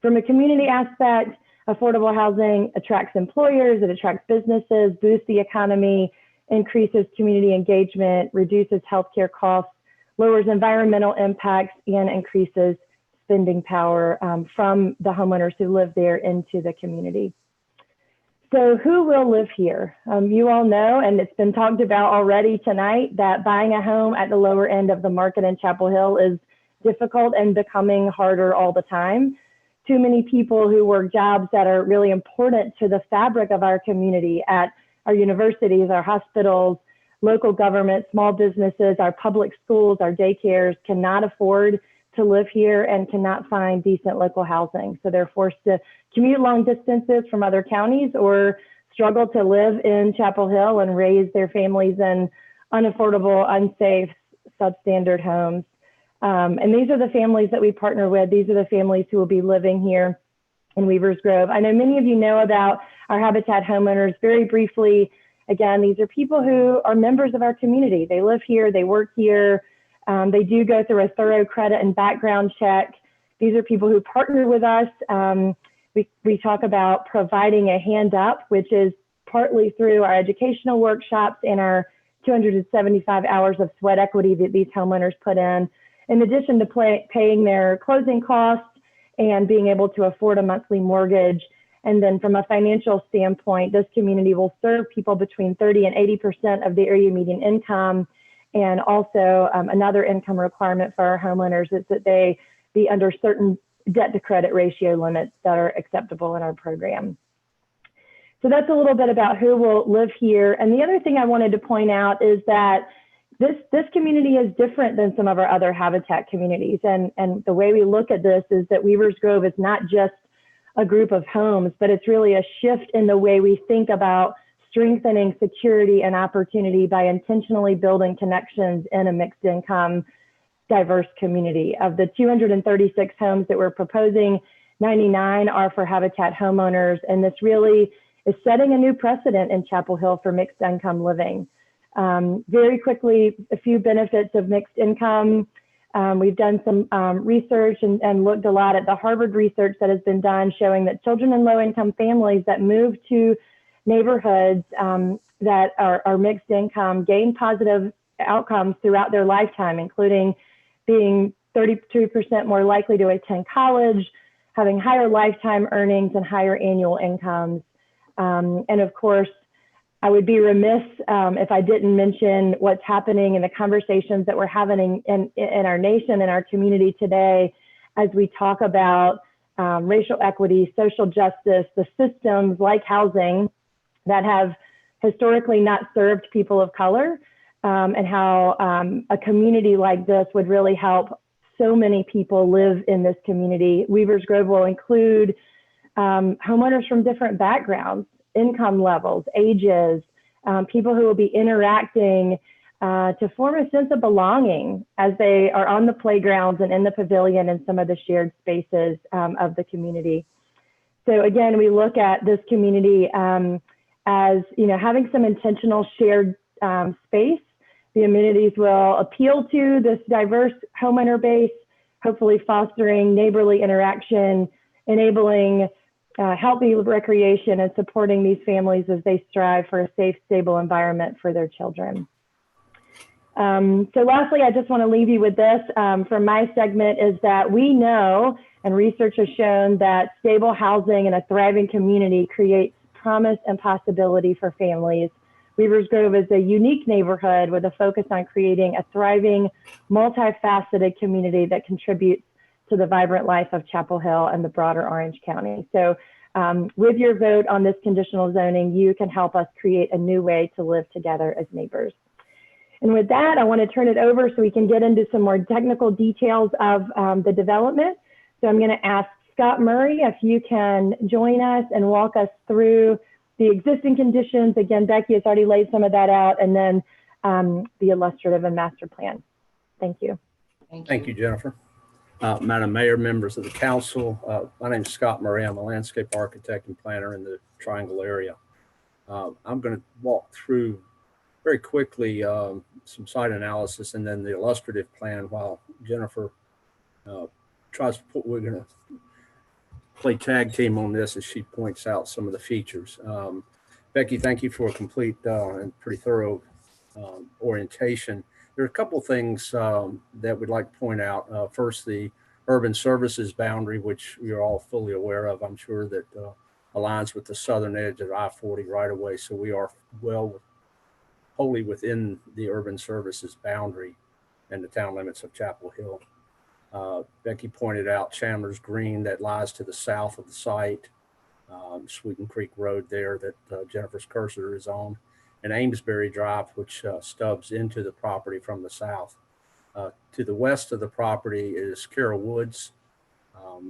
From a community aspect, affordable housing attracts employers, it attracts businesses, boosts the economy, increases community engagement, reduces healthcare costs, lowers environmental impacts, and increases spending power from the homeowners who live there into the community. So who will live here? You all know, and it's been talked about already tonight, that buying a home at the lower end of the market in Chapel Hill is difficult and becoming harder all the time. Too many people who work jobs that are really important to the fabric of our community at our universities, our hospitals, local government, small businesses, our public schools, our daycares cannot afford to live here and cannot find decent local housing. So they're forced to commute long distances from other counties or struggle to live in Chapel Hill and raise their families in unaffordable, unsafe, substandard homes. And these are the families that we partner with. These are the families who will be living here in Weavers Grove. I know many of you know about our Habitat homeowners. Very briefly, again, these are people who are members of our community. They live here, they work here. They do go through a thorough credit and background check. These are people who partner with us. We talk about providing a hand up, which is partly through our educational workshops and our 275 hours of sweat equity that these homeowners put in addition to paying their closing costs and being able to afford a monthly mortgage. And then from a financial standpoint, this community will serve people between 30 and 80% of the area median income. And also another income requirement for our homeowners is that they be under certain debt to credit ratio limits that are acceptable in our program. So that's a little bit about who will live here. And the other thing I wanted to point out is that this community is different than some of our other habitat communities. And the way we look at this is that Weavers Grove is not just a group of homes, but it's really a shift in the way we think about strengthening security and opportunity by intentionally building connections in a mixed income, diverse community. Of the 236 homes that we're proposing, 99 are for Habitat homeowners, and this really is setting a new precedent in Chapel Hill for mixed income living. Very quickly, a few benefits of mixed income. We've done some research and looked a lot at the Harvard research that has been done showing that children in low-income families that move to neighborhoods that are mixed income gain positive outcomes throughout their lifetime, including being 32% more likely to attend college, having higher lifetime earnings and higher annual incomes. And of course, I would be remiss if I didn't mention what's happening in the conversations that we're having in our nation and our community today as we talk about racial equity, social justice, the systems like housing that have historically not served people of color, and how a community like this would really help so many people live in this community. Weavers Grove will include homeowners from different backgrounds, income levels, ages, people who will be interacting to form a sense of belonging as they are on the playgrounds and in the pavilion and some of the shared spaces of the community. So again, we look at this community as having some intentional shared space. The amenities will appeal to this diverse homeowner base, hopefully fostering neighborly interaction, enabling healthy recreation, and supporting these families as they strive for a safe, stable environment for their children. So lastly, I just want to leave you with this from my segment is that we know, and research has shown, that stable housing and a thriving community creates promise and possibility for families. Weavers Grove is a unique neighborhood with a focus on creating a thriving, multifaceted community that contributes to the vibrant life of Chapel Hill and the broader Orange County. So with your vote on this conditional zoning, you can help us create a new way to live together as neighbors. And with that, I want to turn it over so we can get into some more technical details of the development. So I'm going to ask Scott Murray if you can join us and walk us through the existing conditions. Again, Becky has already laid some of that out, and then the illustrative and master plan. Thank you. Thank you, Jennifer. Madam Mayor, members of the council, my name is Scott Murray. I'm a landscape architect and planner in the Triangle area. I'm going to walk through very quickly some site analysis and then the illustrative plan while Jennifer tries to put, we're going to play tag team on this as she points out some of the features. Becky, thank you for a complete and pretty thorough orientation. There are a couple things that we'd like to point out. First, the urban services boundary, which you're all fully aware of, I'm sure, that aligns with the southern edge of I-40 right away. So we are wholly within the urban services boundary and the town limits of Chapel Hill. Becky pointed out Chandler's Green that lies to the south of the site, Sweeten Creek Road there that Jennifer's cursor is on, and Amesbury Drive, which stubs into the property from the south. To the west of the property is Carroll Woods,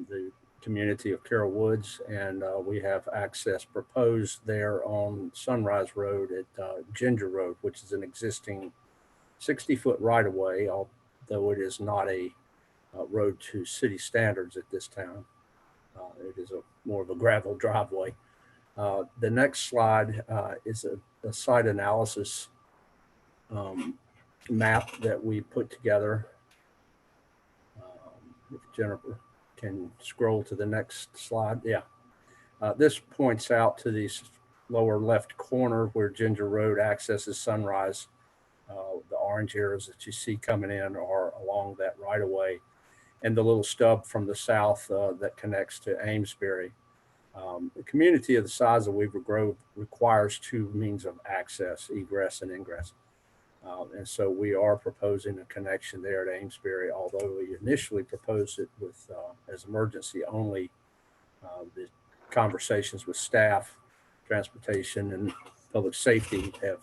the community of Carroll Woods, and we have access proposed there on Sunrise Road at Ginger Road, which is an existing 60-foot right-of-way, although it is not a road to city standards at this time. It is more of a gravel driveway. The next slide is a site analysis map that we put together. If Jennifer can scroll to the next slide. Yeah. This points out to the lower left corner where Ginger Road accesses Sunrise The orange areas that you see coming in are along that right of way, and the little stub from the south that connects to Amesbury. A community of the size of Weaver Grove requires two means of access, egress and ingress. And so we are proposing a connection there at Amesbury, although we initially proposed it with as emergency only. The conversations with staff, transportation, and public safety have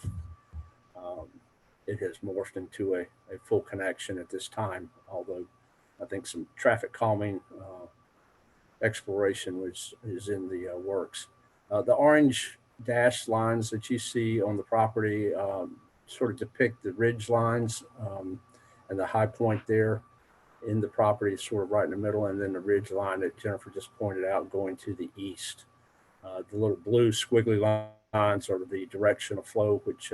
it has morphed into a full connection at this time, although I think some traffic calming exploration is in the works. The orange dashed lines that you see on the property sort of depict the ridge lines, and the high point there in the property is sort of right in the middle, and then the ridge line that Jennifer just pointed out going to the east. The little blue squiggly lines are the direction of flow, which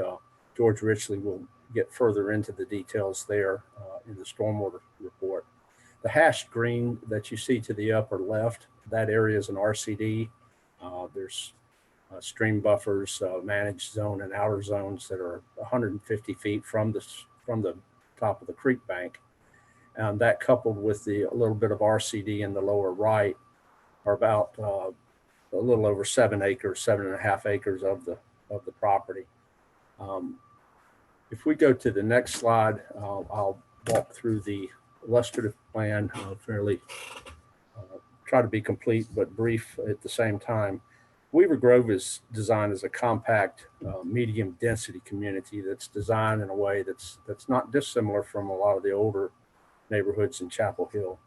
George Richley will get further into the details there in the stormwater report. The hashed green that you see to the upper left, that area is an RCD. There's stream buffers, managed zone and outer zones that are 150 feet from the top of the creek bank. And that coupled with a little bit of RCD in the lower right are about a little over 7.5 acres of the property. If we go to the next slide, I'll walk through the illustrative plan fairly, try to be complete but brief at the same time. Weaver Grove is designed as a compact, medium density community that's designed in a way that's not dissimilar from a lot of the older neighborhoods in Chapel Hill.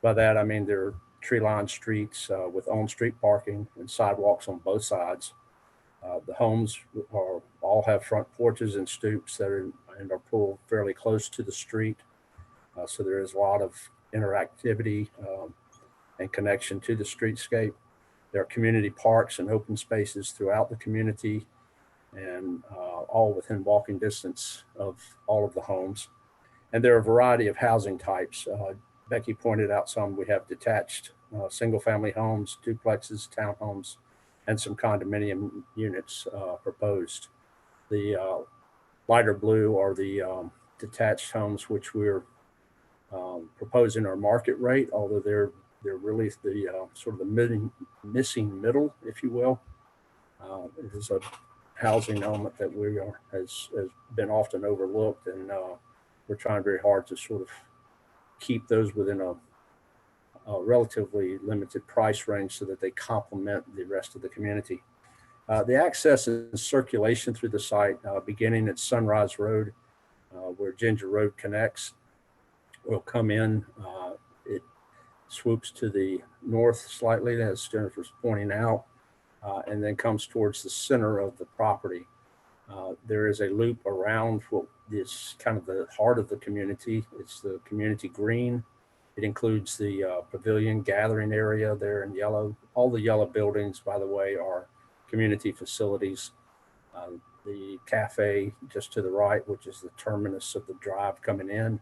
By that, I mean there are tree-lined streets with on-street parking and sidewalks on both sides. The homes all have front porches and stoops that are pulled fairly close to the street. So there is a lot of interactivity and connection to the streetscape. There are community parks and open spaces throughout the community, and all within walking distance of all of the homes. And there are a variety of housing types. Becky pointed out some. We have detached single-family homes, duplexes, townhomes, and some condominium units proposed. The lighter blue are the detached homes, which we're proposing our market rate, although they're really the sort of the missing middle, if you will. It is a housing element that has been often overlooked, and we're trying very hard to sort of keep those within a relatively limited price range so that they complement the rest of the community. The access and circulation through the site, beginning at Sunrise Road, where Ginger Road connects, will come in. It swoops to the north slightly, as Jennifer's pointing out, and then comes towards the center of the property. There is a loop around what is kind of the heart of the community. It's the community green. It includes the pavilion gathering area there in yellow. All the yellow buildings, by the way, are community facilities. The cafe just to the right, which is the terminus of the drive coming in.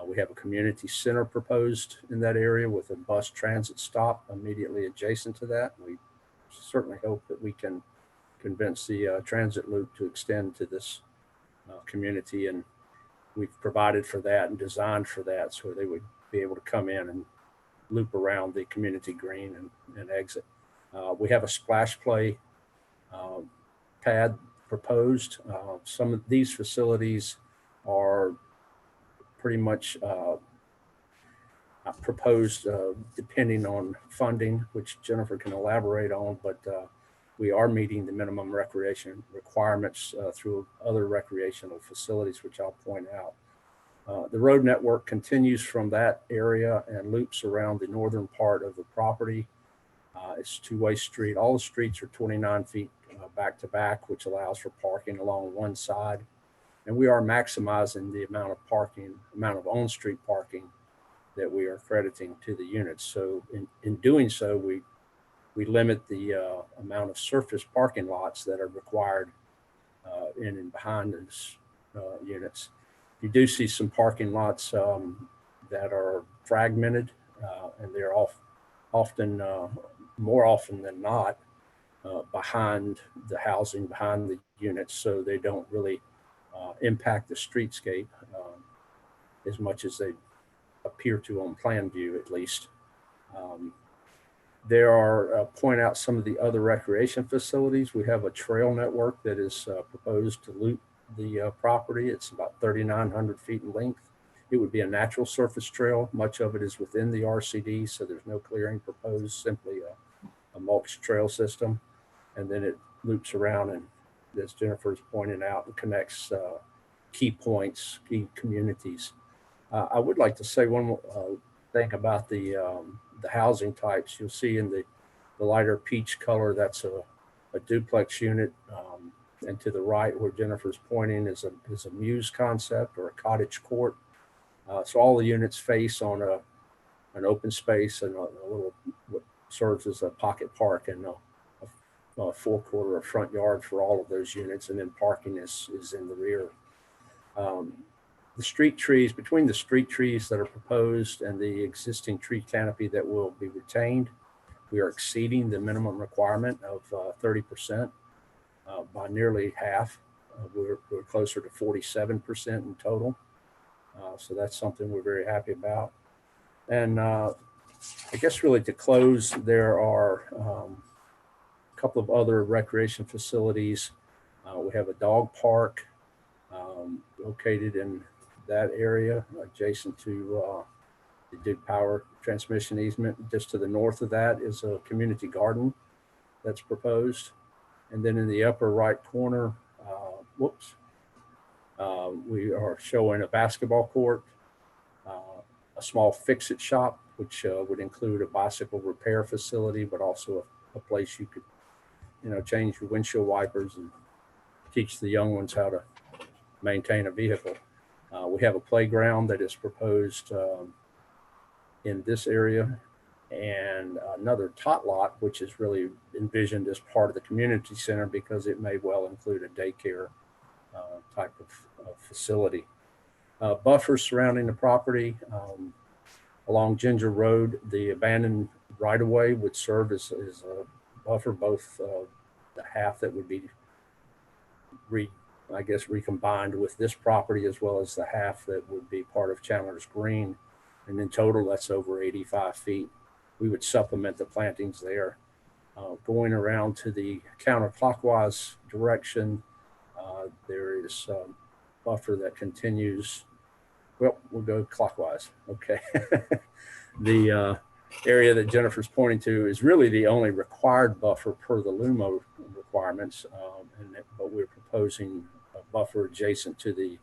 We have a community center proposed in that area with a bus transit stop immediately adjacent to that. We certainly hope that we can convince the transit loop to extend to this community, and we've provided for that and designed for that so they would be able to come in and loop around the community green and exit. We have a splash play pad proposed. Some of these facilities are pretty much proposed depending on funding, which Jennifer can elaborate on, but we are meeting the minimum recreation requirements through other recreational facilities, which I'll point out. The road network continues from that area and loops around the northern part of the property. It's a two-way street. All the streets are 29 feet back to back, which allows for parking along one side. And we are maximizing the amount of on-street parking that we are crediting to the units. So in doing so, we limit the amount of surface parking lots that are required in and behind those units. You do see some parking lots that are fragmented, and they're often, more often than not, behind the housing, behind the units, so they don't really impact the streetscape as much as they appear to on plan view, at least. There are, point out some of the other recreation facilities. We have a trail network that is proposed to loop the property. It's about 3,900 feet in length. It would be a natural surface trail. Much of it is within the RCD, so there's no clearing proposed, simply a mulch trail system. And then it loops around and, as Jennifer's pointing out, it connects key points, key communities. I would like to say one more thing about the housing types. You'll see in the lighter peach color, that's a duplex unit. And to the right where Jennifer's pointing is a muse concept or a cottage court. So all the units face on an open space and a little, what serves as a pocket park and a forecourt or a front yard for all of those units. And then parking is in the rear. The street trees, between the street trees that are proposed and the existing tree canopy that will be retained, we are exceeding the minimum requirement of 30% by nearly half. We're closer to 47% in total. So that's something we're very happy about. And I guess really to close, there are a couple of other recreation facilities. We have a dog park located in that area adjacent to the Duke Power transmission easement. Just to the north of that is a community garden that's proposed. And then in the upper right corner, we are showing a basketball court, a small fix-it shop, which would include a bicycle repair facility, but also a place you could, change your windshield wipers and teach the young ones how to maintain a vehicle. We have a playground that is proposed in this area, and another tot lot, which is really envisioned as part of the community center because it may well include a daycare type of facility. Buffers surrounding the property. Along Ginger Road, the abandoned right-of-way would serve as a buffer, both the half that would be recombined with this property, as well as the half that would be part of Chandler's Green. And in total, that's over 85 feet. We would supplement the plantings there. Going around to the counterclockwise direction, there is a buffer that continues. Well, we'll go clockwise. Okay. The area that Jennifer's pointing to is really the only required buffer per the LUMO requirements, but we're proposing a buffer adjacent to the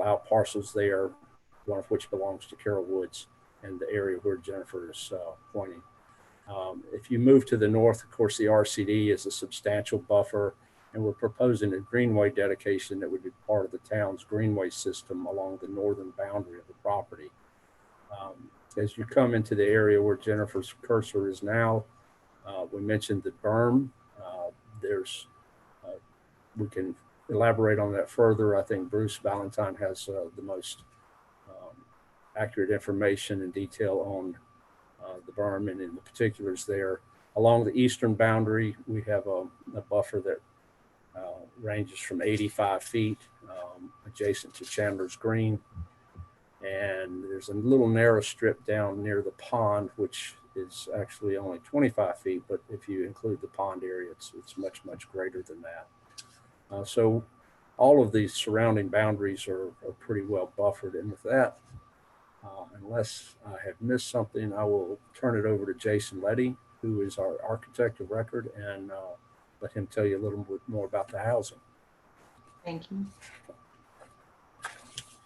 out parcels there, one of which belongs to Carol Woods and the area where Jennifer is pointing. If you move to the north, of course, the RCD is a substantial buffer, and we're proposing a greenway dedication that would be part of the town's greenway system along the northern boundary of the property. As you come into the area where Jennifer's cursor is now, we mentioned the berm. We can elaborate on that further. I think Bruce Valentine has the most accurate information and detail on the berm and in the particulars there. Along the eastern boundary, we have a buffer that ranges from 85 feet adjacent to Chandler's Green. And there's a little narrow strip down near the pond, which is actually only 25 feet, but if you include the pond area, it's much, much greater than that. So all of these surrounding boundaries are pretty well buffered. And with that, unless I have missed something, I will turn it over to Jason Letty, who is our architect of record, and let him tell you a little bit more about the housing. Thank you.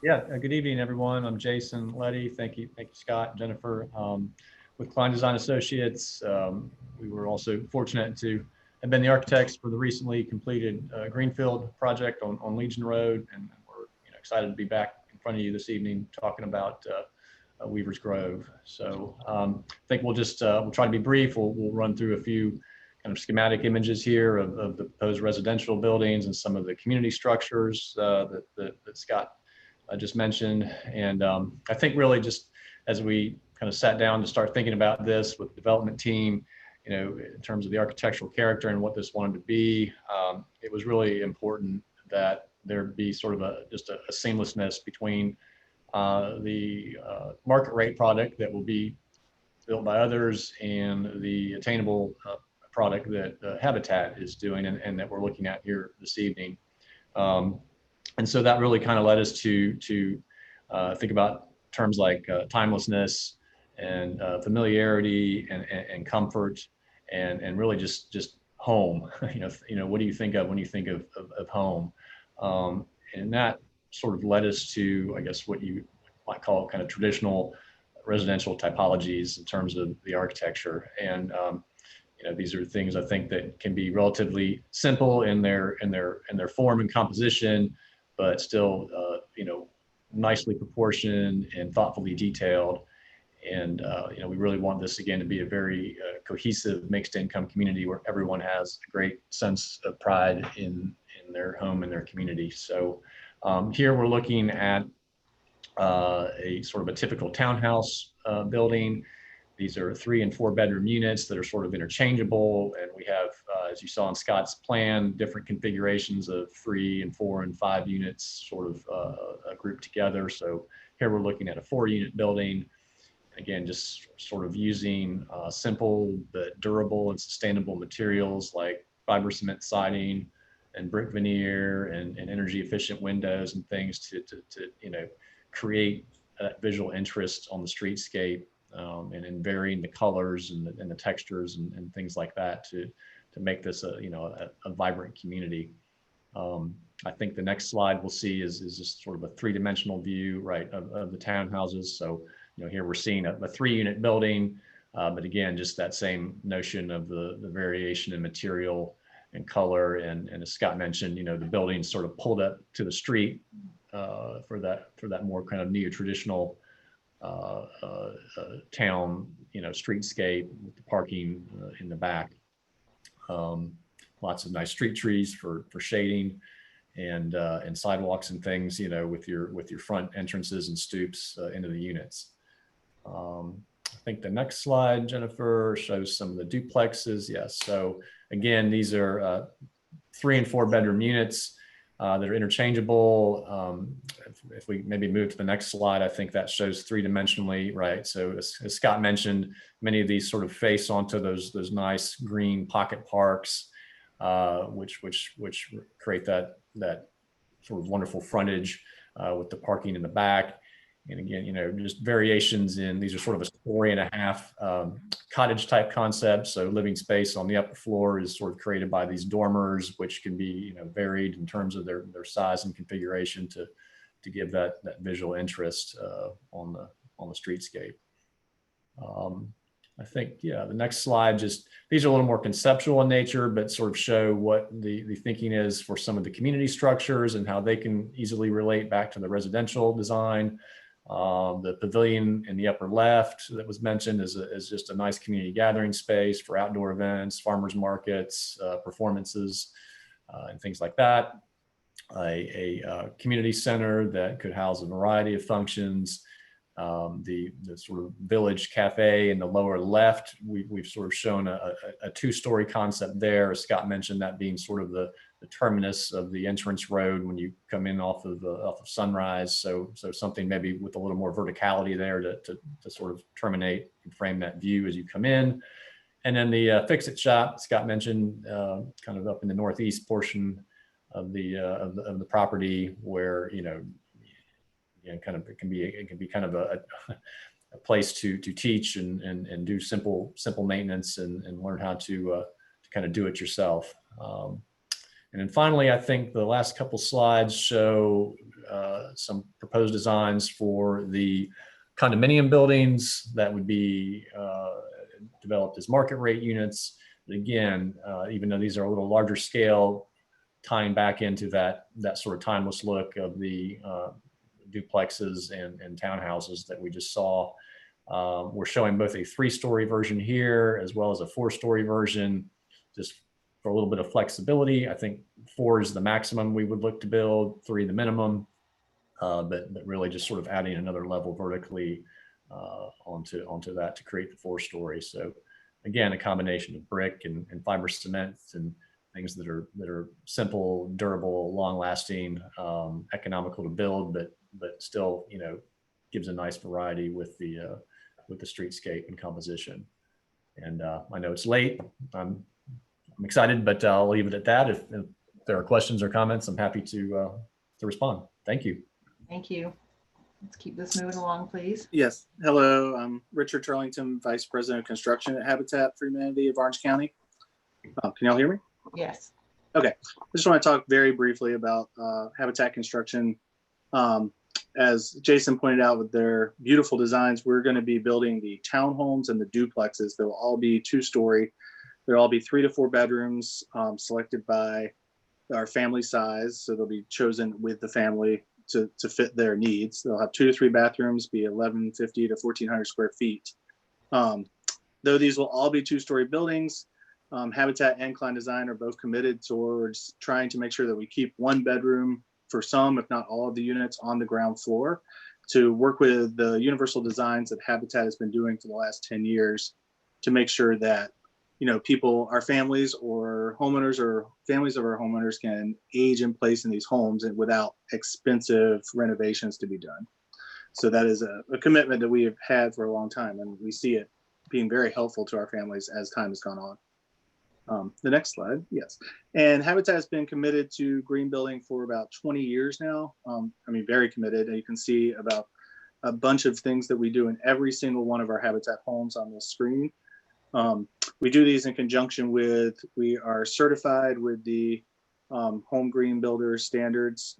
Yeah, good evening, everyone. I'm Jason Letty. Thank you, Scott and Jennifer. With Klein Design Associates, we were also fortunate to have been the architects for the recently completed Greenfield project on Legion Road, and we're excited to be back in front of you this evening talking about Weaver's Grove. So I think we'll just we'll try to be brief. We'll run through a few kind of schematic images here of the proposed residential buildings and some of the community structures that Scott just mentioned. And I think really just as we kind of sat down to start thinking about this with the development team, in terms of the architectural character and what this wanted to be, it was really important that there be sort of just a seamlessness between the market rate product that will be built by others and the attainable product that Habitat is doing and that we're looking at here this evening. And so that really kind of led us to think about terms like timelessness and familiarity and comfort and really just home. What do you think of when you think of home? And that sort of led us to, I guess, what you might call kind of traditional residential typologies in terms of the architecture. And these are things I think that can be relatively simple in their form and composition, but still nicely proportioned and thoughtfully detailed. And we really want this again to be a very cohesive mixed income community where everyone has a great sense of pride in their home and their community. So here we're looking at a sort of a typical townhouse building. These are 3 and 4 bedroom units that are sort of interchangeable. And we have, as you saw in Scott's plan, different configurations of 3 and 4 and 5 units sort of grouped together. So here we're looking at a 4-unit building. Again, just sort of using simple but durable and sustainable materials like fiber cement siding and brick veneer and energy efficient windows and things to create visual interest on the streetscape, and in varying the colors and the textures and things like that to make this a vibrant community. I think the next slide we'll see is just sort of a 3-dimensional view, right, of the townhouses. So here we're seeing a 3-unit building, but again, just that same notion of the variation in material and color. And as Scott mentioned, the building sort of pulled up to the street for that more kind of neo-traditional town, streetscape with the parking in the back. Lots of nice street trees for shading and sidewalks and things, with your front entrances and stoops into the units. I think the next slide, Jennifer, shows some of the duplexes. Yes. So again, these are 3 and 4 bedroom units that are interchangeable. If we maybe move to the next slide, I think that shows 3-dimensionally, right? So as Scott mentioned, many of these sort of face onto those nice green pocket parks, which create that sort of wonderful frontage with the parking in the back. And again, just variations in, these are sort of a 1.5-story cottage type concept. So living space on the upper floor is sort of created by these dormers, which can be, varied in terms of their size and configuration to give that visual interest on the streetscape. I think, yeah, the next slide, just these are a little more conceptual in nature, but sort of show what the thinking is for some of the community structures and how they can easily relate back to the residential design. The pavilion in the upper left that was mentioned is just a nice community gathering space for outdoor events, farmers markets, performances, and things like that. A community center that could house a variety of functions. The sort of village cafe in the lower left, we've sort of shown a 2-story concept there. As Scott mentioned, that being sort of the terminus of the entrance road when you come in off of Sunrise. So something maybe with a little more verticality there to sort of terminate and frame that view as you come in. And then the fix-it shop Scott mentioned, kind of up in the northeast portion of the property, where kind of it can be kind of a place to teach and do simple maintenance and learn how to kind of do it yourself. And then finally, I think the last couple slides show some proposed designs for the condominium buildings that would be developed as market rate units. But again, even though these are a little larger scale, tying back into that sort of timeless look of the duplexes and townhouses that we just saw. We're showing both a 3-story version here as well as a 4-story version, just for a little bit of flexibility. I think 4 is the maximum we would look to build, 3 the minimum, but really just sort of adding another level vertically onto that to create the 4-story. So again, a combination of brick and fiber cement and things that are simple, durable, long-lasting, economical to build, but still, gives a nice variety with the streetscape and composition. And I know it's late. I'm excited, but I'll leave it at that. If there are questions or comments, I'm happy to respond. Thank you. Thank you. Let's keep this moving along, please. Yes. Hello, I'm Richard Turlington, Vice President of Construction at Habitat for Humanity of Orange County. Can y'all hear me? Yes. Okay. I just want to talk very briefly about Habitat Construction. As Jason pointed out with their beautiful designs, we're going to be building the townhomes and the duplexes. They'll all be 2-story. They'll all be 3 to 4 bedrooms selected by our family size. So they'll be chosen with the family to fit their needs. They'll have 2 to 3 bathrooms, be 1,150 to 1,400 square feet. Though these will all be 2-story buildings, Habitat and Klein Design are both committed towards trying to make sure that we keep 1 bedroom for some, if not all of the units on the ground floor, to work with the universal designs that Habitat has been doing for the last 10 years to make sure that, people, our families or homeowners or families of our homeowners can age in place in these homes and without expensive renovations to be done. So that is a commitment that we have had for a long time, and we see it being very helpful to our families as time has gone on. The next slide, yes. And Habitat has been committed to green building for about 20 years now. Very committed. And you can see about a bunch of things that we do in every single one of our Habitat homes on this screen. We do these in conjunction with, we are certified with the Home Green Builder Standards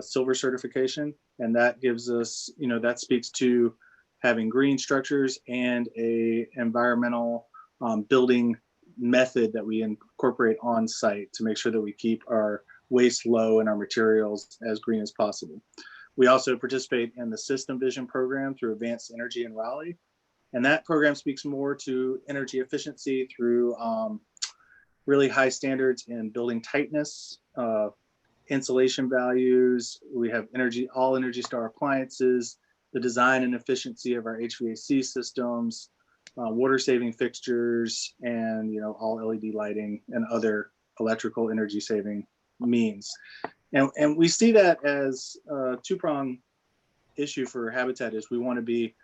Silver certification. And that gives us, that speaks to having green structures and a environmental building method that we incorporate on site to make sure that we keep our waste low and our materials as green as possible. We also participate in the System Vision program through Advanced Energy in Raleigh. And that program speaks more to energy efficiency through really high standards in building tightness, insulation values. We have all Energy Star appliances, the design and efficiency of our HVAC systems, water saving fixtures, and all LED lighting and other electrical energy saving means. And we see that as a 2-pronged issue for Habitat. Is we want to be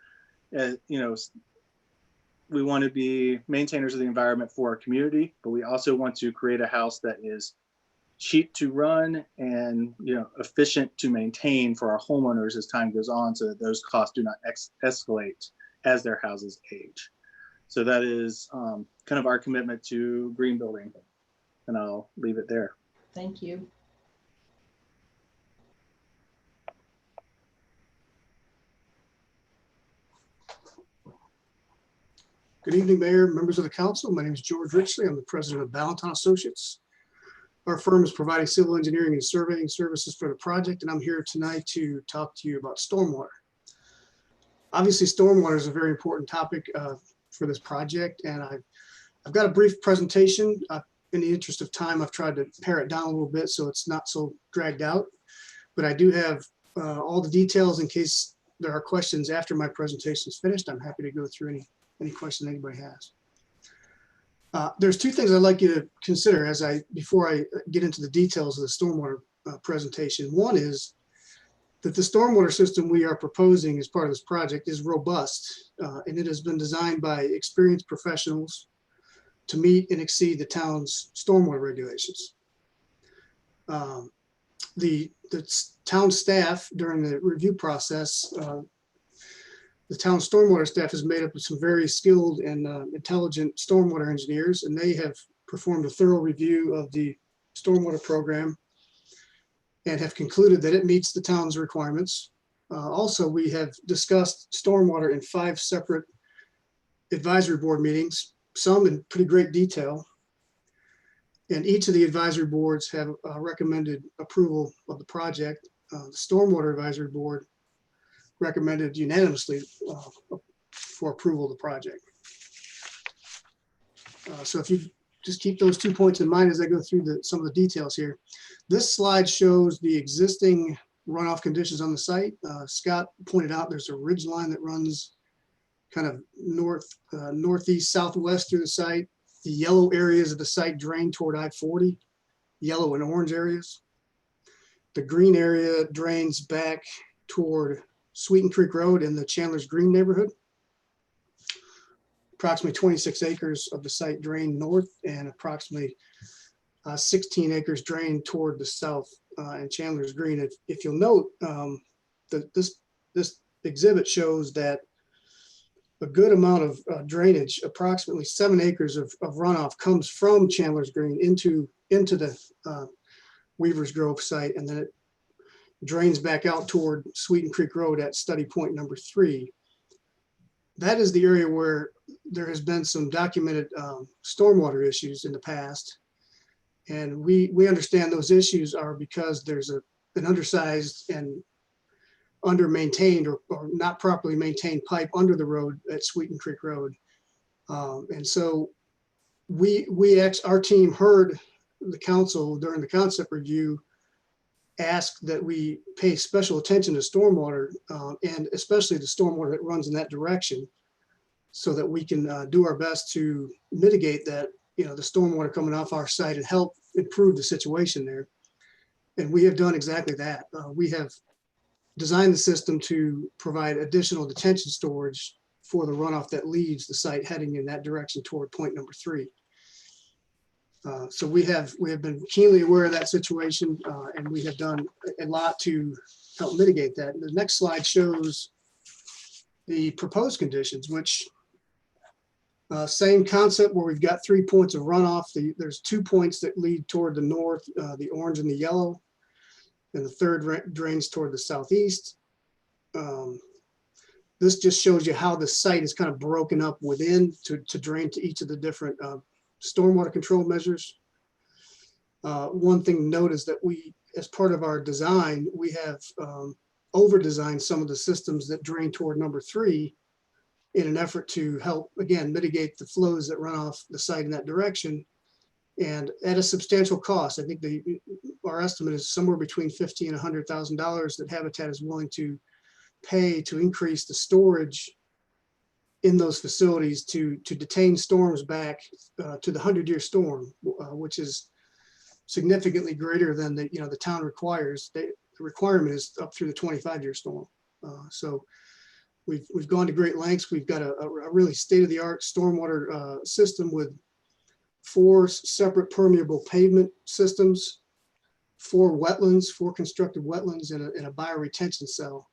we want to be maintainers of the environment for our community, but we also want to create a house that is cheap to run and efficient to maintain for our homeowners as time goes on, so that those costs do not escalate as their houses age. So that is kind of our commitment to green building, and I'll leave it there. Thank you. Good evening, Mayor, members of the council. My name is George Richley. I'm the president of Ballantyne Associates. Our firm is providing civil engineering and surveying services for the project, and I'm here tonight to talk to you about stormwater. Obviously, stormwater is a very important topic for this project, and I've got a brief presentation. In the interest of time, I've tried to pare it down a little bit so it's not so dragged out, but I do have all the details in case there are questions after my presentation is finished. I'm happy to go through any question anybody has. There's 2 things I'd like you to consider before I get into the details of the stormwater presentation. One is that the stormwater system we are proposing as part of this project is robust, and it has been designed by experienced professionals to meet and exceed the town's stormwater regulations. The town staff during the review process, the town stormwater staff is made up of some very skilled and intelligent stormwater engineers, and they have performed a thorough review of the stormwater program and have concluded that it meets the town's requirements. Also, we have discussed stormwater in 5 separate advisory board meetings, some in pretty great detail. And each of the advisory boards have recommended approval of the project. The Stormwater Advisory Board recommended unanimously for approval of the project. So if you just keep those 2 points in mind as I go through some of the details here. This slide shows the existing runoff conditions on the site. Scott pointed out there's a ridge line that runs kind of northeast, southwest through the site. The yellow areas of the site drain toward I-40. yellow and orange areas. The green area drains back toward Sweeten Creek Road in the Chandler's Green neighborhood. Approximately 26 acres of the site drain north, and approximately 16 acres drain toward the south in Chandler's Green. If you'll note, this exhibit shows that a good amount of drainage, approximately 7 acres of runoff, comes from Chandler's Green into the Weaver's Grove site, and then it drains back out toward Sweeten Creek Road at study point number 3. That is the area where there has been some documented stormwater issues in the past. And we understand those issues are because there's an undersized and under-maintained or not properly maintained pipe under the road at Sweeten Creek Road. And so our team heard the council during the concept review ask that we pay special attention to stormwater and especially the stormwater that runs in that direction, so that we can do our best to mitigate that, the stormwater coming off our site and help improve the situation there. And we have done exactly that. We have designed the system to provide additional detention storage for the runoff that leaves the site heading in that direction toward point number 3. So we have been keenly aware of that situation, and we have done a lot to help mitigate that. The next slide shows the proposed conditions, which same concept where we've got 3 points of runoff. There's 2 points that lead toward the north, the orange and the yellow, and the third drains toward the southeast. This just shows you how the site is kind of broken up within to drain to each of the different stormwater control measures. One thing to note is that we, as part of our design, we have over-designed some of the systems that drain toward number 3 in an effort to help, again, mitigate the flows that run off the site in that direction, and at a substantial cost. I think our estimate is somewhere between $50,000 and $100,000 that Habitat is willing to pay to increase the storage in those facilities to detain storms back to the 100-year storm, which is significantly greater than the town requires. The requirement is up through the 25-year storm. So we've gone to great lengths. We've got a really state-of-the-art stormwater system with 4 separate permeable pavement systems, 4 wetlands, 4 constructed wetlands, and a bioretention cell.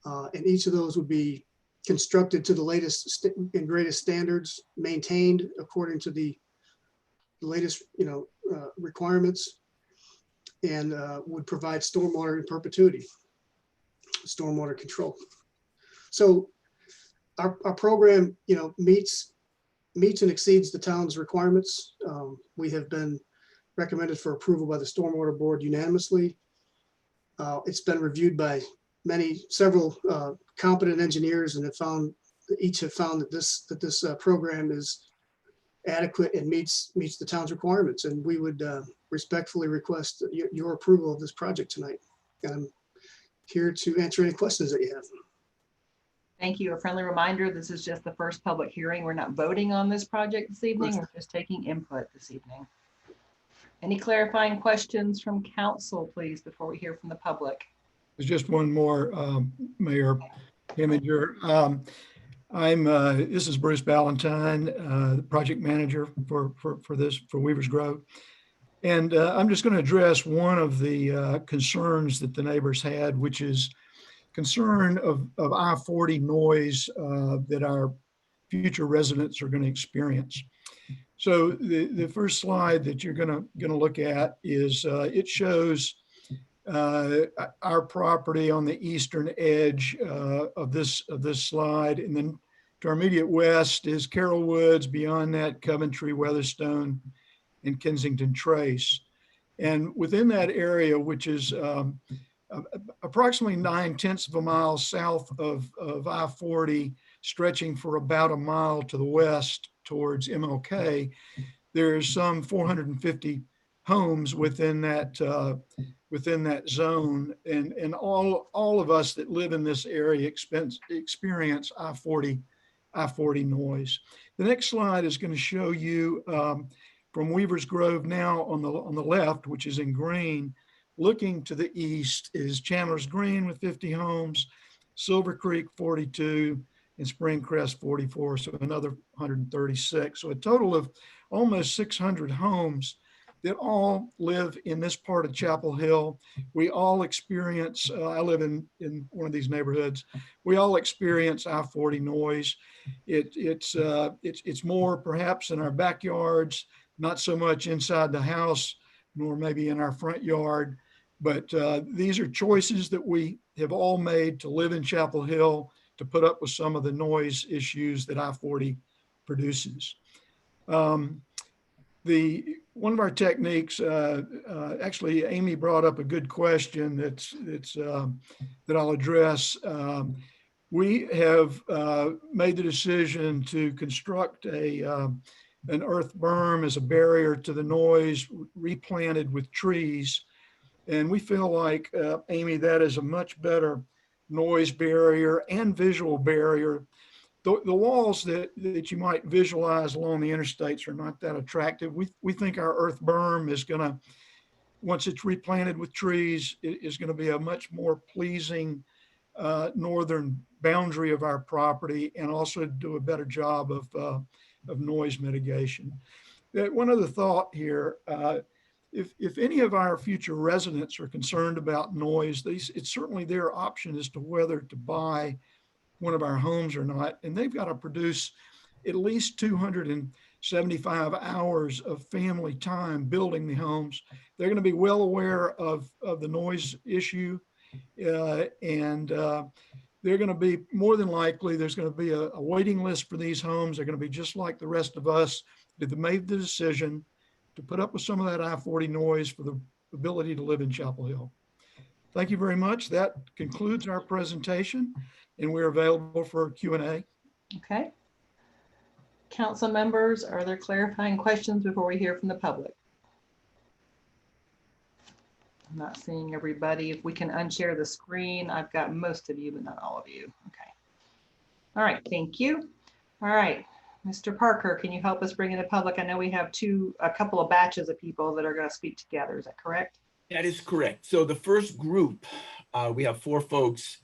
And each of those would be constructed to the latest and greatest standards, maintained according to the latest requirements, and would provide stormwater in perpetuity, stormwater control. So our program meets and exceeds the town's requirements. We have been recommended for approval by the Stormwater Board unanimously. It's been reviewed by several competent engineers, and each have found that this program is adequate and meets the town's requirements. And we would respectfully request your approval of this project tonight. And I'm here to answer any questions that you have. Thank you. A friendly reminder, this is just the first public hearing. We're not voting on this project this evening. We're just taking input this evening. Any clarifying questions from council, please, before we hear from the public? There's just one more, Mayor Heminger. This is Bruce Ballantyne, the project manager for Weaver's Grove. And I'm just going to address one of the concerns that the neighbors had, which is concern of I-40 noise that our future residents are going to experience. So the first slide that you're going to look at is it shows our property on the eastern edge of this slide, and then to our immediate west is Carroll Woods. Beyond that, Coventry, Weatherstone, and Kensington Trace. And within that area, which is approximately 9/10 of a mile south of I-40, stretching for about a mile to the west towards MLK, there's some 450 homes within that zone, and all of us that live in this area experience I-40 noise. The next slide is going to show you from Weaver's Grove now on the left, which is in green, looking to the east is Chandler's Green with 50 homes, Silver Creek 42, and Spring Crest 44, so another 136. So a total of almost 600 homes that all live in this part of Chapel Hill. We all experience, I live in one of these neighborhoods, we all experience I-40 noise. It's more perhaps in our backyards, not so much inside the house, nor maybe in our front yard. But these are choices that we have all made to live in Chapel Hill, to put up with some of the noise issues that I-40 produces. One of our techniques, actually, Amy brought up a good question that I'll address. We have made the decision to construct an earth berm as a barrier to the noise, replanted with trees. And we feel like, Amy, that is a much better noise barrier and visual barrier. The walls that you might visualize along the interstates are not that attractive. We think our earth berm is going to, once it's replanted with trees, is going to be a much more pleasing northern boundary of our property, and also do a better job of noise mitigation. One other thought here. If any of our future residents are concerned about noise, it's certainly their option as to whether to buy one of our homes or not. And they've got to produce at least 275 hours of family time building the homes. They're going to be well aware of the noise issue. And they're going to be more than likely, there's going to be a waiting list for these homes. They're going to be just like the rest of us that made the decision to put up with some of that I-40 noise for the ability to live in Chapel Hill. Thank you very much. That concludes our presentation, and we're available for Q&A. Okay. Council members, are there clarifying questions before we hear from the public? I'm not seeing everybody. If we can unshare the screen, I've got most of you, but not all of you. Okay. All right, thank you. All right. Mr. Parker, can you help us bring in the public? I know we have a couple of batches of people that are going to speak together. Is that correct? That is correct. So the first group, we have 4 folks,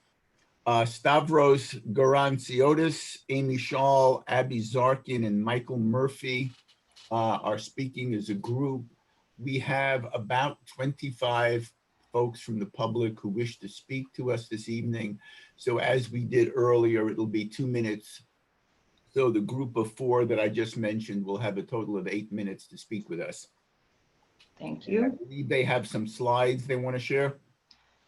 Stavros Garantziotis, Amy Shaw, Abby Zarkin, and Michael Murphy are speaking as a group. We have about 25 folks from the public who wish to speak to us this evening. So as we did earlier, it'll be 2 minutes. So the group of 4 that I just mentioned will have a total of 8 minutes to speak with us. Thank you. And I believe they have some slides they want to share.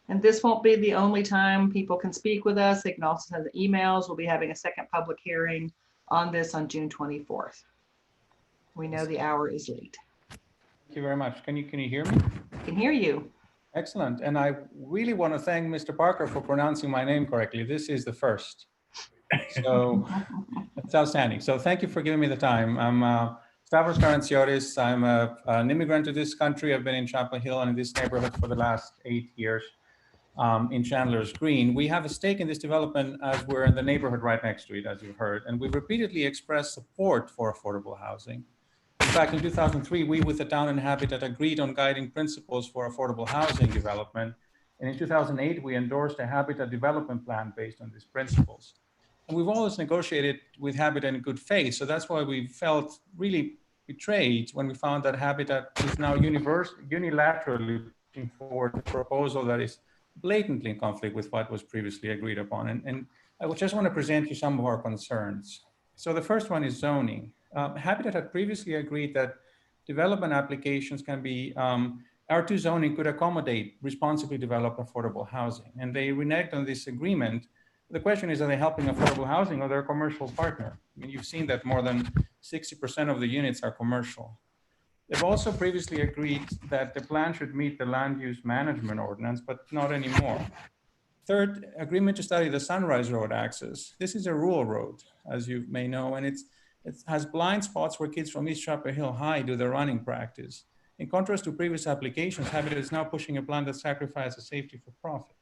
And this won't be the only time people can speak with us. They can also send emails. We'll be having a second public hearing on this on June 24th. We know the hour is late. Thank you very much. Can you hear me? I can hear you. Excellent. And I really want to thank Mr. Parker for pronouncing my name correctly. This is the first. So it's outstanding. So thank you for giving me the time. I'm Stavros Garantziotis. I'm an immigrant to this country. I've been in Chapel Hill and in this neighborhood for the last 8 years in Chandler's Green. We have a stake in this development as we're in the neighborhood right next to it, as you've heard. And we've repeatedly expressed support for affordable housing. In fact, in 2003, we with the town and Habitat agreed on guiding principles for affordable housing development. And in 2008, we endorsed a Habitat development plan based on these principles. And we've always negotiated with Habitat in good faith. So that's why we felt really betrayed when we found that Habitat is now unilaterally putting forward a proposal that is blatantly in conflict with what was previously agreed upon. And I would just want to present you some of our concerns. So the first one is zoning. Habitat had previously agreed that development applications can be, R2 zoning could accommodate responsibly developed affordable housing. And they reneged on this agreement. The question is, are they helping affordable housing or their commercial partner? I mean, you've seen that more than 60% of the units are commercial. They've also previously agreed that the plan should meet the land use management ordinance, but not anymore. Third, agreement to study the Sunrise Road access. This is a rural road, as you may know, and it has blind spots where kids from East Chapel Hill High do their running practice. In contrast to previous applications, Habitat is now pushing a plan that sacrifices safety for profit.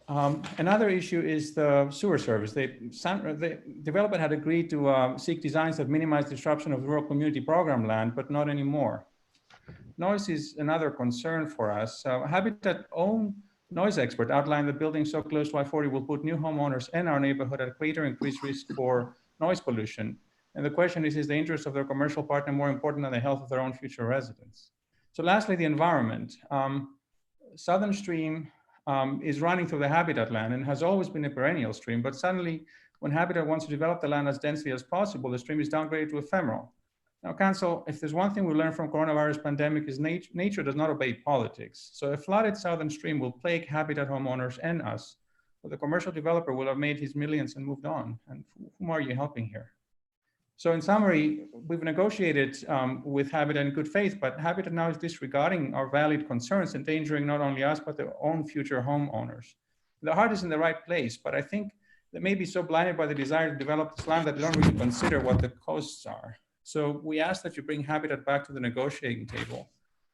Another issue is the sewer service. The developer had agreed to seek designs that minimize disruption of rural community program land, but not anymore. Noise is another concern for us. Habitat own noise expert outlined that buildings so close to I-40 will put new homeowners and our neighborhood at greater increased risk for noise pollution. And the question is the interest of their commercial partner more important than the health of their own future residents? So lastly, the environment. Southern Stream is running through the habitat land and has always been a perennial stream, but suddenly when habitat wants to develop the land as densely as possible, the stream is downgraded to ephemeral. Now, Council, if there's one thing we learned from coronavirus pandemic is nature does not obey politics. So a flooded Southern Stream will plague habitat homeowners and us, but the commercial developer will have made his millions and moved on. And whom are you helping here? So in summary, we've negotiated with Habitat in good faith, but Habitat now is disregarding our valid concerns, endangering not only us, but their own future homeowners. The heart is in the right place, but I think they may be so blinded by the desire to develop this land that they don't really consider what the costs are. So we ask that you bring Habitat back to the negotiating table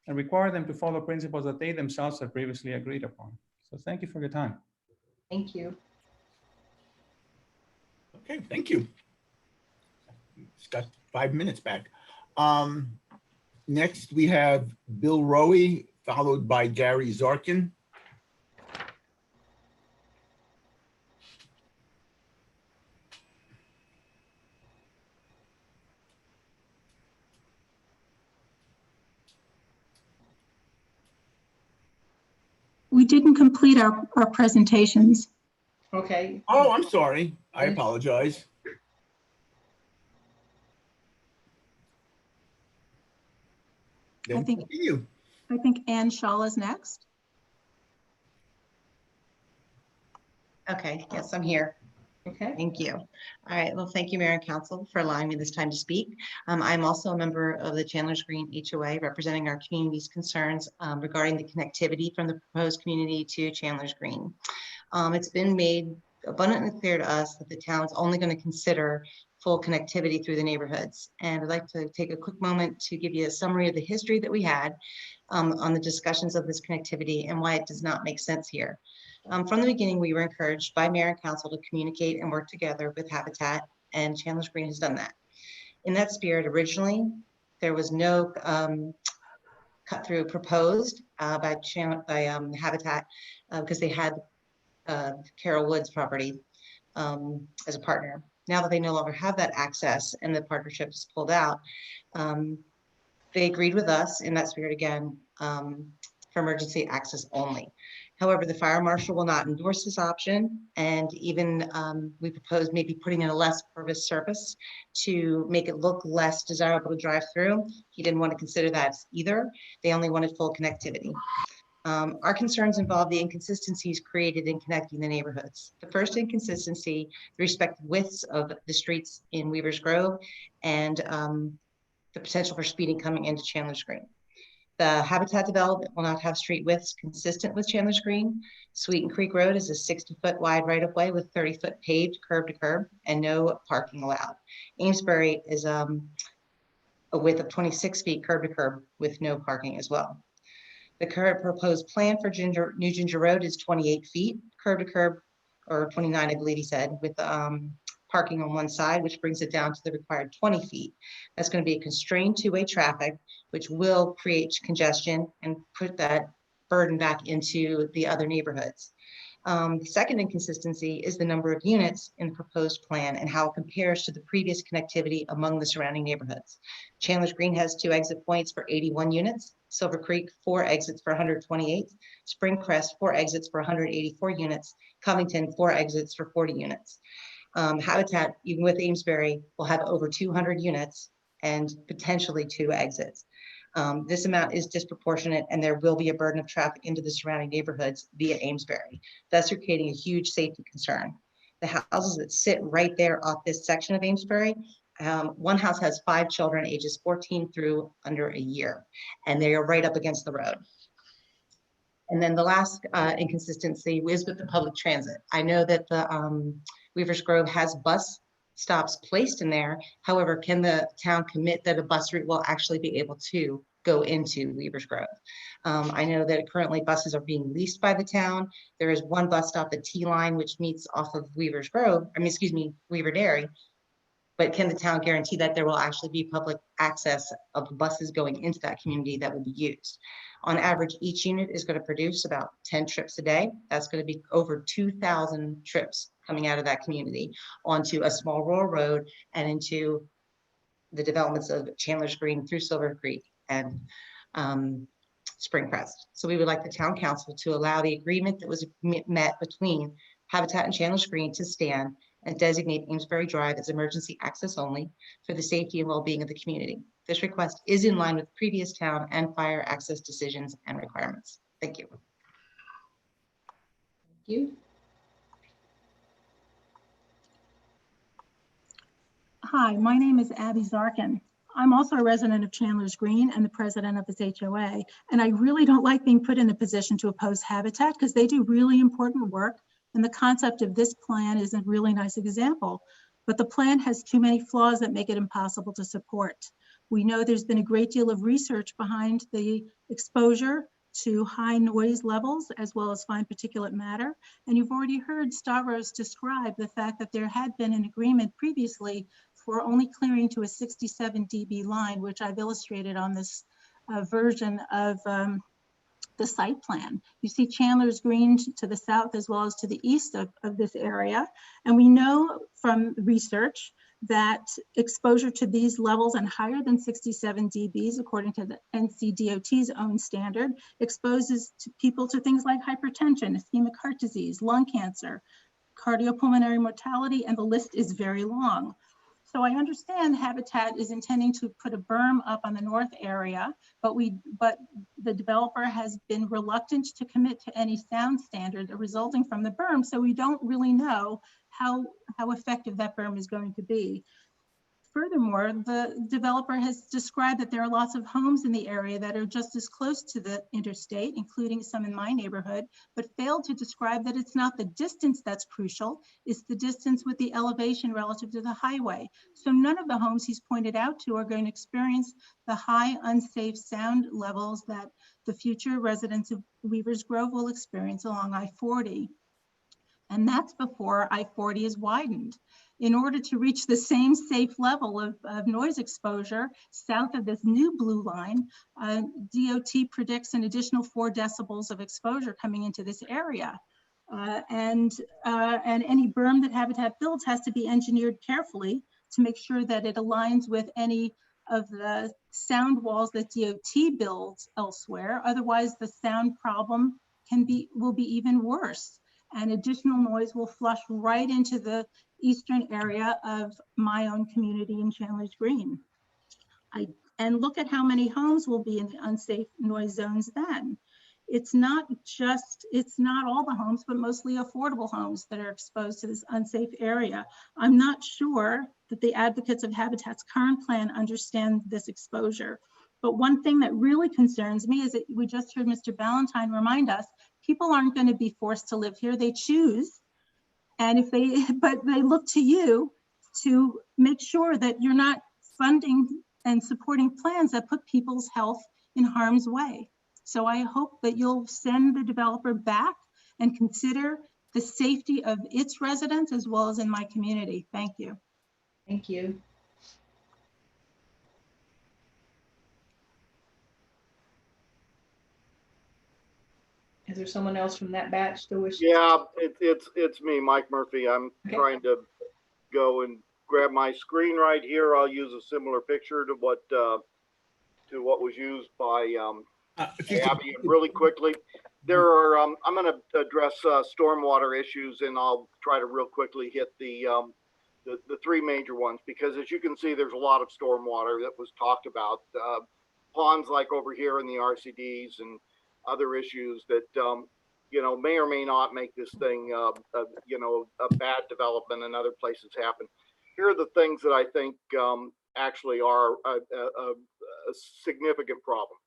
and require them to follow principles that they themselves have previously agreed upon. So thank you for your time. Thank you. Okay, thank you. It's got 5 minutes back. Next, we have Bill Rowe, followed by Gary Zarkin. We didn't complete our presentations. Okay. Oh, I'm sorry. I apologize. Then I think continue. Ann Shaw is next. Okay, yes, I'm here. Okay. Thank you. All right, well, thank you, Mayor and Council, for allowing me this time to speak. I'm also a member of the Chandler's Green HOA, representing our community's concerns regarding the connectivity from the proposed community to Chandler's Green. It's been made abundantly clear to us that the town's only going to consider full connectivity through the neighborhoods. And I'd like to take a quick moment to give you a summary of the history that we had on the discussions of this connectivity and why it does not make sense here. From the beginning, we were encouraged by Mayor and Council to communicate and work together with Habitat, and Chandler's Green has done that. In that spirit, originally, there was no cut through proposed by Habitat because they had Carol Wood's property as a partner. Now that they no longer have that access and the partnership is pulled out, they agreed with us in that spirit again for emergency access only. However, the fire marshal will not endorse this option, and even we proposed maybe putting in a less pervious surface to make it look less desirable to drive through. He didn't want to consider that either. They only wanted full connectivity. Our concerns involve the inconsistencies created in connecting the neighborhoods. The first inconsistency, the respective widths of the streets in Weaver's Grove and the potential for speeding coming into Chandler's Green. The Habitat development will not have street widths consistent with Chandler's Green. Sweeten Creek Road is a 60-foot wide right-of-way with 30-foot paved curb to curb and no parking allowed. Amesbury is a width of 26 feet curb to curb with no parking as well. The current proposed plan for New Ginger Road is 28 feet curb to curb, or 29, I believe he said, with parking on one side, which brings it down to the required 20 feet. That's going to be a constrained two-way traffic, which will create congestion and put that burden back into the other neighborhoods. The second inconsistency is the number of units in the proposed plan and how it compares to the previous connectivity among the surrounding neighborhoods. Chandler's Green has 2 exit points for 81 units, Silver Creek 4 exits for 128, Spring Crest 4 exits for 184 units, Covington 4 exits for 40 units. Habitat, even with Amesbury, will have over 200 units and potentially 2 exits. This amount is disproportionate, and there will be a burden of traffic into the surrounding neighborhoods via Amesbury, thus creating a huge safety concern. The houses that sit right there off this section of Amesbury, one house has 5 children ages 14 through under a year, and they are right up against the road. And then the last inconsistency is with the public transit. I know that the Weaver's Grove has bus stops placed in there. However, can the town commit that a bus route will actually be able to go into Weaver's Grove. I know that currently buses are being leased by the town. There is one bus stop at T-Line, which meets off of Weaver's Grove, Weaver Dairy. But can the town guarantee that there will actually be public access of buses going into that community that will be used? On average, each unit is going to produce about 10 trips a day. That's going to be over 2,000 trips coming out of that community onto a small rural road and into the developments of Chandler's Green through Silver Creek and Spring Crest. So we would like the town council to allow the agreement that was met between Habitat and Chandler's Green to stand and designate Amesbury Drive as emergency access only for the safety and well-being of the community. This request is in line with previous town and fire access decisions and requirements. Thank you. Thank you. Hi, my name is Abby Zarkin. I'm also a resident of Chandler's Green and the president of this HOA. And I really don't like being put in a position to oppose Habitat because they do really important work. And the concept of this plan is a really nice example. But the plan has too many flaws that make it impossible to support. We know there's been a great deal of research behind the exposure to high noise levels as well as fine particulate matter. And you've already heard Stavros describe the fact that there had been an agreement previously for only clearing to a 67 dB line, which I've illustrated on this version of the site plan. You see Chandler's Green to the south as well as to the east of this area. And we know from research that exposure to these levels and higher than 67 dBs, according to the NCDOT's own standard, exposes people to things like hypertension, ischemic heart disease, lung cancer, cardiopulmonary mortality, and the list is very long. So I understand Habitat is intending to put a berm up on the north area, but the developer has been reluctant to commit to any sound standard resulting from the berm. So we don't really know how effective that berm is going to be. Furthermore, the developer has described that there are lots of homes in the area that are just as close to the interstate, including some in my neighborhood, but failed to describe that it's not the distance that's crucial, it's the distance with the elevation relative to the highway. So none of the homes he's pointed out to are going to experience the high unsafe sound levels that the future residents of Weaver's Grove will experience along I-40. And that's before I-40 is widened. In order to reach the same safe level of noise exposure south of this new blue line, DOT predicts an additional 4 decibels of exposure coming into this area. And any berm that Habitat builds has to be engineered carefully to make sure that it aligns with any of the sound walls that DOT builds elsewhere. Otherwise, the sound problem will be even worse. And additional noise will flush right into the eastern area of my own community in Chandler's Green. And look at how many homes will be in the unsafe noise zones then. It's not all the homes, but mostly affordable homes that are exposed to this unsafe area. I'm not sure that the advocates of Habitat's current plan understand this exposure. But one thing that really concerns me is that we just heard Mr. Ballantyne remind us, people aren't going to be forced to live here, they choose. And but they look to you to make sure that you're not funding and supporting plans that put people's health in harm's way. So I hope that you'll send the developer back and consider the safety of its residents as well as in my community. Thank you. Thank you. Is there someone else from that batch that wishes? Yeah, it's me, Mike Murphy. I'm trying to go and grab my screen right here. I'll use a similar picture to what was used by Abby really quickly. There are I'm going to address stormwater issues, and I'll try to real quickly hit the 3 major ones, because as you can see, there's a lot of stormwater that was talked about. Ponds like over here in the RCDs and other issues that may or may not make this thing a bad development and other places happen. Here are the things that I think actually are a significant problem.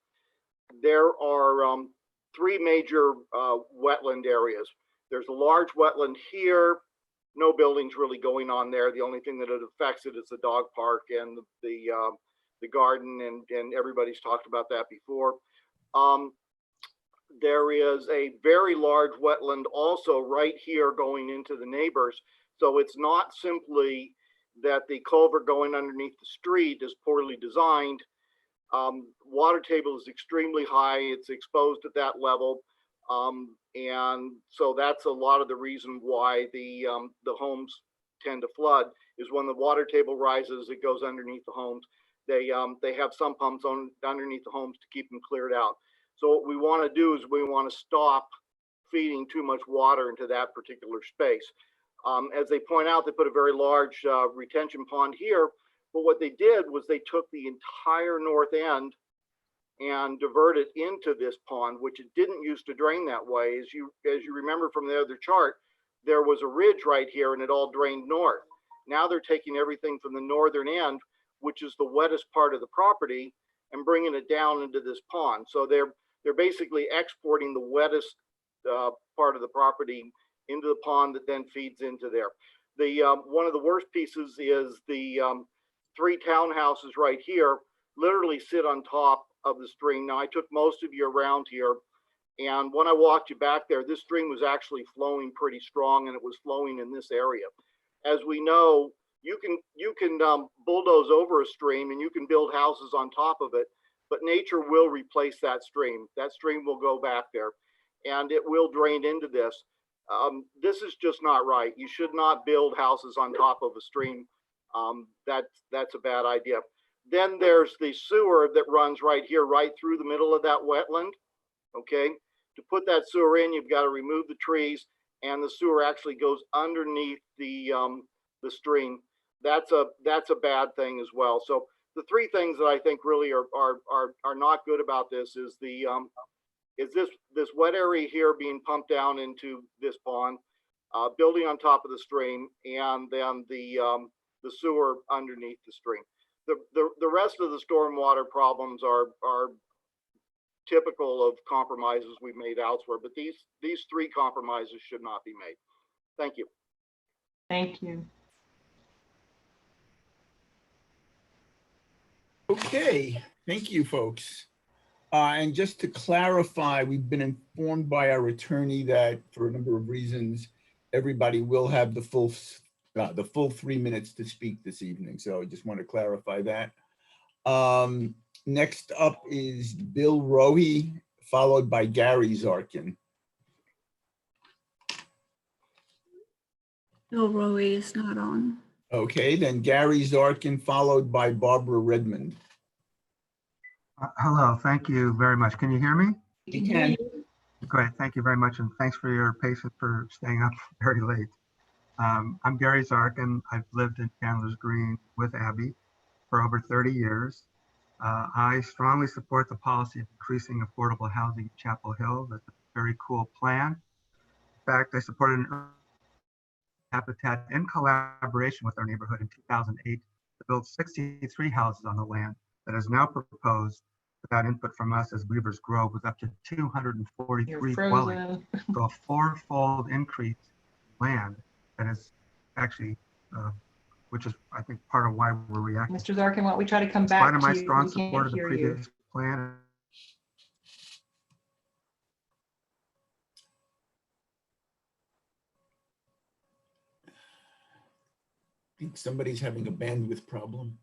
There are 3 major wetland areas. There's a large wetland here. No buildings really going on there. The only thing that it affects is the dog park and the the garden, and everybody's talked about that before. There is a very large wetland also right here going into the neighbors. So it's not simply that the culvert going underneath the street is poorly designed. Water table is extremely high. It's exposed at that level. And so that's a lot of the reason why the homes tend to flood, is when the water table rises, it goes underneath the homes. They have sump pumps on underneath the homes to keep them cleared out. So what we want to do is we want to stop feeding too much water into that particular space. As they point out, they put a very large retention pond here, but what they did was they took the entire north end and diverted into this pond, which it didn't used to drain that way. As you remember from the other chart, there was a ridge right here and it all drained north. Now they're taking everything from the northern end, which is the wettest part of the property, and bringing it down into this pond. So they're basically exporting the wettest part of the property into the pond that then feeds into there. One of the worst pieces is the 3 townhouses right here literally sit on top of the stream. Now I took most of you around here, and when I walked you back there, this stream was actually flowing pretty strong, and it was flowing in this area. As we know, you can bulldoze over a stream and you can build houses on top of it, but nature will replace that stream. That stream will go back there and it will drain into this. This is just not right. You should not build houses on top of a stream. That's a bad idea. Then there's the sewer that runs right here, right through the middle of that wetland. Okay, to put that sewer in, you've got to remove the trees, and the sewer actually goes underneath the stream. That's a bad thing as well. So the 3 things that I think really are not good about this is this wet area here being pumped down into this pond, building on top of the stream, and then the sewer underneath the stream. The rest of the stormwater problems are typical of compromises we've made elsewhere, but these 3 compromises should not be made. Thank you. Thank you. Okay, thank you, folks. And just to clarify, we've been informed by our attorney that for a number of reasons, everybody will have the full 3 minutes to speak this evening. So I just want to clarify that. Next up is Bill Rohe, followed by Gary Zarkin. Bill Rohe is not on. Okay, then Gary Zarkin, followed by Barbara Redmond. Hello, thank you very much. Can you hear me? You can. Great, thank you very much, and thanks for your patience for staying up very late. I'm Gary Zarkin. I've lived in Chandler's Green with Abby for over 30 years. I strongly support the policy of increasing affordable housing in Chapel Hill. That's a very cool plan. In fact, I supported an Habitat in collaboration with our neighborhood in 2008 to build 63 houses on the land that is now proposed without input from us as Weaver's Grove with up to 243 dwellings. So a 4-fold increase in land that is actually, which is I think part of why we're reacting. Mr. Zarkin, why don't we try to come In back spite of to my you? strong We can't support of the hear you. previous plan. I think somebody's having a bandwidth problem.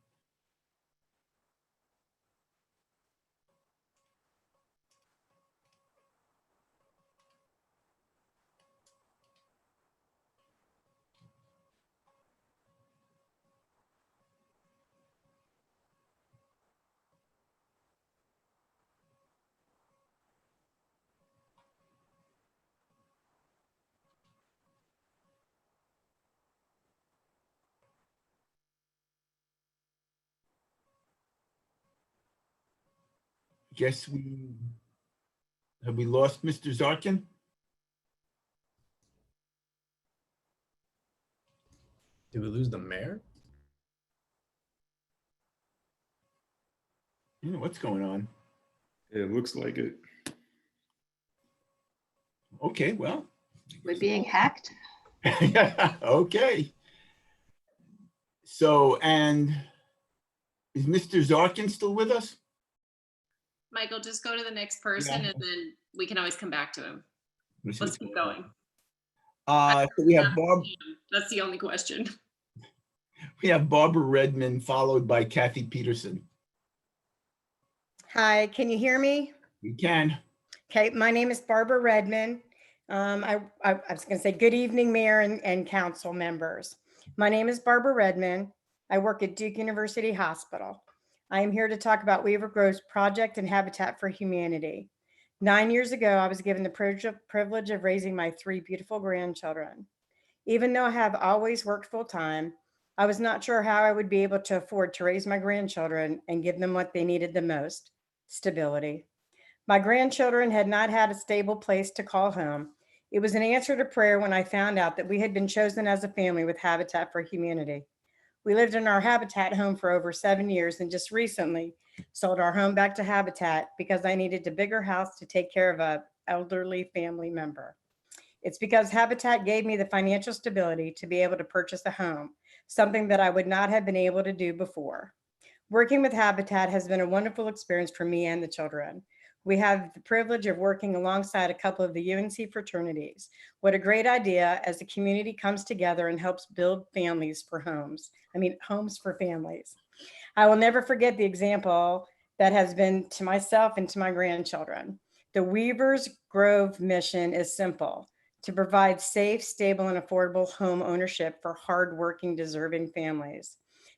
Guess have we lost Mr. Zarkin? Did we lose the mayor? Yeah, what's going on? It looks like it. Okay, well. We're being hacked. Okay. So, and Is Mr. Zarkin still with us? Michael, just go to the next person Yeah. and then we can always come back to him. Let's keep going. So we have Barb. That's the only question. We have Barbara Redmond followed by Kathy Peterson. Hi, can you hear me? We can. Okay, my name is Barbara Redmond. I was going to say good evening, Mayor and council members. My name is Barbara Redmond. I work at Duke University Hospital. I am here to talk about Weaver Grove's project and Habitat for Humanity. 9 years ago, I was given the privilege of raising my 3 beautiful grandchildren. Even though I have always worked full time, I was not sure how I would be able to afford to raise my grandchildren and give them what they needed the most, stability. My grandchildren had not had a stable place to call home. It was an answer to prayer when I found out that we had been chosen as a family with Habitat for Humanity. We lived in our Habitat home for over 7 years and just recently sold our home back to Habitat because I needed a bigger house to take care of an elderly family member. It's because Habitat gave me the financial stability to be able to purchase a home, something that I would not have been able to do before. Working with Habitat has been a wonderful experience for me and the children. We have the privilege of working alongside a couple of the UNC fraternities. What a great idea as the community comes together and helps build families for homes. Homes for families. I will never forget the example that has been to myself and to my grandchildren. The Weavers Grove mission is simple: to provide safe, stable, and affordable home ownership for hardworking, deserving families.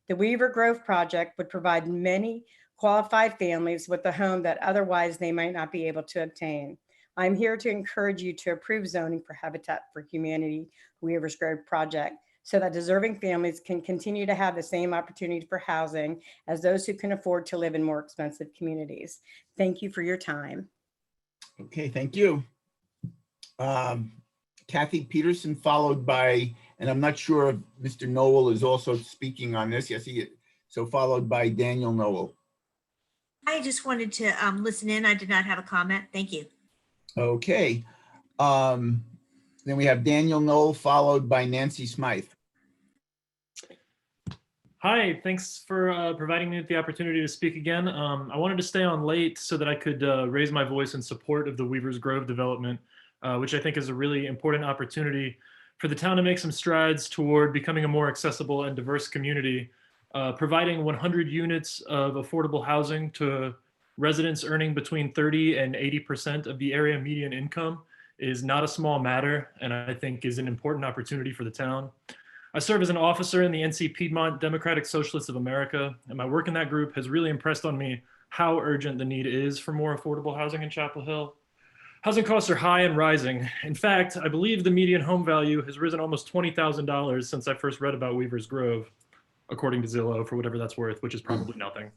The Weaver Grove project would provide many qualified families with a home that otherwise they might not be able to obtain. I'm here to encourage you to approve zoning for Habitat for Humanity Weavers Grove project so that deserving families can continue to have the same opportunity for housing as those who can afford to live in more expensive communities. Thank you for your time. Okay, thank you. Kathy Peterson followed by, and I'm not sure if Mr. Noel is also speaking on this. Yes, he is. So followed by Daniel Noel. I just wanted to listen in. I did not have a comment. Thank you. Okay. Then we have Daniel Noel followed by Nancy Smythe. Hi, thanks for providing me with the opportunity to speak again. I wanted to stay on late so that I could raise my voice in support of the Weavers Grove development, which I think is a really important opportunity for the town to make some strides toward becoming a more accessible and diverse community. Providing 100 units of affordable housing to residents earning between 30 and 80% of the area median income is not a small matter, and I think is an important opportunity for the town. I serve as an officer in the NC Piedmont Democratic Socialists of America, and my work in that group has really impressed on me how urgent the need is for more affordable housing in Chapel Hill. Housing costs are high and rising. In fact, I believe the median home value has risen almost $20,000 since I first read about Weavers Grove, according to Zillow, for whatever that's worth, which is probably nothing.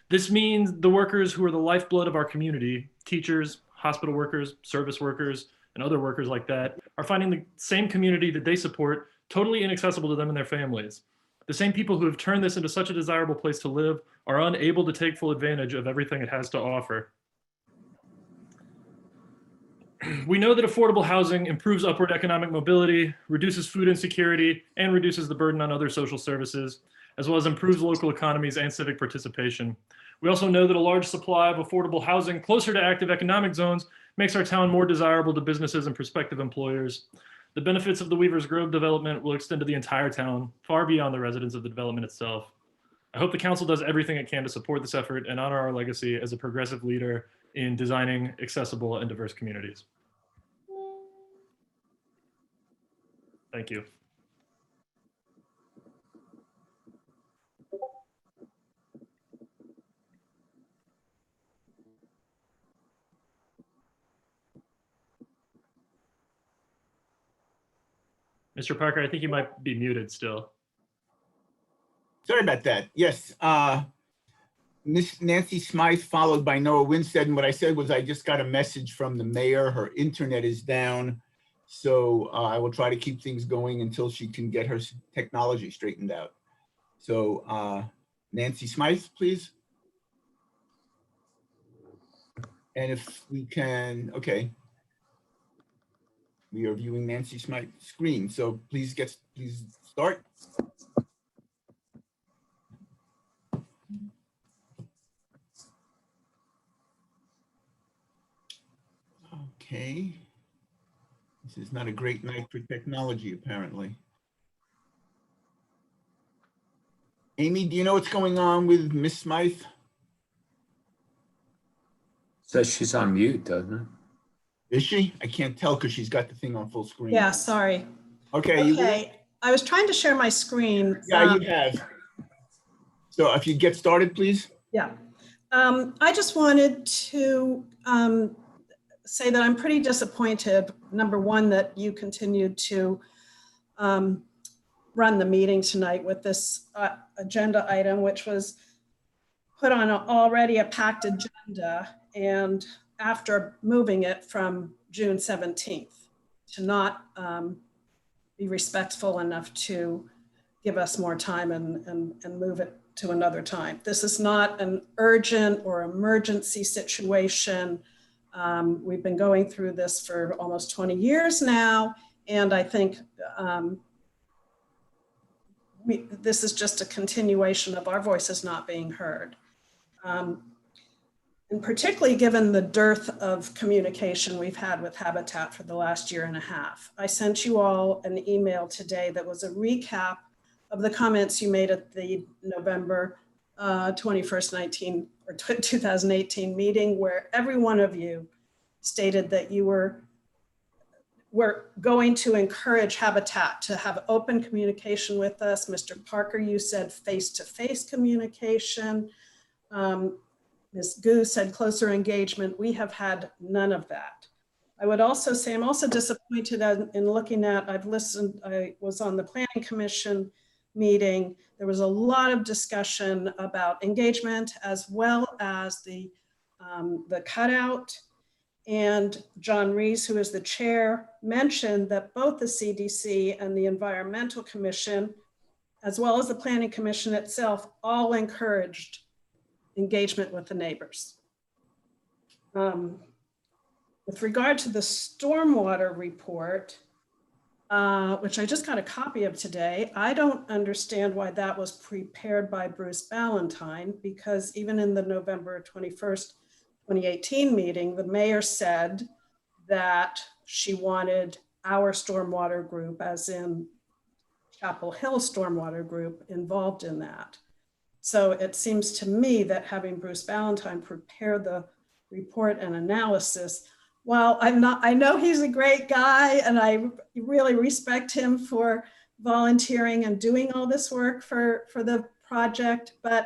This means the workers who are the lifeblood of our community, teachers, hospital workers, service workers, and other workers like that, are finding the same community that they support totally inaccessible to them and their families. The same people who have turned this into such a desirable place to live are unable to take full advantage of everything it has to offer. We know that affordable housing improves upward economic mobility, reduces food insecurity, and reduces the burden on other social services, as well as improves local economies and civic participation. We also know that a large supply of affordable housing closer to active economic zones makes our town more desirable to businesses and prospective employers. The benefits of the Weavers Grove development will extend to the entire town, far beyond the residents of the development itself. I hope the council does everything it can to support this effort and honor our legacy as a progressive leader in designing accessible and diverse communities. Thank you. Mr. Parker, I think you might be muted still. Sorry about that. Yes. Miss Nancy Smythe followed by Noah Winstead. And what I said was I just got a message from the mayor. Her internet is down. So I will try to keep things going until she can get her technology straightened out. So Nancy Smythe, please. And if we can, okay. We are viewing Nancy Smythe's screen. So please start. Okay. This is not a great night for technology, apparently. Amy, do you know what's going on with Miss Smythe? Says she's on mute, doesn't it? Is she? I can't tell because she's got the thing on full screen. Yeah, sorry. Okay. You will? Okay, I was trying to share my screen. Yeah, you have. So if you get started, please. Yeah. I just wanted to say that I'm pretty disappointed, number one, that you continued to run the meeting tonight with this agenda item, which was put on already a packed agenda, and after moving it from June 17th to not be respectful enough to give us more time and move it to another time. This is not an urgent or emergency situation. We've been going through this for almost 20 years now, and I think this is just a continuation of our voices not being heard. And particularly given the dearth of communication we've had with Habitat for the last year and a half. I sent you all an email today that was a recap of the comments you made at the November 21st, 2018 meeting, where every one of you stated that you were going to encourage Habitat to have open communication with us. Mr. Parker, you said face-to-face communication. Ms. Gu said closer engagement. We have had none of that. I would also say I'm also disappointed in looking at, I was on the Planning Commission meeting. There was a lot of discussion about engagement as well as the cutout. And John Rees, who is the chair, mentioned that both the CDC and the Environmental Commission, as well as the Planning Commission itself, all encouraged engagement with the neighbors. With regard to the stormwater report, which I just got a copy of today, I don't understand why that was prepared by Bruce Ballantyne, because even in the November 21st, 2018 meeting, the mayor said that she wanted our stormwater group, as in Chapel Hill Stormwater Group, involved in that. So it seems to me that having Bruce Ballantyne prepare the report and analysis, while I know he's a great guy and I really respect him for volunteering and doing all this work for the project, but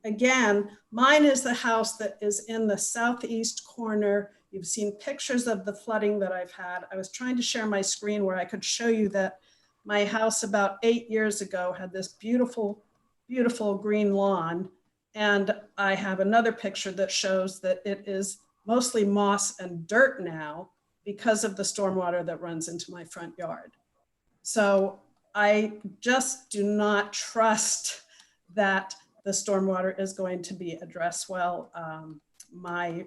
again, mine is the house that is in the southeast corner. You've seen pictures of the flooding that I've had. I was trying to share my screen where I could show you that my house about 8 years ago had this beautiful, beautiful green lawn. And I have another picture that shows that it is mostly moss and dirt now because of the stormwater that runs into my front yard. So I just do not trust that the stormwater is going to be addressed well. My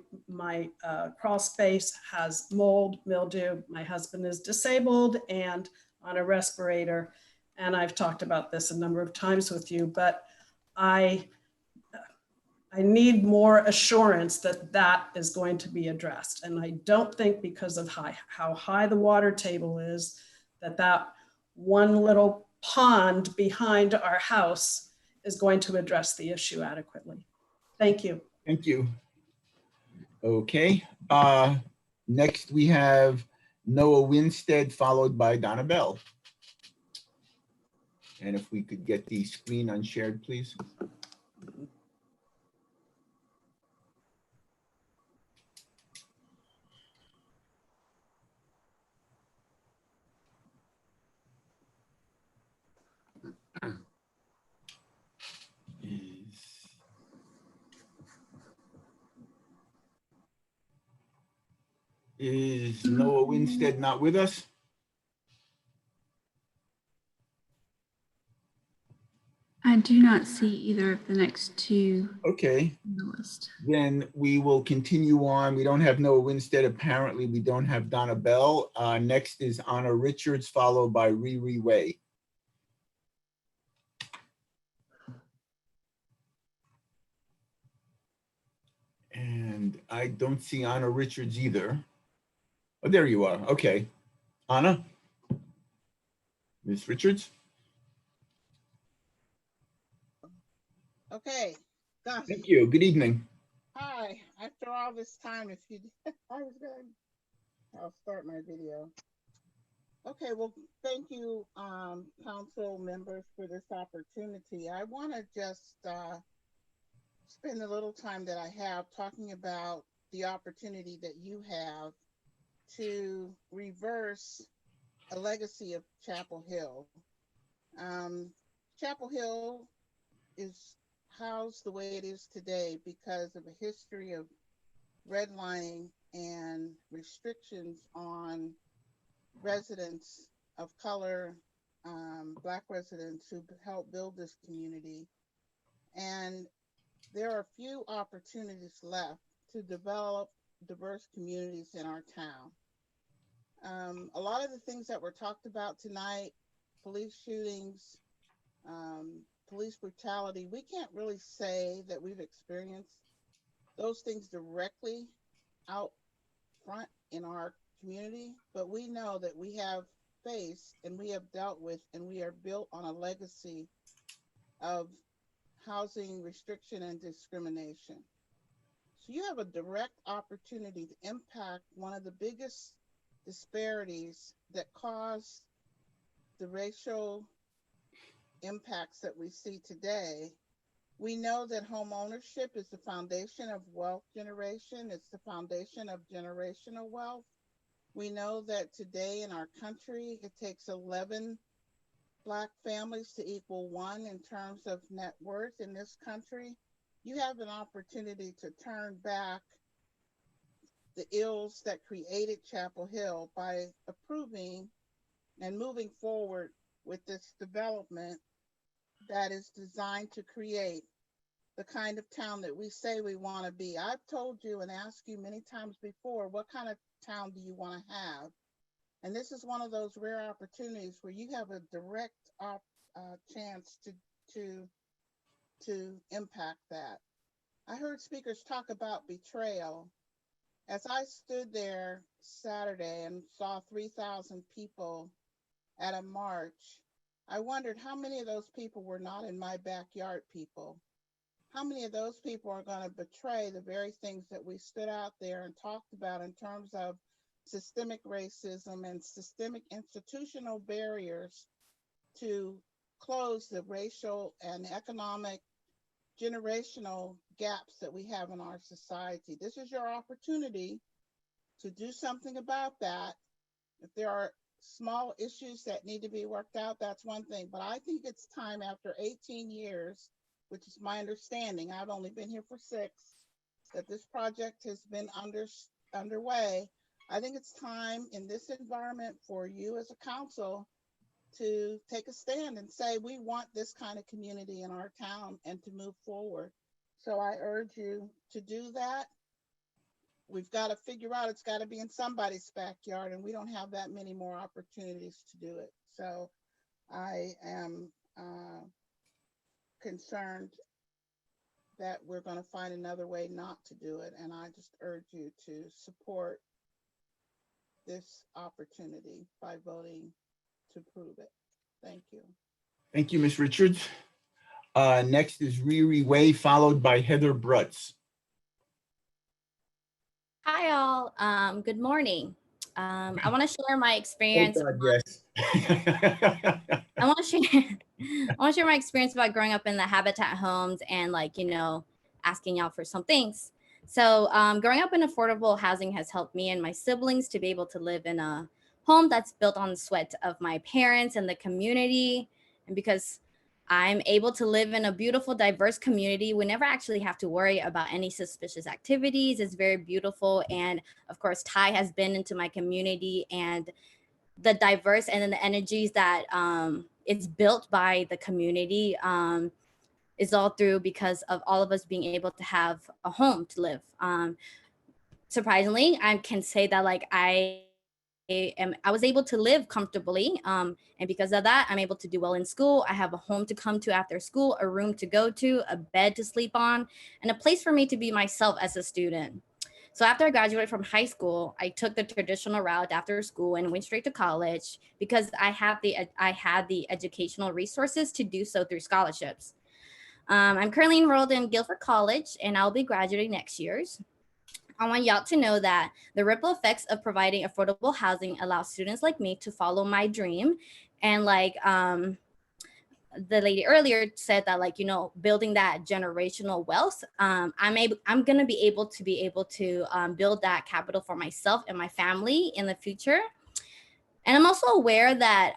crawl space has mold, mildew. My husband is disabled and on a respirator. And I've talked about this a number of times with you, but I need more assurance that that is going to be addressed. And I don't think because of how high the water table is, that one little pond behind our house is going to address the issue adequately. Thank you. Thank you. Okay. Next we have Noah Winstead, followed by Donna Bell. And if we could get the screen unshared, please. Is Noah Winstead not with us? I do not see either of the next two Okay, on the list. then we will continue on. We don't have Noah Winstead. Apparently, we don't have Donna Bell. Next is Anna Richards, followed by Riri Way. And I don't see Anna Richards either. Oh, there you are. Okay. Anna? Ms. Richards? Okay, gosh, Thank you. Good evening. hi. After all this time, if you, I'll start my video. Okay, well, thank you, council members for this opportunity. I want to just spend a little time that I have talking about the opportunity that you have to reverse a legacy of Chapel Hill. Chapel Hill is housed the way it is today because of a history of redlining and restrictions on residents of color, Black residents who helped build this community. And there are few opportunities left to develop diverse communities in our town. A lot of the things that were talked about tonight, police shootings, police brutality, we can't really say that we've experienced those things directly out front in our community, but we know that we have faced and we have dealt with and we are built on a legacy of housing restriction and discrimination. So you have a direct opportunity to impact one of the biggest disparities that cause the racial impacts that we see today. We know that home ownership is the foundation of wealth generation. It's the foundation of generational wealth. We know that today in our country, it takes 11 Black families to equal 1 in terms of net worth in this country. You have an opportunity to turn back the ills that created Chapel Hill by approving and moving forward with this development that is designed to create the kind of town that we say we want to be. I've told you and asked you many times before, what kind of town do you want to have? And this is one of those rare opportunities where you have a direct chance to impact that. I heard speakers talk about betrayal. As I stood there Saturday and saw 3,000 people at a march, I wondered how many of those people were not in my backyard people. How many of those people are going to betray the very things that we stood out there and talked about in terms of systemic racism and systemic institutional barriers to close the racial and economic generational gaps that we have in our society? This is your opportunity to do something about that. If there are small issues that need to be worked out, that's one thing. But I think it's time, after 18 years, which is my understanding, I've only been here for 6, that this project has been underway. I think it's time in this environment for you as a council to take a stand and say, we want this kind of community in our town and to move forward. So I urge you to do that. We've got to figure out, it's got to be in somebody's backyard, and we don't have that many more opportunities to do it. So I am concerned that we're going to find another way not to do it. And I just urge you to support this opportunity by voting to prove it. Thank you. Thank you, Ms. Richards. Next is Riri Way, followed by Heather Brutz. Hi, all. Good morning. I want to share my experience. Oh, God, yes. I want to share my experience about growing up in the Habitat homes and, like, you know, asking y'all for some things. So growing up in affordable housing has helped me and my siblings to be able to live in a home that's built on the sweat of my parents and the community. And because I'm able to live in a beautiful, diverse community, we never actually have to worry about any suspicious activities. It's very beautiful. And of course, Ty has been into my community, and the diverse and then the energies that it's built by the community is all through because of all of us being able to have a home to live. Surprisingly, I can say that, like, I was able to live comfortably, and because of that, I'm able to do well in school. I have a home to come to after school, a room to go to, a bed to sleep on, and a place for me to be myself as a student. So after I graduated from high school, I took the traditional route after school and went straight to college because I had the educational resources to do so through scholarships. I'm currently enrolled in Guilford College, and I'll be graduating next year. I want y'all to know that the ripple effects of providing affordable housing allow students like me to follow my dream. And like the lady earlier said that, like, you know, building that generational wealth, I'm gonna be able to build that capital for myself and my family in the future. And I'm also aware that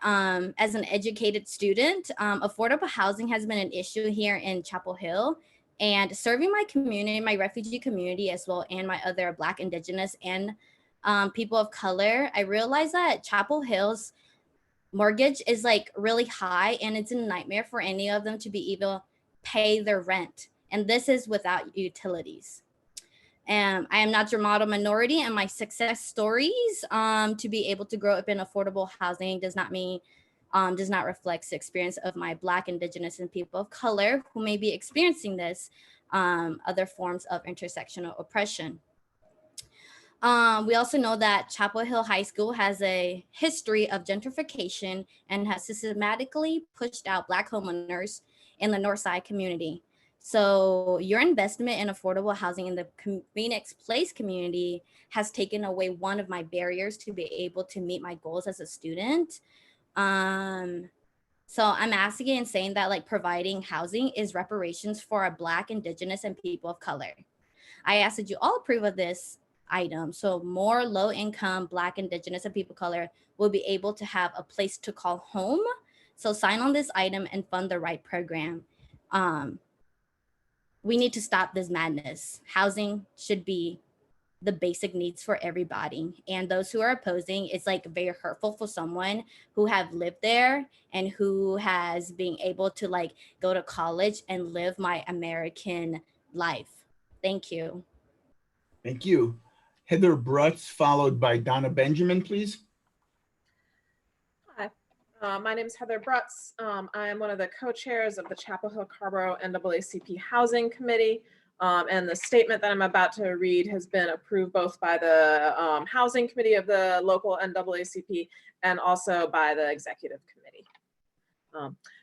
as an educated student, affordable housing has been an issue here in Chapel Hill. And serving my community, my refugee community as well, and my other Black, Indigenous, and people of color, I realized that Chapel Hill's mortgage is like really high, and it's a nightmare for any of them to be able to pay their rent. And this is without utilities. I am not your model minority, and my success stories to be able to grow up in affordable housing does not reflect the experience of my Black, Indigenous, and people of color who may be experiencing this other forms of intersectional oppression. We also know that Chapel Hill High School has a history of gentrification and has systematically pushed out Black homeowners in the Northside community. So your investment in affordable housing in the Phoenix Place community has taken away one of my barriers to be able to meet my goals as a student. So I'm asking and saying that, like, providing housing is reparations for our Black, Indigenous, and people of color. I ask that you all approve of this item so more low-income Black, Indigenous, and people of color will be able to have a place to call home. So sign on this item and fund the right program. We need to stop this madness. Housing should be the basic needs for everybody. And those who are opposing, it's like very hurtful for someone who have lived there and who has been able to like go to college and live my American life. Thank you. Thank you. Heather Brutz, followed by Donna Benjamin, please. Hi, my name is Heather Brutz. I am one of the co-chairs of the Chapel Hill Carborough NAACP Housing Committee. And the statement that I'm about to read has been approved both by the Housing Committee of the local NAACP and also by the Executive Committee.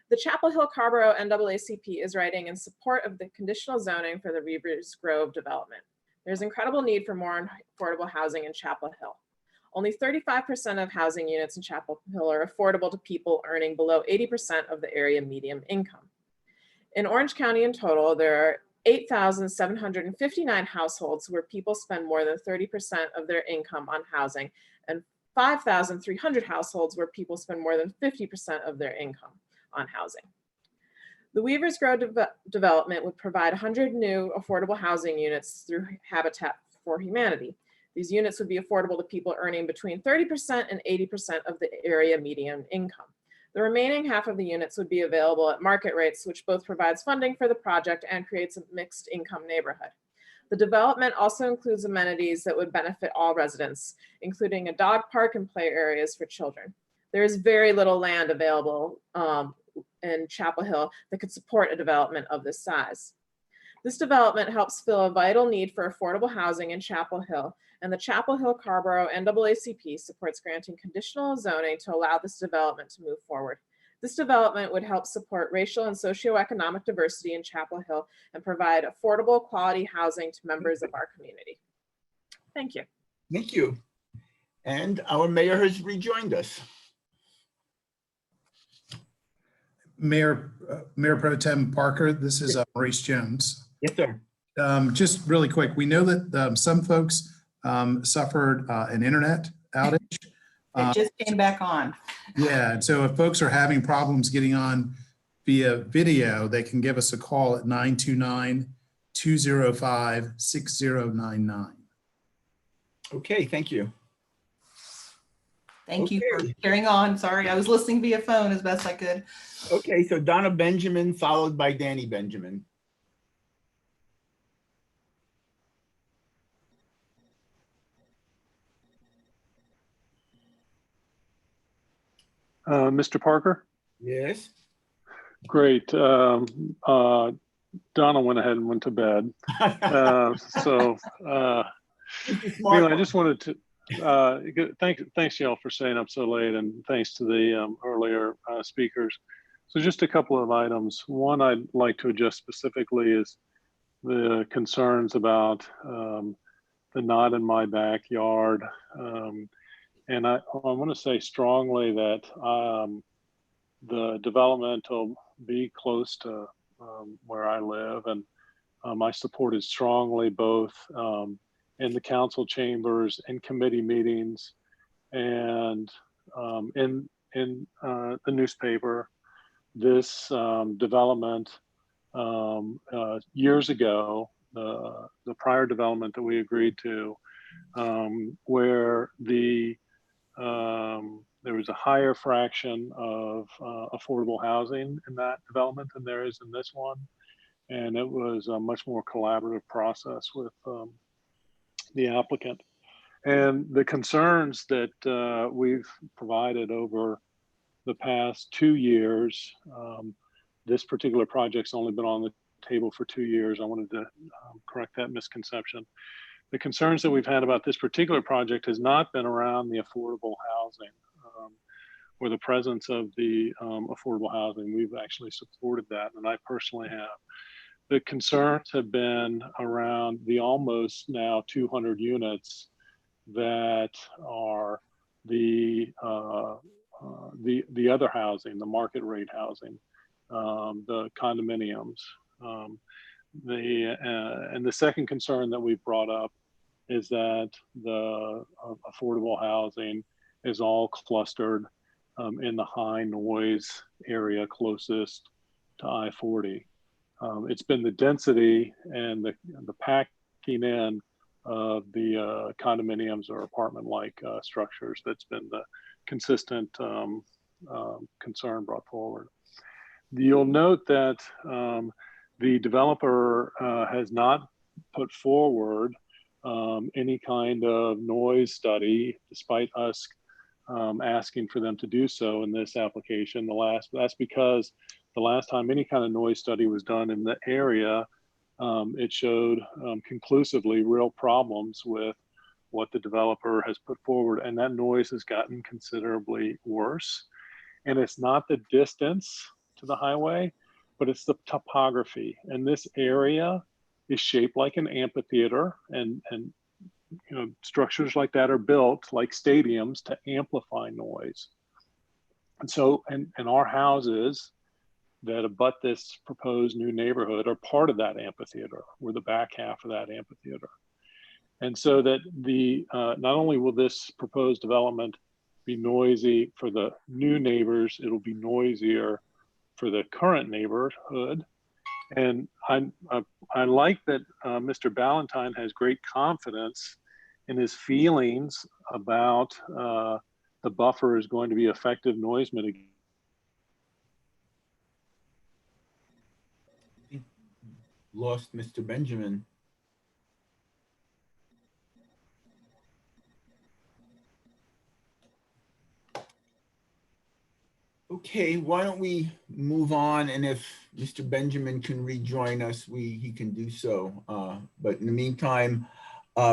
The Chapel Hill Carborough NAACP is writing in support of the conditional zoning for the Weavers Grove development. There's incredible need for more affordable housing in Chapel Hill. Only 35% of housing units in Chapel Hill are affordable to people earning below 80% of the area median income. In Orange County in total, there are 8,759 households where people spend more than 30% of their income on housing, and 5,300 households where people spend more than 50% of their income on housing. The Weavers Grove development would provide 100 new affordable housing units through Habitat for Humanity. These units would be affordable to people earning between 30% and 80% of the area median income. The remaining half of the units would be available at market rates, which both provides funding for the project and creates a mixed income neighborhood. The development also includes amenities that would benefit all residents, including a dog park and play areas for children. There is very little land available in Chapel Hill that could support a development of this size. This development helps fill a vital need for affordable housing in Chapel Hill, and the Chapel Hill Carborough NAACP supports granting conditional zoning to allow this development to move forward. This development would help support racial and socioeconomic diversity in Chapel Hill and provide affordable quality housing to members of our community. Thank you. Thank you. And our mayor has rejoined us. Mayor Pro Tem Parker, this is Maurice Jones. Yes, sir. Just really quick, we know that some folks suffered an internet outage. It just came back on. Yeah, and so if folks are having problems getting on via video, they can give us a call at 929-205-6099. Okay, thank you. Thank you for carrying on. Sorry, I was listening via phone as best I could. Okay, so Donna Benjamin, followed by Danny Benjamin. Mr. Parker? Yes. Great. Donna went ahead and went to bed. Anyway, I just wanted to thanks y'all for staying up so late, and thanks to the earlier speakers. So just a couple of items. One I'd like to address specifically is the concerns about the not in my backyard. And I want to say strongly that the development will be close to where I live, and I supported strongly both in the council chambers, in committee meetings, and in the newspaper. This development years ago, the prior development that we agreed to, where there was a higher fraction of affordable housing in that development than there is in this one. And it was a much more collaborative process with the applicant. And the concerns that we've provided over the past 2 years, this particular project's only been on the table for 2 years. I wanted to correct that misconception. The concerns that we've had about this particular project has not been around the affordable housing or the presence of the affordable housing. We've actually supported that, and I personally have. The concerns have been around the almost now 200 units that are the other housing, the market rate housing, the condominiums. And the second concern that we've brought up is that the affordable housing is all clustered in the high noise area closest to I-40. It's been the density and the packing in of the condominiums or apartment-like structures that's been the consistent concern brought forward. You'll note that the developer has not put forward any kind of noise study, despite us asking for them to do so in this application. That's because the last time any kind of noise study was done in the area, it showed conclusively real problems with what the developer has put forward, and that noise has gotten considerably worse. And it's not the distance to the highway, but it's the topography. And this area is shaped like an amphitheater, and you know, structures like that are built like stadiums to amplify noise. And so, and our houses that abut this proposed new neighborhood are part of that amphitheater. We're the back half of that amphitheater. And so that not only will this proposed development be noisy for the new neighbors, it'll be noisier for the current neighborhood. And I like that Mr. Ballantyne has great confidence in his feelings about the buffer is going to be effective noise mitigation. Lost Mr. Benjamin. Okay, why don't we move on, and if Mr. Benjamin can rejoin us, he can do so. But in the meantime,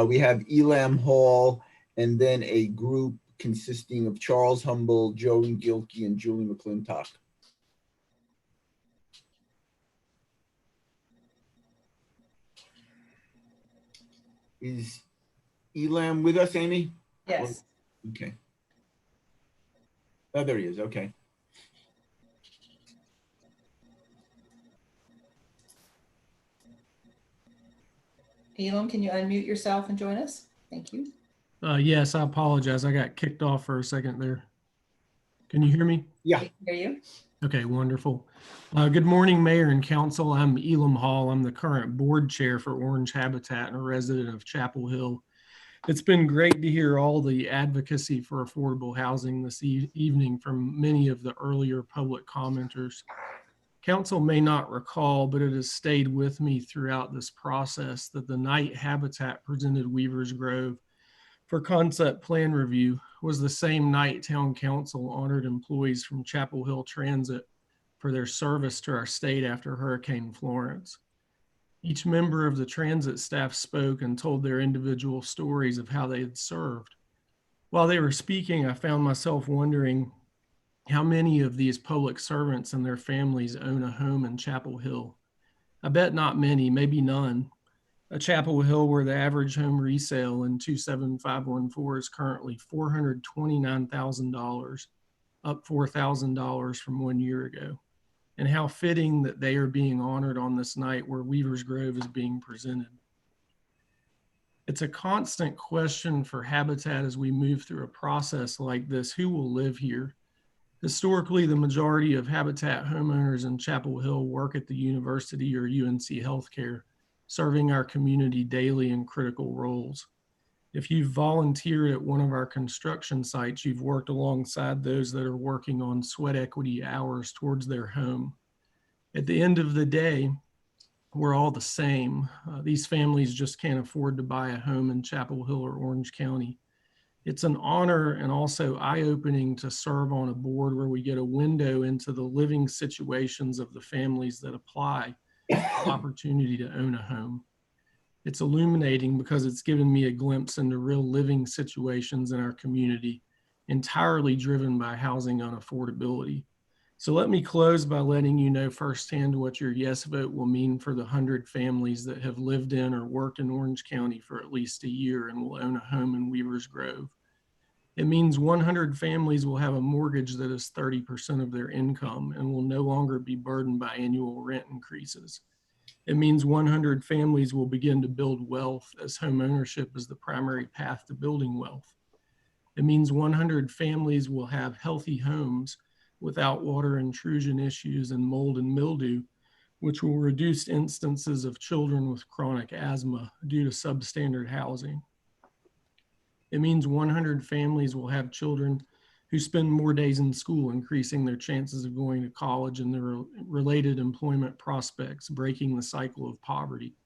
we have Elam Hall, and then a group consisting of Charles Humble, Joe Gilkey, and Julie McClintock. Is Elam with us, Amy? Yes. Okay. Oh, there he is. Okay. Elam, can you unmute yourself and join us? Thank you. Yes, I apologize. I got kicked off for a second there. Can you hear me? Yeah. I can hear you. Okay, wonderful. Good morning, Mayor and Council. I'm Elam Hall. I'm the current board chair for Orange Habitat and a resident of Chapel Hill. It's been great to hear all the advocacy for affordable housing this evening from many of the earlier public commenters. Council may not recall, but it has stayed with me throughout this process that the night Habitat presented Weaver's Grove for concept plan review was the same night Town Council honored employees from Chapel Hill Transit for their service to our state after Hurricane Florence. Each member of the transit staff spoke and told their individual stories of how they had served. While they were speaking, I found myself wondering how many of these public servants and their families own a home in Chapel Hill. I bet not many, maybe none. A Chapel Hill where the average home resale in 27514 is currently $429,000, up $4,000 from 1 year ago. And how fitting that they are being honored on this night where Weaver's Grove is being presented. It's a constant question for Habitat as we move through a process like this: who will live here? Historically, the majority of Habitat homeowners in Chapel Hill work at the university or UNC Healthcare, serving our community daily in critical roles. If you've volunteered at one of our construction sites, you've worked alongside those that are working on sweat equity hours towards their home. At the end of the day, we're all the same. These families just can't afford to buy a home in Chapel Hill or Orange County. It's an honor and also eye-opening to serve on a board where we get a window into the living situations of the families that apply for the opportunity to own a home. It's illuminating because it's given me a glimpse into real living situations in our community, entirely driven by housing unaffordability. So let me close by letting you know firsthand what your yes vote will mean for the 100 families that have lived in or worked in Orange County for at least a year and will own a home in Weaver's Grove. It means 100 families will have a mortgage that is 30% of their income and will no longer be burdened by annual rent increases. It means 100 families will begin to build wealth, as home ownership is the primary path to building wealth. It means 100 families will have healthy homes without water intrusion issues and mold and mildew, which will reduce instances of children with chronic asthma due to substandard housing. It means 100 families will have children who spend more days in school, increasing their chances of going to college and their related employment prospects, breaking the cycle of poverty.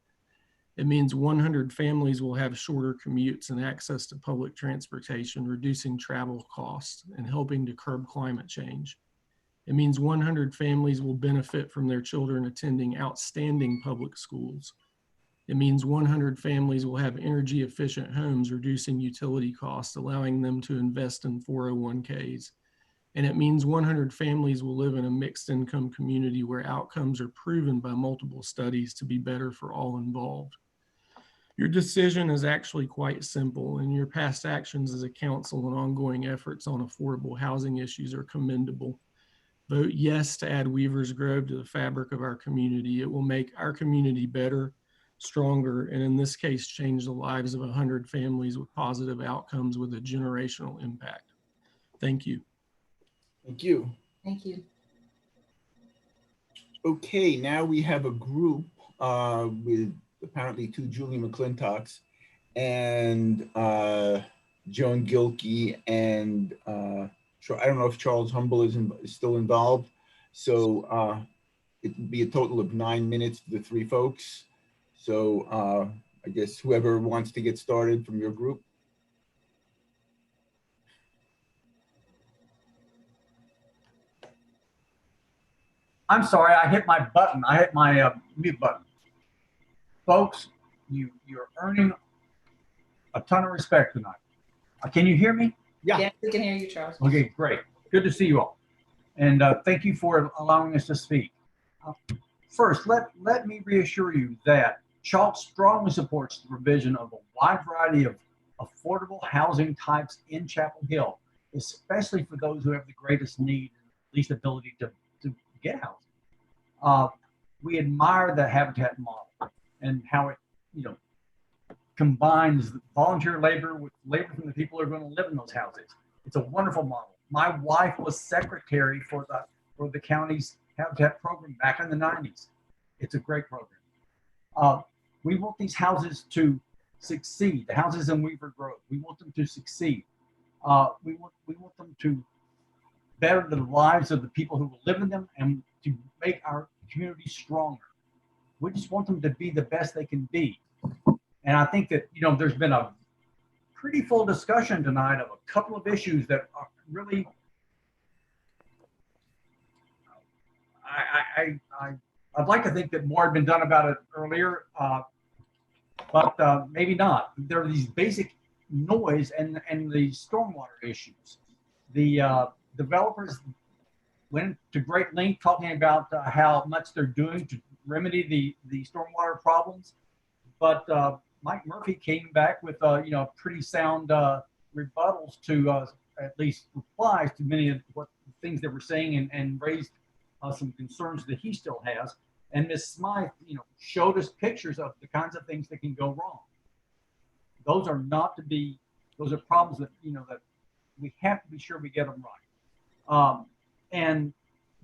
It means 100 families will have shorter commutes and access to public transportation, reducing travel costs and helping to curb climate change. It means 100 families will benefit from their children attending outstanding public schools. It means 100 families will have energy efficient homes, reducing utility costs, allowing them to invest in 401ks. And it means 100 families will live in a mixed income community where outcomes are proven by multiple studies to be better for all involved. Your decision is actually quite simple, and your past actions as a council and ongoing efforts on affordable housing issues are commendable. Vote yes to add Weaver's Grove to the fabric of our community. It will make our community better, stronger, and in this case, change the lives of 100 families with positive outcomes with a generational impact. Thank you. Thank you. Thank you. Okay, now we have a group with apparently 2 Julie McClintocks and Joan Gilkey and I don't know if Charles Humble is still involved. So it would be a total of 9 minutes for the 3 folks. So I guess whoever wants to get started from your group. I'm sorry, I hit my button. I hit my mute button. Folks, you're earning a ton of respect tonight. Can you hear me? Yeah. Yes, we can hear you, Charles. Okay, great. Good to see you all. And thank you for allowing us to speak. First, let me reassure you that CHALT strongly supports the provision of a wide variety of affordable housing types in Chapel Hill, especially for those who have the greatest need and least ability to get housing. We admire the Habitat model and how it, combines volunteer labor with labor from the people who are going to live in those houses. It's a wonderful model. My wife was secretary for the county's Habitat program back in the 90s. It's a great program. We want these houses to succeed. The houses in Weaver Grove, we want them to succeed. We want them to better the lives of the people who will live in them and to make our community stronger. We just want them to be the best they can be. And I think that, there's been a pretty full discussion tonight of a couple of issues that are really, I'd like to think that more had been done about it earlier, but maybe not. There are these basic noise and the stormwater issues. The developers went to great length talking about how much they're doing to remedy the stormwater problems, but Mike Murphy came back with pretty sound rebuttals to at least replies to many of what things that we're saying and raised some concerns that he still has. And Ms. Smythe, showed us pictures of the kinds of things that can go wrong. Those are not to be, those are problems that, that we have to be sure we get them right.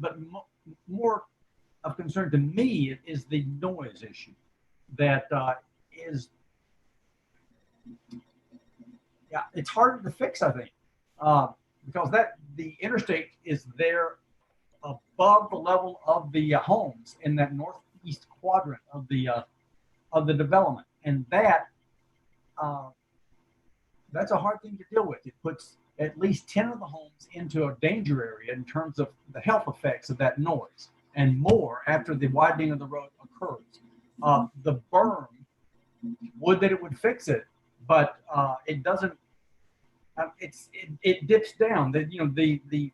But more of concern to me is the noise issue that is, it's harder to fix, I think, because the interstate is there above the level of the homes in that northeast quadrant of the development, and that's a hard thing to deal with. It puts at least 10 of the homes into a danger area in terms of the health effects of that noise, and more after the widening of the road occurs. The berm, would that it would fix it, but it doesn't. It dips down. The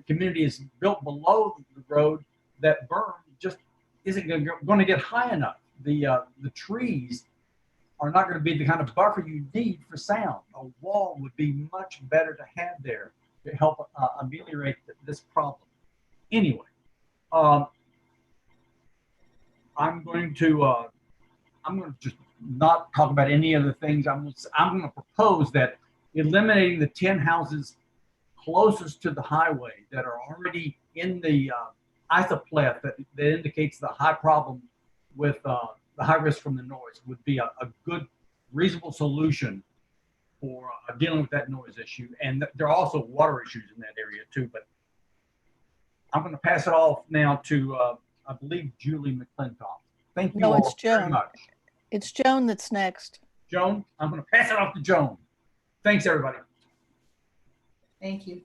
community is built below the road. That berm just isn't going to get high enough. The trees are not going to be the kind of buffer you need for sound. A wall would be much better to have there to help ameliorate this problem. Anyway, I'm going to just not talk about any of the things. I'm going to propose that eliminating the 10 houses closest to the highway that are already in the isoplet that indicates the high problem with the high risk from the noise would be a good, reasonable solution for dealing with that noise issue. And there are also water issues in that area too, but I'm going to pass it off now to, I believe, Julie McClintock. Thank you No, all it's very Joan. much. It's Joan that's next. Joan, I'm going to pass it off to Joan. Thanks, everybody. Thank you.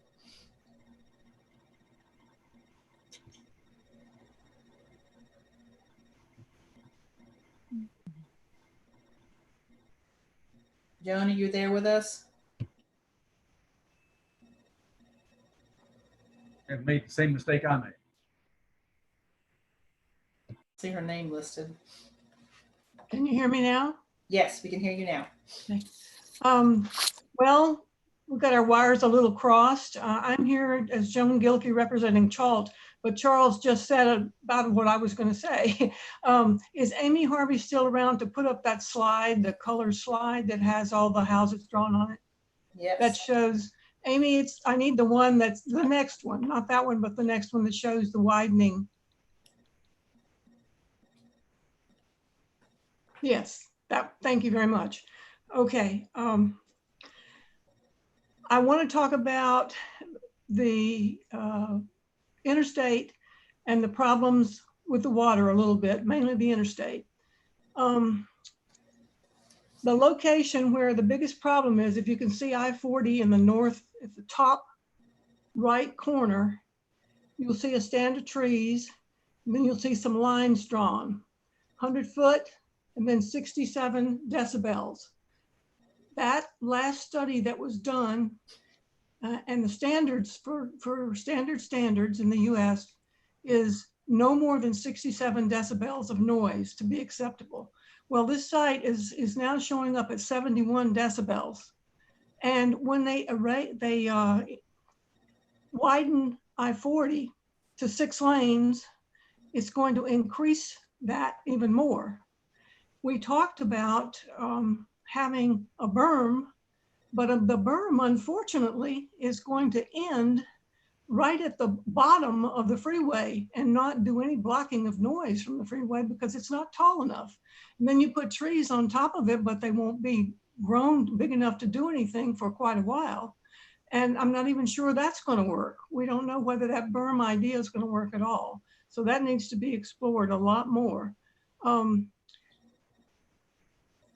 Joan, are you there with us? And made the same mistake I made. See her name listed. Can you hear me now? Yes, we can hear you now. Okay. Well, we've got our wires a little crossed. I'm here as Joan Gilkey representing Chalt, but Charles just said about what I was going to say. Is Amy Harvey still around to put up that slide, the color slide that has all the houses drawn on it? Yes. That shows, Amy, I need the one that's the next one, not that one, but the next one that shows the widening. Yes, thank you very much. Okay. I want to talk about the interstate and the problems with the water a little bit, mainly the interstate. The location where the biggest problem is, if you can see I-40 in the north at the top right corner, you'll see a stand of trees, and then you'll see some lines drawn, 100 foot, and then 67 decibels. That last study that was done and the standards for standards in the US is no more than 67 decibels of noise to be acceptable. Well, this site is now showing up at 71 decibels. And when they widen I-40 to 6 lanes, it's going to increase that even more. We talked about having a berm, but the berm, unfortunately, is going to end right at the bottom of the freeway and not do any blocking of noise from the freeway because it's not tall enough. And then you put trees on top of it, but they won't be grown big enough to do anything for quite a while. And I'm not even sure that's going to work. We don't know whether that berm idea is going to work at all. So that needs to be explored a lot more.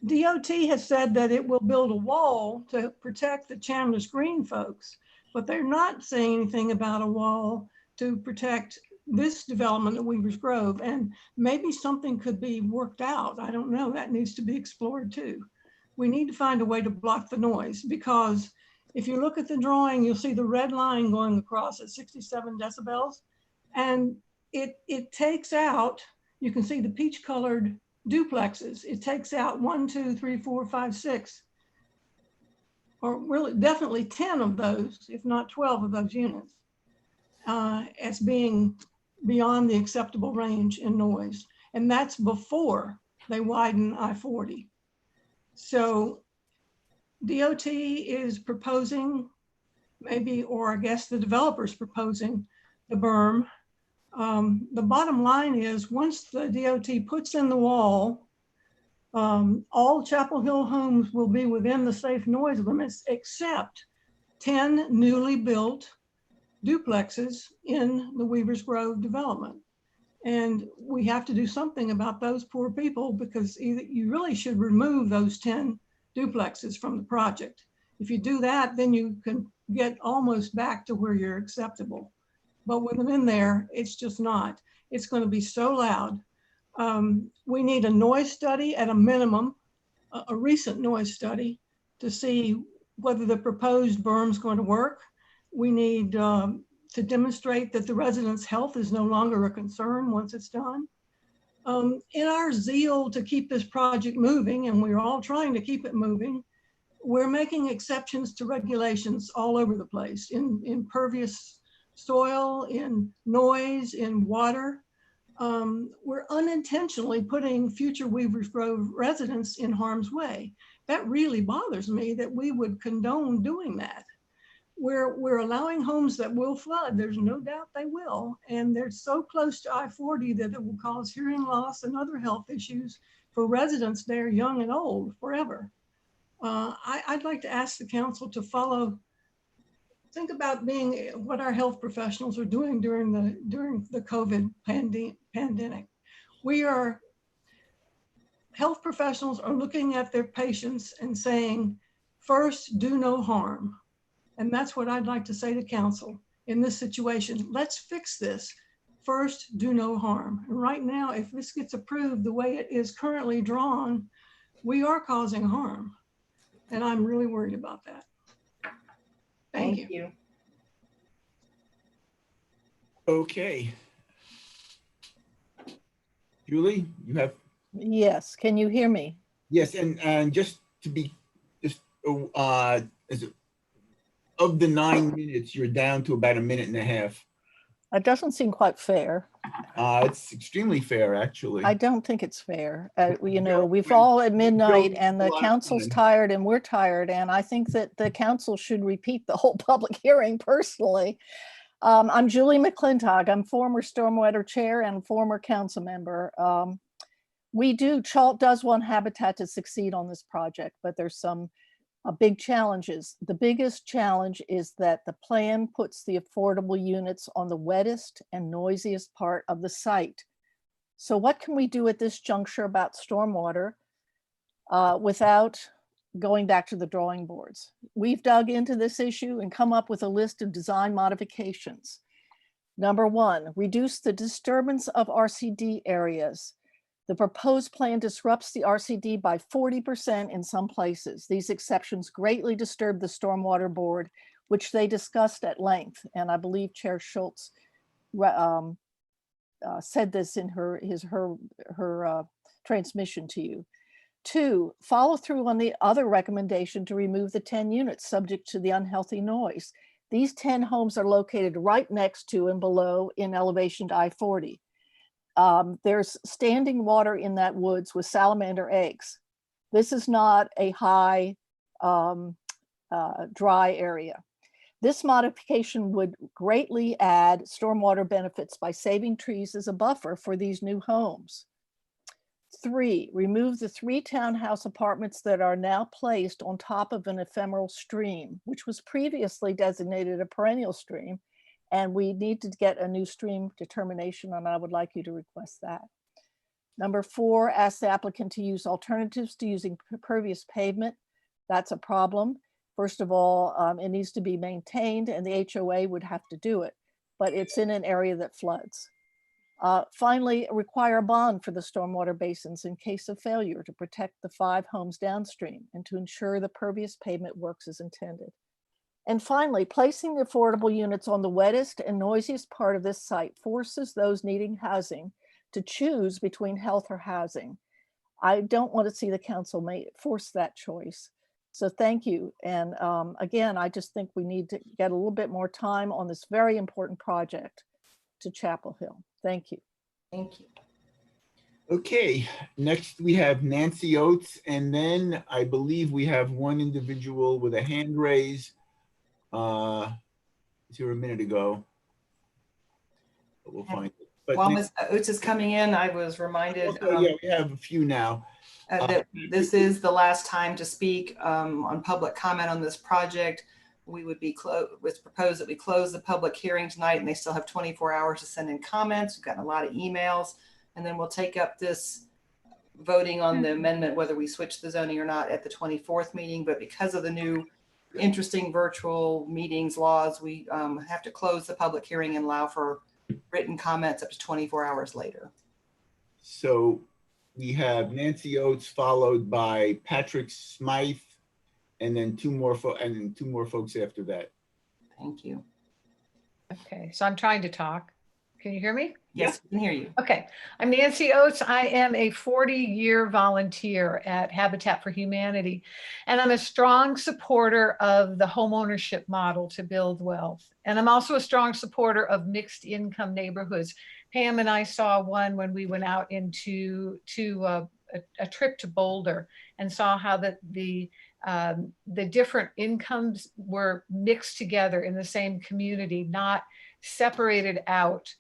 DOT has said that it will build a wall to protect the Chandler's Green folks, but they're not saying anything about a wall to protect this development at Weaver's Grove, and maybe something could be worked out. I don't know, that needs to be explored too. We need to find a way to block the noise, because if you look at the drawing, you'll see the red line going across at 67 decibels, and it takes out, you can see the peach colored duplexes. It takes out 1, 2, 3, 4, 5, 6, or really definitely 10 of those, if not 12 of those units, as being beyond the acceptable range in noise. And that's before they widen I-40. So DOT is proposing maybe, or I guess the developer's proposing the berm. The bottom line is, once the DOT puts in the wall, all Chapel Hill homes will be within the safe noise limits, except 10 newly built duplexes in the Weaver's Grove development. And we have to do something about those poor people, because either you really should remove those 10 duplexes from the project. If you do that, then you can get almost back to where you're acceptable. But with them in there, it's just not. It's going to be so loud. We need a noise study at a minimum, a recent noise study, to see whether the proposed berm is going to work. We need to demonstrate that the residents' health is no longer a concern once it's done. In our zeal to keep this project moving, and we're all trying to keep it moving, we're making exceptions to regulations all over the place, in impervious soil, in noise, in water. We're unintentionally putting future Weaver's Grove residents in harm's way. That really bothers me, that we would condone doing that. We're allowing homes that will flood. There's no doubt they will. And they're so close to I-40 that it will cause hearing loss and other health issues for residents there, young and old, forever. I'd like to ask the council to think about what our health professionals are doing during the COVID pandemic. Health professionals are looking at their patients and saying, first, do no harm. And that's what I'd like to say to council in this situation. Let's fix this. First, do no harm. And right now, if this gets approved the way it is currently drawn, we are causing harm. And I'm really worried about that. Thank you. Okay. Julie, you have? Yes, can you hear me? Yes, and just to be, of the 9 minutes, you're down to about 1.5 minutes. It doesn't seem quite fair. It's extremely fair, actually. I don't think it's fair. You know, we've all at midnight and the council's tired and we're tired. And I think that the council should repeat the whole public hearing personally. I'm Julie McClintock. I'm former Stormwater Chair and former council member. CHALT does want Habitat to succeed on this project, but there's some big challenges. The biggest challenge is that the plan puts the affordable units on the wettest and noisiest part of the site. So what can we do at this juncture about stormwater without going back to the drawing boards? We've dug into this issue and come up with a list of design modifications. Number 1, reduce the disturbance of RCD areas. The proposed plan disrupts the RCD by 40% in some places. These exceptions greatly disturb the Stormwater Board, which they discussed at length. And I believe Chair Schultz said this in her transmission to you. 2, follow through on the other recommendation to remove the 10 units subject to the unhealthy noise. These 10 homes are located right next to and below in elevation to I-40. There's standing water in that woods with salamander eggs. This is not a high dry area. This modification would greatly add stormwater benefits by saving trees as a buffer for these new homes. 3, remove the 3 townhouse apartments that are now placed on top of an ephemeral stream, which was previously designated a perennial stream. And we need to get a new stream determination, and I would like you to request that. Number 4, ask the applicant to use alternatives to using pervious pavement. That's a problem. First of all, it needs to be maintained and the HOA would have to do it, but it's in an area that floods. Finally, require a bond for the stormwater basins in case of failure to protect the 5 homes downstream and to ensure the pervious pavement works as intended. And finally, placing the affordable units on the wettest and noisiest part of this site forces those needing housing to choose between health or housing. I don't want to see the council force that choice. So thank you. And again, I just think we need to get a little bit more time on this very important project to Chapel Hill. Thank you. Thank you. Okay, next we have Nancy Oates, and then I believe we have one individual with a hand raise. Was here a minute ago. But we'll find it. But While Ms. Oates is coming in, I was reminded yeah, we have a few now. that this is the last time to speak on public comment on this project. We would be it's proposed that we close the public hearing tonight, and they still have 24 hours to send in comments. We've gotten a lot of emails, and then we'll take up this voting on the amendment, whether we switch the zoning or not at the 24th meeting. But because of the new interesting virtual meetings laws, we have to close the public hearing and allow for written comments up to 24 hours later. So we have Nancy Oates followed by Patrick Smythe, and then two more folks after that. Thank you. Okay, so I'm trying to talk. Can you hear me? Yes, we can hear you. Okay, I'm Nancy Oates. I am a 40-year volunteer at Habitat for Humanity, and I'm a strong supporter of the homeownership model to build wealth. And I'm also a strong supporter of mixed income neighborhoods. Pam and I saw one when we went out into a trip to Boulder and saw how the different incomes were mixed together in the same community, not separated out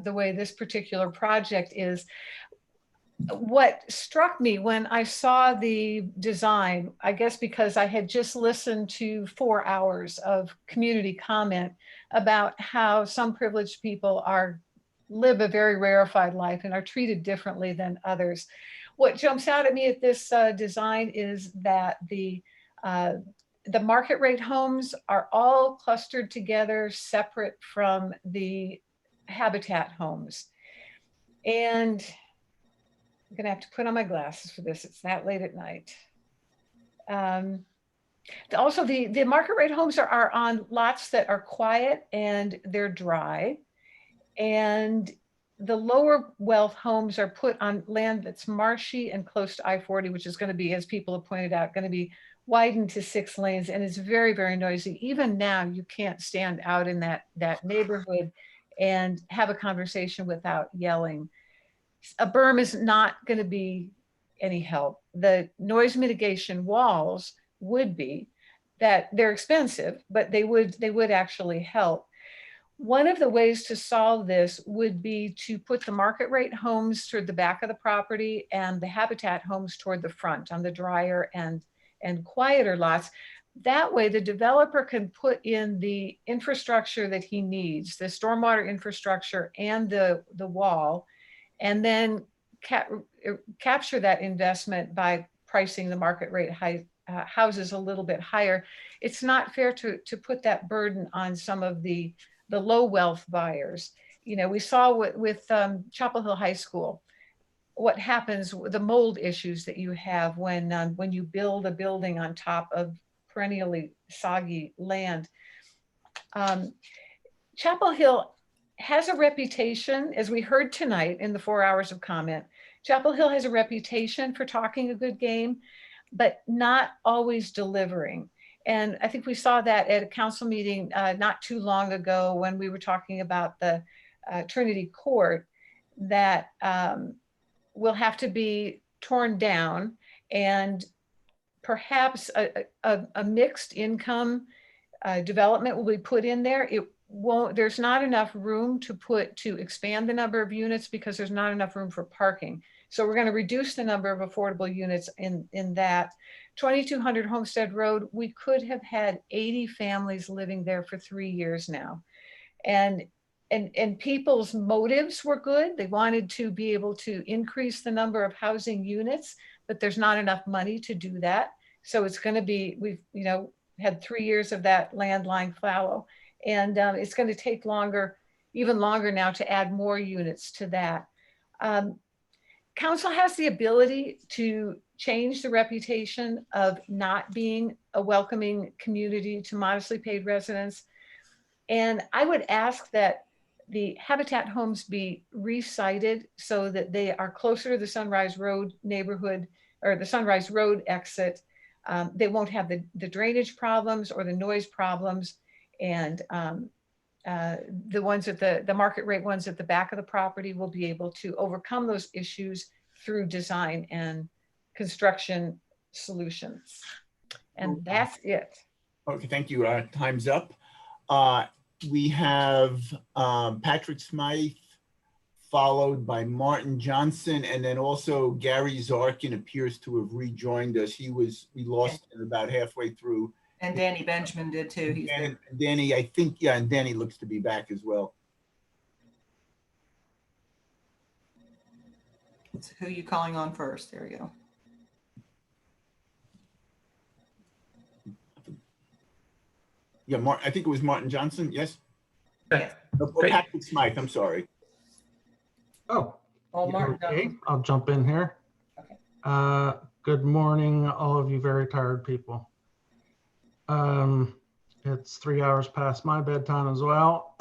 the way this particular project is. What struck me when I saw the design, I guess because I had just listened to 4 hours of community comment about how some privileged people live a very rarefied life and are treated differently than others. What jumps out at me at this design is that the market rate homes are all clustered together, separate from the Habitat homes. And I'm gonna have to put on my glasses for this. It's that late at night. Also, the market rate homes are on lots that are quiet and they're dry. And the lower wealth homes are put on land that's marshy and close to I-40, which is going to be, as people have pointed out, going to be widened to 6 lanes, and it's very, very noisy. Even now, you can't stand out in that neighborhood and have a conversation without yelling. A berm is not going to be any help. The noise mitigation walls would be that they're expensive, but they would actually help. One of the ways to solve this would be to put the market rate homes toward the back of the property and the Habitat homes toward the front on the drier and quieter lots. That way the developer can put in the infrastructure that he needs, the stormwater infrastructure and the wall, and then capture that investment by pricing the market rate houses a little bit higher. It's not fair to put that burden on some of the low wealth buyers. You know, we saw with Chapel Hill High School, what happens, the mold issues that you have when you build a building on top of perennially soggy land. Chapel Hill has a reputation, as we heard tonight in the 4 hours of comment, Chapel Hill has a reputation for talking a good game, but not always delivering. And I think we saw that at a council meeting not too long ago when we were talking about the Trinity Court that will have to be torn down, and perhaps a mixed income development will be put in there. It won't, there's not enough room to expand the number of units because there's not enough room for parking. So we're going to reduce the number of affordable units in that. 2200 Homestead Road, we could have had 80 families living there for 3 years now. And people's motives were good. They wanted to be able to increase the number of housing units, but there's not enough money to do that. So it's going to be, we've had 3 years of that land lying fallow, and it's going to take longer. even longer now to add more units to that. Council has the ability to change the reputation of not being a welcoming community to modestly paid residents. And I would ask that the Habitat homes be resited so that they are closer to the Sunrise Road neighborhood or the Sunrise Road exit. They won't have the drainage problems or the noise problems. And the ones at the market rate ones at the back of the property will be able to overcome those issues through design and construction solutions. And that's it. Okay, thank you. Time's up. We have Patrick Smythe, followed by Martin Johnson, and then also Gary Zarkin appears to have rejoined us. We lost him about halfway through. And Danny Benjamin did too. He's there. Danny, I think, yeah, and Danny looks to be back as well. So who are you calling on first? There we go. Yeah, I think it was Martin Johnson, yes? Okay. Patrick Smythe, I'm sorry. Oh, Martin okay. Johnson. I'll jump in here. Okay. Good morning, all of you very tired people. It's 3 hours past my bedtime as well.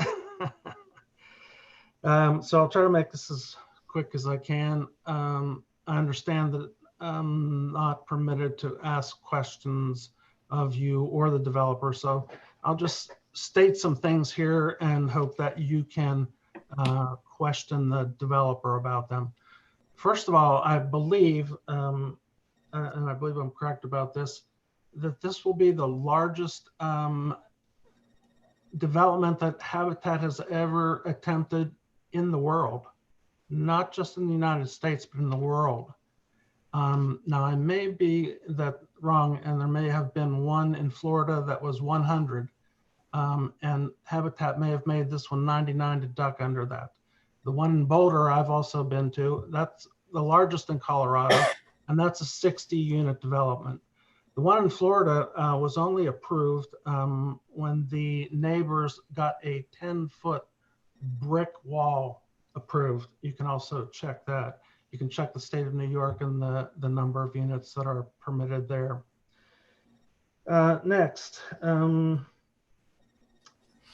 So I'll try to make this as quick as I can. I understand that I'm not permitted to ask questions of you or the developer, so I'll just state some things here and hope that you can question the developer about them. First of all, I believe, and I believe I'm correct about this, that this will be the largest development that Habitat has ever attempted in the world, not just in the United States, but in the world. Now, I may be that wrong, and there may have been one in Florida that was 100, and Habitat may have made this one 99 to duck under that. The one in Boulder I've also been to, that's the largest in Colorado, and that's a 60-unit development. The one in Florida was only approved when the neighbors got a 10-foot brick wall approved. You can also check that. You can check the state of New York and the number of units that are permitted there. Next,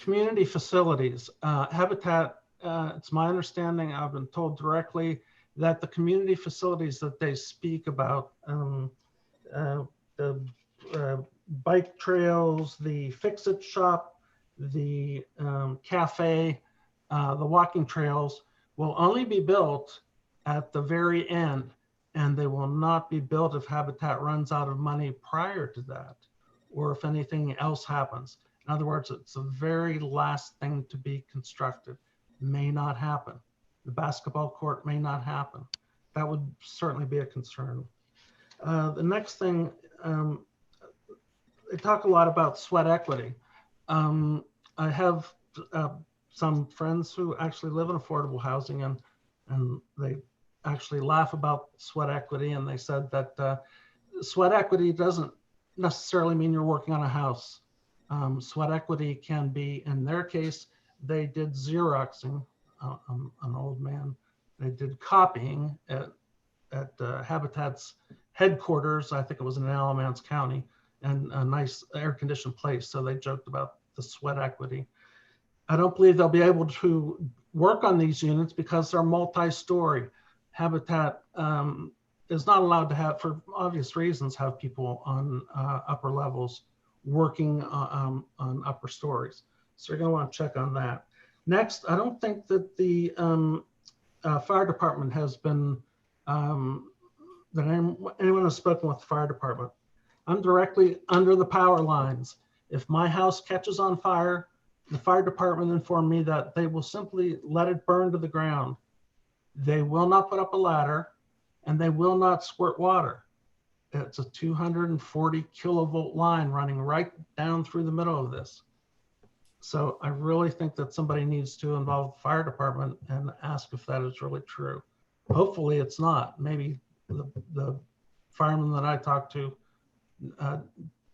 community facilities. Habitat, it's my understanding, I've been told directly, that the community facilities that they speak about, the bike trails, the fix-it shop, the cafe, the walking trails will only be built at the very end, and they will not be built if Habitat runs out of money prior to that, or if anything else happens. In other words, it's the very last thing to be constructed. May not happen. The basketball court may not happen. That would certainly be a concern. The next thing, they talk a lot about sweat equity. I have some friends who actually live in affordable housing, and they actually laugh about sweat equity, and they said that sweat equity doesn't necessarily mean you're working on a house. Sweat equity can be, in their case, they did Xeroxing, an old man. They did copying at Habitat's headquarters. I think it was in Alamance County, and a nice air-conditioned place. So they joked about the sweat equity. I don't believe they'll be able to work on these units because they're multi-story. Habitat is not allowed to have, for obvious reasons, have people on upper levels working on upper stories. So you're going to want to check on that. Next, I don't think that the fire department has been, that anyone has spoken with the fire department. I'm directly under the power lines. If my house catches on fire, the fire department informed me that they will simply let it burn to the ground. They will not put up a ladder, and they will not squirt water. It's a 240 kilovolt line running right down through the middle of this. So I really think that somebody needs to involve the fire department and ask if that is really true. Hopefully it's not. Maybe the fireman that I talked to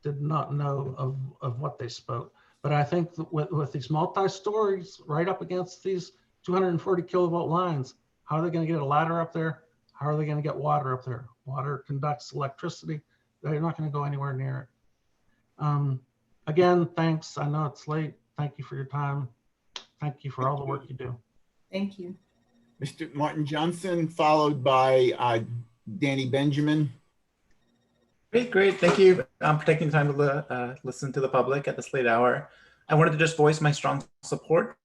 did not know of what they spoke. But I think that with these multi-stories right up against these 240 kilovolt lines, how are they going to get a ladder up there? How are they going to get water up there? Water conducts electricity. They're not going to go anywhere near it. Again, thanks. I know it's late. Thank you for your time. Thank you for all the work you do. Thank you. Mr. Martin Johnson, followed by Danny Benjamin. Great. Thank you for taking time to listen to the public at this late hour. I wanted to just voice my strong support.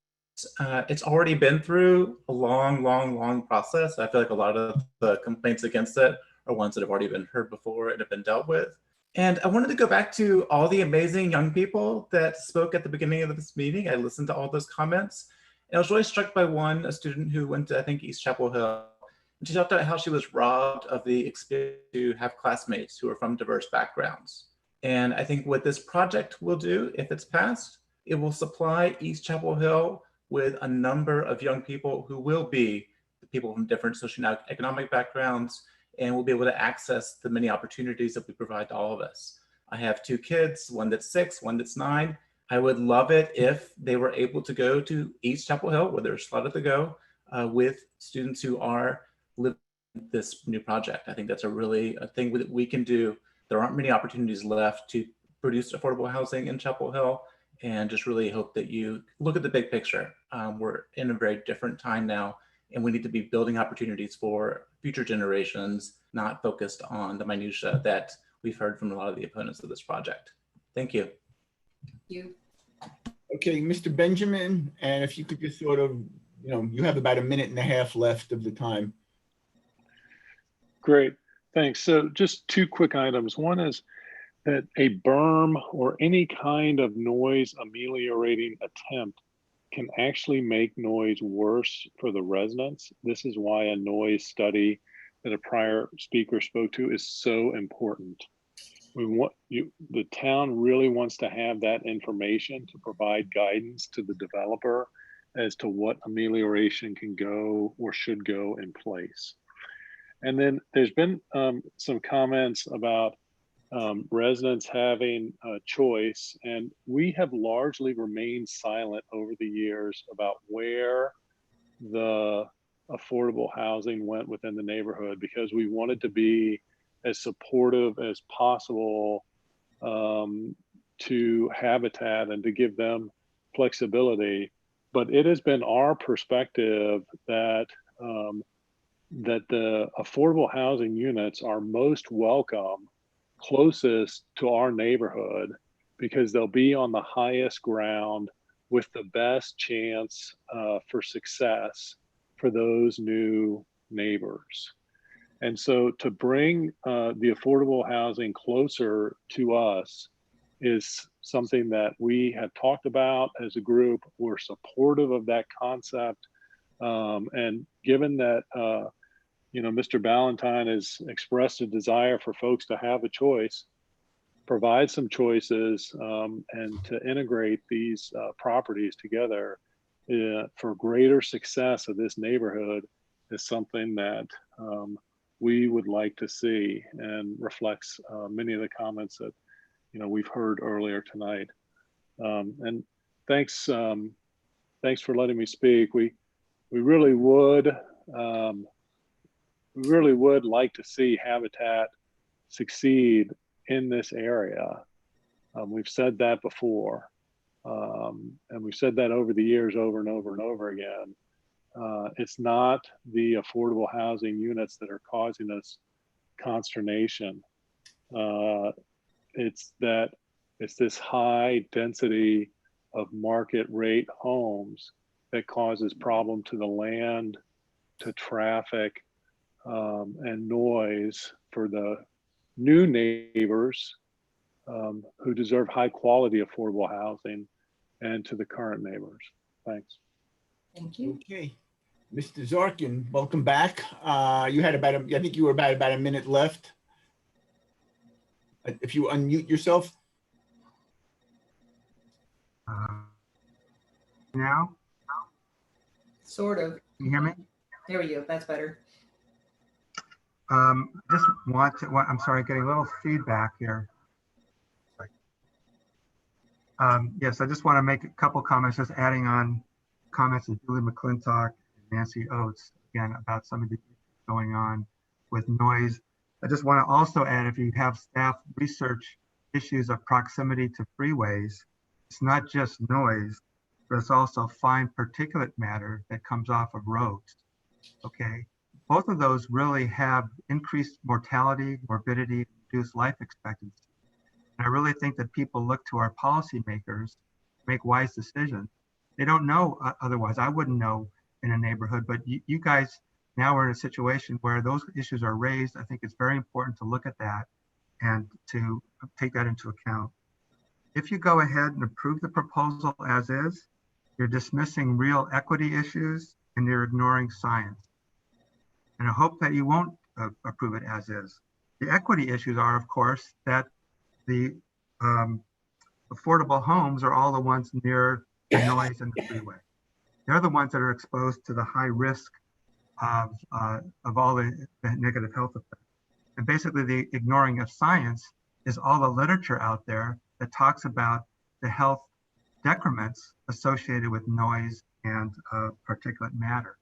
It's already been through a long process. I feel like a lot of the complaints against it are ones that have already been heard before and have been dealt with. And I wanted to go back to all the amazing young people that spoke at the beginning of this meeting. I listened to all those comments. And I was really struck by a student who went to, I think, East Chapel Hill. And she talked about how she was robbed of the experience to have classmates who are from diverse backgrounds. And I think what this project will do, if it's passed, it will supply East Chapel Hill with a number of young people who will be people from different socioeconomic backgrounds and will be able to access the many opportunities that we provide to all of us. I have 2 kids, one that's 6, one that's 9. I would love it if they were able to go to East Chapel Hill, where they're slotted to go, with students who are living this new project. I think that's a thing that we can do. There aren't many opportunities left to produce affordable housing in Chapel Hill, and just really hope that you look at the big picture. We're in a very different time now, and we need to be building opportunities for future generations, not focused on the minutia that we've heard from a lot of the opponents of this project. Thank you. Thank you. Okay, Mr. Benjamin, and if you could just sort of, you have about 1.5 minutes left of the time. Great, thanks. So just 2 quick items. One is that a berm or any kind of noise ameliorating attempt can actually make noise worse for the residents. This is why a noise study that a prior speaker spoke to is so important. The town really wants to have that information to provide guidance to the developer as to what amelioration can go or should go in place. And then there's been some comments about residents having a choice, and we have largely remained silent over the years about where the affordable housing went within the neighborhood, because we wanted to be as supportive as possible to Habitat and to give them flexibility. But it has been our perspective that that the affordable housing units are most welcome closest to our neighborhood, because they'll be on the highest ground with the best chance for success for those new neighbors. And so to bring the affordable housing closer to us is something that we have talked about as a group. We're supportive of that concept. And given that Mr. Ballantyne has expressed a desire for folks to have a choice, provide some choices, and to integrate these properties together for greater success of this neighborhood is something that we would like to see, and reflects many of the comments that we've heard earlier tonight. And thanks for letting me speak. We really would like to see Habitat succeed in this area. We've said that before, and we've said that over the years, over and over and over again. It's not the affordable housing units that are causing us consternation. It's this high density of market rate homes that causes problem to the land, to traffic, and noise for the new neighbors who deserve high quality affordable housing, and to the current neighbors. Thanks. Thank you. Okay, Mr. Zorkin, welcome back. You had I think you were about 1 minute left. If you unmute yourself. Now? Sort of. Can you hear me? There we go. That's better. Just I'm sorry, getting a little feedback here. Yes, I just want to make a couple comments, just adding on comments of Julie McClintock and Nancy Oates, again, about some of the issues going on with noise. I just want to also add, if you have staff research issues of proximity to freeways, it's not just noise, but it's also fine particulate matter that comes off of roads, okay? Both of those really have increased mortality, morbidity, reduced life expectancy. And I really think that people look to our policymakers to make wise decisions. They don't know otherwise. I wouldn't know in a neighborhood, but you guys now are in a situation where those issues are raised. I think it's very important to look at that and to take that into account. If you go ahead and approve the proposal as is, you're dismissing real equity issues and you're ignoring science. And I hope that you won't approve it as is. The equity issues are, of course, that the affordable homes are all the ones near the noise and the freeway. They're the ones that are exposed to the high risk of all the negative health effects. And basically the ignoring of science is all the literature out there that talks about the health decrements associated with noise and particulate matter.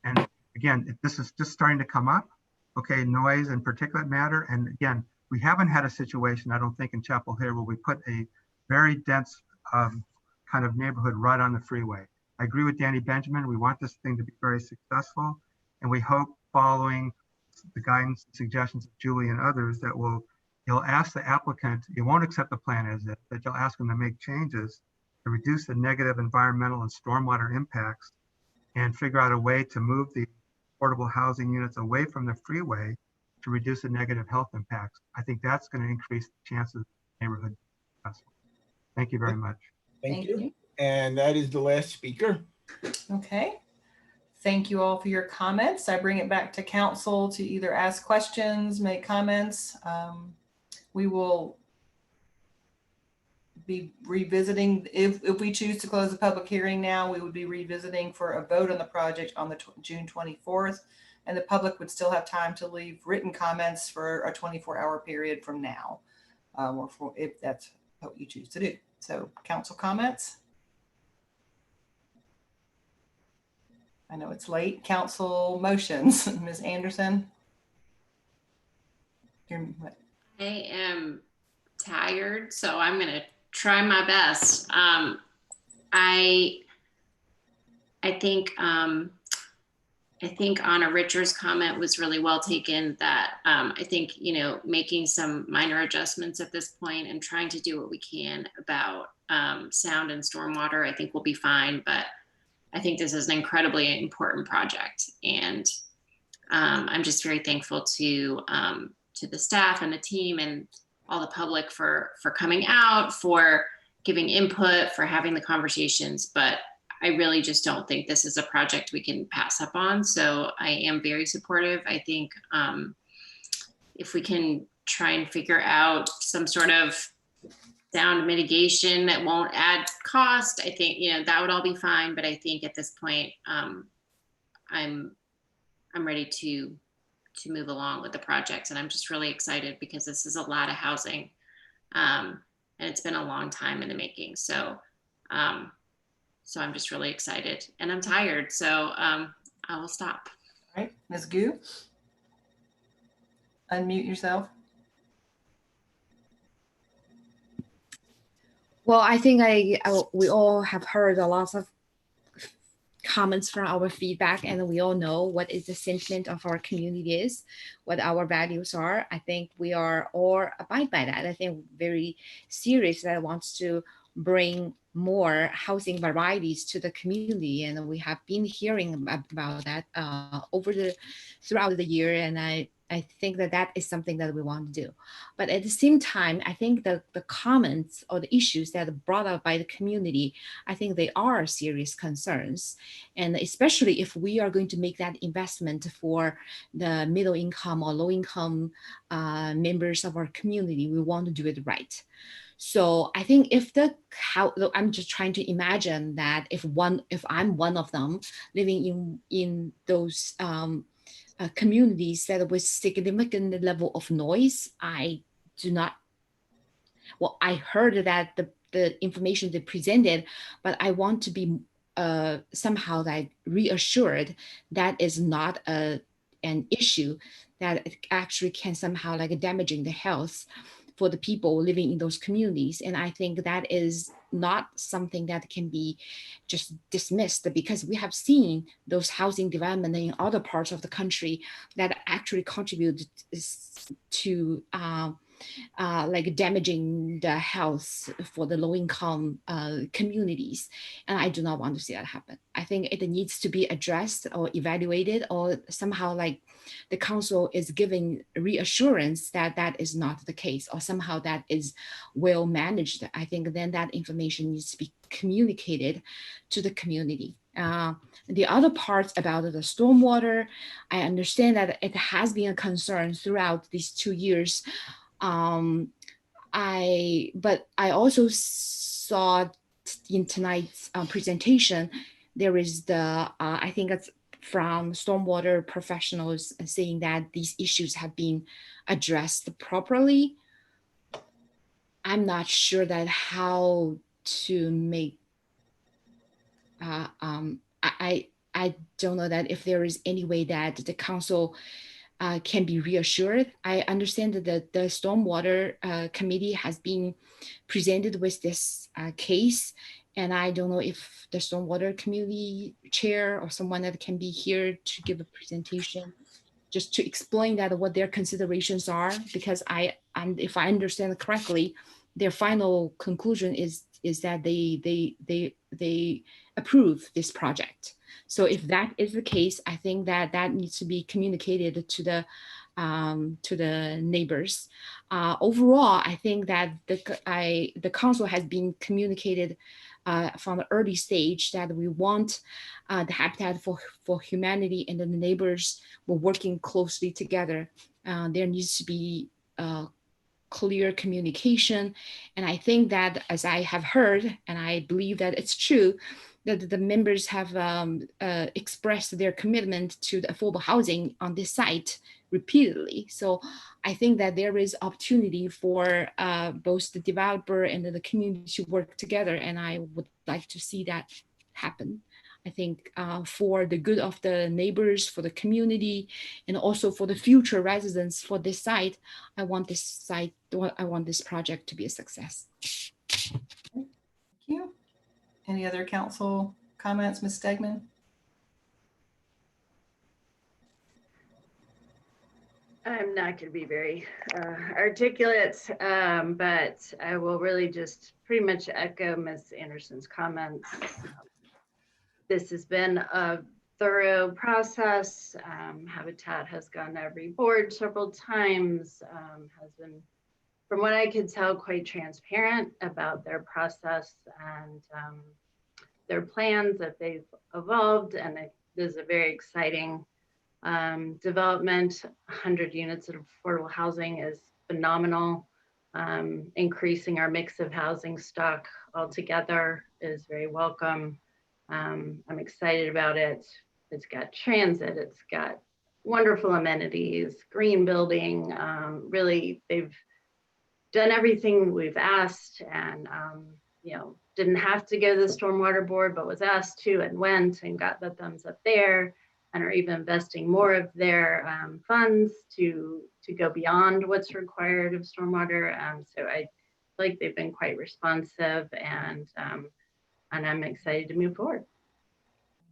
And again, this is just starting to come up, okay, noise and particulate matter. And again, we haven't had a situation, I don't think, in Chapel Hill where we put a very dense kind of neighborhood right on the freeway. I agree with Danny Benjamin. We want this thing to be very successful. And we hope, following the guidance and suggestions of Julie and others, that you'll ask the applicant, you won't accept the plan as is, that you'll ask them to make changes to reduce the negative environmental and stormwater impacts and figure out a way to move the affordable housing units away from the freeway to reduce the negative health impacts. I think that's going to increase the chances of the neighborhood being successful. Thank you very much. Thank you. And that is the last speaker. Okay. Thank you all for your comments. I bring it back to council to either ask questions, make comments. We will be revisiting, if we choose to close the public hearing now, we would be revisiting for a vote on the project on the June 24th. And the public would still have time to leave written comments for a 24-hour period from now, or for, if that's what you choose to do. So council comments. I know it's late. Council motions. Ms. Anderson. I am tired, so I'm going to try my best. I think Anna Richards' comment was really well taken, that I think, making some minor adjustments at this point and trying to do what we can about sound and stormwater, I think we'll be fine. But I think this is an incredibly important project. And I'm just very thankful to the staff and the team and all the public for coming out, for giving input, for having the conversations. But I really just don't think this is a project we can pass up on. So I am very supportive. I think if we can try and figure out some sort of sound mitigation that won't add cost, I think, that would all be fine. But I think at this point, I'm ready to move along with the project. And I'm just really excited because this is a lot of housing. And it's been a long time in the making. So I'm just really excited, and I'm tired. So I will stop. All right, Ms. Gu, unmute yourself. Well, I think we all have heard a lot of comments from our feedback, and we all know what is the sentiment of our community is, what our values are. I think we are all abide by that. I think very serious that wants to bring more housing varieties to the community, and we have been hearing about that throughout the year, and I think that is something that we want to do. But at the same time, I think the comments or the issues that are brought up by the community, I think they are serious concerns. And especially if we are going to make that investment for the middle income or low income members of our community, we want to do it right. So I think I'm just trying to imagine that if I'm one of them living in those communities that with significant level of noise, I heard that the information they presented, but I want to be somehow like reassured that is not an issue, that it actually can somehow like damaging the health for the people living in those communities. And I think that is not something that can be just dismissed, because we have seen those housing development in other parts of the country that actually contribute to like damaging the health for the low-income communities. And I do not want to see that happen. I think it needs to be addressed or evaluated, or somehow like the council is giving reassurance that that is not the case, or somehow that is well managed. I think then that information needs to be communicated to the community. The other parts about the stormwater, I understand that it has been a concern throughout these 2 years. But I also saw in tonight's presentation, there is I think it's from stormwater professionals saying that these issues have been addressed properly. I'm not sure that how to make, I don't know that if there is any way that the council can be reassured. I understand that the stormwater committee has been presented with this case, and I don't know if the stormwater committee chair or someone that can be here to give a presentation just to explain that what their considerations are, because if I understand correctly, their final conclusion is that they approve this project. So if that is the case, I think that that needs to be communicated to the neighbors. Overall, I think that the council has been communicated from the early stage that we want the Habitat for Humanity and the neighbors were working closely together. There needs to be clear communication. And I think that, as I have heard, and I believe that it's true, that the members have expressed their commitment to the affordable housing on this site repeatedly. So I think that there is opportunity for both the developer and the community to work together. And I would like to see that happen. I think for the good of the neighbors, for the community, and also for the future residents for this site, I want this project to be a success. Thank you. Any other council comments, Ms. Stegman? I'm not going to be very articulate, but I will really just pretty much echo Ms. Anderson's comments. This has been a thorough process. Habitat has gone to every board several times, has been, from what I could tell, quite transparent about their process and their plans that they've evolved. And it is a very exciting development. 100 units of affordable housing is phenomenal. Increasing our mix of housing stock altogether is very welcome. I'm excited about it. It's got transit, it's got wonderful amenities, green building. Really, they've done everything we've asked, and didn't have to go to the Stormwater Board, but was asked to and went and got the thumbs up there, and are even investing more of their funds to go beyond what's required of stormwater. So I feel like they've been quite responsive, and I'm excited to move forward.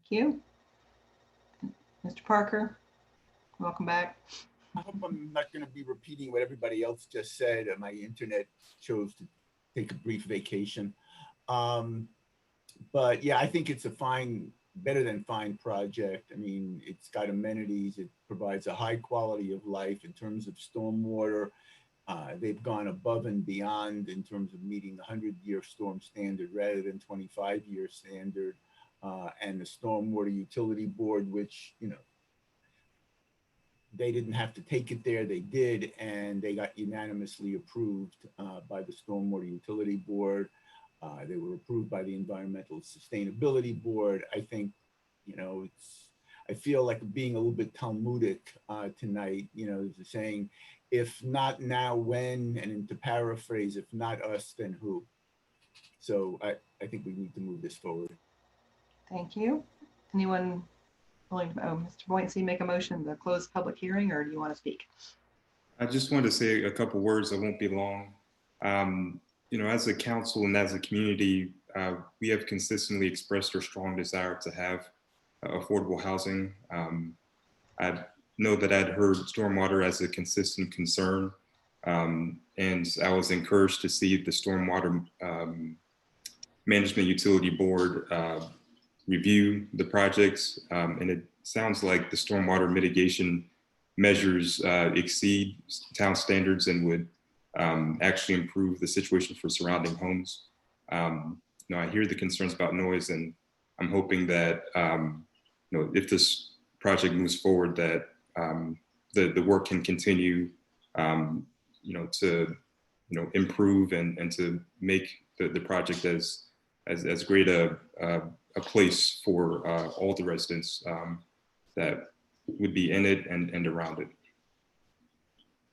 Thank you. Mr. Parker, welcome back. I hope I'm not going to be repeating what everybody else just said. My internet chose to take a brief vacation. But yeah, I think it's a fine, better than fine project. I mean, it's got amenities. It provides a high quality of life in terms of stormwater. They've gone above and beyond in terms of meeting the 100-year storm standard rather than 25-year standard. And the Stormwater Utility Board, which, they didn't have to take it there, they did, and they got unanimously approved by the Stormwater Utility Board. They were approved by the Environmental Sustainability Board. I think, I feel like being a little bit Talmudic tonight, there's a saying, if not now, when, and to paraphrase, if not us, then who? So I think we need to move this forward. Thank you. Anyone willing, Mr. Boynton, make a motion to close the public hearing, or do you want to speak? I just wanted to say a couple words that won't be long. As a council and as a community, we have consistently expressed our strong desire to have affordable housing. I know that I'd heard stormwater as a consistent concern, and I was encouraged to see the Stormwater Management Utility Board review the projects, and it sounds like the stormwater mitigation measures exceed town standards and would actually improve the situation for surrounding homes. I hear the concerns about noise, and I'm hoping that if this project moves forward, that the work can continue, to improve and to make the project as great a place for all the residents that would be in it and around it.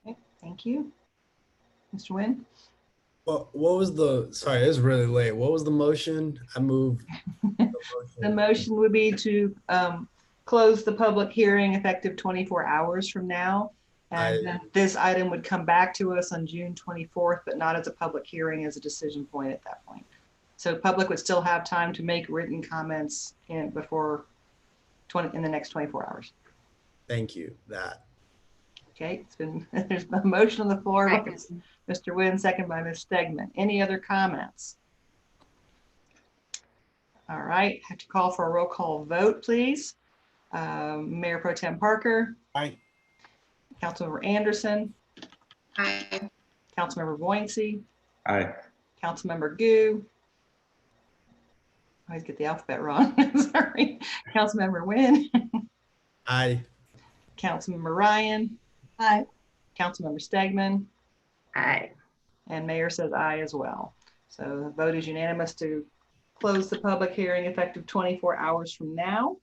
Okay, thank you. Mr. Nguyen? Well, what was sorry, it was really late. What was the motion? I moved. The motion would be to close the public hearing effective 24 hours from now. And then this item would come back to us on June 24th, but not as a public hearing, as a decision point at that point. So public would still have time to make written comments in the next 24 hours. Thank you. That. Okay, there's a motion on the floor by Mr. Nguyen, second by Ms. Stegman. Any other comments? All right, have to call for a roll call vote, please. Mayor Pro Tem Parker. Aye. Councilmember Anderson. Aye. Councilmember Boynton. Aye. Councilmember Gu. I always get the alphabet wrong. Sorry. Councilmember Nguyen. Aye. Councilmember Ryan. Aye. Councilmember Stegman. Aye. And Mayor says aye as well. So the vote is unanimous to close the public hearing effective 24 hours from now.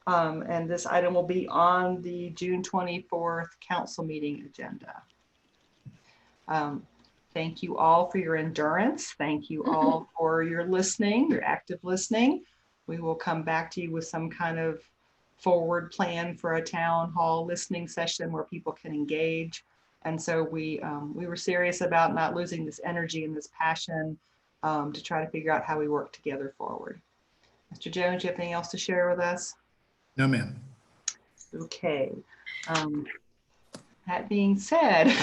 And this item will be on the June 24th council meeting agenda. Thank you all for your endurance. Thank you all for your listening, your active listening. We will come back to you with some kind of forward plan for a town hall listening session where people can engage. And so we were serious about not losing this energy and this passion to try to figure out how we work together forward. Mr. Jones, do you have anything else to share with us? No, ma'am. Okay. That being said,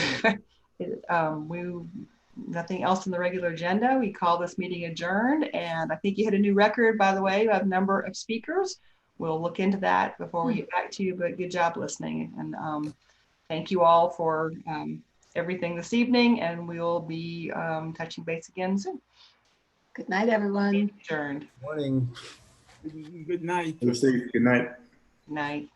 nothing else in the regular agenda. We call this meeting adjourned, and I think you hit a new record, by the way, of number of speakers. We'll look into that before we get back to you, but good job listening. And thank you all for everything this evening, and we'll be touching base again soon. Good night, everyone. Adjourned. Morning. Good night. Good night. Night.